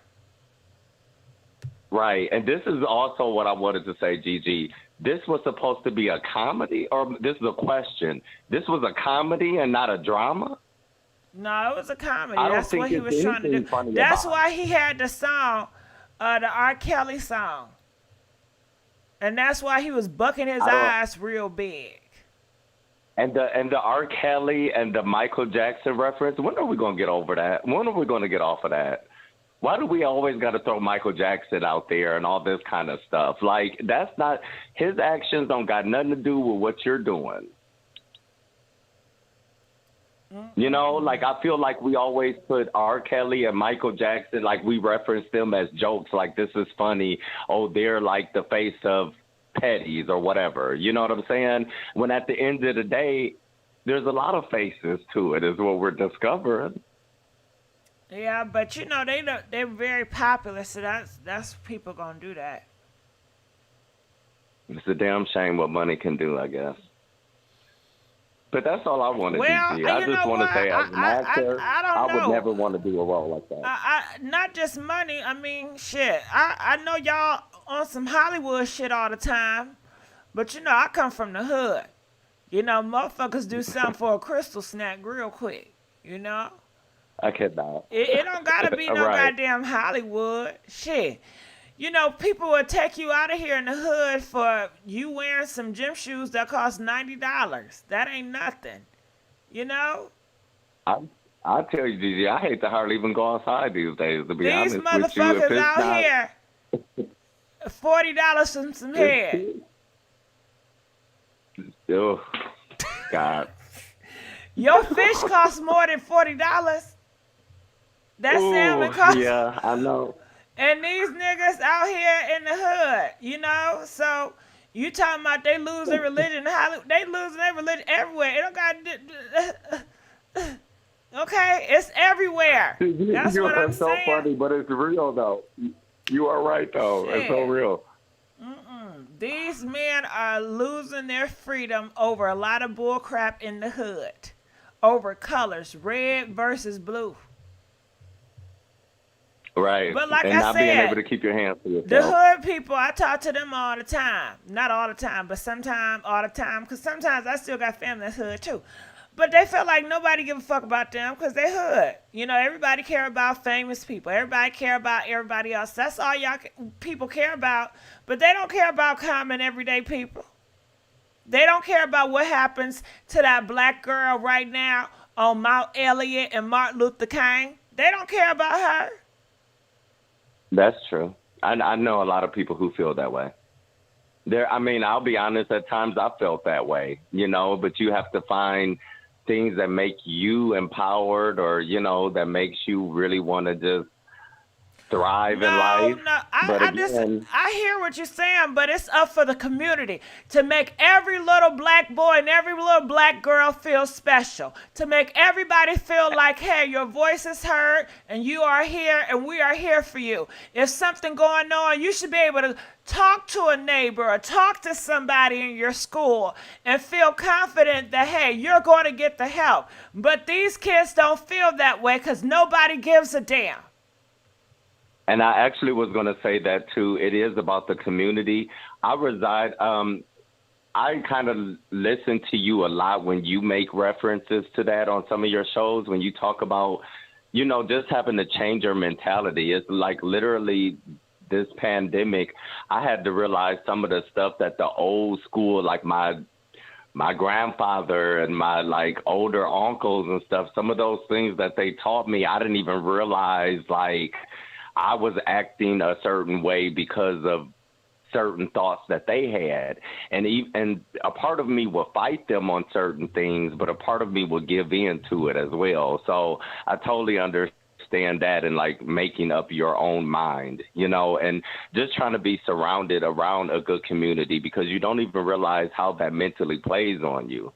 Speaker 12: Right, and this is also what I wanted to say, Gigi. This was supposed to be a comedy, or this is a question. This was a comedy and not a drama?
Speaker 1: No, it was a comedy.
Speaker 12: I don't
Speaker 1: That's
Speaker 12: think
Speaker 1: what he
Speaker 12: there's
Speaker 1: was trying to
Speaker 12: anything
Speaker 1: do.
Speaker 12: funny
Speaker 1: That's
Speaker 12: about
Speaker 1: why he had the song, the R. Kelly song. And that's why he was bucking his eyes real big.
Speaker 12: And the R. Kelly and the Michael Jackson reference, when are we going to get over that? When are we going to get off of that? Why do we always got to throw Michael Jackson out there and all this kind of stuff? Like, that's not, his actions don't got nothing to do with what you're doing. You know, like, I feel like we always put R. Kelly and Michael Jackson, like, we reference them as jokes, like, this is funny. Oh, they're like the face of Petty's or whatever. You know what I'm saying? When at the end of the day, there's a lot of faces to it, is what we're discovering.
Speaker 1: Yeah, but you know, they're very popular, so that's people gonna do that.
Speaker 12: It's a damn shame what money can do, I guess. But that's all I want to do. I just want to say, as an actor, I would never want to do a role like that.
Speaker 1: Not just money. I mean, shit. I know y'all on some Hollywood shit all the time, but you know, I come from the hood. You know, motherfuckers do something for a crystal snack real quick. You know.
Speaker 12: I cannot.
Speaker 1: It don't gotta be no
Speaker 12: Right.
Speaker 1: goddamn Hollywood shit. You know, people will take you out of here in the hood for you wearing some gym shoes that cost $90. That ain't nothing. You know?
Speaker 12: I tell you, Gigi, I hate to hardly even go outside these days, to be honest
Speaker 1: These
Speaker 12: with you. If
Speaker 1: motherfuckers
Speaker 12: it's
Speaker 1: out
Speaker 12: not,
Speaker 1: here, $40 from some head.
Speaker 12: Oh, God.
Speaker 1: Your fish costs more than $40. That salmon
Speaker 12: Ooh,
Speaker 1: costs.
Speaker 12: yeah, I know.
Speaker 1: And these niggas out here in the hood, you know? So you talking about they lose their religion in Hollywood. They losing their religion everywhere. It don't got... Okay? It's everywhere. That's what I'm
Speaker 12: so
Speaker 1: saying.
Speaker 12: funny, but it's real, though. You are right, though.
Speaker 1: Shit.
Speaker 12: It's so real.
Speaker 1: These men are losing their freedom over a lot of bull crap in the hood. Over colors, red versus blue.
Speaker 12: Right.
Speaker 1: But like
Speaker 12: and
Speaker 1: I
Speaker 12: not
Speaker 1: said,
Speaker 12: being able to keep your hands to yourself.
Speaker 1: the hood people, I talk to them all the time. Not all the time, but sometimes all the time. Because sometimes I still got family that's hood too. But they feel like nobody give a fuck about them because they hood. You know, everybody care about famous people. Everybody care about everybody else. That's all y'all people care about. But they don't care about common everyday people. They don't care about what happens to that black girl right now on Mount Elliott and Martin Luther King. They don't care about her.
Speaker 12: That's true. I know a lot of people who feel that way. I mean, I'll be honest, at times I felt that way, you know, but you have to find things that make you empowered or, you know, that makes you really want to just thrive in life.
Speaker 1: No, I hear what you're saying, but it's up for the community to make every little black boy and every little black girl feel special, to make everybody feel like, hey, your voice is heard and you are here and we are here for you. If something going on, you should be able to talk to a neighbor or talk to somebody in your school and feel confident that, hey, you're going to get the help. But these kids don't feel that way because nobody gives a damn.
Speaker 12: And I actually was going to say that, too. It is about the community. I kind of listen to you a lot when you make references to that on some of your shows, when you talk about, you know, just having to change your mentality. It's like literally this pandemic, I had to realize some of the stuff that the old school, like my grandfather and my like older uncles and stuff, some of those things that they taught me, I didn't even realize like I was acting a certain way because of certain thoughts that they had. And a part of me will fight them on certain things, but a part of me will give in to it as well. So I totally understand that and like making up your own mind, you know, and just trying to be surrounded around a good community because you don't even realize how that mentally plays on you.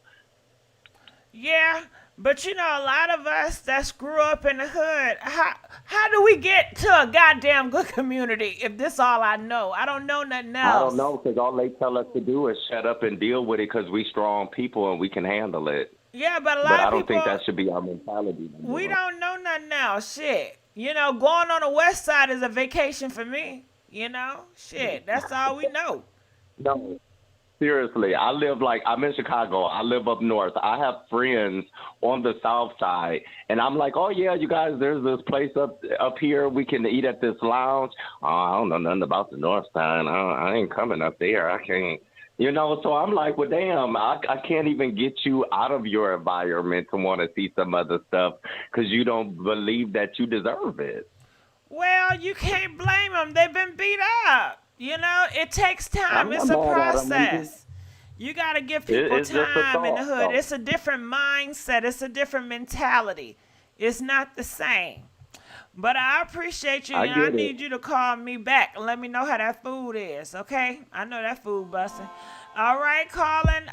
Speaker 1: Yeah. But, you know, a lot of us that grew up in the hood, how do we get to a goddamn good community if this all I know? I don't know nothing else.
Speaker 12: I don't know, because all they tell us to do is shut up and deal with it because we strong people and we can handle it.
Speaker 1: Yeah, but a lot of people...
Speaker 12: But I don't think that should be our mentality.
Speaker 1: We don't know nothing else. Shit. You know, going on the west side is a vacation for me. You know? Shit, that's all we know.
Speaker 12: No. Seriously, I'm in Chicago. I live up north. I have friends on the south side, and I'm like, oh, yeah, you guys, there's this place up here. We can eat at this lounge. Oh, I don't know nothing about the north side. I ain't coming up there. I can't, You know, so I'm like, well, damn, I can't even get you out of your environment to want to see some other stuff because you don't believe that you deserve it.
Speaker 1: Well, you can't blame them. They've been beat up. You know, it takes time. It's a process. You got to give people time in the hood. It's a different mindset. It's a different mentality. It's not the same. But I appreciate you, and I need you to call me back and let me know how that food is, okay? I know that food busting. All right, Colin,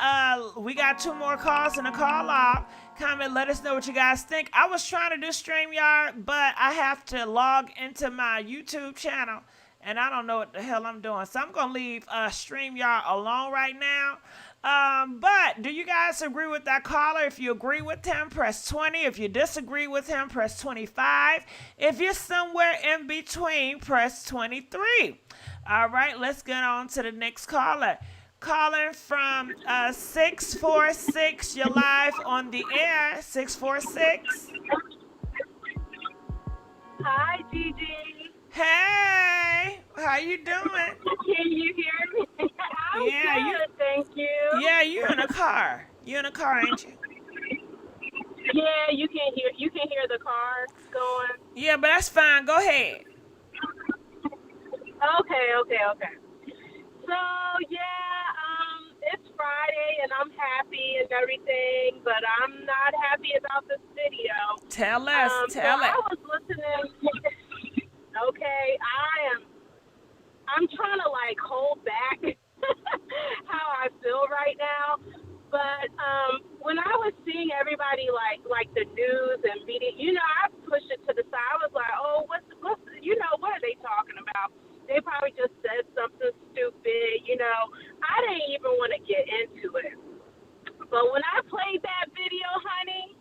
Speaker 1: we got 2 more calls and a call off. Comment, let us know what you guys think. I was trying to do StreamYard, but I have to log into my YouTube channel, and I don't know what the hell I'm doing. So I'm going to leave StreamYard alone right now. But do you guys agree with that caller? If you agree with him, press 20. If you disagree with him, press 25. If you're somewhere in between, press 23. All right, let's get on to the next caller. Calling from 646. You're live on the air. 646.
Speaker 17: Hi, Gigi.
Speaker 1: Hey, how you doing?
Speaker 17: Can you hear me? I'm good, thank you.
Speaker 1: Yeah, you in a car. You in a car, ain't you?
Speaker 17: Yeah, you can hear the car going.
Speaker 1: Yeah, but that's fine. Go ahead.
Speaker 17: Okay. So it's Friday and I'm happy and everything, but I'm not happy about this video.
Speaker 1: Tell us. Tell it.
Speaker 17: I was listening. Okay, I'm trying to like hold back how I feel right now, but when I was seeing everybody like the news and media, I pushed it to the side. I was like, oh, what's what are they talking about? They probably just said something stupid, I didn't even want to get into it. But when I played that video, honey,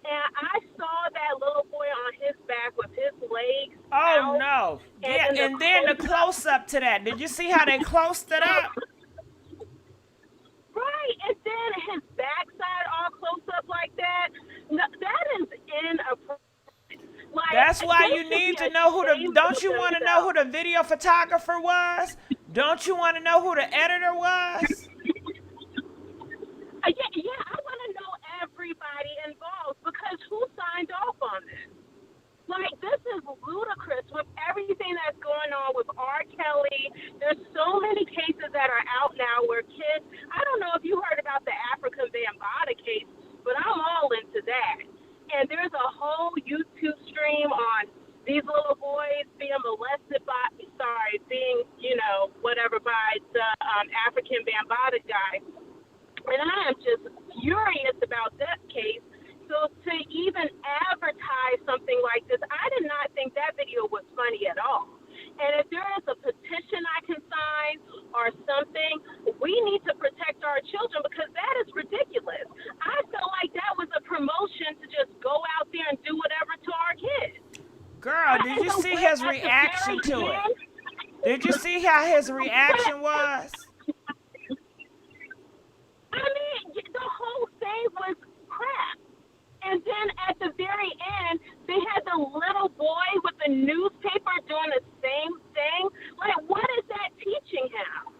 Speaker 17: and I saw that little boy on his back with his legs out.
Speaker 1: No. Yeah, and then the close-up to that. Did you see how they closed it up?
Speaker 17: Right, and then his backside all close up like that. No, that is inappropriate. Like,
Speaker 1: that's why you need to know don't you want to know who the video photographer was? Don't you want to know who the editor was?
Speaker 17: Yeah, I want to know everybody involved because who signed off on this? Like, this is ludicrous with everything that's going on with R. Kelly. There's so many cases that are out now where kids, I don't know if you heard about the African Bambaataa case, but I'm all into that. And there's a whole YouTube stream on these little boys being molested by the African Bambaataa guy. And I am just furious about that case. So to even advertise something like this, I did not think that video was funny at all. And if there is a petition I can sign or something, we need to protect our children because that is ridiculous. I felt like that was a promotion to just go out there and do whatever to our kids.
Speaker 1: Girl, did you see his reaction to it? Did you see how his reaction was?
Speaker 17: I mean, the whole thing was crap. And then at the very end, they had the little boy with the newspaper doing the same thing. Like, what is that teaching him?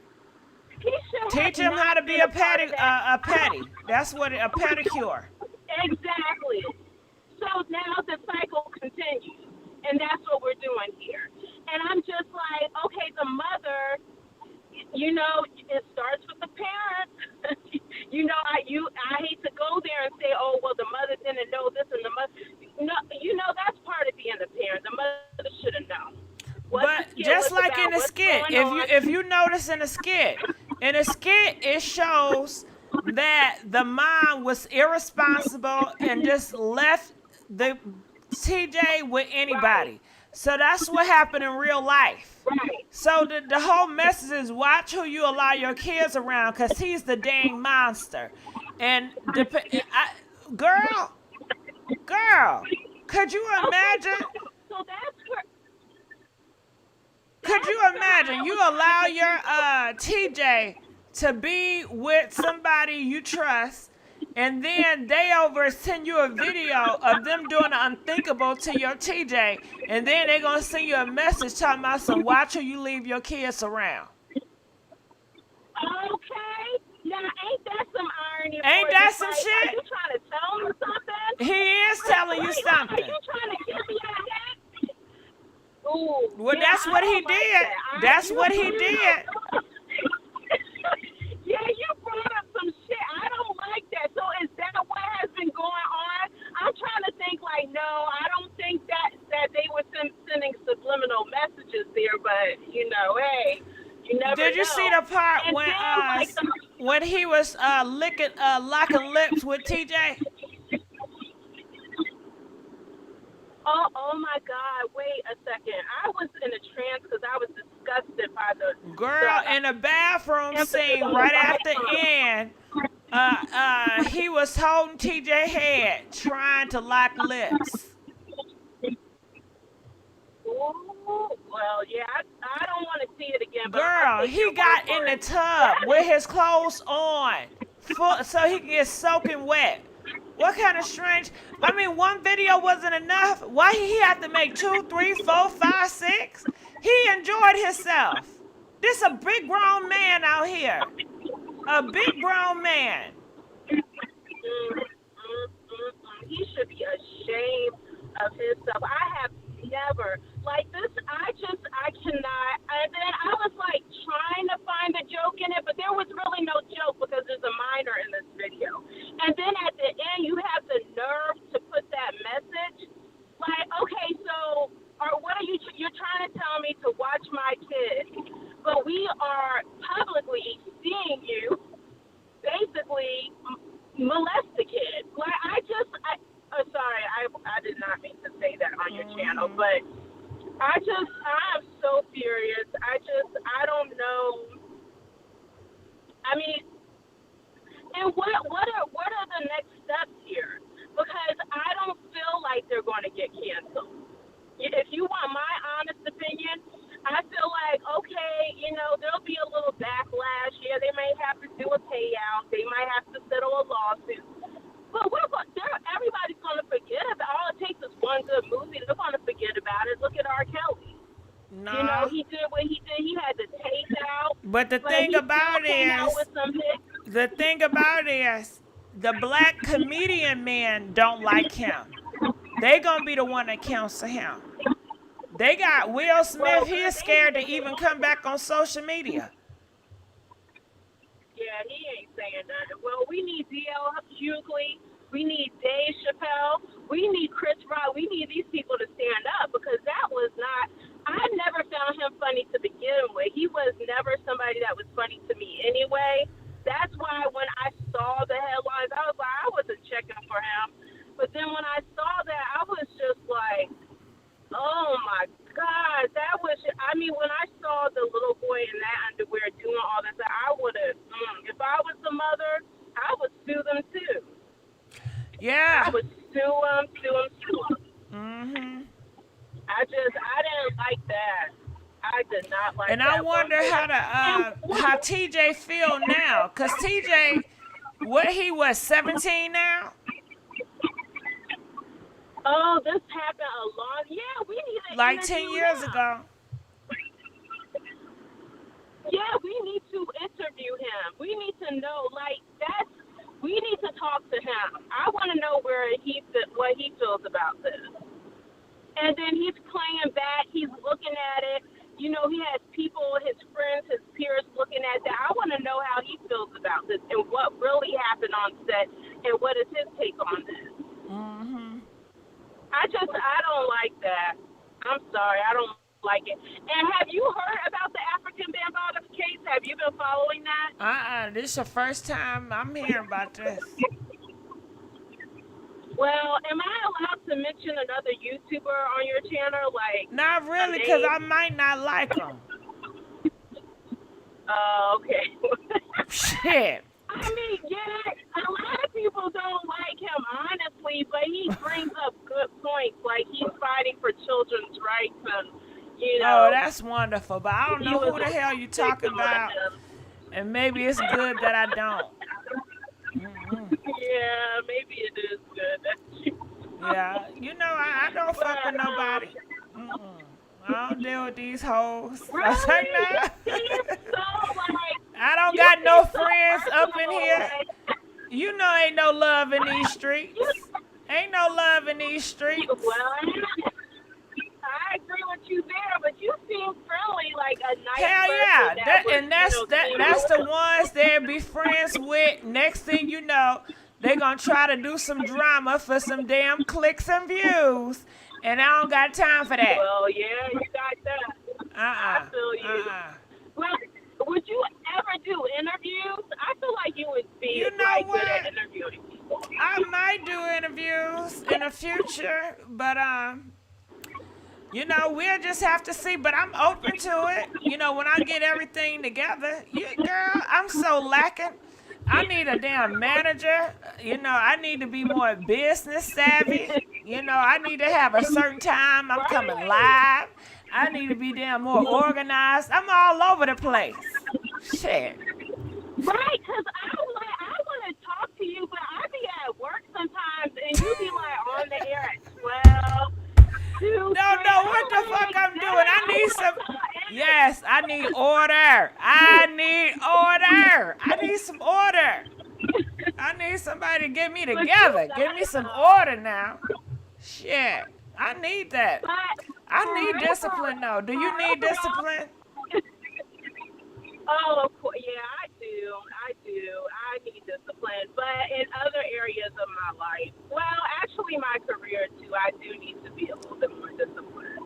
Speaker 17: He should
Speaker 1: teach him how to be a petty. That's what a pedicure.
Speaker 17: Exactly. So now the cycle continues, and that's what we're doing here. And I'm just like, okay, the mother. It starts with the parents. I hate to go there and say, oh, well, the mother didn't know this and the mother. No, that's part of being a parent. The mother should have known.
Speaker 1: But just like in the skit, if you notice in the skit, it shows that the mom was irresponsible and just left the TJ with anybody. Right. So that's what happened in real life.
Speaker 17: Right.
Speaker 1: So the whole message is watch who you allow your kids around because he's the dang monster. And girl, could you imagine?
Speaker 17: So that's where.
Speaker 1: Could you imagine you allow your TJ to be with somebody you trust, and then they send you a video of them doing the unthinkable to your TJ, and then they're going to send you a message talking about watch who you leave your kids around.
Speaker 17: Okay. Now, ain't that some irony?
Speaker 1: Ain't that some shit?
Speaker 17: Are you trying to tell me something?
Speaker 1: He is telling you something.
Speaker 17: Are you trying to give me a head? Ooh.
Speaker 1: Well,
Speaker 17: yeah,
Speaker 1: that's what he
Speaker 17: like
Speaker 1: did.
Speaker 17: That.
Speaker 1: That's what he did.
Speaker 17: Yeah, you brought up some shit. I don't like that. So is that what has been going on? I'm trying to think like, no, I don't think that they were sending subliminal messages there, but, you know, hey, you never
Speaker 1: Did you
Speaker 17: know.
Speaker 1: see the part
Speaker 17: And
Speaker 1: when
Speaker 17: then,
Speaker 1: when he was locking lips with TJ?
Speaker 17: Oh my God! Wait a second. I was in a trance because I was disgusted by the
Speaker 1: girl in the bathroom scene right after end. He was holding TJ head, trying to lock lips.
Speaker 17: Well, yeah, I don't want to see it again.
Speaker 1: Girl, he got in the tub with his clothes on, so he can get soaking wet. What kind of strange? I mean, one video wasn't enough. Why he had to make 2, 3, 4, 5, 6? He enjoyed himself. This a big grown man out here. A big grown man.
Speaker 17: He should be ashamed of himself. I have never, like this, I cannot. And then I was like trying to find a joke in it, but there was really no joke because there's a minor in this video. And then at the end, you have the nerve to put that message. Like, okay, so, what are you're trying to tell me to watch my kid, but we are publicly seeing you basically molest the kid. Like, sorry, I did not mean to say that on your channel, but I am so furious. I don't know. I mean, and what are the next steps here? Because I don't feel like they're going to get canceled. If you want my honest opinion, I feel like, okay, there'll be a little backlash. Yeah, they may have to do a payout. They might have to settle a lawsuit. But everybody's going to forget about it. All it takes is one good movie. They're going to forget about it. Look at R. Kelly.
Speaker 1: No.
Speaker 17: He did what he did. He had the tape out.
Speaker 1: But the thing about is, the black comedian men don't like him. They going to be the one that cancel him. They got Will Smith. He is scared to even come back on social media.
Speaker 17: Yeah, he ain't saying nothing. Well, we need D.L. Hughley. We need Dave Chappelle. We need Chris Rock. We need these people to stand up because that was not. I never found him funny to begin with. He was never somebody that was funny to me anyway. That's why when I saw the headlines, I was like, I wasn't checking for him. But then when I saw that, I was just like, oh my God, that was. I mean, when I saw the little boy in that underwear doing all this, I would have. If I was the mother, I would sue them too.
Speaker 1: Yeah.
Speaker 17: I would sue them.
Speaker 1: Mhm.
Speaker 17: I didn't like that. I did not like that.
Speaker 1: And I wonder how TJ feel now, cause TJ, he was 17 now.
Speaker 17: Oh, this happened a long. Yeah, we need to
Speaker 1: like 10 years ago.
Speaker 17: Yeah, we need to interview him. We need to know, we need to talk to him. I want to know what he feels about this. And then he's playing back. He's looking at it. He has people, his friends, his peers looking at that. I want to know how he feels about this and what really happened on set and what is his take on this.
Speaker 1: Mm-hmm.
Speaker 17: I don't like that. I'm sorry. I don't like it. And have you heard about the African Bambaataa case? Have you been following that?
Speaker 1: This is the first time I'm hearing about this.
Speaker 17: Well, am I allowed to mention another YouTuber on your channel?
Speaker 1: Not really, because I might not like him.
Speaker 17: Oh, okay.
Speaker 1: Shit.
Speaker 17: I mean, yeah, a lot of people don't like him, honestly, but he brings up good points, like he's fighting for children's rights and,
Speaker 1: Oh, that's wonderful, but I don't know who the hell you talking about, and maybe it's good that I don't. Mm-hmm.
Speaker 17: Yeah, maybe it is good.
Speaker 1: Yeah, I don't fuck with nobody. I don't deal with these hoes.
Speaker 17: Really?
Speaker 1: I I don't got no friends up in here. You know ain't no love in these streets. Ain't no love in these streets.
Speaker 17: Well, I agree with you there, but you seem friendly, like a nice
Speaker 1: Hell yeah.
Speaker 17: person.
Speaker 1: That's the ones they'll be friends with. Next thing you know, they gonna try to do some drama for some damn clicks and views. And I don't got time for that.
Speaker 17: Well, yeah, you got that. I feel you. Well, would you ever do interviews? I feel like you would be good at interviewing people.
Speaker 1: I might do interviews in the future, but we'll just have to see. But I'm open to it. When I get everything together, girl, I'm so lacking. I need a damn manager. I need to be more business savvy. I need to have a certain time I'm coming live. I need to be damn more organized. I'm all over the place. Shit.
Speaker 17: Right, because I want to talk to you, but I be at work sometimes, and you be like on the air at 12. Don't
Speaker 1: know what the fuck I'm doing. I need some. Yes, I need order. I need some order. I need somebody to get me together. Give me some order now. Shit. I need that. I need discipline, though. Do you need discipline?
Speaker 17: Oh, of course. Yeah, I do. I need discipline. But in other areas of my life, well, actually my career, too, I do need to be a little bit more disciplined.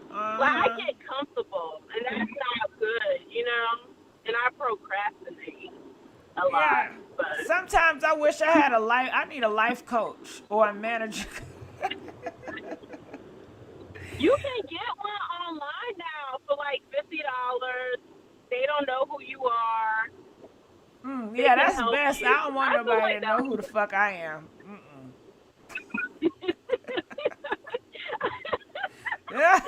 Speaker 17: But I get comfortable, and that's not good, and I procrastinate a lot.
Speaker 1: Yeah.
Speaker 17: But
Speaker 1: sometimes I wish I had I need a life coach or a manager.
Speaker 17: You can get one online now for like $50. They don't know who you are.
Speaker 1: Yeah, that's best.
Speaker 17: You.
Speaker 1: I don't want nobody to know who the fuck I am.
Speaker 17: I've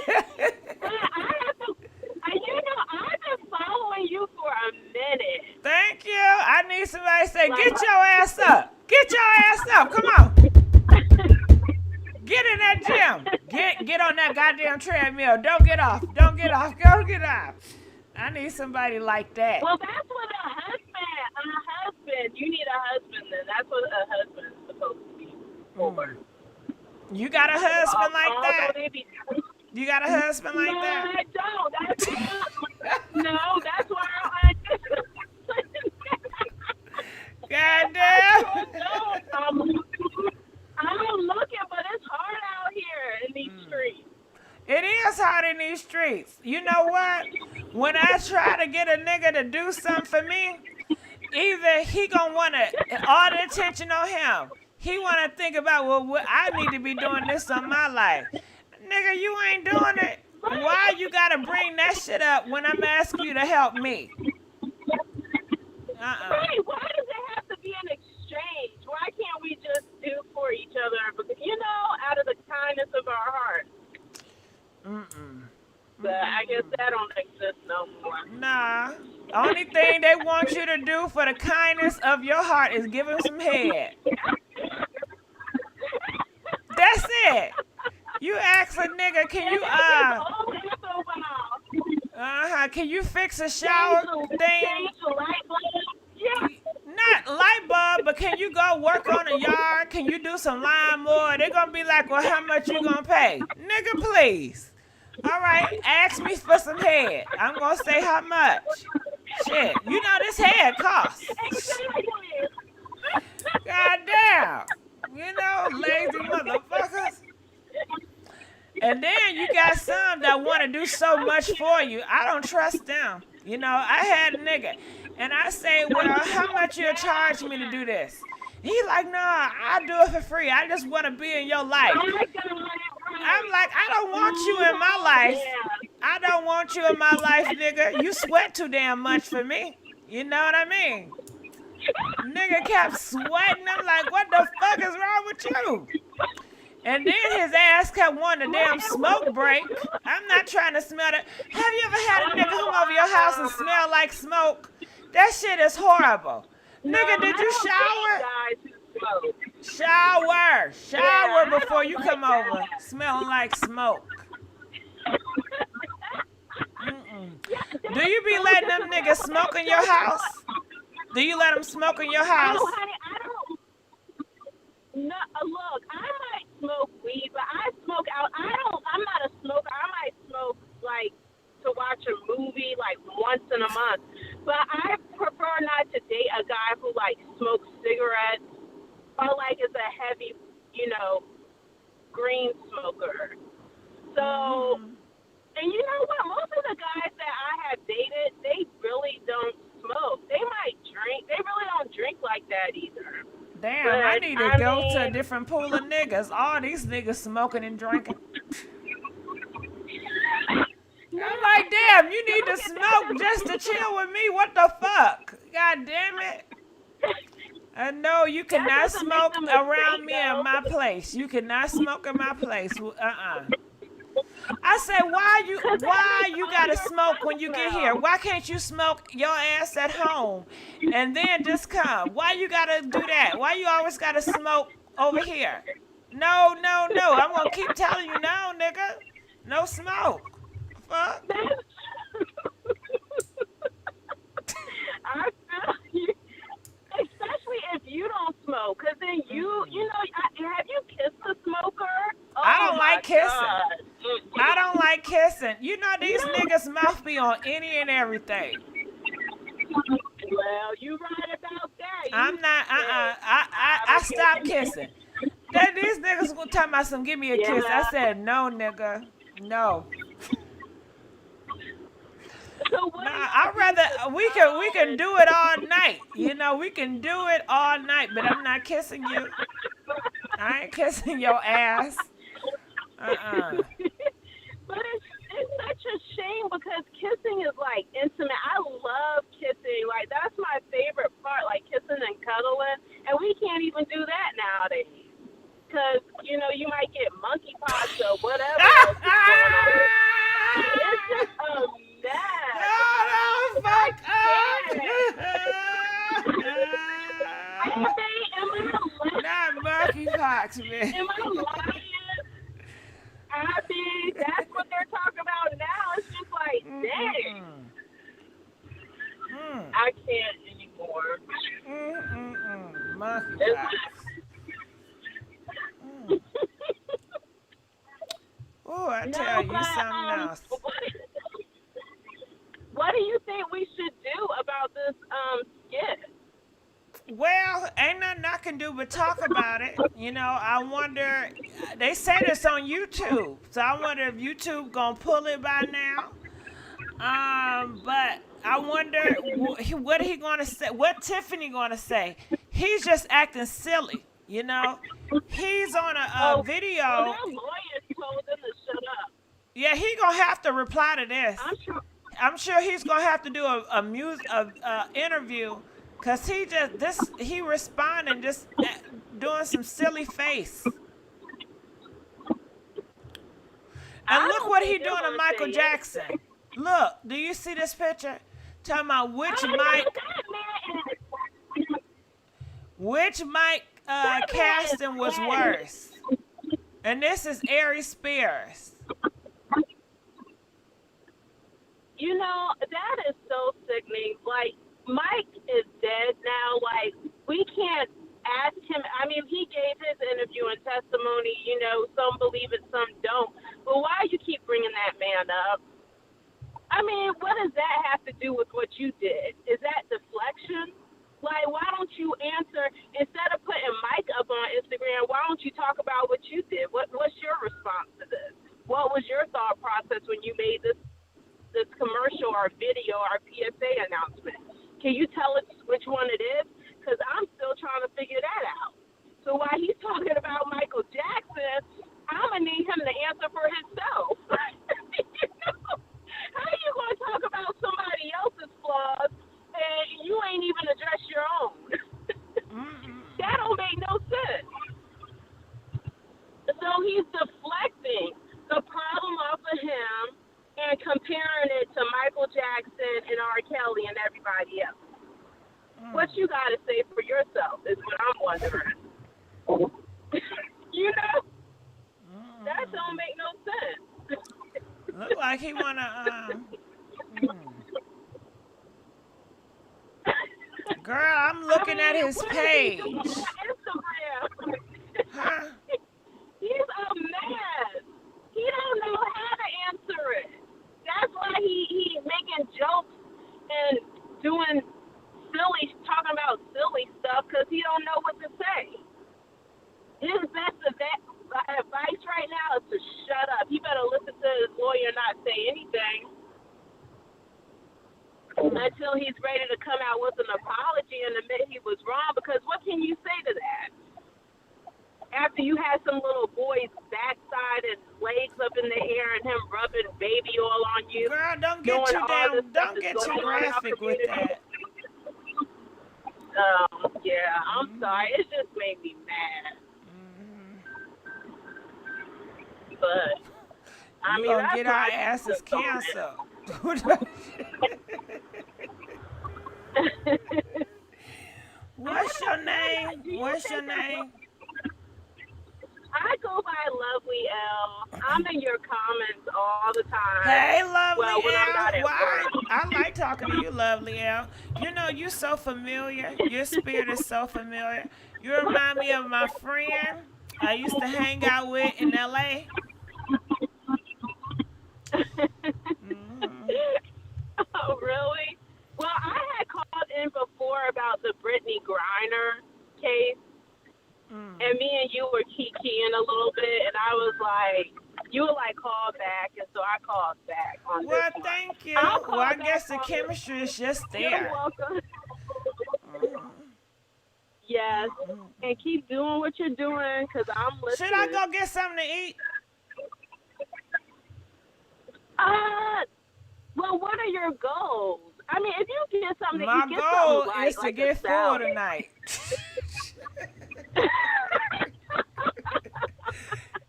Speaker 17: been following you for a minute.
Speaker 1: Thank you. I need somebody to say, get your ass up. Get your ass up. Come on. Get in that gym. Get on that goddamn treadmill. Don't get off. Don't get off. Go get off. I need somebody like that.
Speaker 17: Well, that's what a husband. You need a husband then. That's what a husband is supposed to be for.
Speaker 1: You got a husband like that? You got a husband like
Speaker 17: no,
Speaker 1: that?
Speaker 17: No, I don't. No, that's why I
Speaker 1: Goddamn.
Speaker 17: I'm looking, but it's hard out here in these streets.
Speaker 1: It is hard in these streets. You know what? When I try to get a nigga to do something for me, either he gonna want all the attention on him. He want to think about, well, I need to be doing this on my life. Nigga, you ain't doing it. Why you got to bring that shit up when I'm asking you to help me?
Speaker 17: Right, why does it have to be an exchange? Why can't we just do for each other, out of the kindness of our heart? But I guess that don't exist no more.
Speaker 1: Nah. Only thing they want you to do for the kindness of your heart is give him some head. That's it. You ask a nigga, can you fix a shower thing? Not light bulb, but can you go work on the yard? Can you do some lawnmower? They're gonna be like, well, how much you gonna pay? Nigga, please. All right, ask me for some head. I'm gonna say how much. Shit, this head costs. Goddamn. Lazy motherfuckers. And then you got some that want to do so much for you. I don't trust them. I had a nigga, and I say, well, how much you'll charge me to do this? He like, nah, I'll do it for free. I just want to be in your life. I'm like, I don't want you in my life. I don't want you in my life, nigga. You sweat too damn much for me. You know what I mean? Nigga kept sweating. I'm like, what the fuck is wrong with you? And then his ass kept wanting a damn smoke break. I'm not trying to smell that. Have you ever had a nigga come over your house and smell like smoke? That shit is horrible. Nigga, did you shower? Shower before you come over smelling like smoke. Do you be letting them niggas smoke in your house? Do you let him smoke in your house?
Speaker 17: Oh, honey, I don't. No, look, I might smoke weed, but I smoke out. I'm not a smoker. I might smoke like to watch a movie like once in a month. But I prefer not to date a guy who like smokes cigarettes or like is a heavy, green smoker. So, and you know what? Most of the guys that I have dated, they really don't smoke. They might drink. They really don't drink like that either.
Speaker 1: Damn,
Speaker 17: But,
Speaker 1: I need to go to a different pool of niggas. All these niggas smoking and drinking. I'm like, damn, you need to smoke just to chill with me. What the fuck? God damn it. No, you cannot smoke around me in my place. You cannot smoke in my place. I said, why you gotta smoke when you get here? Why can't you smoke your ass at home and then just come? Why you gotta do that? Why you always gotta smoke over here? No. I'm gonna keep telling you no, nigga. No smoke. Fuck.
Speaker 17: I feel you. Especially if you don't smoke, because then have you kissed a smoker? Oh,
Speaker 1: I don't like kissing.
Speaker 17: God.
Speaker 1: I don't like kissing. You know these niggas' mouth be on any and everything.
Speaker 17: Well, you right about that.
Speaker 1: I'm not. I stopped kissing. Then these niggas were talking about some give me a kiss. I said no, nigga, no. I'd rather we can do it all night. We can do it all night, but I'm not kissing you. I ain't kissing your ass.
Speaker 17: But it's such a shame because kissing is like intimate. I love kissing. Like that's my favorite part, like kissing and cuddling. And we can't even do that nowadays. Because, you might get monkeypox or whatever else is going on. It's just a mess.
Speaker 1: Oh, fuck Not monkeypox, man.
Speaker 17: Am I lying? I mean, that's what they're talking about now. It's just like, dang. I can't anymore.
Speaker 1: Monkeypox. Oh, I tell you something else.
Speaker 17: What do you think we should do about this skit?
Speaker 1: Well, ain't nothing I can do but talk about it. I wonder, they say this on YouTube, so I wonder if YouTube gonna pull it by now. But I wonder what he gonna say, what Tiffany gonna say. He's just acting silly, He's on a video.
Speaker 17: Well, their lawyers told them to shut up.
Speaker 1: Yeah, he gonna have to reply to this. I'm sure he's gonna have to do a interview, cause he responding just doing some silly face. And look what he doing to Michael Jackson. Look, do you see this picture? Talking about which Mike casting was worse. And this is Aries Spears.
Speaker 17: That is so sickening. Like, Mike is dead now. Like, we can't ask him. I mean, he gave his interview and testimony. Some believe it, some don't. But why you keep bringing that man up? I mean, what does that have to do with what you did? Is that deflection? Like, why don't you answer, instead of putting Mike up on Instagram, why don't you talk about what you did? What's your response to this? What was your thought process when you made this commercial or video or PSA announcement? Can you tell us which one it is? Because I'm still trying to figure that out. So while he's talking about Michael Jackson, I'm going to need him to answer for himself. How are you going to talk about somebody else's flaws and you ain't even address your own? That don't make no sense. So he's deflecting the problem off of him and comparing it to Michael Jackson and R. Kelly and everybody else. What you got to say for yourself is what I'm wondering. That don't make no sense.
Speaker 1: Look like he wanna. Girl, I'm looking at his page.
Speaker 17: Instagram.
Speaker 1: Huh?
Speaker 17: He's a mess. He don't know how to answer it. That's why he making jokes and doing talking about silly stuff because he don't know what to say. His best advice right now is to shut up. He better listen to his lawyer and not say anything until he's ready to come out with an apology and admit he was wrong, because what can you say to that? After you had some little boy's backside and legs up in the air and him rubbing baby oil on you.
Speaker 1: Girl, don't get too graphic with that.
Speaker 17: Yeah, I'm sorry. It just made me mad. But I mean,
Speaker 1: gonna get our asses canceled. What's your name? What's your name?
Speaker 17: I go by Lovely L. I'm in your comments all the time.
Speaker 1: Hey, Lovely
Speaker 17: L. When I'm not at work.
Speaker 1: I like talking to you, Lovely L. You know, you're so familiar. Your spirit is so familiar. You remind me of my friend I used to hang out with in L.A.
Speaker 17: Oh, really? Well, I had called in before about the Brittany Griner case. And me and you were kikiing a little bit, and I was like, you were like, call back, and so I called back on this one.
Speaker 1: Thank you. Well, I guess the chemistry is just there.
Speaker 17: You're welcome. Yes, and keep doing what you're doing, because I'm listening.
Speaker 1: Should I go get something to eat?
Speaker 17: Well, what are your goals? I mean, if you get something to eat, get
Speaker 1: My goal
Speaker 17: something
Speaker 1: is to get full tonight.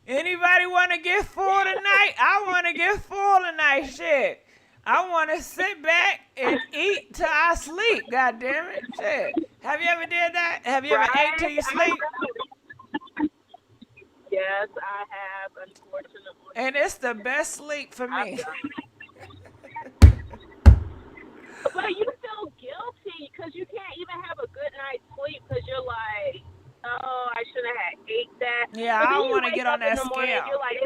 Speaker 1: Anybody want to get full tonight? I want to get full tonight. Shit. I want to sit back and eat till I sleep. God damn it. Shit. Have you ever did that? Have you ever ate till you sleep?
Speaker 17: Yes, I have, unfortunately.
Speaker 1: And it's the best sleep for me.
Speaker 17: But you feel guilty because you can't even have a good night's sleep because you're like, oh, I shouldn't have ate that.
Speaker 1: Yeah, I don't want to get on that
Speaker 17: scale.
Speaker 1: scale.
Speaker 17: Like,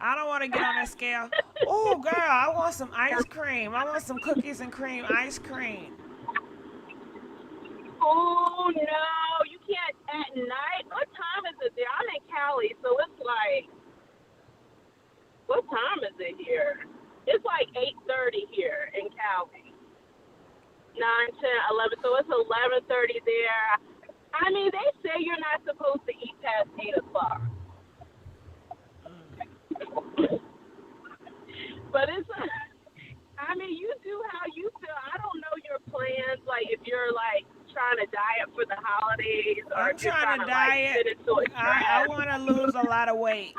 Speaker 1: I don't want to get on that scale. Oh, girl, I want some ice cream. I want some cookies and cream ice cream.
Speaker 17: Oh, no, you can't at night. What time is it there? I'm in Cali, so it's like, what time is it here? It's like 8:30 here in Cali. 9, 10, 11, so it's 11:30 there. I mean, they say you're not supposed to eat past 8 o'clock. But it's, I mean, you do how you feel. I don't know your plans, like if you're like trying to diet for the holidays or
Speaker 1: I'm
Speaker 17: if you're
Speaker 1: trying to diet.
Speaker 17: Like, fit into a
Speaker 1: I want to lose a lot of weight.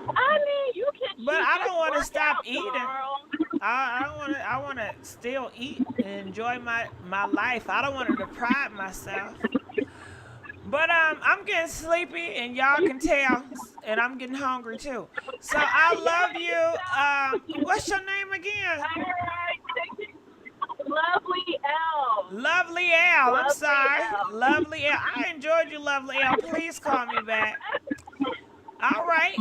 Speaker 17: I mean, you can.
Speaker 1: But I don't want to stop eating.
Speaker 17: Tomorrow.
Speaker 1: I don't want to. I want to still eat and enjoy my life. I don't want to deprive myself. But I'm getting sleepy, and y'all can tell, and I'm getting hungry too. So I love you. What's your name again?
Speaker 17: All right, Lovely L.
Speaker 1: Lovely L. I'm sorry. Lovely L. I enjoyed you, Lovely L. Please call me back. All right.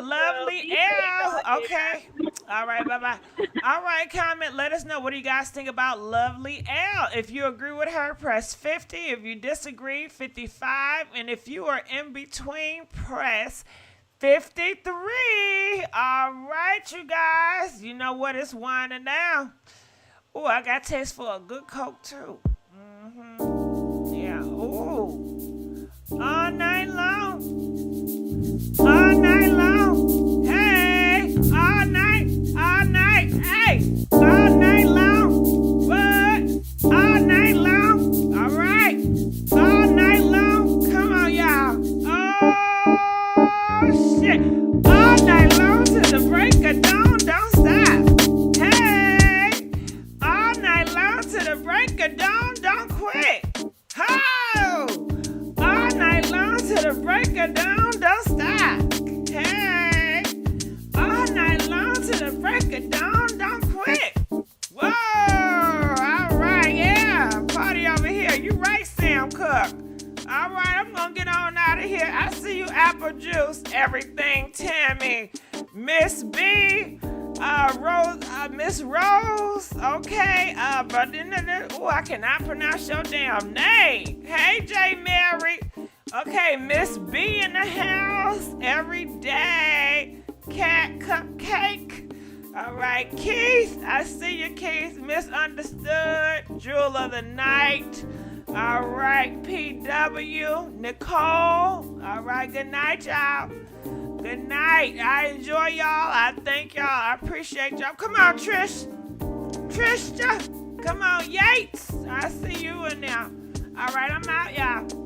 Speaker 1: Lovely L. Okay. All right. Bye-bye. All right. Comment. Let us know. What do you guys think about Lovely L? If you agree with her, press 50. If you disagree, 55. And if you are in between, press 53. All right, you guys. You know what? It's winding down. Oh, I got taste for a good Coke, too. Yeah. Ooh. All night long. All night long. Hey. All night. Hey. All night long. What? All night long. All right. All night long. Come on, y'all. Oh, shit. All night long to the break of dawn. Don't stop. Hey. All night long to the break of dawn. Don't quit. Ho. All night long to the break of dawn. Don't stop. Hey. All night long to the break of dawn. Don't quit. All right, I'm going to get on out of here. I see you, Apple Juice, Everything, Tammy, Miss B, Miss Rose, okay, but I cannot pronounce your damn name. Hey, J. Mary. Okay, Miss B in the house every day. Cat Cupcake. All right, Keith. I see you, Keith. Misunderstood. Jewel of the Night. All right, PW. Nicole. All right, good night, y'all. Good night. I enjoy y'all. I thank y'all. I appreciate y'all. Come on, Trish. Trisha. Come on, Yates. I see you in there. All right, I'm out, y'all.